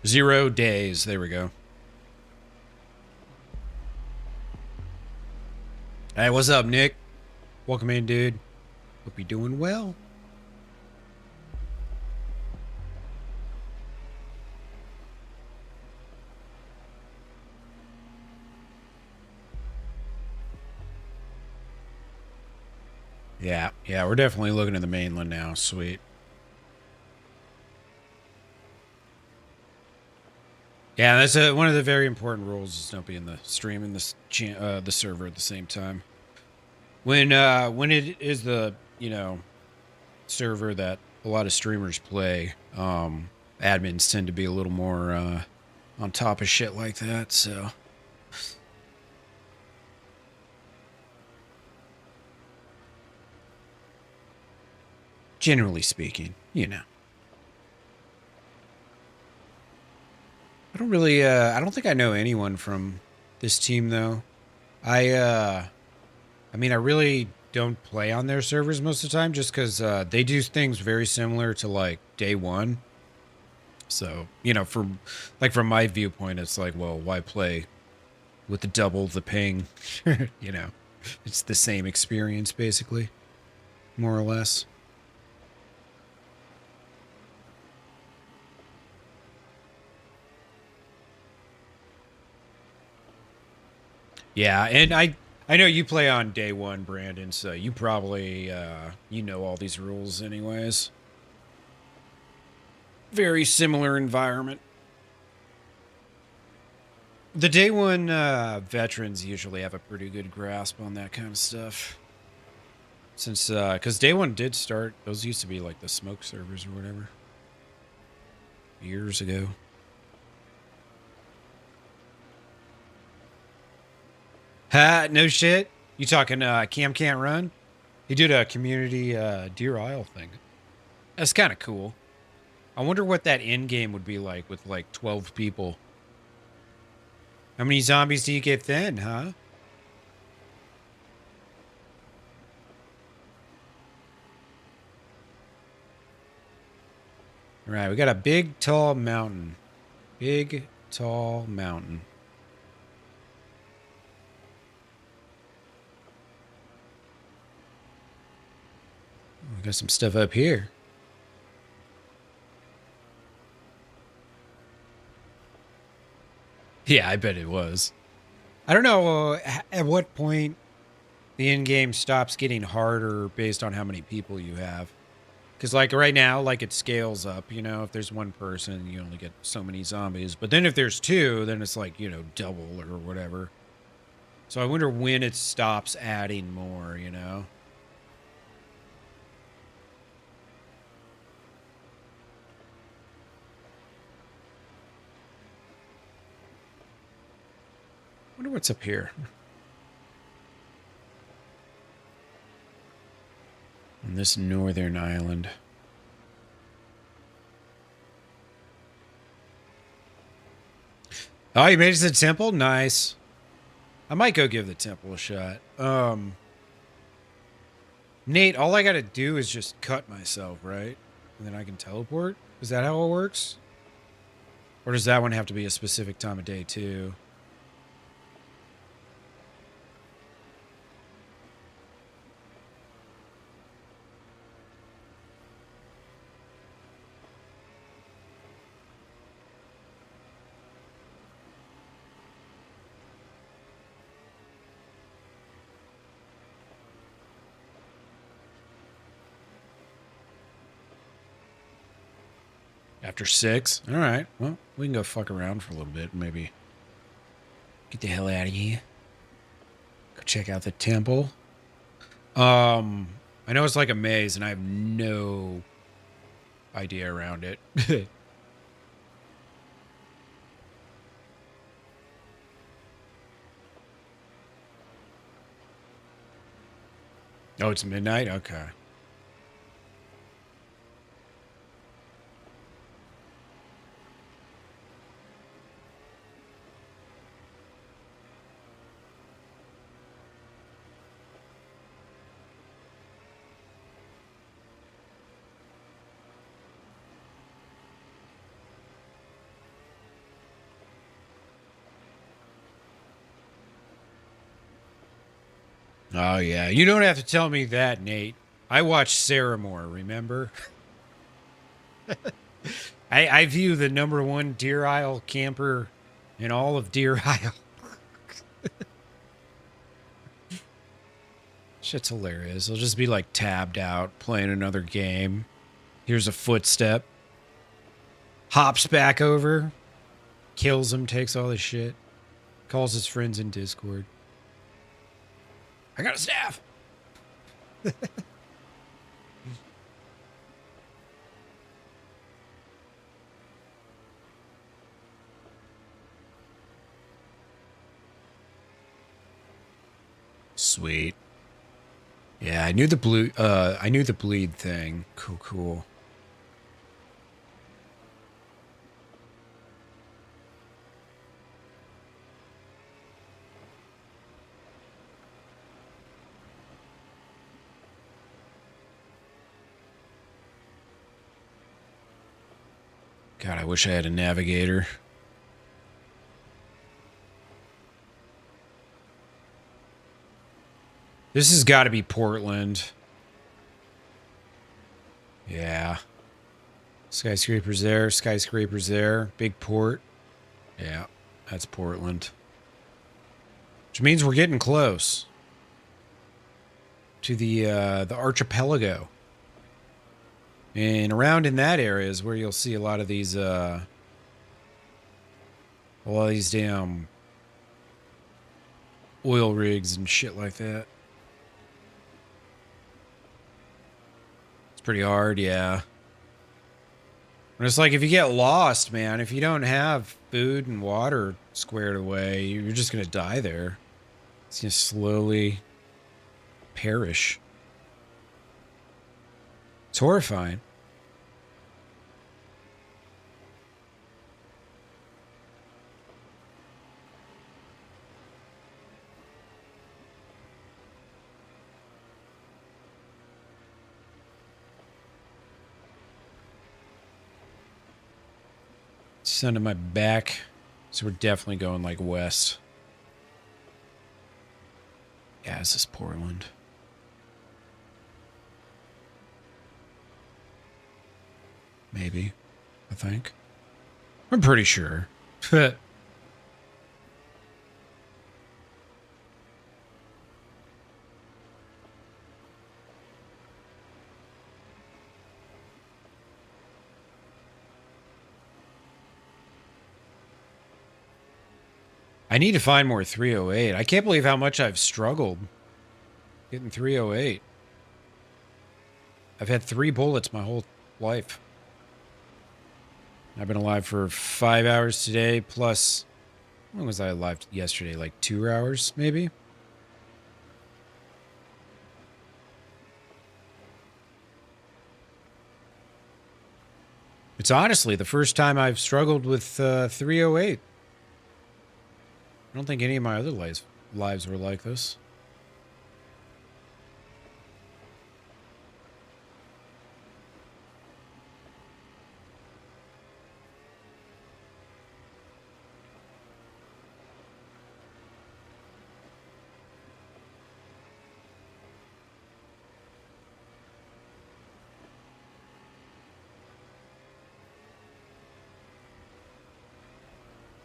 Zero days. There we go. Hey, what's up, Nick? Welcome in, dude. Hope you're doing well. Yeah, we're definitely looking at the mainland now. Sweet. Yeah, that's one of the very important rules is don't be in the stream and the server at the same time. When it is the, server that a lot of streamers play, admins tend to be a little more on top of shit like that, so generally speaking, I don't think I know anyone from this team though. I really don't play on their servers most of the time just because they do things very similar to like day one. So, from my viewpoint, it's like, well, why play with the double the ping? It's the same experience basically, more or less. Yeah, and I know you play on day one, Brandon, so you probably you know all these rules anyways. Very similar environment. The day one veterans usually have a pretty good grasp on that kind of stuff. Since because day one did start, those used to be like the smoke servers or whatever. Years ago. Ha, no shit. You talking Cam Can't Run? He did a community Deer Isle thing. That's kind of cool. I wonder what that end game would be like with like 12 people. How many zombies do you get then, huh? All right, we got a big, tall mountain. Big, tall mountain. We got some stuff up here. Yeah, I bet it was. I don't know at what point the end game stops getting harder based on how many people you have. Because, like, right now, like, it scales up, if there's one person, you only get so many zombies. But then if there's two, then it's like, double or whatever. So I wonder when it stops adding more, Wonder what's up here. On this northern island. Oh, you made it to the temple? Nice. I might go give the temple a shot. Nate, all I gotta do is just cut myself, right? And then I can teleport? Is that how it works? Or does that one have to be a specific time of day, too? After 6? All right. Well, we can go fuck around for a little bit. Maybe get the hell out of here. Go check out the temple. I know it's like a maze, and I have no idea around it. Oh, it's midnight? Okay. Oh, yeah. You don't have to tell me that, Nate. I watched Sarah Moore, remember? I view the #1 Deer Isle camper in all of Deer Isle. Shit's hilarious. He'll just be like tabbed out, playing another game. Here's a footstep. Hops back over. Kills him, takes all his shit. Calls his friends in Discord. I got a staff! Sweet. Yeah, I knew the bleed thing. Cool. God, I wish I had a navigator. This has got to be Portland. Yeah. Skyscrapers there, skyscrapers there. Big port. Yeah, that's Portland. Which means we're getting close to the archipelago. And around in that area is where you'll see a lot of these damn oil rigs and shit like that. It's pretty hard, yeah. And it's like if you get lost, man, if you don't have food and water squared away, you're just gonna die there. It's gonna slowly perish. It's horrifying. Sun to my back. So we're definitely going like west. Yeah, this is Portland. Maybe. I think. I'm pretty sure. I need to find more 308. I can't believe how much I've struggled getting 308. I've had 3 bullets my whole life. I've been alive for 5 hours today, plus... When was I alive yesterday? Like 2 hours, maybe? It's honestly the first time I've struggled with 308. I don't think any of my other lives were like this.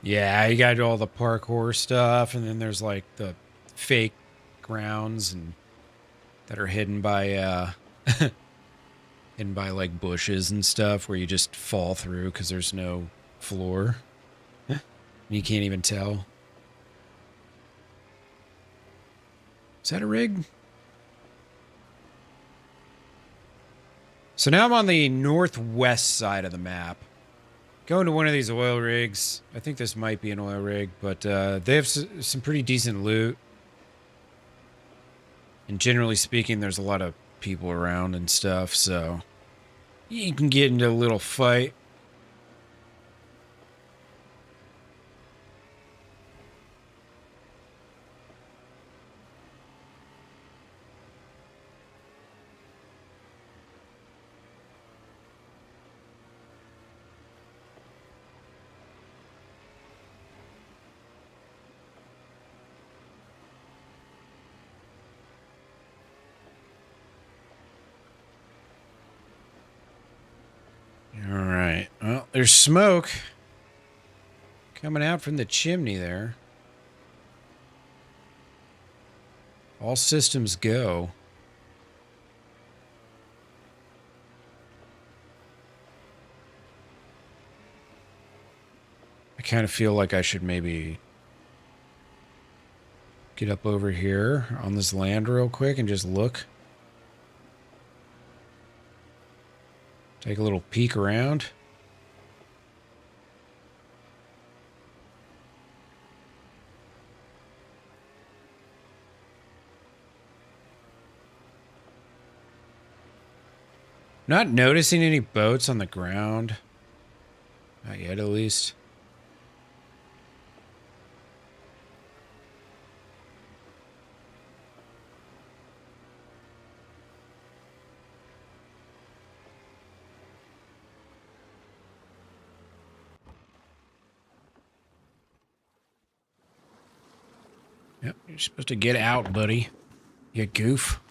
Yeah, you got all the parkour stuff, and then there's like the fake grounds and that are hidden by hidden by like bushes and stuff where you just fall through because there's no floor. You can't even tell. Is that a rig? So now I'm on the northwest side of the map. Going to one of these oil rigs. I think this might be an oil rig, but they have some pretty decent loot. And generally speaking, there's a lot of people around and stuff, so you can get into a little fight. Alright, well, there's smoke coming out from the chimney there. All systems go. kind of feel like I should maybe get up over here on this land real quick and just look. Take a little peek around. Not noticing any boats on the ground. Not yet, at least. Yep, you're supposed to get out, buddy. You goof.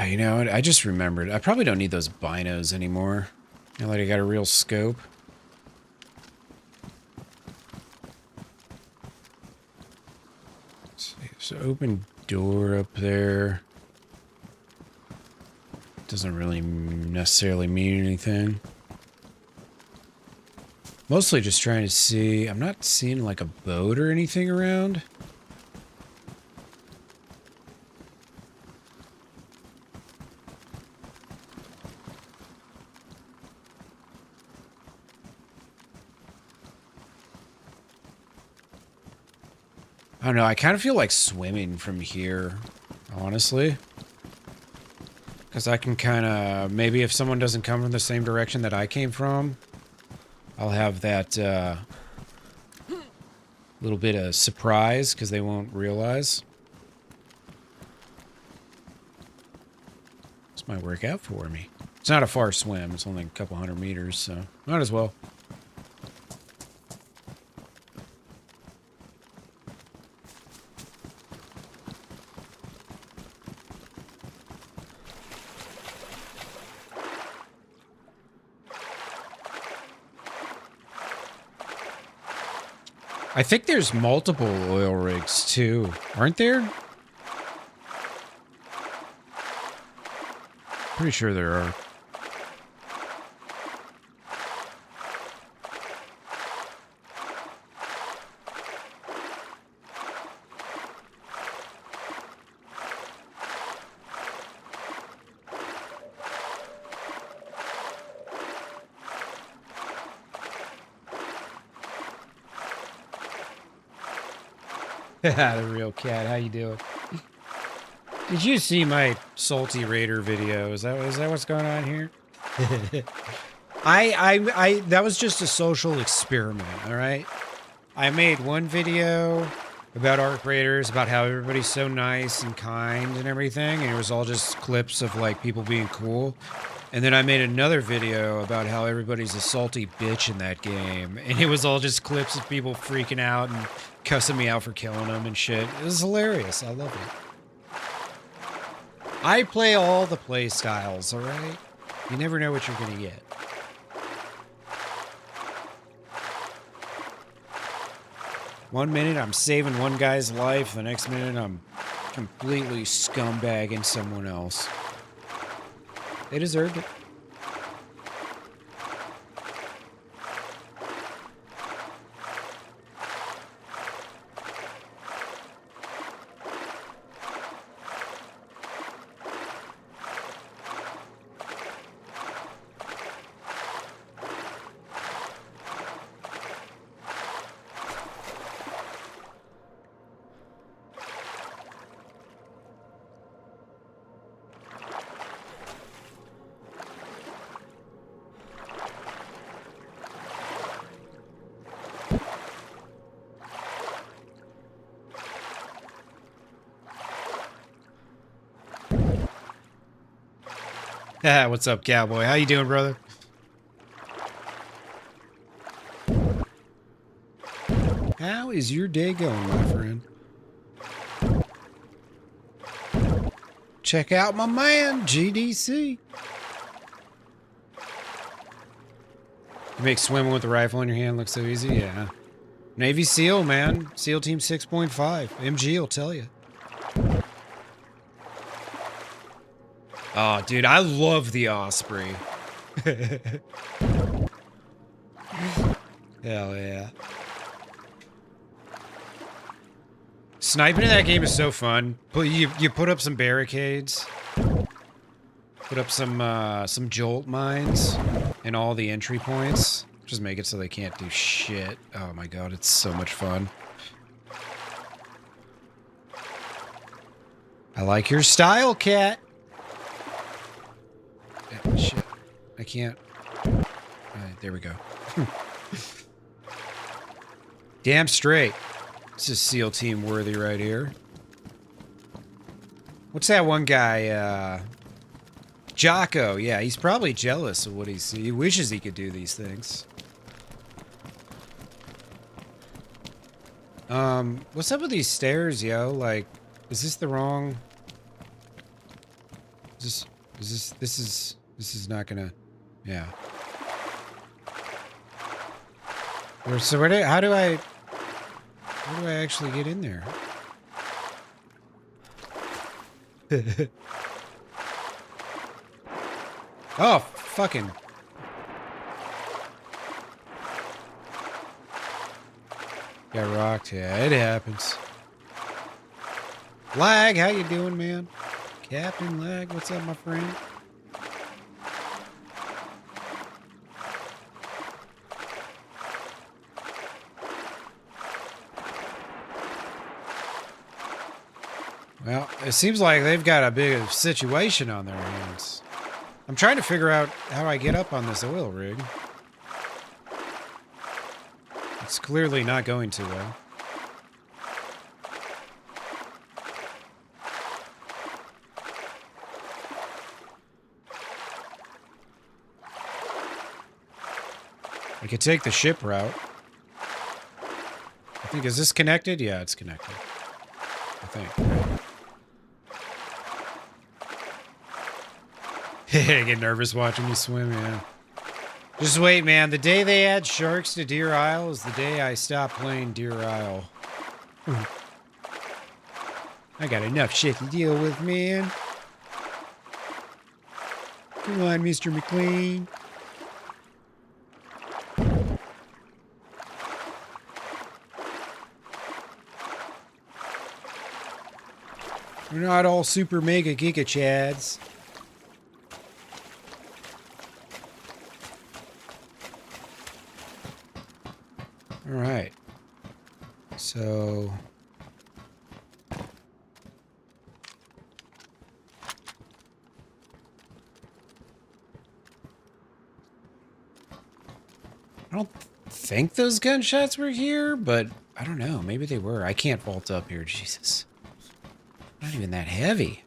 You know what? I just remembered. I probably don't need those binos anymore. Now that I got a real scope. Let's see. There's an open door up there. Doesn't really necessarily mean anything. Mostly just trying to see. I'm not seeing like a boat or anything around. I don't know, I kind of feel like swimming from here, honestly. Because I can kind of, maybe if someone doesn't come from the same direction that I came from, I'll have that little bit of surprise because they won't realize. This might work out for me. It's not a far swim, it's only a couple 100 meters, so might as well. I think there's multiple oil rigs, too. Aren't there? Pretty sure there are. The real cat, how you doing? Did you see my salty raider video? Is that what's going on here? That was just a social experiment, all right? I made one video about Arc Raiders, about how everybody's so nice and kind and everything, and it was all just clips of like people being cool. And then I made another video about how everybody's a salty bitch in that game, and it was all just clips of people freaking out and cussing me out for killing them and shit. It was hilarious. I love it. I play all the play styles, all right? You never know what you're gonna get. One minute I'm saving one guy's life, the next minute I'm completely scumbagging someone else. They deserved it. What's up, cowboy? How you doing, brother? How is your day going, my friend? Check out my man, GDC. You make swimming with a rifle in your hand look so easy? Yeah. Navy SEAL, man. SEAL Team 6.5. MG will tell you. Oh, dude, I love the Osprey. Hell yeah. Sniping in that game is so fun. But you put up some barricades. Put up some jolt mines in all the entry points. Just make it so they can't do shit. Oh my god, it's so much fun. I like your style, cat. Yeah, shit. I can't. Alright, there we go. Damn straight. This is SEAL team worthy right here. What's that one guy, Jocko? Yeah, he's probably jealous of what he's... He wishes he could do these things. What's up with these stairs, yo? Like, is this the wrong... This is not gonna... Yeah. So how do I actually get in there? Oh, fucking... Got rocked. Yeah, it happens. Lag, how you doing, man? Captain Lag, what's up, my friend? Well, it seems like they've got a big situation on their hands. I'm trying to figure out how I get up on this oil rig. It's clearly not going too well. I could take the ship route. I think, is this connected? Yeah, it's connected. I think. I get nervous watching you swim, yeah. Just wait, man. The day they add sharks to Deer Isle is the day I stop playing Deer Isle. I got enough shit to deal with, man. Come on, Mr. McLean. We're not all super mega giga chads. All right. So... I don't think those gunshots were here, but I don't know. Maybe they were. I can't vault up here. Jesus. Not even that heavy.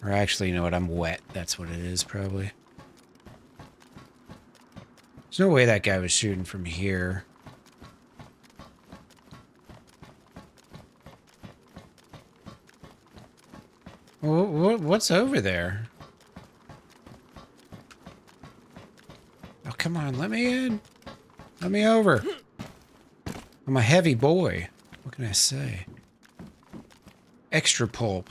Or actually, you know what? I'm wet. That's what it is, probably. There's no way that guy was shooting from here. What's over there? Oh, come on. Let me in. Let me over. I'm a heavy boy. What can I say? Extra pulp.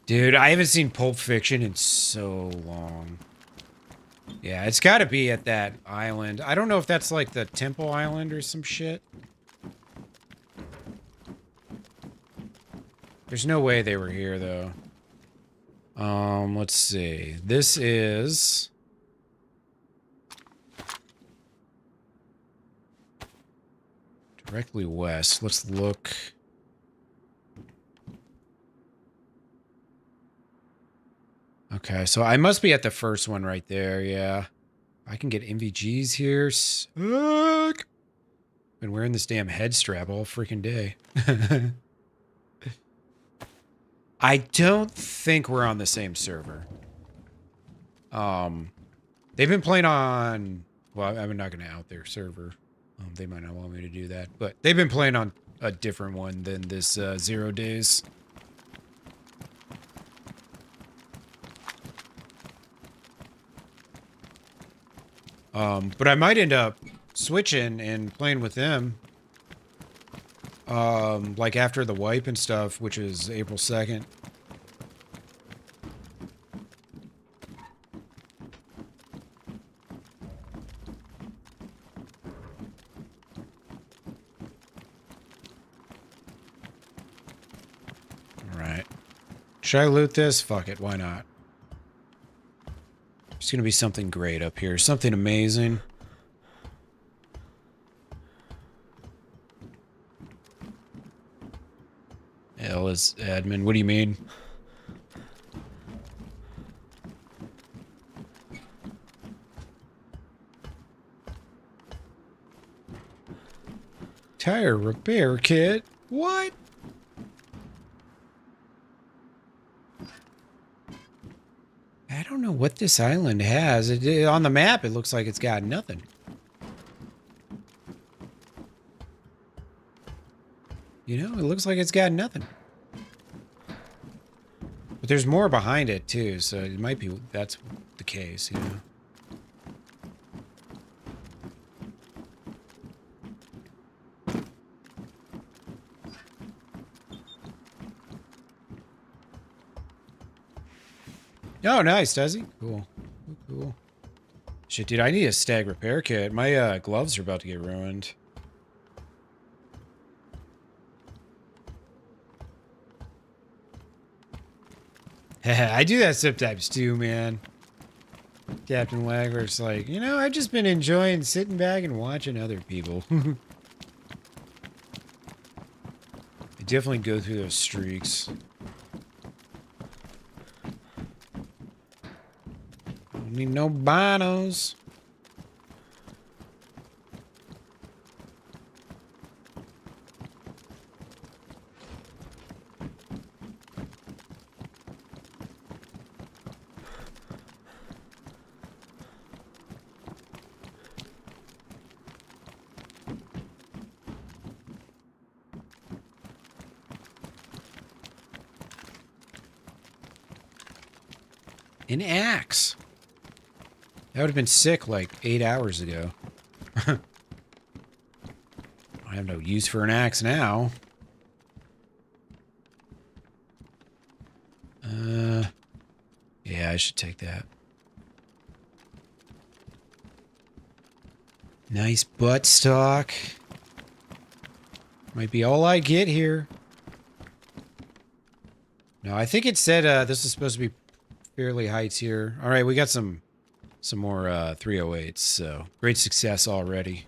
Dude, I haven't seen Pulp Fiction in so long. Yeah, it's got to be at that island. I don't know if that's like the Temple Island or some shit. There's no way they were here, though. Let's see. This is... directly west. Let's look. Okay, so I must be at the first one right there, yeah. I can get MVGs here. Sick! Been wearing this damn head strap all freaking day. I don't think we're on the same server. They've been playing on... Well, I'm not going to out their server. They might not want me to do that, but they've been playing on a different one than this 0 days. But I might end up switching and playing with them. Like after the wipe and stuff, which is April 2nd. Alright. Should I loot this? Fuck it, why not? There's gonna be something great up here. Something amazing. L is admin. What do you mean? Tire repair kit? What? I don't know what this island has. On the map, it looks like it's got nothing. You know, it looks like it's got nothing. But there's more behind it, too, so it might be that's the case, you know? Oh, nice, does he? Cool. Cool. Shit, dude, I need a stag repair kit. My gloves are about to get ruined. I do that sometimes too, man. Captain Lagler's like, you know, I've just been enjoying sitting back and watching other people. I definitely go through those streaks. Don't need no binos. An axe. That would have been sick like 8 hours ago. I have no use for an axe now. Yeah, I should take that. Nice butt stock. Might be all I get here. No, I think it said this is supposed to be fairly high tier. All right, we got some more 308s, so great success already.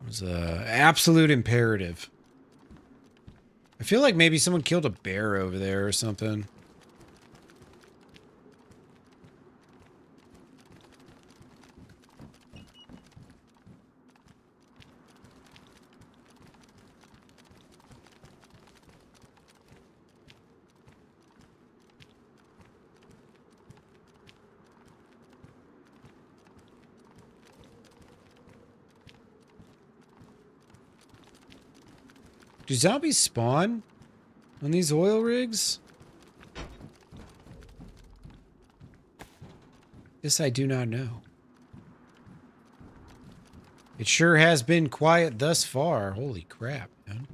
It was absolute imperative. I feel like maybe someone killed a bear over there or something. Do zombies spawn on these oil rigs? This I do not know. It sure has been quiet thus far. Holy crap, man.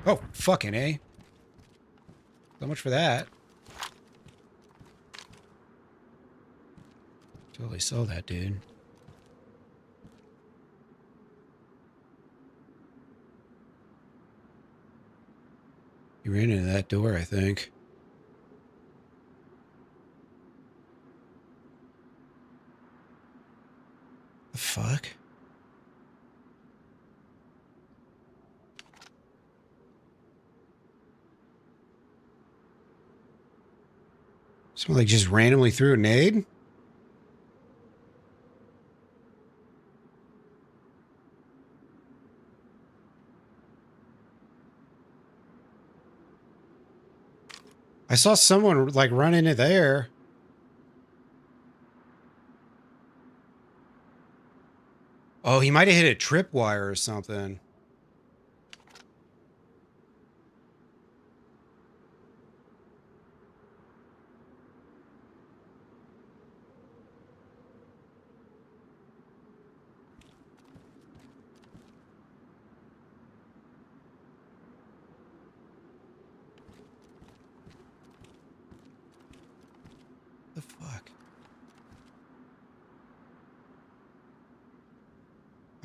Oh, fucking A. So much for that. Totally saw that, dude. You ran into that door, I think. The fuck? Someone like just randomly threw a nade? I saw someone like run into there. Oh, he might have hit a tripwire or something.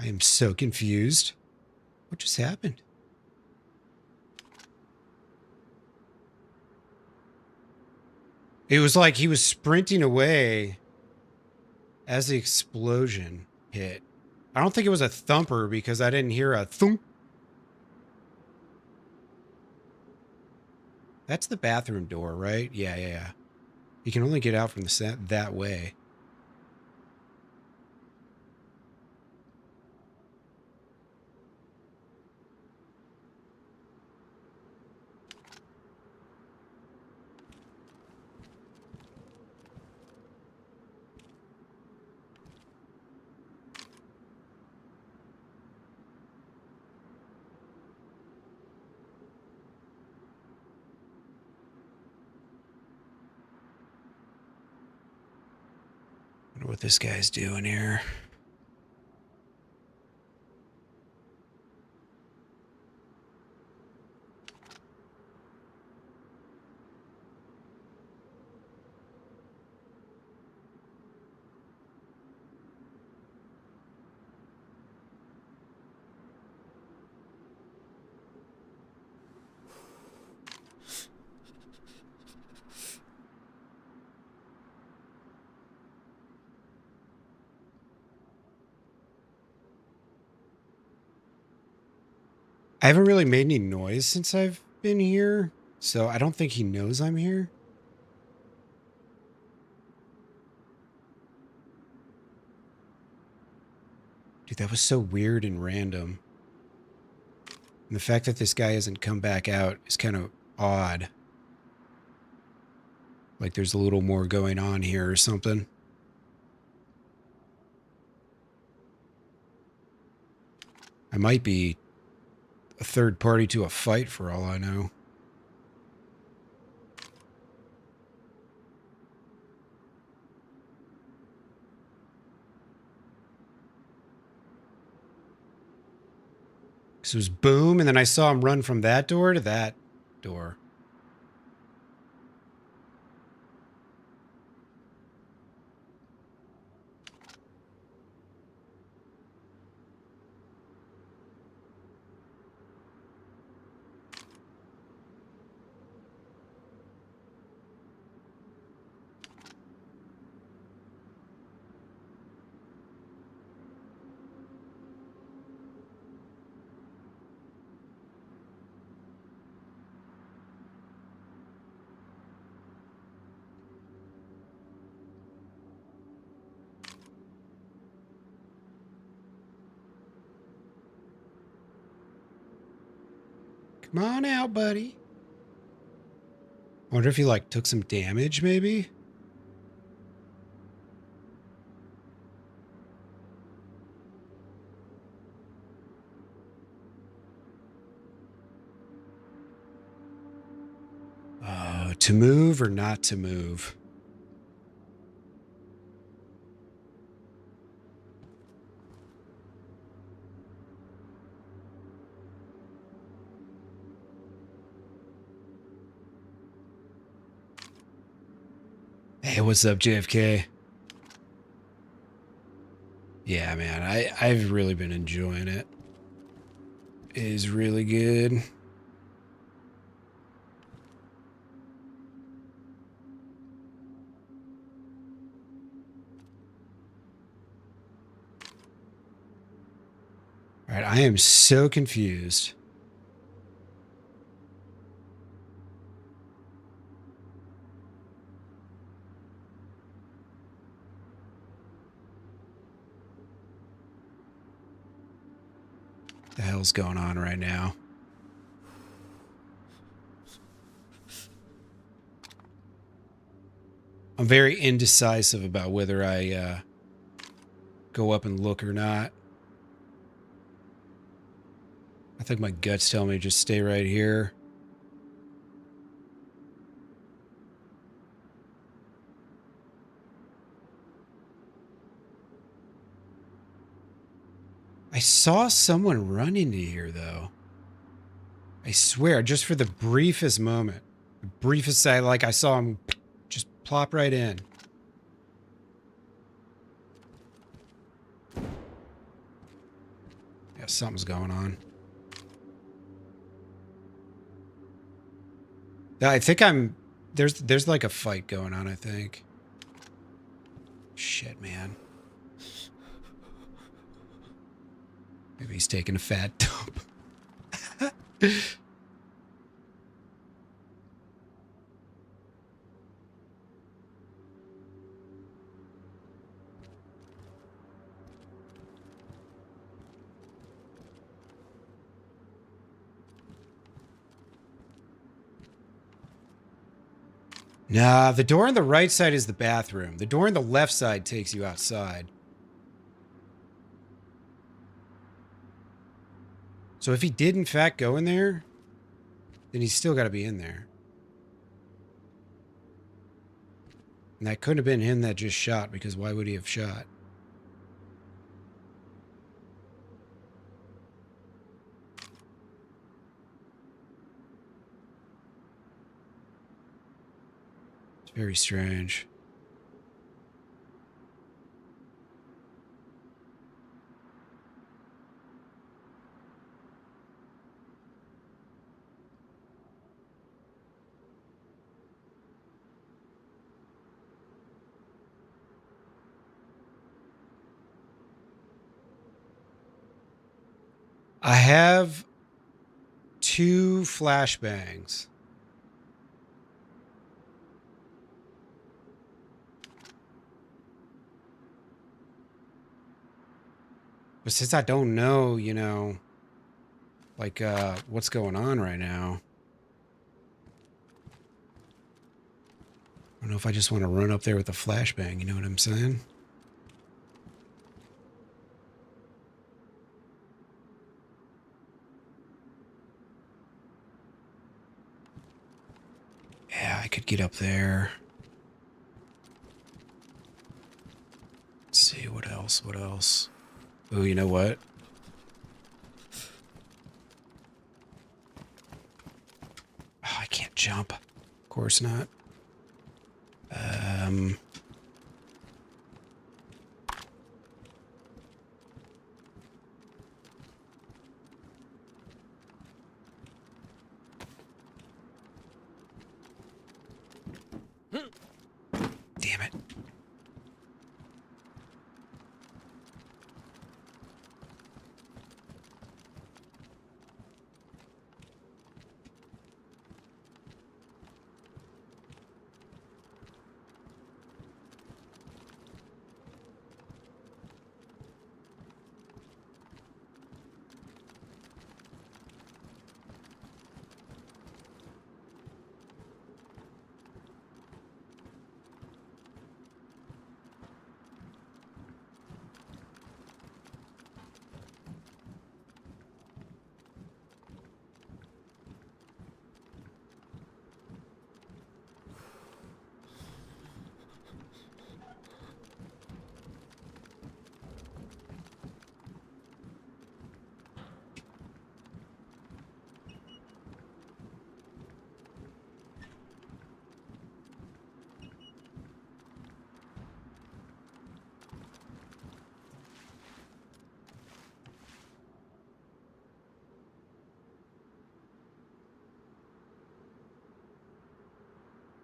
I am so confused. What just happened? It was like he was sprinting away as the explosion hit. I don't think it was a thumper because I didn't hear a thump. That's the bathroom door, right? Yeah. You can only get out from the set that way. Wonder what this guy's doing here. I haven't really made any noise since I've been here, so I don't think he knows I'm here. Dude, that was so weird and random. And the fact that this guy hasn't come back out is kind of odd. Like there's a little more going on here or something. I might be a third party to a fight for all I know. So it was boom, and then I saw him run from that door to that door. Come on out, buddy. I wonder if he, like, took some damage, maybe? To move or not to move? Hey, what's up, JFK? Yeah, man, I've really been enjoying it. It is really good. All right, I am so confused. The hell's going on right now? I'm very indecisive about whether I go up and look or not. I think my guts tell me to just stay right here. I saw someone run into here, though. I swear, just for the briefest moment. The briefest, I saw him just plop right in. Yeah, something's going on. I think there's like a fight going on, I think. Shit, man. Maybe he's taking a fat dump. Nah, the door on the right side is the bathroom. The door on the left side takes you outside. So if he did in fact go in there, then he's still got to be in there. And that couldn't have been him that just shot, because why would he have shot? It's very strange. I have 2 flashbangs. But since I don't know, you know, like, what's going on right now, I don't know if I just want to run up there with a flashbang, you know what I'm saying? Yeah, I could get up there. Let's see, what else? Oh, you know what? Oh, I can't jump. Of course not. Damn it.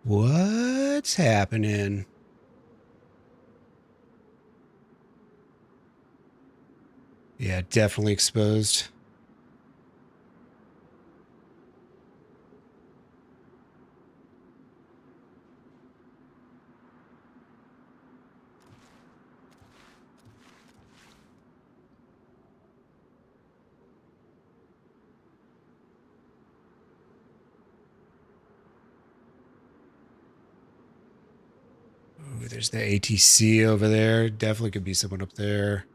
What's happening? Yeah, definitely exposed. Ooh, there's the ATC over there. Definitely could be someone up there.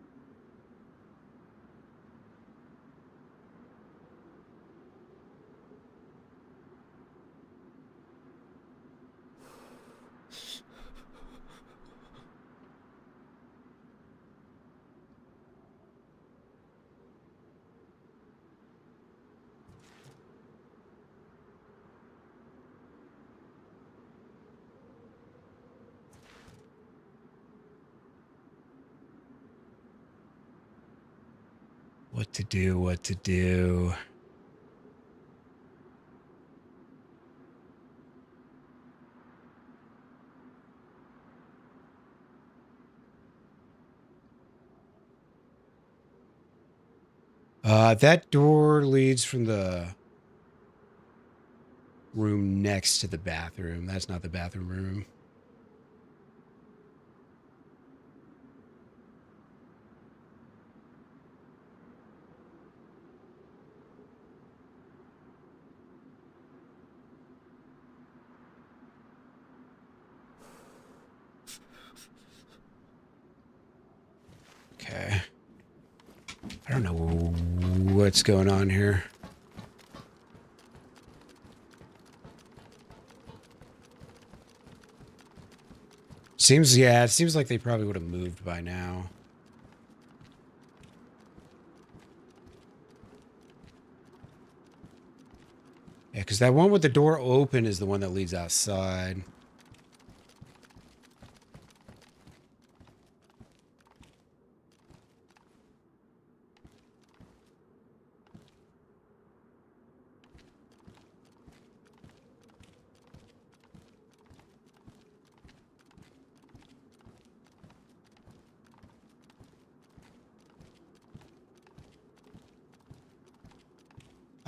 to do, what to do. That door leads from the room next to the bathroom. That's not the bathroom room. Okay. I don't know what's going on here. It seems like they probably would have moved by now. Yeah, because that one with the door open is the one that leads outside.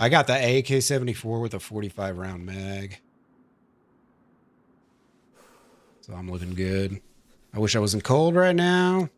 I got the AK-74 with a 45 round mag. So I'm looking good. I wish I wasn't cold right now.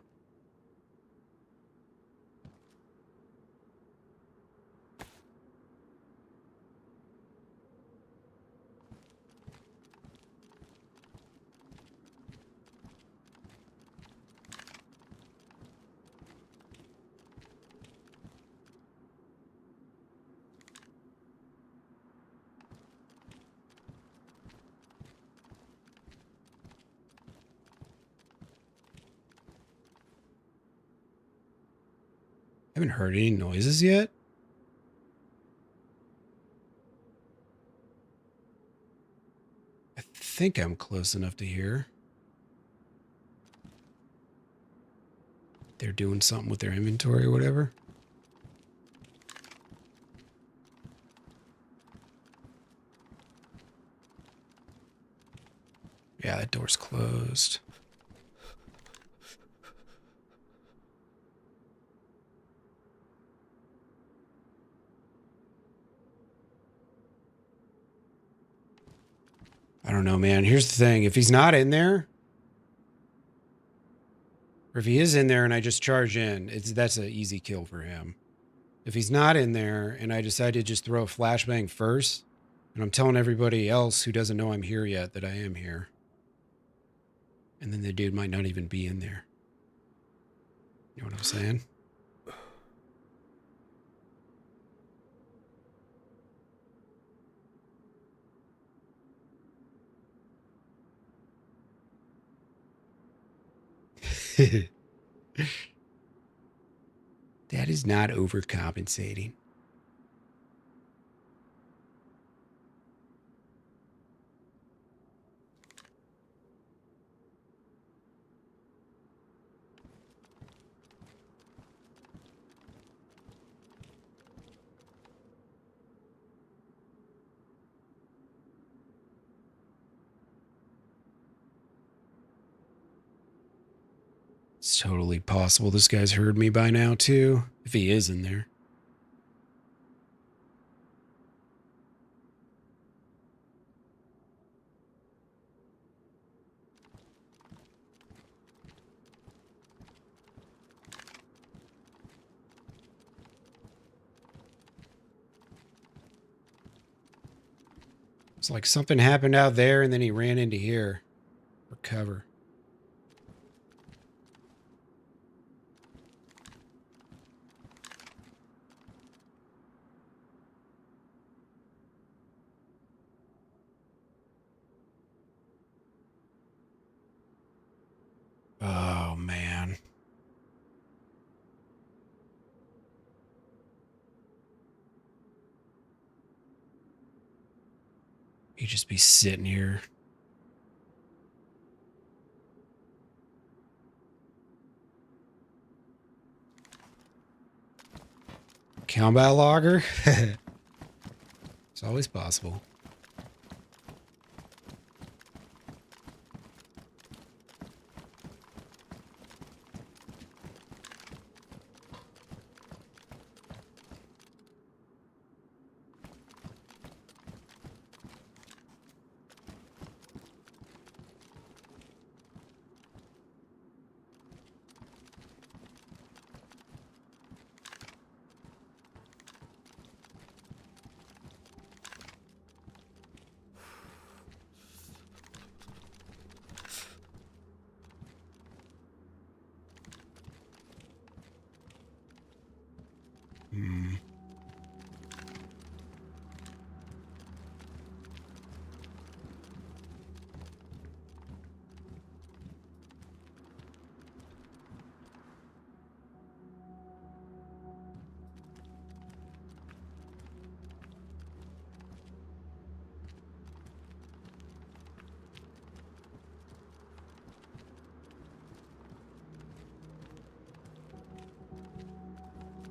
Haven't heard any noises yet. I think I'm close enough to hear. They're doing something with their inventory or whatever. Yeah, that door's closed. I don't know, man. Here's the thing. If he's not in there, or if he is in there and I just charge in, that's an easy kill for him. If he's not in there and I decide to just throw a flashbang first, and I'm telling everybody else who doesn't know I'm here yet that I am here, and then the dude might not even be in there. You know what I'm saying? That is not overcompensating. It's totally possible this guy's heard me by now, too, if he is in there. It's like something happened out there and then he ran into here for cover. Oh, man. He'd just be sitting here. Combat logger? It's always possible.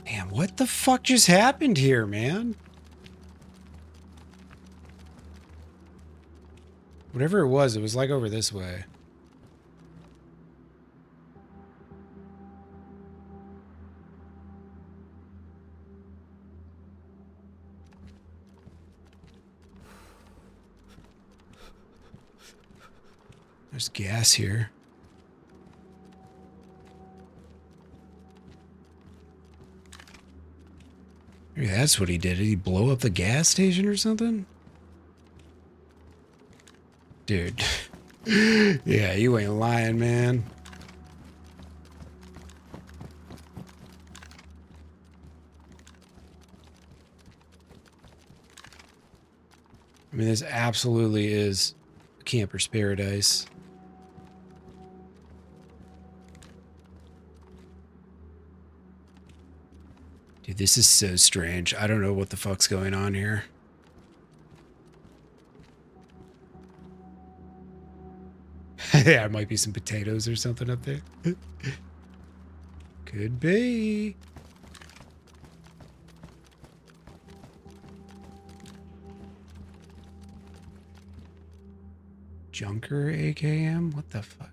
Damn, what the fuck just happened here, man? Whatever it was like over this way. There's gas here. Maybe that's what he did. Did he blow up the gas station or something? Dude. Yeah, you ain't lying, man. I mean, this absolutely is a camper's paradise. Dude, this is so strange. I don't know what the fuck's going on here. Yeah, it might be some potatoes or something up there. Could be. Junker AKM? What the fuck?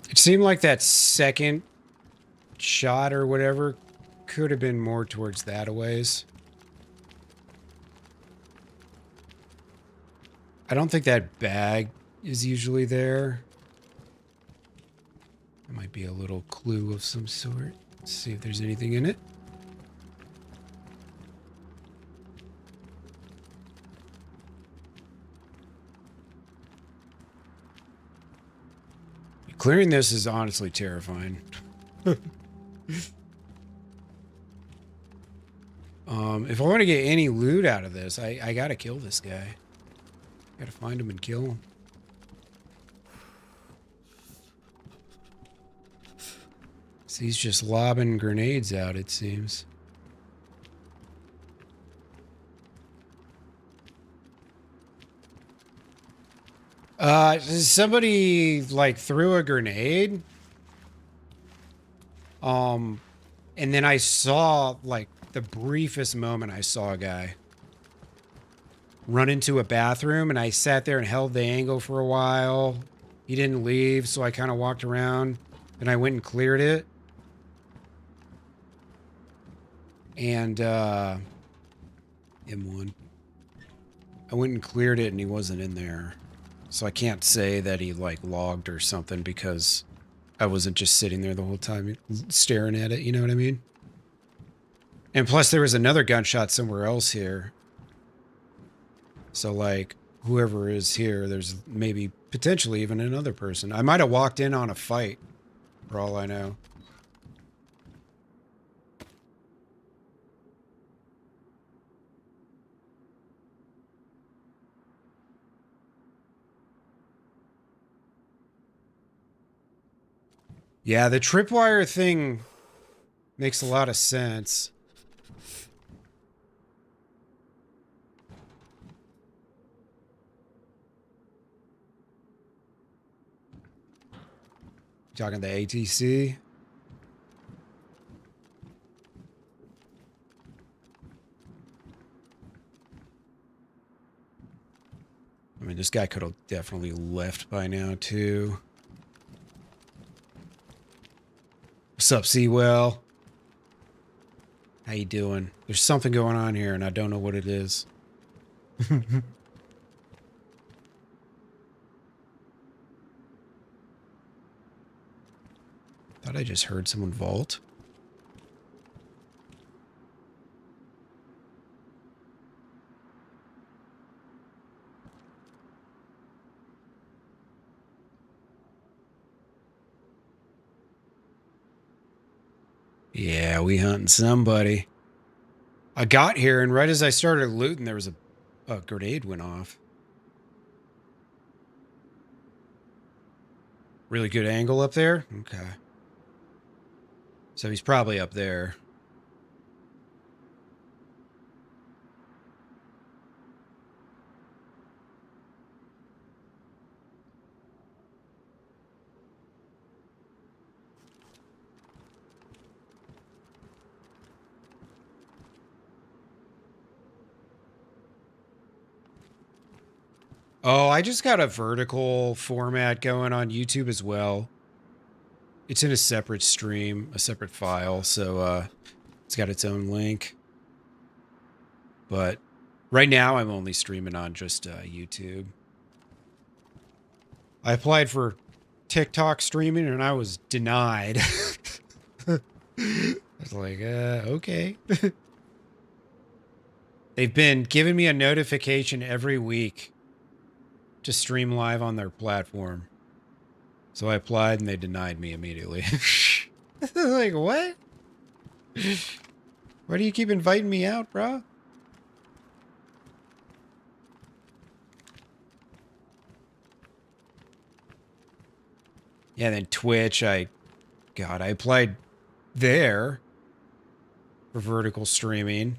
It seemed like that second shot or whatever could have been more towards that a ways. I don't think that bag is usually there. There might be a little clue of some sort. Let's see if there's anything in it. Clearing this is honestly terrifying. If I want to get any loot out of this, I gotta kill this guy. Gotta find him and kill him. So he's just lobbing grenades out, it seems. Somebody like threw a grenade. And then I saw like the briefest moment I saw a guy run into a bathroom, and I sat there and held the angle for a while. He didn't leave, so I kind of walked around and I went and cleared it. And M1. I went and cleared it and he wasn't in there. So I can't say that he like logged or something because I wasn't just sitting there the whole time staring at it, you know what I mean? And plus there was another gunshot somewhere else here. So like whoever is here, there's maybe potentially even another person. I might have walked in on a fight for all I know. Yeah, the tripwire thing makes a lot of sense. Talking the ATC? I mean, this guy could have definitely left by now, too. What's up, Seawell? How you doing? There's something going on here, and I don't know what it is. Thought I just heard someone vault. Yeah, we hunting somebody. I got here, and right as I started looting, there was a grenade went off. Really good angle up there? Okay. So he's probably up there. Oh, I just got a vertical format going on YouTube as well. It's in a separate stream, a separate file, so it's got its own link. But right now I'm only streaming on just YouTube. I applied for TikTok streaming and I was denied. I was like, okay. They've been giving me a notification every week to stream live on their platform. So I applied and they denied me immediately. Like, what? Why do you keep inviting me out, bro? Yeah, then Twitch, I applied there for vertical streaming.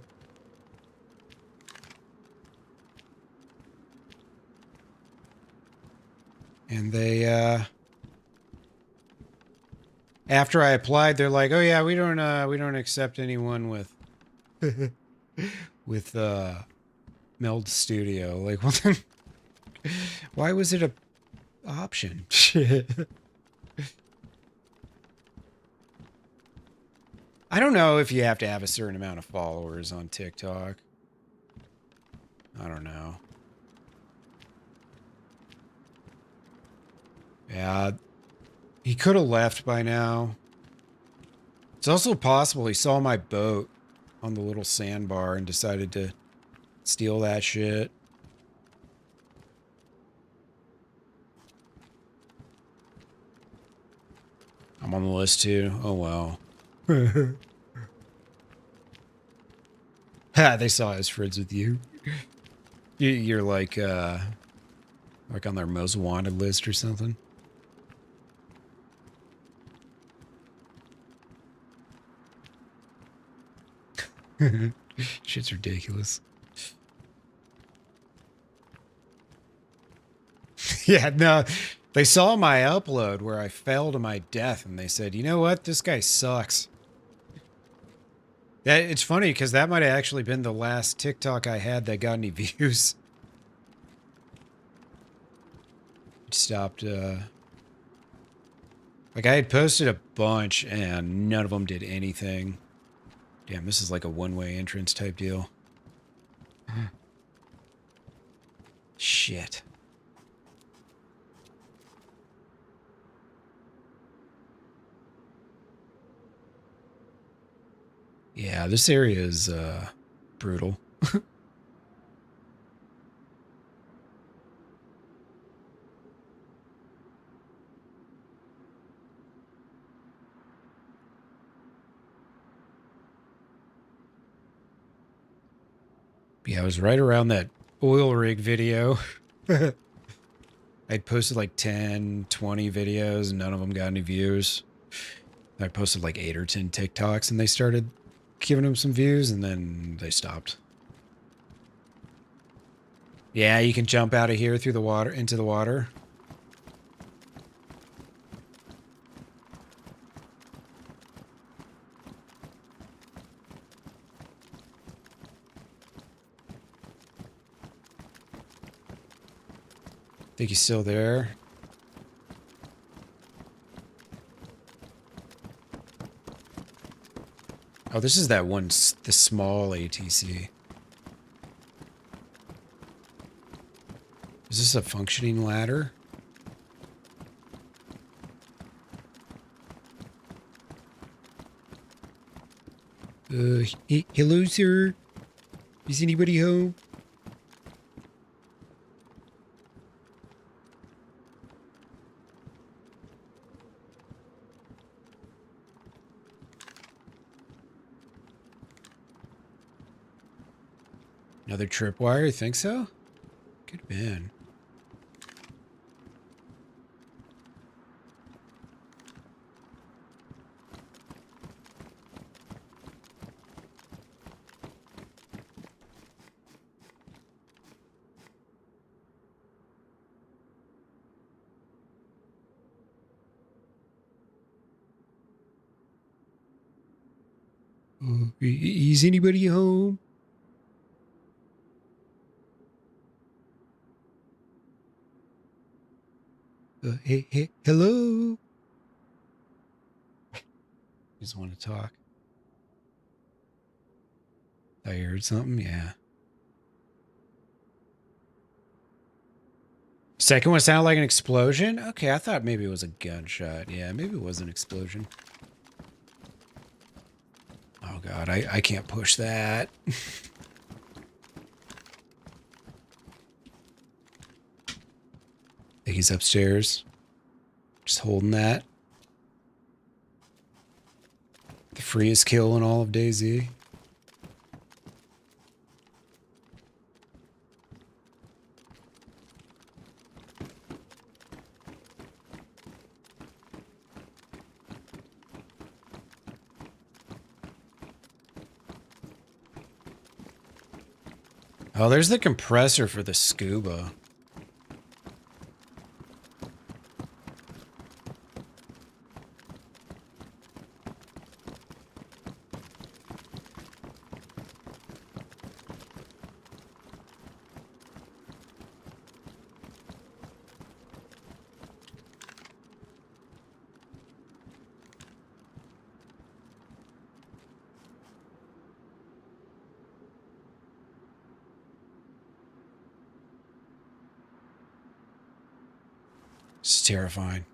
And they, after I applied, they're like, "Oh yeah, we don't accept anyone with, with, Meld Studio." Like, well then, why was it a option? Shit. I don't know if you have to have a certain amount of followers on TikTok. I don't know. Yeah, he could have left by now. It's also possible he saw my boat on the little sandbar and decided to steal that shit. I'm on the list too. Oh, well. Ha, they saw I was friends with you. You're like on their most wanted list or something. Shit's ridiculous. Yeah, no. They saw my upload where I fell to my death and they said, "You know what? This guy sucks." Yeah, it's funny because that might have actually been the last TikTok I had that got any views. It stopped, like I had posted a bunch and none of them did anything. Damn, this is like a one-way entrance type deal. Shit. Yeah, this area is, brutal. Yeah, I was right around that oil rig video. I'd posted like 10, 20 videos and none of them got any views. I posted like 8 or 10 TikToks and they started giving them some views and then they stopped. Yeah, you can jump out of here through the water, into the water. Think he's still there? Oh, this is that one, the small ATC. Is this a functioning ladder? Hello, sir. Is anybody home? Another tripwire? You think so? Could have been. Is anybody home? Hey, hello? Just want to talk. I heard something, yeah. Second one sounded like an explosion? Okay, I thought maybe it was a gunshot. Yeah, maybe it was an explosion. Oh god, I can't push that. Think he's upstairs. Just holding that. The freest kill in all of DayZ. Oh, there's the compressor for the scuba. It's terrifying.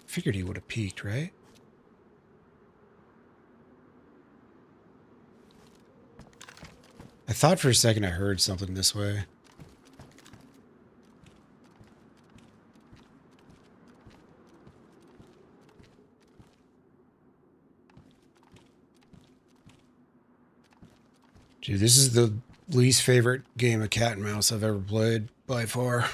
Figured he would have peeked, right? I thought for a second I heard something this way. Dude, this is the least favorite game of cat and mouse I've ever played, by far.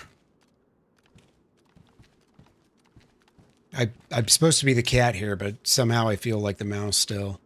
I'm supposed to be the cat here, but somehow I feel like the mouse still.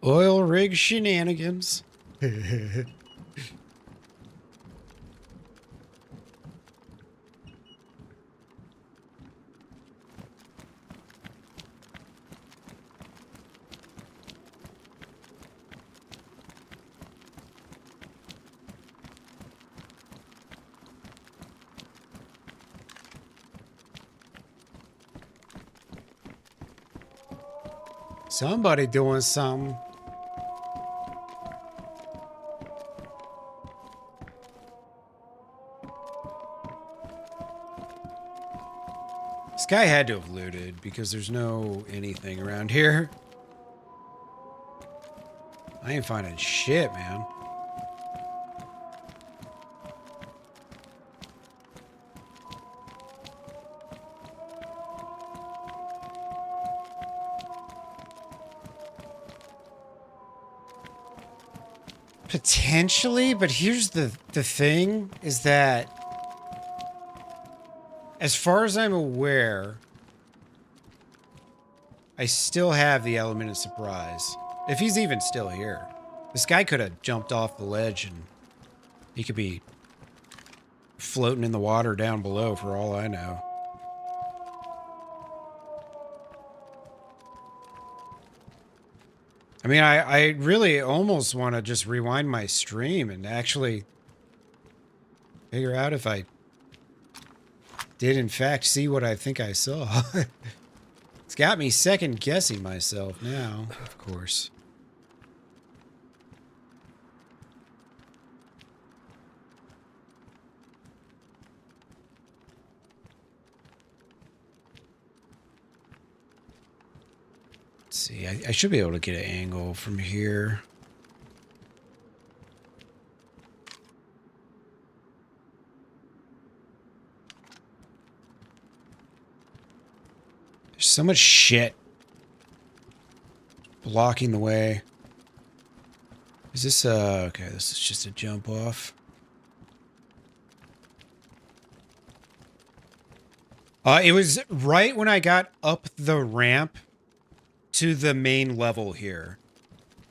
Oil rig shenanigans. Somebody doing something. This guy had to have looted because there's no anything around here. I ain't finding shit, man. Potentially, but here's the thing is that As far as I'm aware, I still have the element of surprise. If he's even still here. This guy could have jumped off the ledge and he could be floating in the water down below for all I know. I mean, I really almost want to just rewind my stream and actually figure out if I did in fact see what I think I saw. It's got me second guessing myself now, of course. Let's see, I should be able to get an angle from here. There's so much shit blocking the way. Is this, okay, this is just a jump off. It was right when I got up the ramp to the main level here.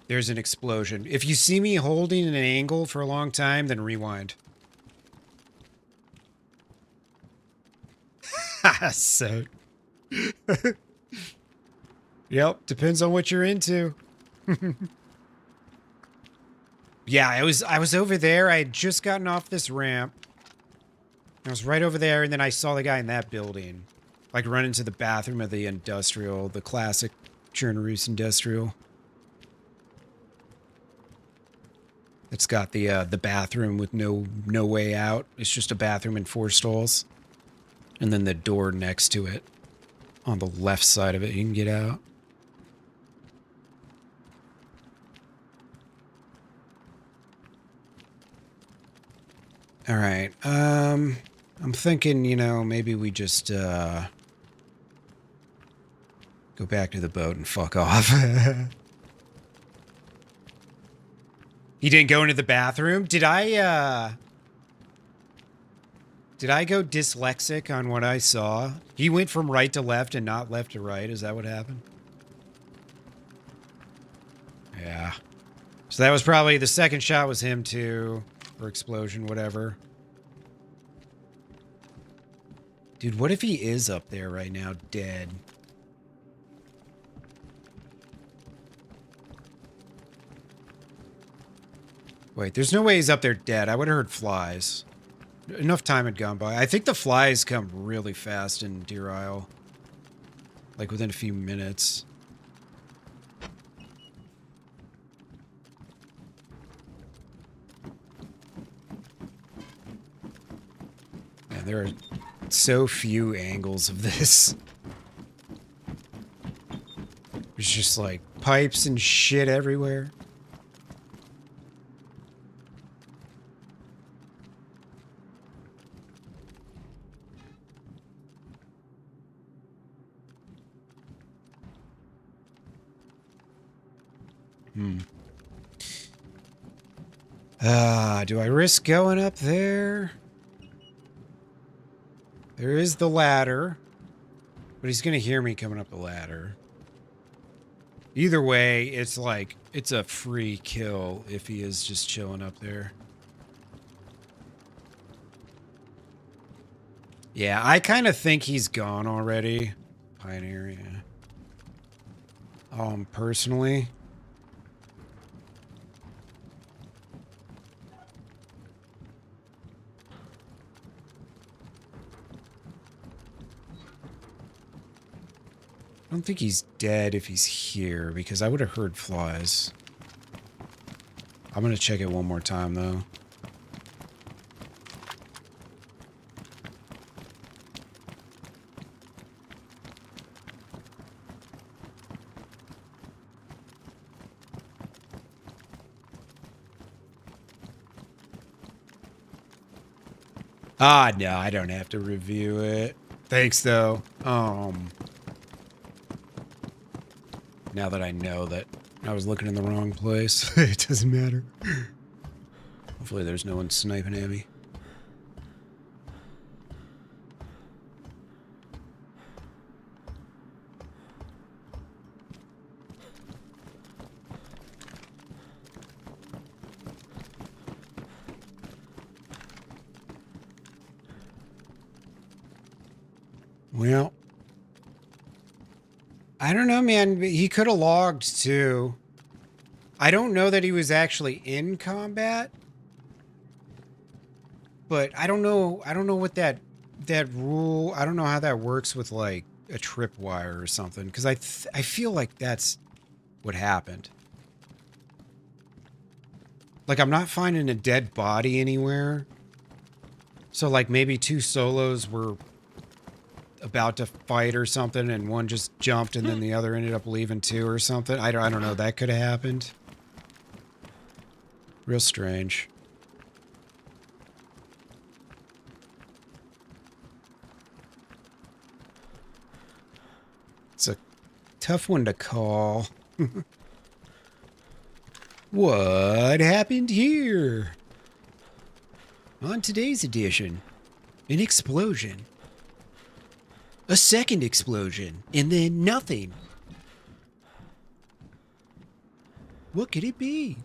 There's an explosion. If you see me holding an angle for a long time, then rewind. So... Yep, depends on what you're into. Yeah, I was over there. I had just gotten off this ramp. I was right over there, and then I saw the guy in that building. Like, run into the bathroom of the industrial, the classic Chernobyl industrial. It's got the bathroom with no way out. It's just a bathroom and 4 stalls. And then the door next to it. On the left side of it, you can get out. All right. I'm thinking, you know, maybe we just go back to the boat and fuck off. He didn't go into the bathroom? Did I go dyslexic on what I saw? He went from right to left and not left to right. Is that what happened? Yeah. So that was probably the second shot was him too. Or explosion, whatever. Dude, what if he is up there right now, dead? Wait, there's no way he's up there dead. I would have heard flies. Enough time had gone by. I think the flies come really fast in Deer Isle. Like within a few minutes. Man, there are so few angles of this. There's just like pipes and shit everywhere. Do I risk going up there? There is the ladder. But he's gonna hear me coming up the ladder. Either way, it's like, it's a free kill if he is just chilling up there. Yeah, I kind of think he's gone already. Pioneer, yeah. Personally. I don't think he's dead if he's here, because I would have heard flies. I'm gonna check it one more time, though. Ah, no, I don't have to review it. Thanks, though. Now that I know that I was looking in the wrong place, it doesn't matter. Hopefully there's no one sniping at me. Well, I don't know, man. He could have logged too. I don't know that he was actually in combat, but I don't know. I don't know what that rule. I don't know how that works with like a tripwire or something. Because I feel like that's what happened. Like I'm not finding a dead body anywhere. So like maybe two solos were about to fight or something, and one just jumped, and then the other ended up leaving too or something. I don't know. That could have happened. Real strange. It's a tough one to call. What happened here? On today's edition, an explosion. A second explosion, and then nothing. What could it be?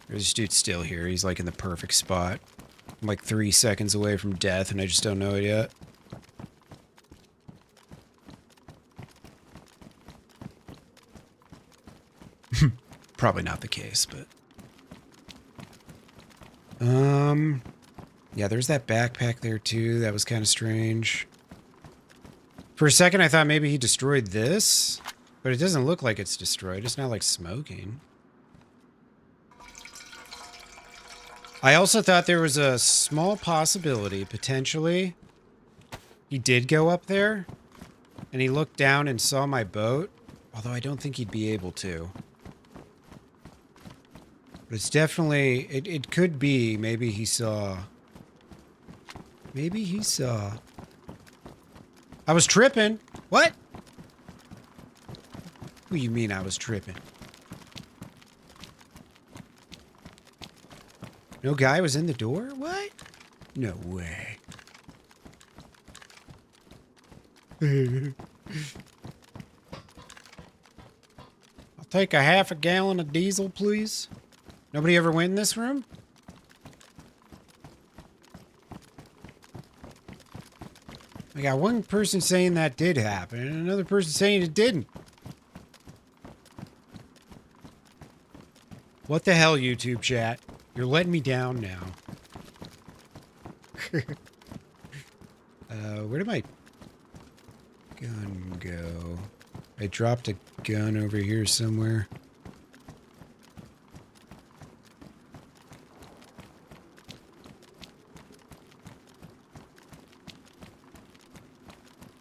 This dude's still here. He's like in the perfect spot. I'm like 3 seconds away from death, and I just don't know it yet. Probably not the case, but... Yeah, there's that backpack there, too. That was kind of strange. For a second, I thought maybe he destroyed this, but it doesn't look like it's destroyed. It's not like smoking. I also thought there was a small possibility, potentially, he did go up there, and he looked down and saw my boat, although I don't think he'd be able to. But it's definitely, it could be, maybe he saw. Maybe he saw. I was tripping. What? What do you mean I was tripping? No guy was in the door? What? No way. I'll take a half a gallon of diesel, please. Nobody ever went in this room? I got one person saying that did happen, and another person saying it didn't. What the hell, YouTube chat? You're letting me down now. Where did my gun go? I dropped a gun over here somewhere.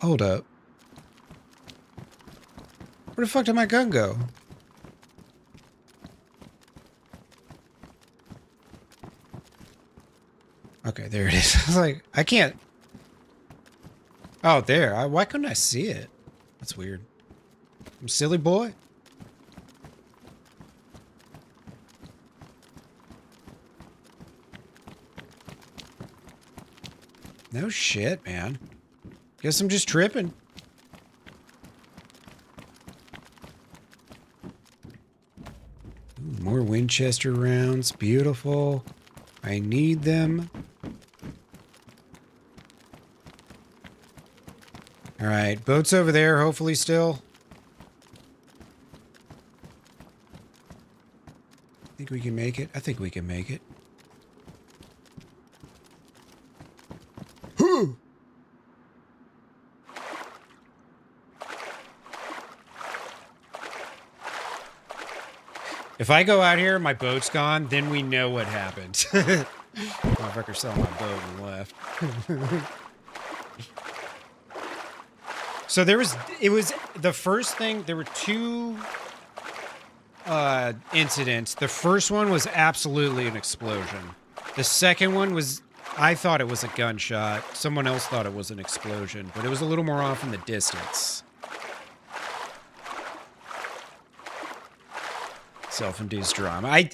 Hold up. Where the fuck did my gun go? Okay, there it is. I was like, I can't. Oh, there. Why couldn't I see it? That's weird. I'm a silly boy. No shit, man. Guess I'm just tripping. Ooh, more Winchester rounds. Beautiful. I need them. All right, boat's over there, hopefully still. Think we can make it? I think we can make it. If I go out here, my boat's gone, then we know what happened. Motherfucker saw my boat and left. So it was the first thing, there were two incidents. The first one was absolutely an explosion. The second one was, I thought it was a gunshot. Someone else thought it was an explosion, but it was a little more off in the distance. Self-induced drama.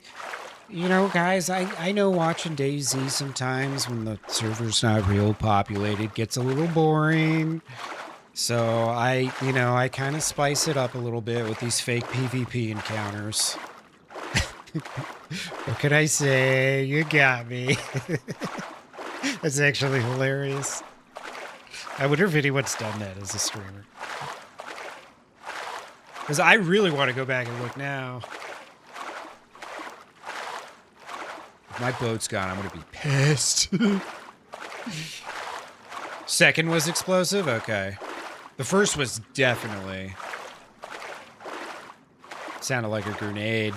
You know, guys, I know watching DayZ sometimes when the server's not real populated gets a little boring. So I kind of spice it up a little bit with these fake PvP encounters. What can I say? You got me. That's actually hilarious. I wonder if anyone's done that as a streamer. Because I really want to go back and look now. If my boat's gone, I'm going to be pissed. Second was explosive? Okay. The first was definitely... sounded like a grenade.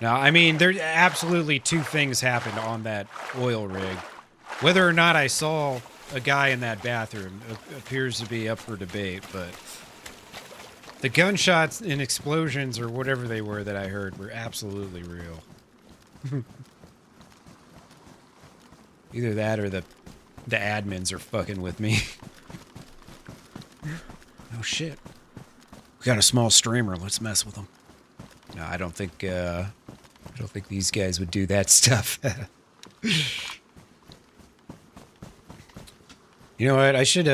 Now, I mean, there absolutely two things happened on that oil rig. Whether or not I saw a guy in that bathroom appears to be up for debate, but the gunshots and explosions or whatever they were that I heard were absolutely real. Either that or the admins are fucking with me. Oh shit. We got a small streamer, let's mess with them. No, I don't think these guys would do that stuff. You know what? I should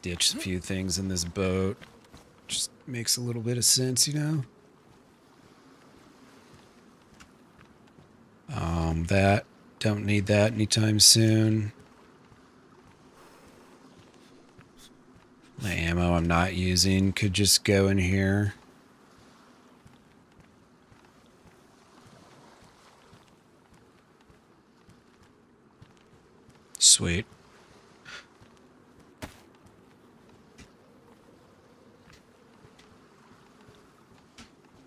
ditch a few things in this boat. Just makes a little bit of sense, you know? That. Don't need that anytime soon. The ammo I'm not using could just go in here. Sweet.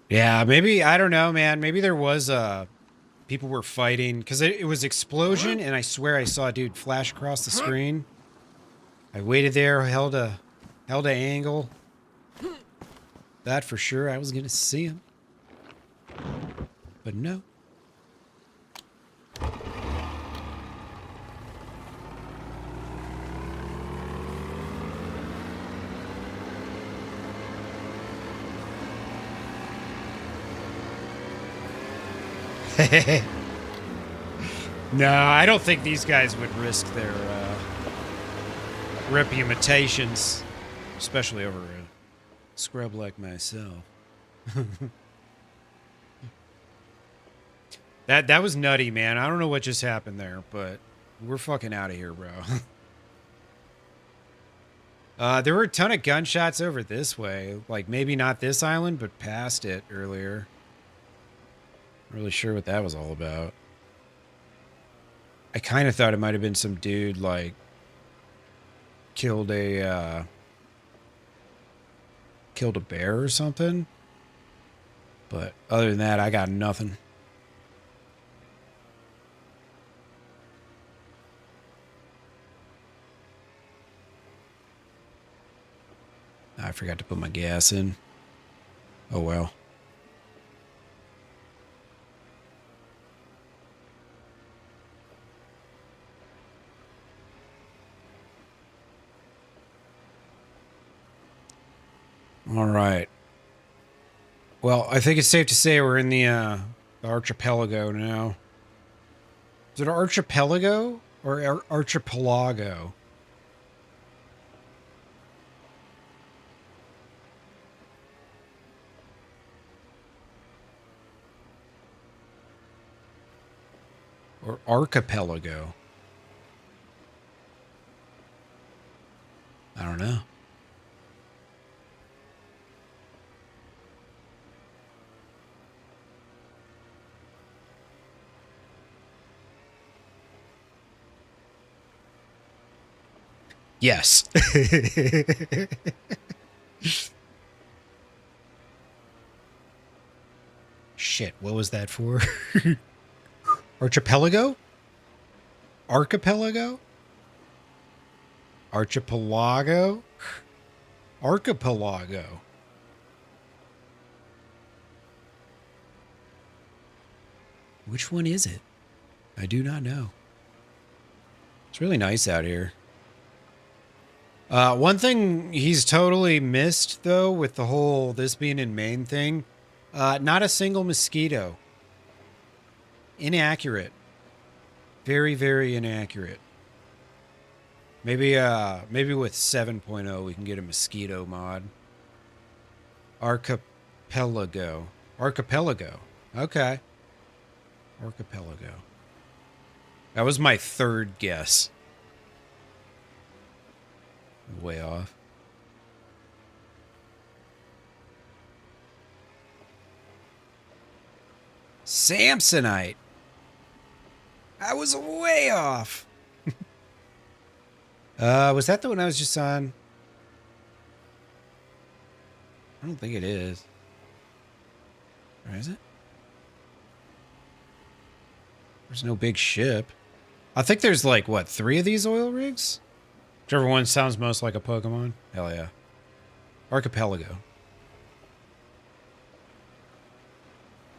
Yeah, maybe, I don't know, man. Maybe there was people were fighting because it was explosion, and I swear I saw a dude flash across the screen. I waited there, held a angle. That for sure I was gonna see him, but no. No, I don't think these guys would risk their reputations, especially over a scrub like myself. That was nutty, man. I don't know what just happened there, but we're fucking out of here, bro. There were a ton of gunshots over this way. Like, maybe not this island, but past it earlier. Not really sure what that was all about. I kind of thought it might have been some dude, like, killed a bear or something. But other than that, I got nothing. I forgot to put my gas in. Oh well. All right. Well, I think it's safe to say we're in the archipelago now. Is it archipelago or archipelago? Or archipelago? I don't know. Yes. Shit, what was that for? Archipelago? Archipelago? Archipelago? Archipelago. Which one is it? I do not know. It's really nice out here. One thing he's totally missed, though, with the whole this being in Maine thing, not a single mosquito. Inaccurate. Very, very inaccurate. Maybe maybe with 7.0 we can get a mosquito mod. Archipelago. Archipelago. Okay. Archipelago. That was my third guess. Way off. Samsonite. I was way off. Was that the one I was just on? I don't think it is. Or is it? There's no big ship. I think there's like, what, 3 of these oil rigs? Whichever one sounds most like a Pokemon. Hell yeah. Archipelago.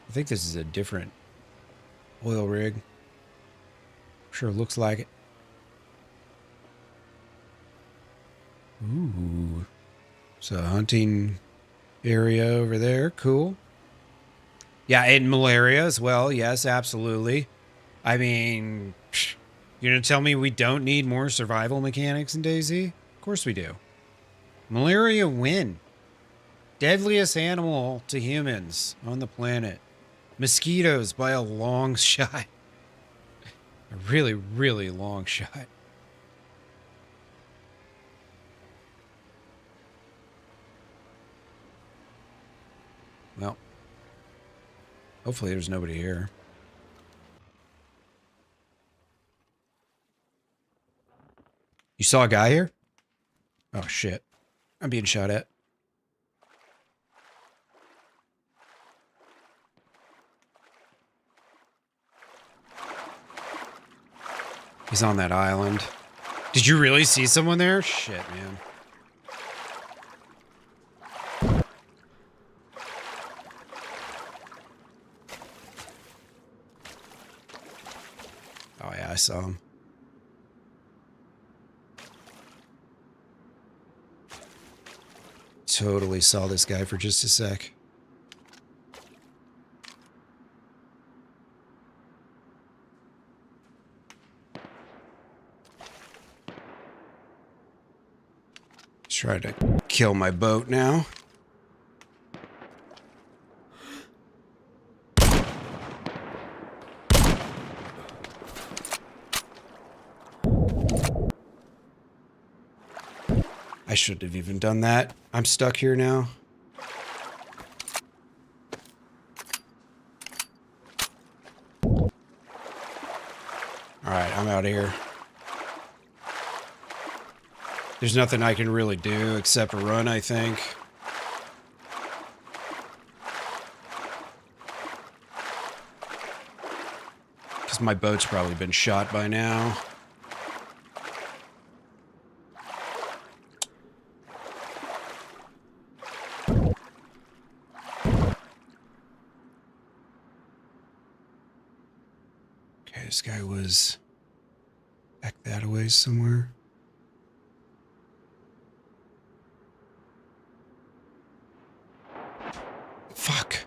I think this is a different oil rig. Sure looks like it. Ooh. It's a hunting area over there. Cool. Yeah, and malaria as well. Yes, absolutely. I mean, you're going to tell me we don't need more survival mechanics in DayZ? Of course we do. Malaria win. Deadliest animal to humans on the planet. Mosquitoes by a long shot. A really, really long shot. Well, hopefully there's nobody here. You saw a guy here? Oh, shit. I'm being shot at. He's on that island. Did you really see someone there? Shit, man. Oh, yeah, I saw him. Totally saw this guy for just a sec. Try to kill my boat now. I shouldn't have even done that. I'm stuck here now. Alright, I'm out of here. There's nothing I can really do except run, I think. Because my boat's probably been shot by now. Okay, this guy was back that way somewhere. Fuck.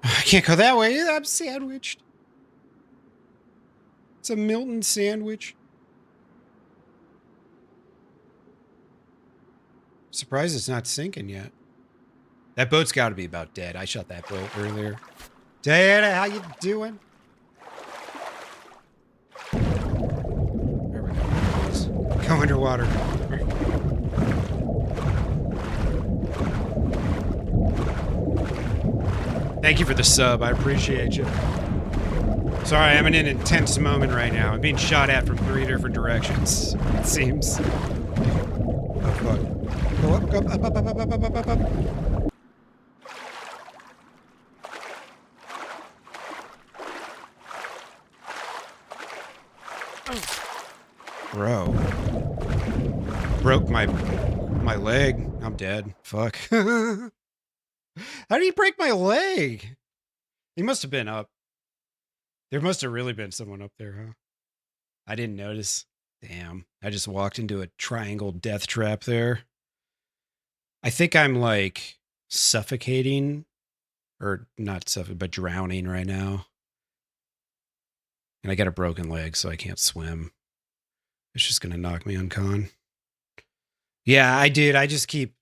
I can't go that way. I'm sandwiched. It's a Milton sandwich. Surprised it's not sinking yet. That boat's got to be about dead. I shot that boat earlier. Dad, how you doing? There we go. Go underwater. Thank you for the sub. I appreciate you. Sorry, I'm in an intense moment right now. I'm being shot at from 3 different directions, it seems. Oh, fuck. Go up, up. Bro. Broke my leg. I'm dead. Fuck. How did he break my leg? He must have been up. There must have really been someone up there, huh? I didn't notice. Damn. I just walked into a triangle death trap there. I think I'm like suffocating. Or not suffocating, but drowning right now. And I got a broken leg, so I can't swim. It's just gonna knock me uncon. Yeah, I did. I just keep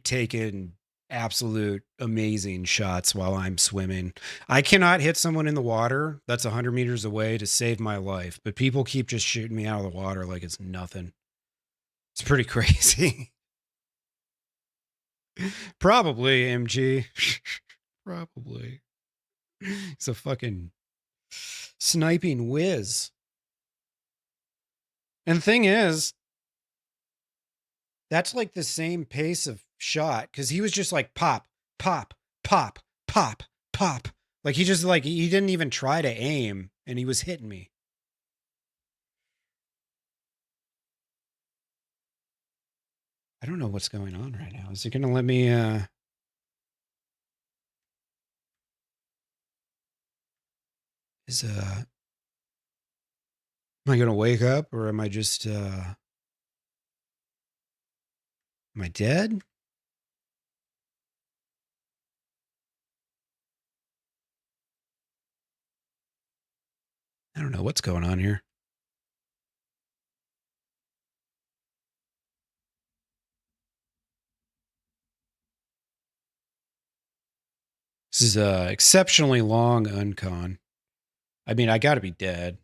taking absolute amazing shots while I'm swimming. I cannot hit someone in the water that's 100 meters away to save my life, but people keep just shooting me out of the water like it's nothing. It's pretty crazy. Probably, MG. Probably. He's a fucking sniping whiz. And the thing is, that's like the same pace of shot because he was just like pop, pop, pop, pop, pop. Like he just like he didn't even try to aim and he was hitting me. I don't know what's going on right now. Is it gonna let me am I gonna wake up or am I just am I dead? I don't know what's going on here. This is a exceptionally long uncon. I mean, I gotta be dead.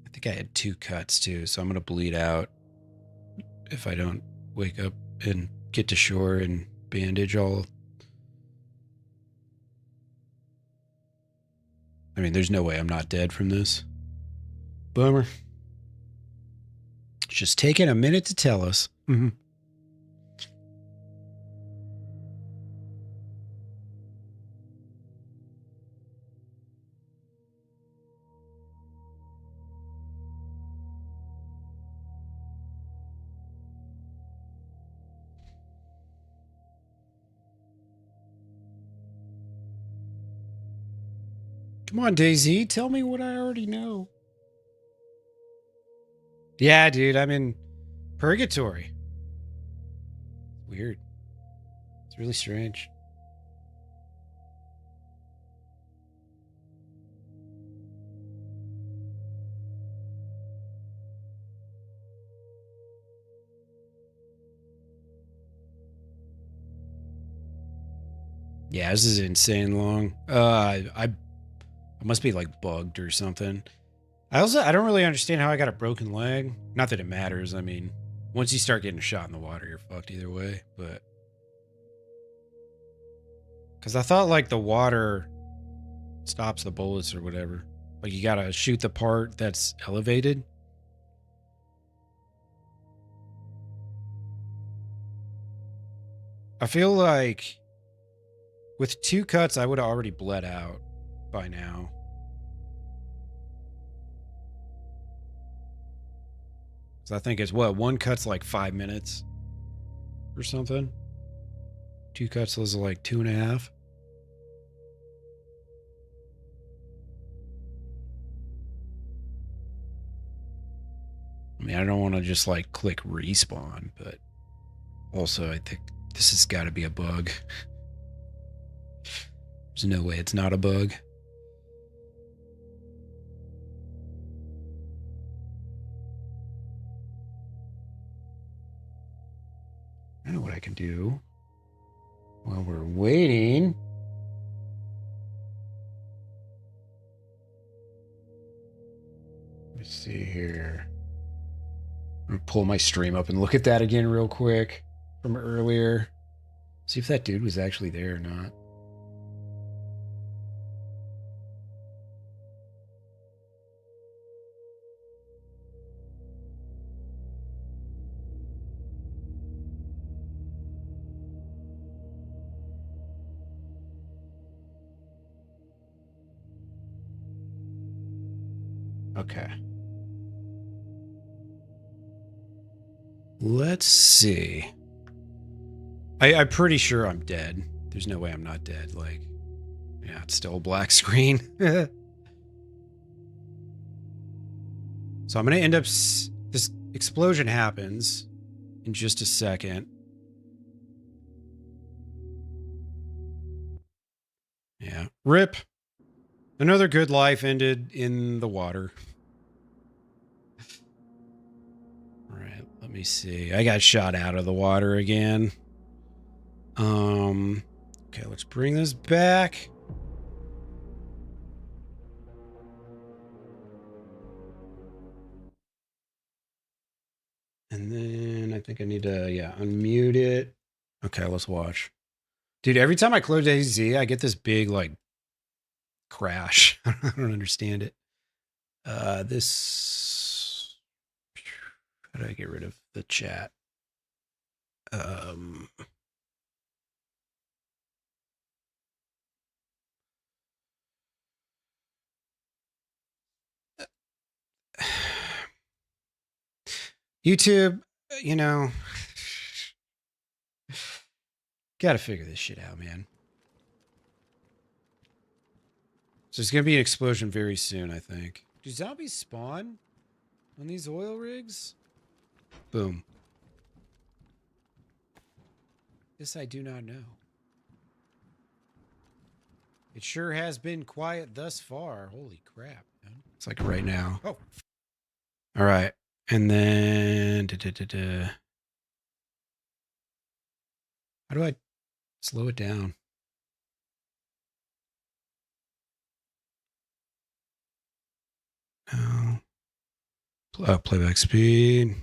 I think I had 2 cuts too, so I'm gonna bleed out if I don't wake up and get to shore and bandage all. I mean, there's no way I'm not dead from this. Bummer. It's just taking a minute to tell us. Mm-hmm. Come on, DayZ, tell me what I already know. Yeah, dude, I'm in purgatory. Weird. It's really strange. Yeah, this is insane long. I must be like bugged or something. I don't really understand how I got a broken leg. Not that it matters. I mean, once you start getting shot in the water, you're fucked either way. But because I thought like the water stops the bullets or whatever. Like you gotta shoot the part that's elevated. I feel like with 2 cuts, I would have already bled out by now. So I think it's what, 1 cut's like 5 minutes or something. 2 cuts is like 2.5. I mean, I don't want to just like click respawn, but also I think this has got to be a bug. There's no way it's not a bug. I know what I can do while we're waiting. Let's see here. I'm gonna pull my stream up and look at that again real quick from earlier. See if that dude was actually there or not. Okay. Let's see. I'm pretty sure I'm dead. There's no way I'm not dead. Like, yeah, it's still a black screen. So I'm going to end up... This explosion happens in just a second. Yeah. RIP. Another good life ended in the water. All right, let me see. I got shot out of the water again. Okay, let's bring this back. And then I think I need to, unmute it. Okay, let's watch. Dude, every time I close DayZ, I get this big, like, crash. I don't understand it. This... How do I get rid of the chat? YouTube, you know, gotta figure this shit out, man. So there's gonna be an explosion very soon, I think. Do zombies spawn on these oil rigs? Boom. This I do not know. It sure has been quiet thus far. Holy crap, man. It's like right now. Oh. All right. And then... How do I slow it down? No. Playback speed.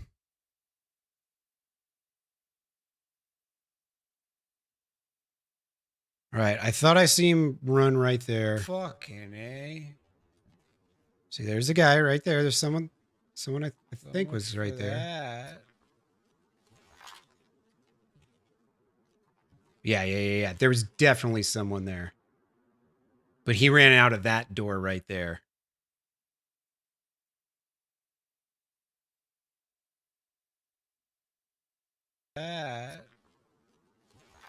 All right. I thought I see him run right there. Fucking A. See, there's a guy right there. There's someone I think was right there. Yeah. There was definitely someone there. But he ran out of that door right there.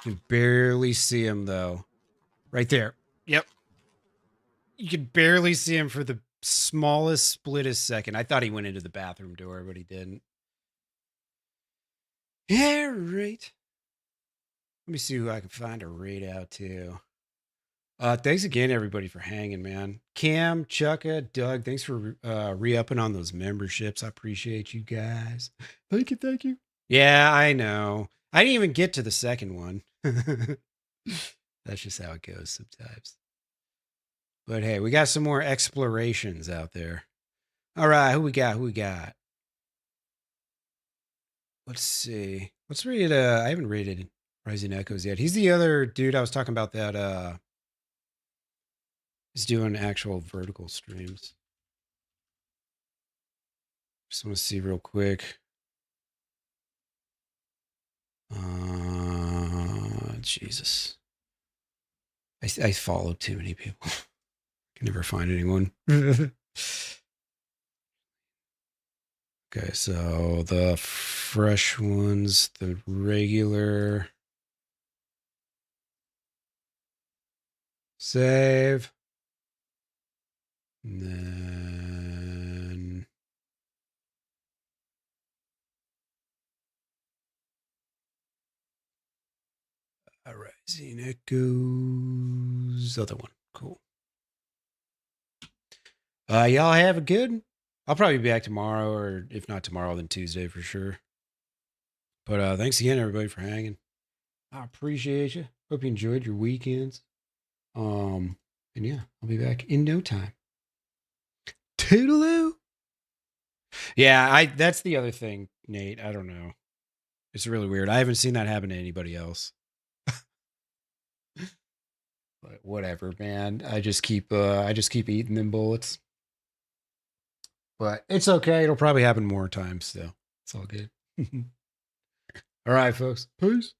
You can barely see him, though. Right there. Yep. You could barely see him for the smallest splittest second. I thought he went into the bathroom door, but he didn't. Yeah, right. Let me see who I can find to raid out to. Thanks again, everybody, for hanging, man. Cam, Chucka, Doug, thanks for re-upping on those memberships. I appreciate you guys. Thank you. Yeah, I know. I didn't even get to the second one. That's just how it goes sometimes. But hey, we got some more explorations out there. All right, who we got? Let's see. Let's read I haven't rated Rising Echoes yet. He's the other dude I was talking about that is doing actual vertical streams. Just want to see real quick. Jesus. I follow too many people. Can never find anyone. Okay, so the fresh ones, the regular. Save. And then. Rising Echoes. Other one. Cool. Y'all have a good. I'll probably be back tomorrow, or if not tomorrow, then Tuesday for sure. But thanks again, everybody, for hanging. I appreciate you. Hope you enjoyed your weekends. And yeah, I'll be back in no time. Toodaloo. Yeah, that's the other thing, Nate. I don't know. It's really weird. I haven't seen that happen to anybody else. But whatever, man. I just keep eating them bullets. But it's okay. It'll probably happen more times still. It's all good. All right, folks. Peace.